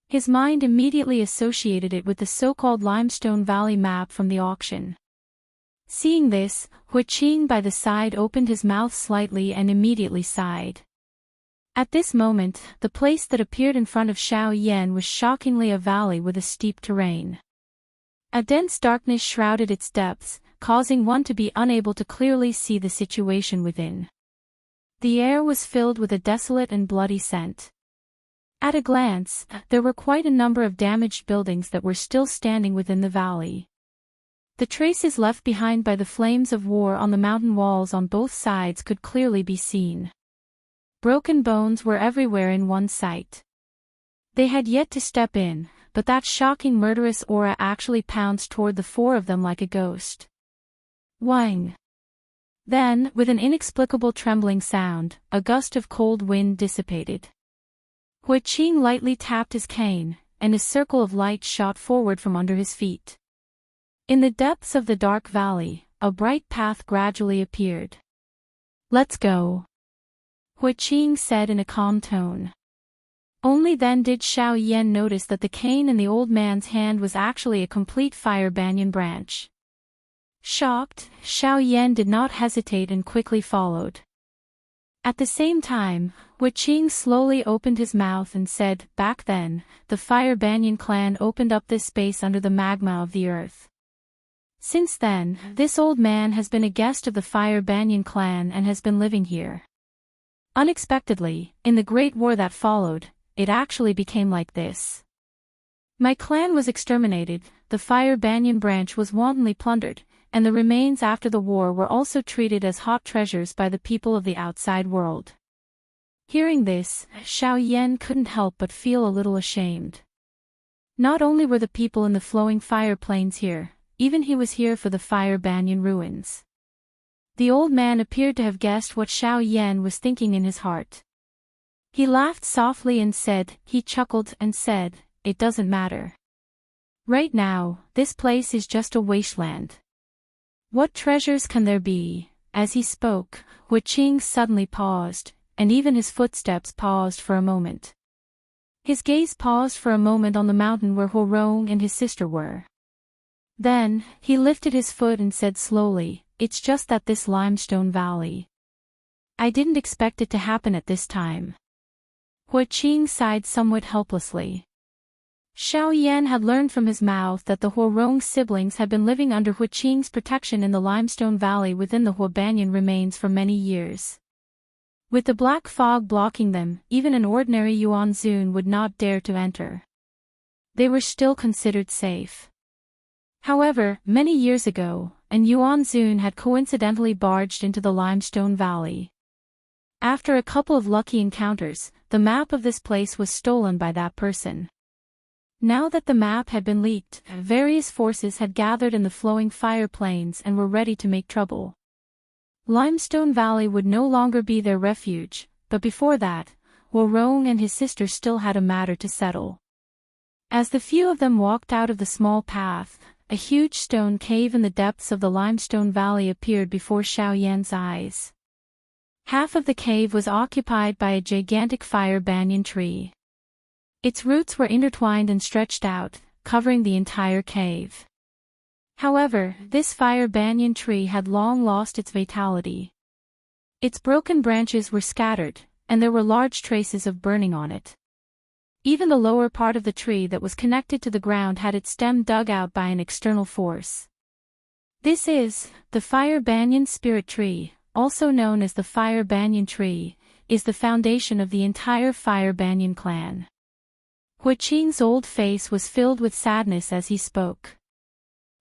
Speaker 1: His mind immediately associated it with the so-called Limestone Valley map from the auction. Seeing this, Wuxia by the side opened his mouth slightly and immediately sighed. At this moment, the place that appeared in front of Xiao Yan was shockingly a valley with a steep terrain. A dense darkness shrouded its depths, causing one to be unable to clearly see the situation within. The air was filled with a desolate and bloody scent. At a glance, there were quite a number of damaged buildings that were still standing within the valley. The traces left behind by the flames of war on the mountain walls on both sides could clearly be seen. Broken bones were everywhere in one sight. They had yet to step in, but that shocking murderous aura actually pounced toward the four of them like a ghost. Wang. Then, with an inexplicable trembling sound, a gust of cold wind dissipated. Huiqing lightly tapped his cane, and a circle of light shot forward from under his feet. In the depths of the dark valley, a bright path gradually appeared. "Let's go," Huiqing said in a calm tone. Only then did Xiao Yan notice that the cane in the old man's hand was actually a complete fire banyan branch. Shocked, Xiao Yan did not hesitate and quickly followed. At the same time, Huiqing slowly opened his mouth and said, "Back then, the Fire Banyan clan opened up this space under the magma of the earth. Since then, this old man has been a guest of the Fire Banyan clan and has been living here. Unexpectedly, in the Great War that followed, it actually became like this. My clan was exterminated, the Fire Banyan branch was wantonly plundered, and the remains after the war were also treated as hot treasures by the people of the outside world." Hearing this, Xiao Yan couldn't help but feel a little ashamed. Not only were the people in the flowing fire plains here, even he was here for the Fire Banyan ruins. The old man appeared to have guessed what Xiao Yan was thinking in his heart. He laughed softly and he chuckled and said, "It doesn't matter. Right now, this place is just a wasteland. What treasures can there be?" As he spoke, Huiqing suddenly paused, and even his footsteps paused for a moment. His gaze paused for a moment on the mountain where Huorong and his sister were. Then, he lifted his foot and said slowly, "It's just that this limestone valley. I didn't expect it to happen at this time." Huiqing sighed somewhat helplessly. Xiao Yan had learned from his mouth that the Huorong siblings had been living under Huiqing's protection in the limestone valley within the Huobanyan remains for many years. With the black fog blocking them, even an ordinary Yuanzun would not dare to enter. They were still considered safe. However, many years ago, an Yuanzun had coincidentally barged into the limestone valley. After a couple of lucky encounters, the map of this place was stolen by that person. Now that the map had been leaked, various forces had gathered in the flowing fire plains and were ready to make trouble. Limestone Valley would no longer be their refuge, but before that, Huorong and his sister still had a matter to settle. As the few of them walked out of the small path, a huge stone cave in the depths of the limestone valley appeared before Xiao Yan's eyes. Half of the cave was occupied by a gigantic fire banyan tree. Its roots were intertwined and stretched out, covering the entire cave. However, this fire banyan tree had long lost its vitality. Its broken branches were scattered, and there were large traces of burning on it. Even the lower part of the tree that was connected to the ground had its stem dug out by an external force. This is, the fire banyan spirit tree, also known as the fire banyan tree, is the foundation of the entire fire banyan clan. Huiqing's old face was filled with sadness as he spoke.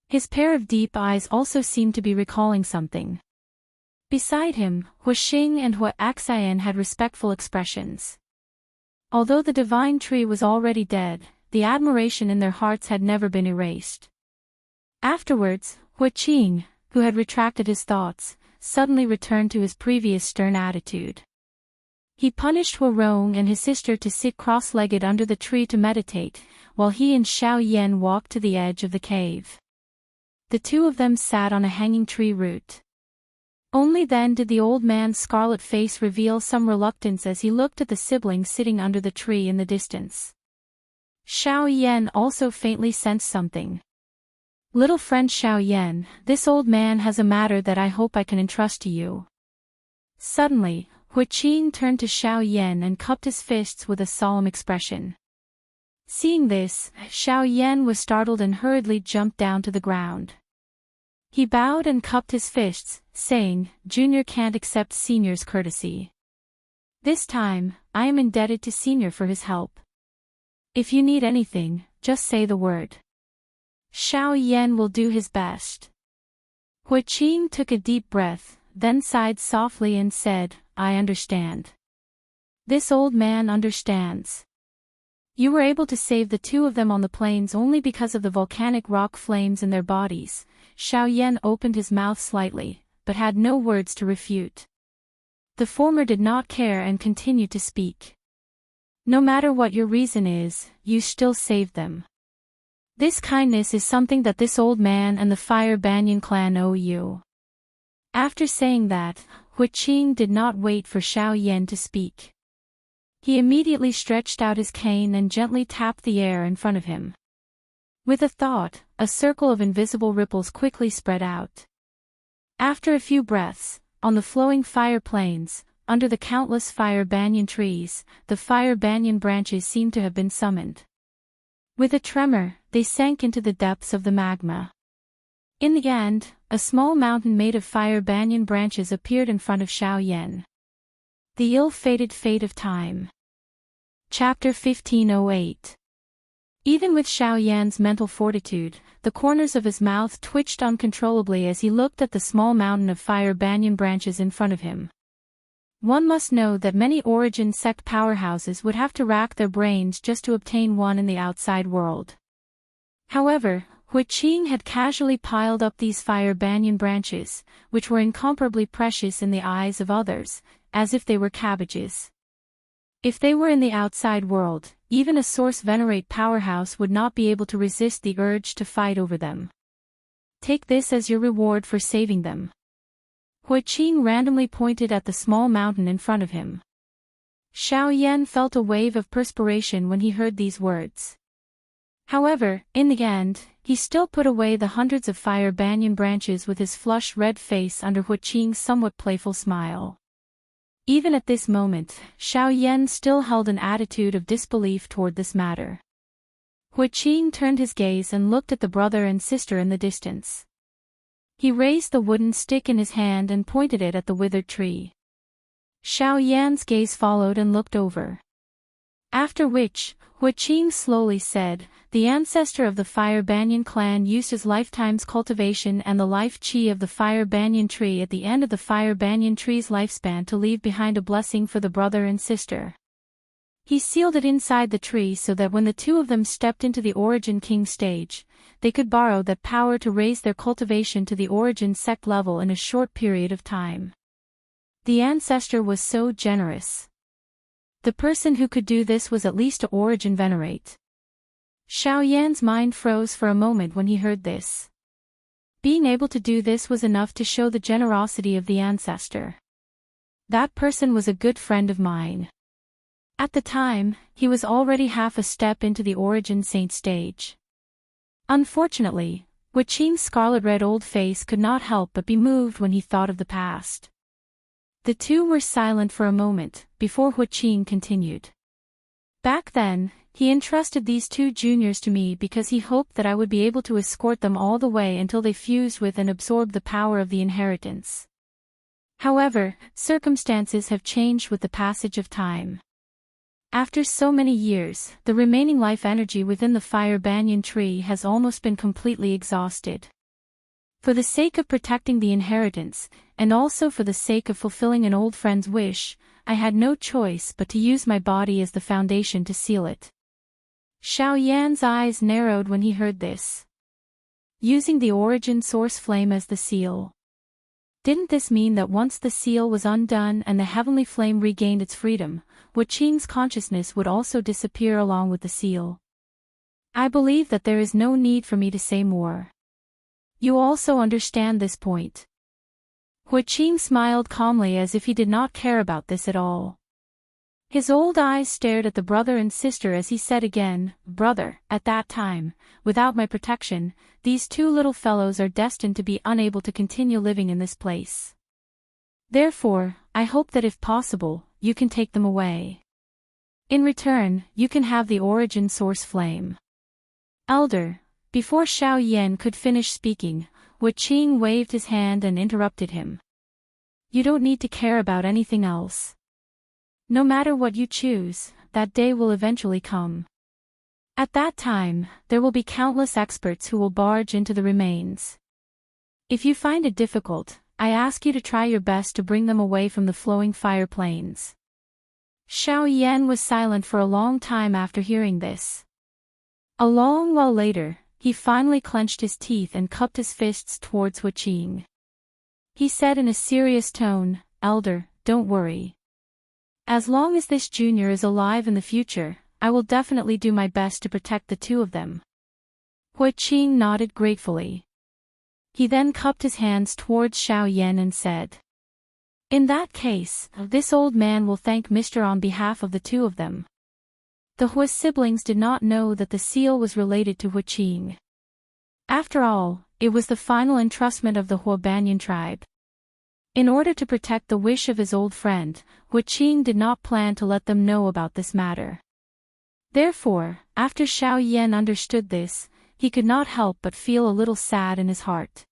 Speaker 1: His pair of deep eyes also seemed to be recalling something. Beside him, Huixing and Huaxian had respectful expressions. Although the divine tree was already dead, the admiration in their hearts had never been erased. Afterwards, Huiqing, who had retracted his thoughts, suddenly returned to his previous stern attitude. He punished Huorong and his sister to sit cross-legged under the tree to meditate, while he and Xiao Yan walked to the edge of the cave. The two of them sat on a hanging tree root. Only then did the old man's scarlet face reveal some reluctance as he looked at the siblings sitting under the tree in the distance. Xiao Yan also faintly sensed something. "Little friend Xiao Yan, this old man has a matter that I hope I can entrust to you." Suddenly, Qing turned to Xiao Yan and cupped his fists with a solemn expression. Seeing this, Xiao Yan was startled and hurriedly jumped down to the ground. He bowed and cupped his fists, saying, "Junior can't accept Senior's courtesy. This time, I am indebted to Senior for his help. If you need anything, just say the word. Xiao Yan will do his best." Qing took a deep breath, then sighed softly and said, "I understand. This old man understands. You were able to save the two of them on the plains only because of the volcanic rock flames in their bodies." Xiao Yan opened his mouth slightly, but had no words to refute. The former did not care and continued to speak. "No matter what your reason is, you still saved them. This kindness is something that this old man and the Fire Banyan clan owe you." After saying that, Qing did not wait for Xiao Yan to speak. He immediately stretched out his cane and gently tapped the air in front of him. With a thought, a circle of invisible ripples quickly spread out. After a few breaths, on the flowing fire plains, under the countless fire banyan trees, the fire banyan branches seemed to have been summoned. With a tremor, they sank into the depths of the magma. In the end, a small mountain made of fire banyan branches appeared in front of Xiao Yan. The ill-fated fate of time. Chapter 1508. Even with Xiao Yan's mental fortitude, the corners of his mouth twitched uncontrollably as he looked at the small mountain of fire banyan branches in front of him. One must know that many origin sect powerhouses would have to rack their brains just to obtain one in the outside world. However, Qing had casually piled up these fire banyan branches, which were incomparably precious in the eyes of others, as if they were cabbages. If they were in the outside world, even a source venerate powerhouse would not be able to resist the urge to fight over them. Take this as your reward for saving them. Qing randomly pointed at the small mountain in front of him. Xiao Yan felt a wave of perspiration when he heard these words. However, in the end, he still put away the hundreds of fire banyan branches with his flushed red face under Qing's somewhat playful smile. Even at this moment, Xiao Yan still held an attitude of disbelief toward this matter. Qing turned his gaze and looked at the brother and sister in the distance. He raised the wooden stick in his hand and pointed it at the withered tree. Xiao Yan's gaze followed and looked over. After which, Qing slowly said, "The ancestor of the Fire Banyan clan used his lifetime's cultivation and the life chi of the Fire Banyan tree at the end of the Fire Banyan tree's lifespan to leave behind a blessing for the brother and sister. He sealed it inside the tree so that when the two of them stepped into the Origin King stage, they could borrow that power to raise their cultivation to the Origin sect level in a short period of time. The ancestor was so generous. The person who could do this was at least a Origin venerate." Xiao Yan's mind froze for a moment when he heard this. Being able to do this was enough to show the generosity of the ancestor. That person was a good friend of mine. At the time, he was already half a step into the Origin Saint stage. Unfortunately, Qing's scarlet-red old face could not help but be moved when he thought of the past. The two were silent for a moment, before Qing continued. "Back then, he entrusted these two juniors to me because he hoped that I would be able to escort them all the way until they fused with and absorbed the power of the inheritance. However, circumstances have changed with the passage of time. After so many years, the remaining life energy within the Fire Banyan tree has almost been completely exhausted. For the sake of protecting the inheritance, and also for the sake of fulfilling an old friend's wish, I had no choice but to use my body as the foundation to seal it." Xiao Yan's eyes narrowed when he heard this. Using the Origin source flame as the seal. Didn't this mean that once the seal was undone and the heavenly flame regained its freedom, Qing's consciousness would also disappear along with the seal? I believe that there is no need for me to say more. You also understand this point. Qing smiled calmly as if he did not care about this at all. His old eyes stared at the brother and sister as he said again, "Brother, at that time, without my protection, these two little fellows are destined to be unable to continue living in this place. Therefore, I hope that if possible, you can take them away. In return, you can have the origin source flame. Elder. Before Xiao Yan could finish speaking, Wuxia waved his hand and interrupted him. You don't need to care about anything else. No matter what you choose, that day will eventually come. At that time, there will be countless experts who will barge into the remains. If you find it difficult, I ask you to try your best to bring them away from the flowing fire plains. Xiao Yan was silent for a long time after hearing this. A long while later, he finally clenched his teeth and cupped his fists towards Wuxia. He said in a serious tone, Elder, don't worry. As long as this junior is alive in the future, I will definitely do my best to protect the two of them. Wuxia nodded gratefully. He then cupped his hands towards Xiao Yan and said, In that case, this old man will thank Mr. on behalf of the two of them. The Hua siblings did not know that the seal was related to Wuxia. After all, it was the final entrustment of the Hua Banyan tribe. In order to protect the wish of his old friend, Wuxia did not plan to let them know about this matter. Therefore, after Xiao Yan understood this, he could not help but feel a little sad in his heart.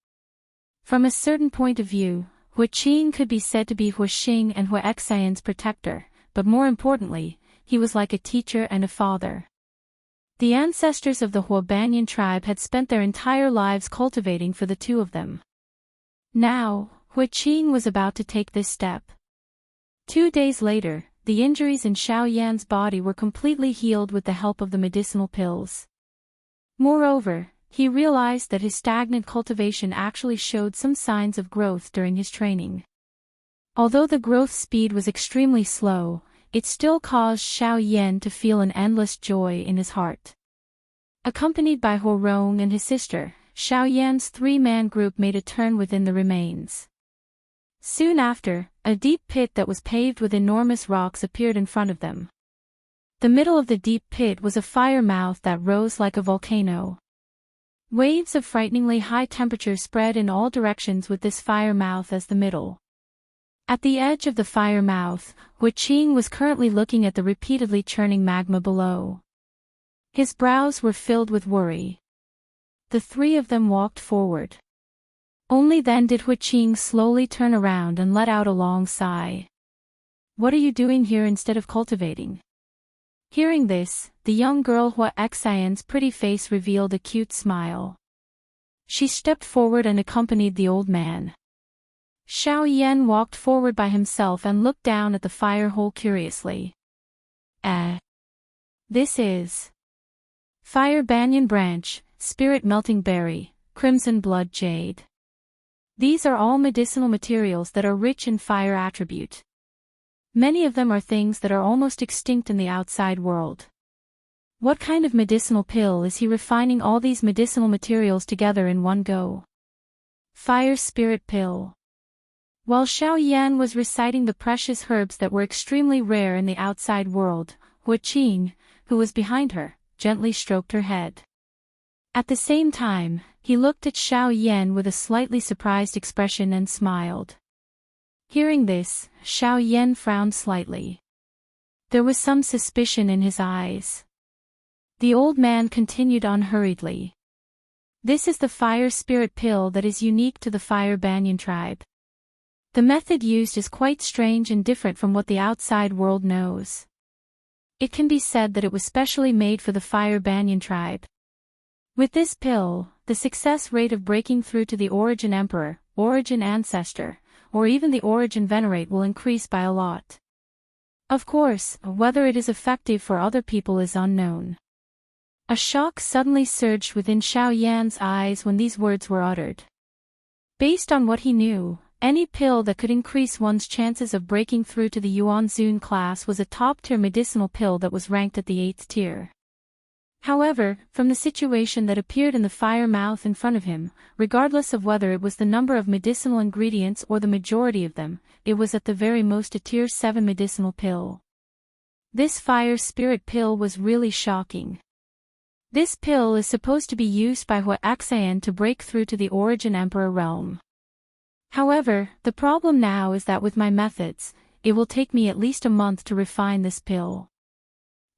Speaker 1: From a certain point of view, Wuxia could be said to be Wuxia and Wuxian's protector, but more importantly, he was like a teacher and a father. The ancestors of the Hua Banyan tribe had spent their entire lives cultivating for the two of them. Now, Wuxia was about to take this step. 2 days later, the injuries in Xiao Yan's body were completely healed with the help of the medicinal pills. Moreover, he realized that his stagnant cultivation actually showed some signs of growth during his training. Although the growth speed was extremely slow, it still caused Xiao Yan to feel an endless joy in his heart. Accompanied by Huo Rong and his sister, Xiao Yan's three-man group made a turn within the remains. Soon after, a deep pit that was paved with enormous rocks appeared in front of them. The middle of the deep pit was a fire mouth that rose like a volcano. Waves of frighteningly high temperature spread in all directions with this fire mouth as the middle. At the edge of the fire mouth, Wuxia was currently looking at the repeatedly churning magma below. His brows were filled with worry. The three of them walked forward. Only then did Wuxia slowly turn around and let out a long sigh. What are you doing here instead of cultivating? Hearing this, the young girl Wuxian's pretty face revealed a cute smile. She stepped forward and accompanied the old man. Xiao Yan walked forward by himself and looked down at the fire hole curiously. This is Fire Banyan Branch, Spirit Melting Berry, Crimson Blood Jade. These are all medicinal materials that are rich in fire attribute. Many of them are things that are almost extinct in the outside world. What kind of medicinal pill is he refining all these medicinal materials together in one go? Fire Spirit Pill. While Xiao Yan was reciting the precious herbs that were extremely rare in the outside world, Wuxia, who was behind her, gently stroked her head. At the same time, he looked at Xiao Yan with a slightly surprised expression and smiled. Hearing this, Xiao Yan frowned slightly. There was some suspicion in his eyes. The old man continued on hurriedly. This is the fire spirit pill that is unique to the Fire Banyan tribe. The method used is quite strange and different from what the outside world knows. It can be said that it was specially made for the Fire Banyan tribe. With this pill, the success rate of breaking through to the Origin Emperor, Origin Ancestor, or even the Origin Venerate will increase by a lot. Of course, whether it is effective for other people is unknown. A shock suddenly surged within Xiao Yan's eyes when these words were uttered. Based on what he knew, any pill that could increase one's chances of breaking through to the Yuanzun class was a top-tier medicinal pill that was ranked at the 8th tier. However, from the situation that appeared in the fire mouth in front of him, regardless of whether it was the number of medicinal ingredients or the majority of them, it was at the very most a tier 7 medicinal pill. This fire spirit pill was really shocking. This pill is supposed to be used by Wuxian to break through to the Origin Emperor realm. However, the problem now is that with my methods, it will take me at least a month to refine this pill.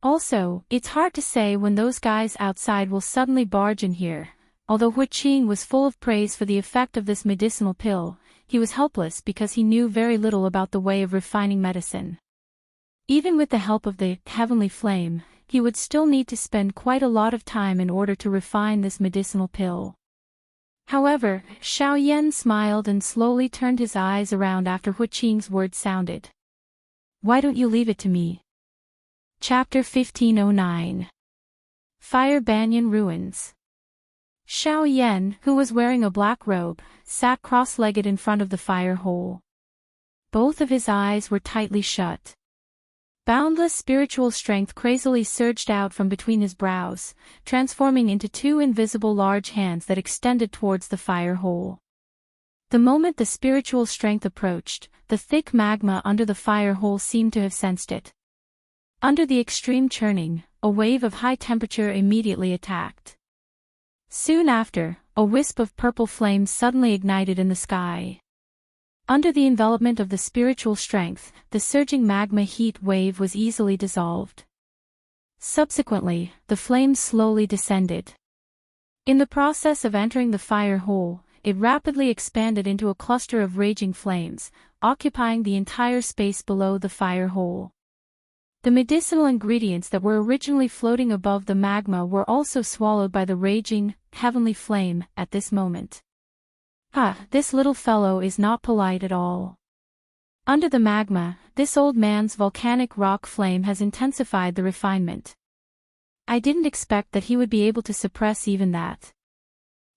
Speaker 1: Also, it's hard to say when those guys outside will suddenly barge in here. Although Wuxia was full of praise for the effect of this medicinal pill, he was helpless because he knew very little about the way of refining medicine. Even with the help of the heavenly flame, he would still need to spend quite a lot of time in order to refine this medicinal pill. However, Xiaoyan smiled and slowly turned his eyes around after Wuxia's words sounded. Why don't you leave it to me? Chapter 1509. Fire Banyan Ruins. Xiaoyan, who was wearing a black robe, sat cross-legged in front of the fire hole. Both of his eyes were tightly shut. Boundless spiritual strength crazily surged out from between his brows, transforming into two invisible large hands that extended towards the fire hole. The moment the spiritual strength approached, the thick magma under the fire hole seemed to have sensed it. Under the extreme churning, a wave of high temperature immediately attacked. Soon after, a wisp of purple flame suddenly ignited in the sky. Under the envelopment of the spiritual strength, the surging magma heat wave was easily dissolved. Subsequently, the flames slowly descended. In the process of entering the fire hole, it rapidly expanded into a cluster of raging flames, occupying the entire space below the fire hole. The medicinal ingredients that were originally floating above the magma were also swallowed by the raging, heavenly flame at this moment. This little fellow is not polite at all. Under the magma, this old man's volcanic rock flame has intensified the refinement. I didn't expect that he would be able to suppress even that.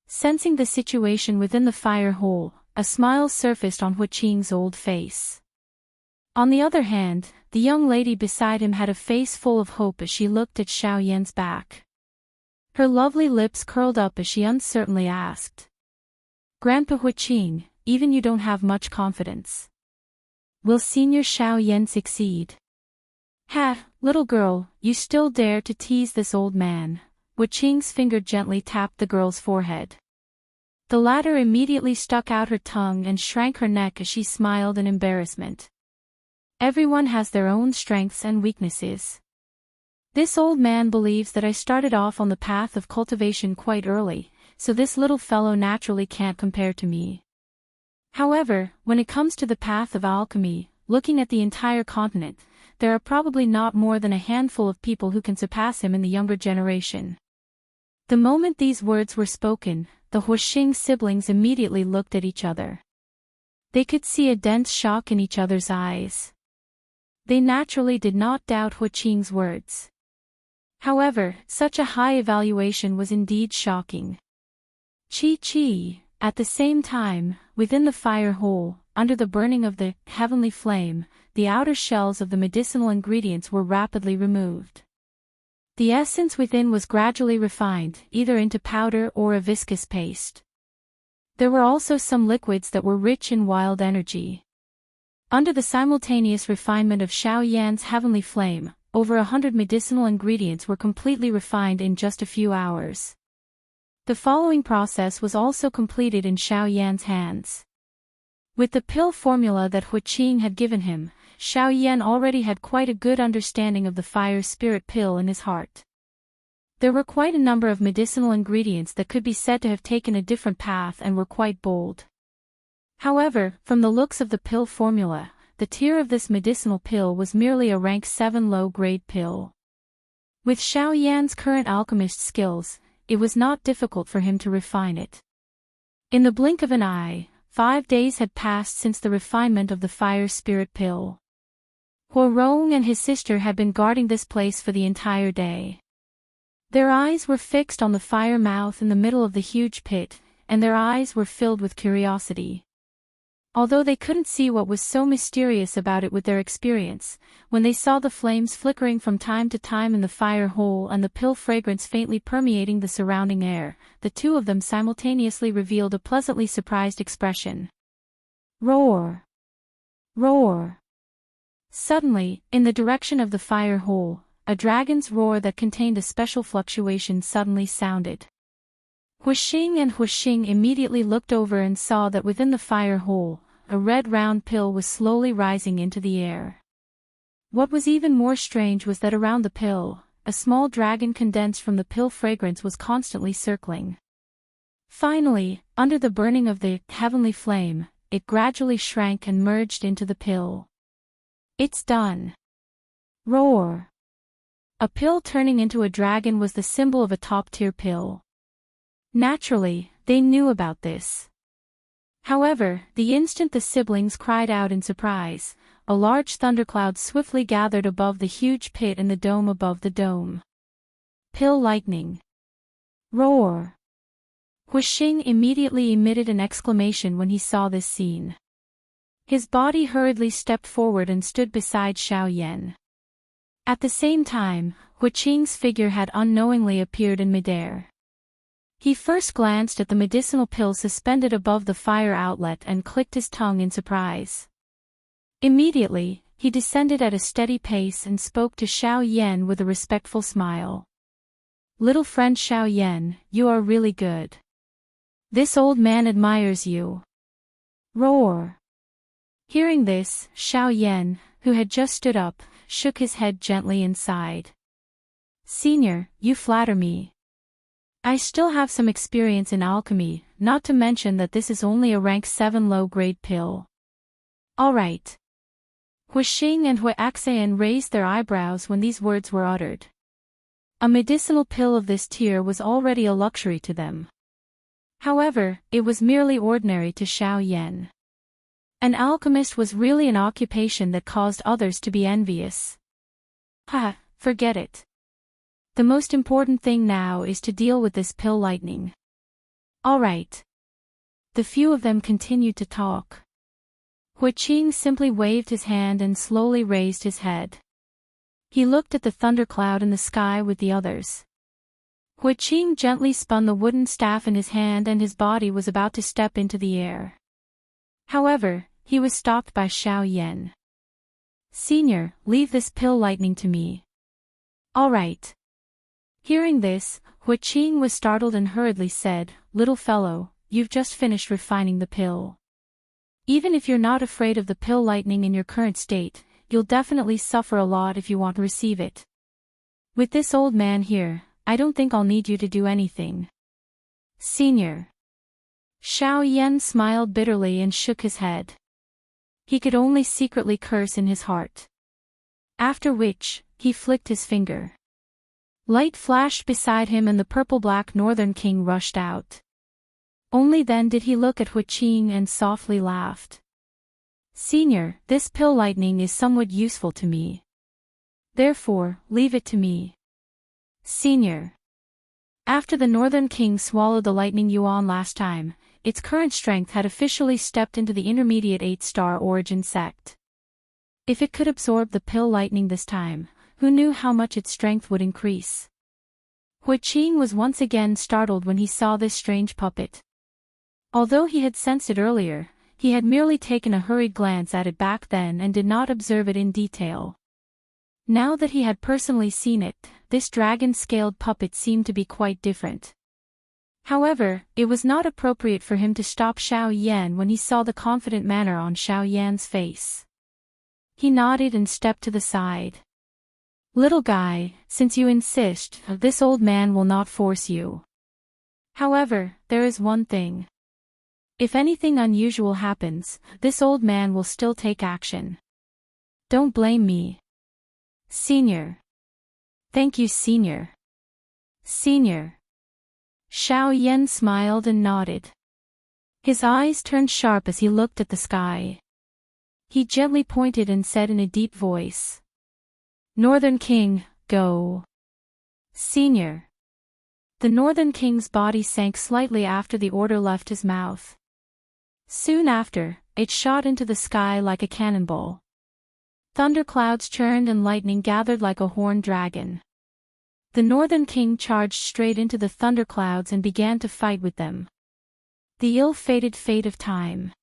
Speaker 1: Sensing the situation within the fire hole, a smile surfaced on Wuxia's old face. On the other hand, the young lady beside him had a face full of hope as she looked at Xiaoyan's back. Her lovely lips curled up as she uncertainly asked. Grandpa Wuxia, even you don't have much confidence. Will Senior Xiaoyan succeed? Little girl, you still dare to tease this old man. Wuxia's finger gently tapped the girl's forehead. The latter immediately stuck out her tongue and shrank her neck as she smiled in embarrassment. Everyone has their own strengths and weaknesses. This old man believes that I started off on the path of cultivation quite early, so this little fellow naturally can't compare to me. However, when it comes to the path of alchemy, looking at the entire continent, there are probably not more than a handful of people who can surpass him in the younger generation. The moment these words were spoken, the Wuxia siblings immediately looked at each other. They could see a dense shock in each other's eyes. They naturally did not doubt Wuxia's words. However, such a high evaluation was indeed shocking. At the same time, within the fire hole, under the burning of the heavenly flame, the outer shells of the medicinal ingredients were rapidly removed. The essence within was gradually refined, either into powder or a viscous paste. There were also some liquids that were rich in wild energy. Under the simultaneous refinement of Xiaoyan's heavenly flame, over 100 medicinal ingredients were completely refined in just a few hours. The following process was also completed in Xiaoyan's hands. With the pill formula that Wuxia had given him, Xiaoyan already had quite a good understanding of the fire spirit pill in his heart. There were quite a number of medicinal ingredients that could be said to have taken a different path and were quite bold. However, from the looks of the pill formula, the tier of this medicinal pill was merely a rank 7 low-grade pill. With Xiaoyan's current alchemist skills, it was not difficult for him to refine it. In the blink of an eye, 5 days had passed since the refinement of the fire spirit pill. Huorong and his sister had been guarding this place for the entire day. Their eyes were fixed on the fire mouth in the middle of the huge pit, and their eyes were filled with curiosity. Although they couldn't see what was so mysterious about it with their experience, when they saw the flames flickering from time to time in the fire hole and the pill fragrance faintly permeating the surrounding air, the two of them simultaneously revealed a pleasantly surprised expression. Roar! Roar! Suddenly, in the direction of the fire hole, a dragon's roar that contained a special fluctuation suddenly sounded. Huixing and Huixing immediately looked over and saw that within the fire hole, a red round pill was slowly rising into the air. What was even more strange was that around the pill, a small dragon condensed from the pill fragrance was constantly circling. Finally, under the burning of the heavenly flame, it gradually shrank and merged into the pill. It's done. Roar. A pill turning into a dragon was the symbol of a top-tier pill. Naturally, they knew about this. However, the instant the siblings cried out in surprise, a large thundercloud swiftly gathered above the huge pit in the dome above the dome. Pill lightning. Roar. Huixing immediately emitted an exclamation when he saw this scene. His body hurriedly stepped forward and stood beside Xiao Yan. At the same time, Huixing's figure had unknowingly appeared in midair. He first glanced at the medicinal pill suspended above the fire outlet and clicked his tongue in surprise. Immediately, he descended at a steady pace and spoke to Xiao Yan with a respectful smile. "Little friend Xiao Yan, you are really good. This old man admires you." Roar. Hearing this, Xiao Yan, who had just stood up, shook his head gently and sighed. "Senior, you flatter me. I still have some experience in alchemy, not to mention that this is only a rank 7 low-grade pill." "All right." Huixing and Huaxian raised their eyebrows when these words were uttered. A medicinal pill of this tier was already a luxury to them. However, it was merely ordinary to Xiao Yan. An alchemist was really an occupation that caused others to be envious. Forget it. The most important thing now is to deal with this pill lightning. All right. The few of them continued to talk. Huixing simply waved his hand and slowly raised his head. He looked at the thundercloud in the sky with the others. Huixing gently spun the wooden staff in his hand and his body was about to step into the air. However, he was stopped by Xiao Yan. "Senior, leave this pill lightning to me." "All right." Hearing this, Huixing was startled and hurriedly said, "Little fellow, you've just finished refining the pill. Even if you're not afraid of the pill lightning in your current state, you'll definitely suffer a lot if you want to receive it. With this old man here, I don't think I'll need you to do anything." "Senior." Xiao Yan smiled bitterly and shook his head. He could only secretly curse in his heart. After which, he flicked his finger. Light flashed beside him and the purple-black Northern King rushed out. Only then did he look at Huixing and softly laughed. "Senior, this pill lightning is somewhat useful to me. Therefore, leave it to me." "Senior." After the Northern King swallowed the lightning yuan last time, its current strength had officially stepped into the intermediate 8-star origin sect. If it could absorb the pill lightning this time, who knew how much its strength would increase? Huixing was once again startled when he saw this strange puppet. Although he had sensed it earlier, he had merely taken a hurried glance at it back then and did not observe it in detail. Now that he had personally seen it, this dragon-scaled puppet seemed to be quite different. However, it was not appropriate for him to stop Xiao Yan when he saw the confident manner on Xiao Yan's face. He nodded and stepped to the side. "Little guy, since you insist, this old man will not force you. However, there is one thing. If anything unusual happens, this old man will still take action. Don't blame me." "Senior." "Thank you, Senior." "Senior." Xiao Yan smiled and nodded. His eyes turned sharp as he looked at the sky. He gently pointed and said in a deep voice, "Northern King, go." "Senior." The Northern King's body sank slightly after the order left his mouth. Soon after, it shot into the sky like a cannonball. Thunderclouds churned and lightning gathered like a horned dragon. The Northern King charged straight into the thunderclouds and began to fight with them. The ill-fated fate of time.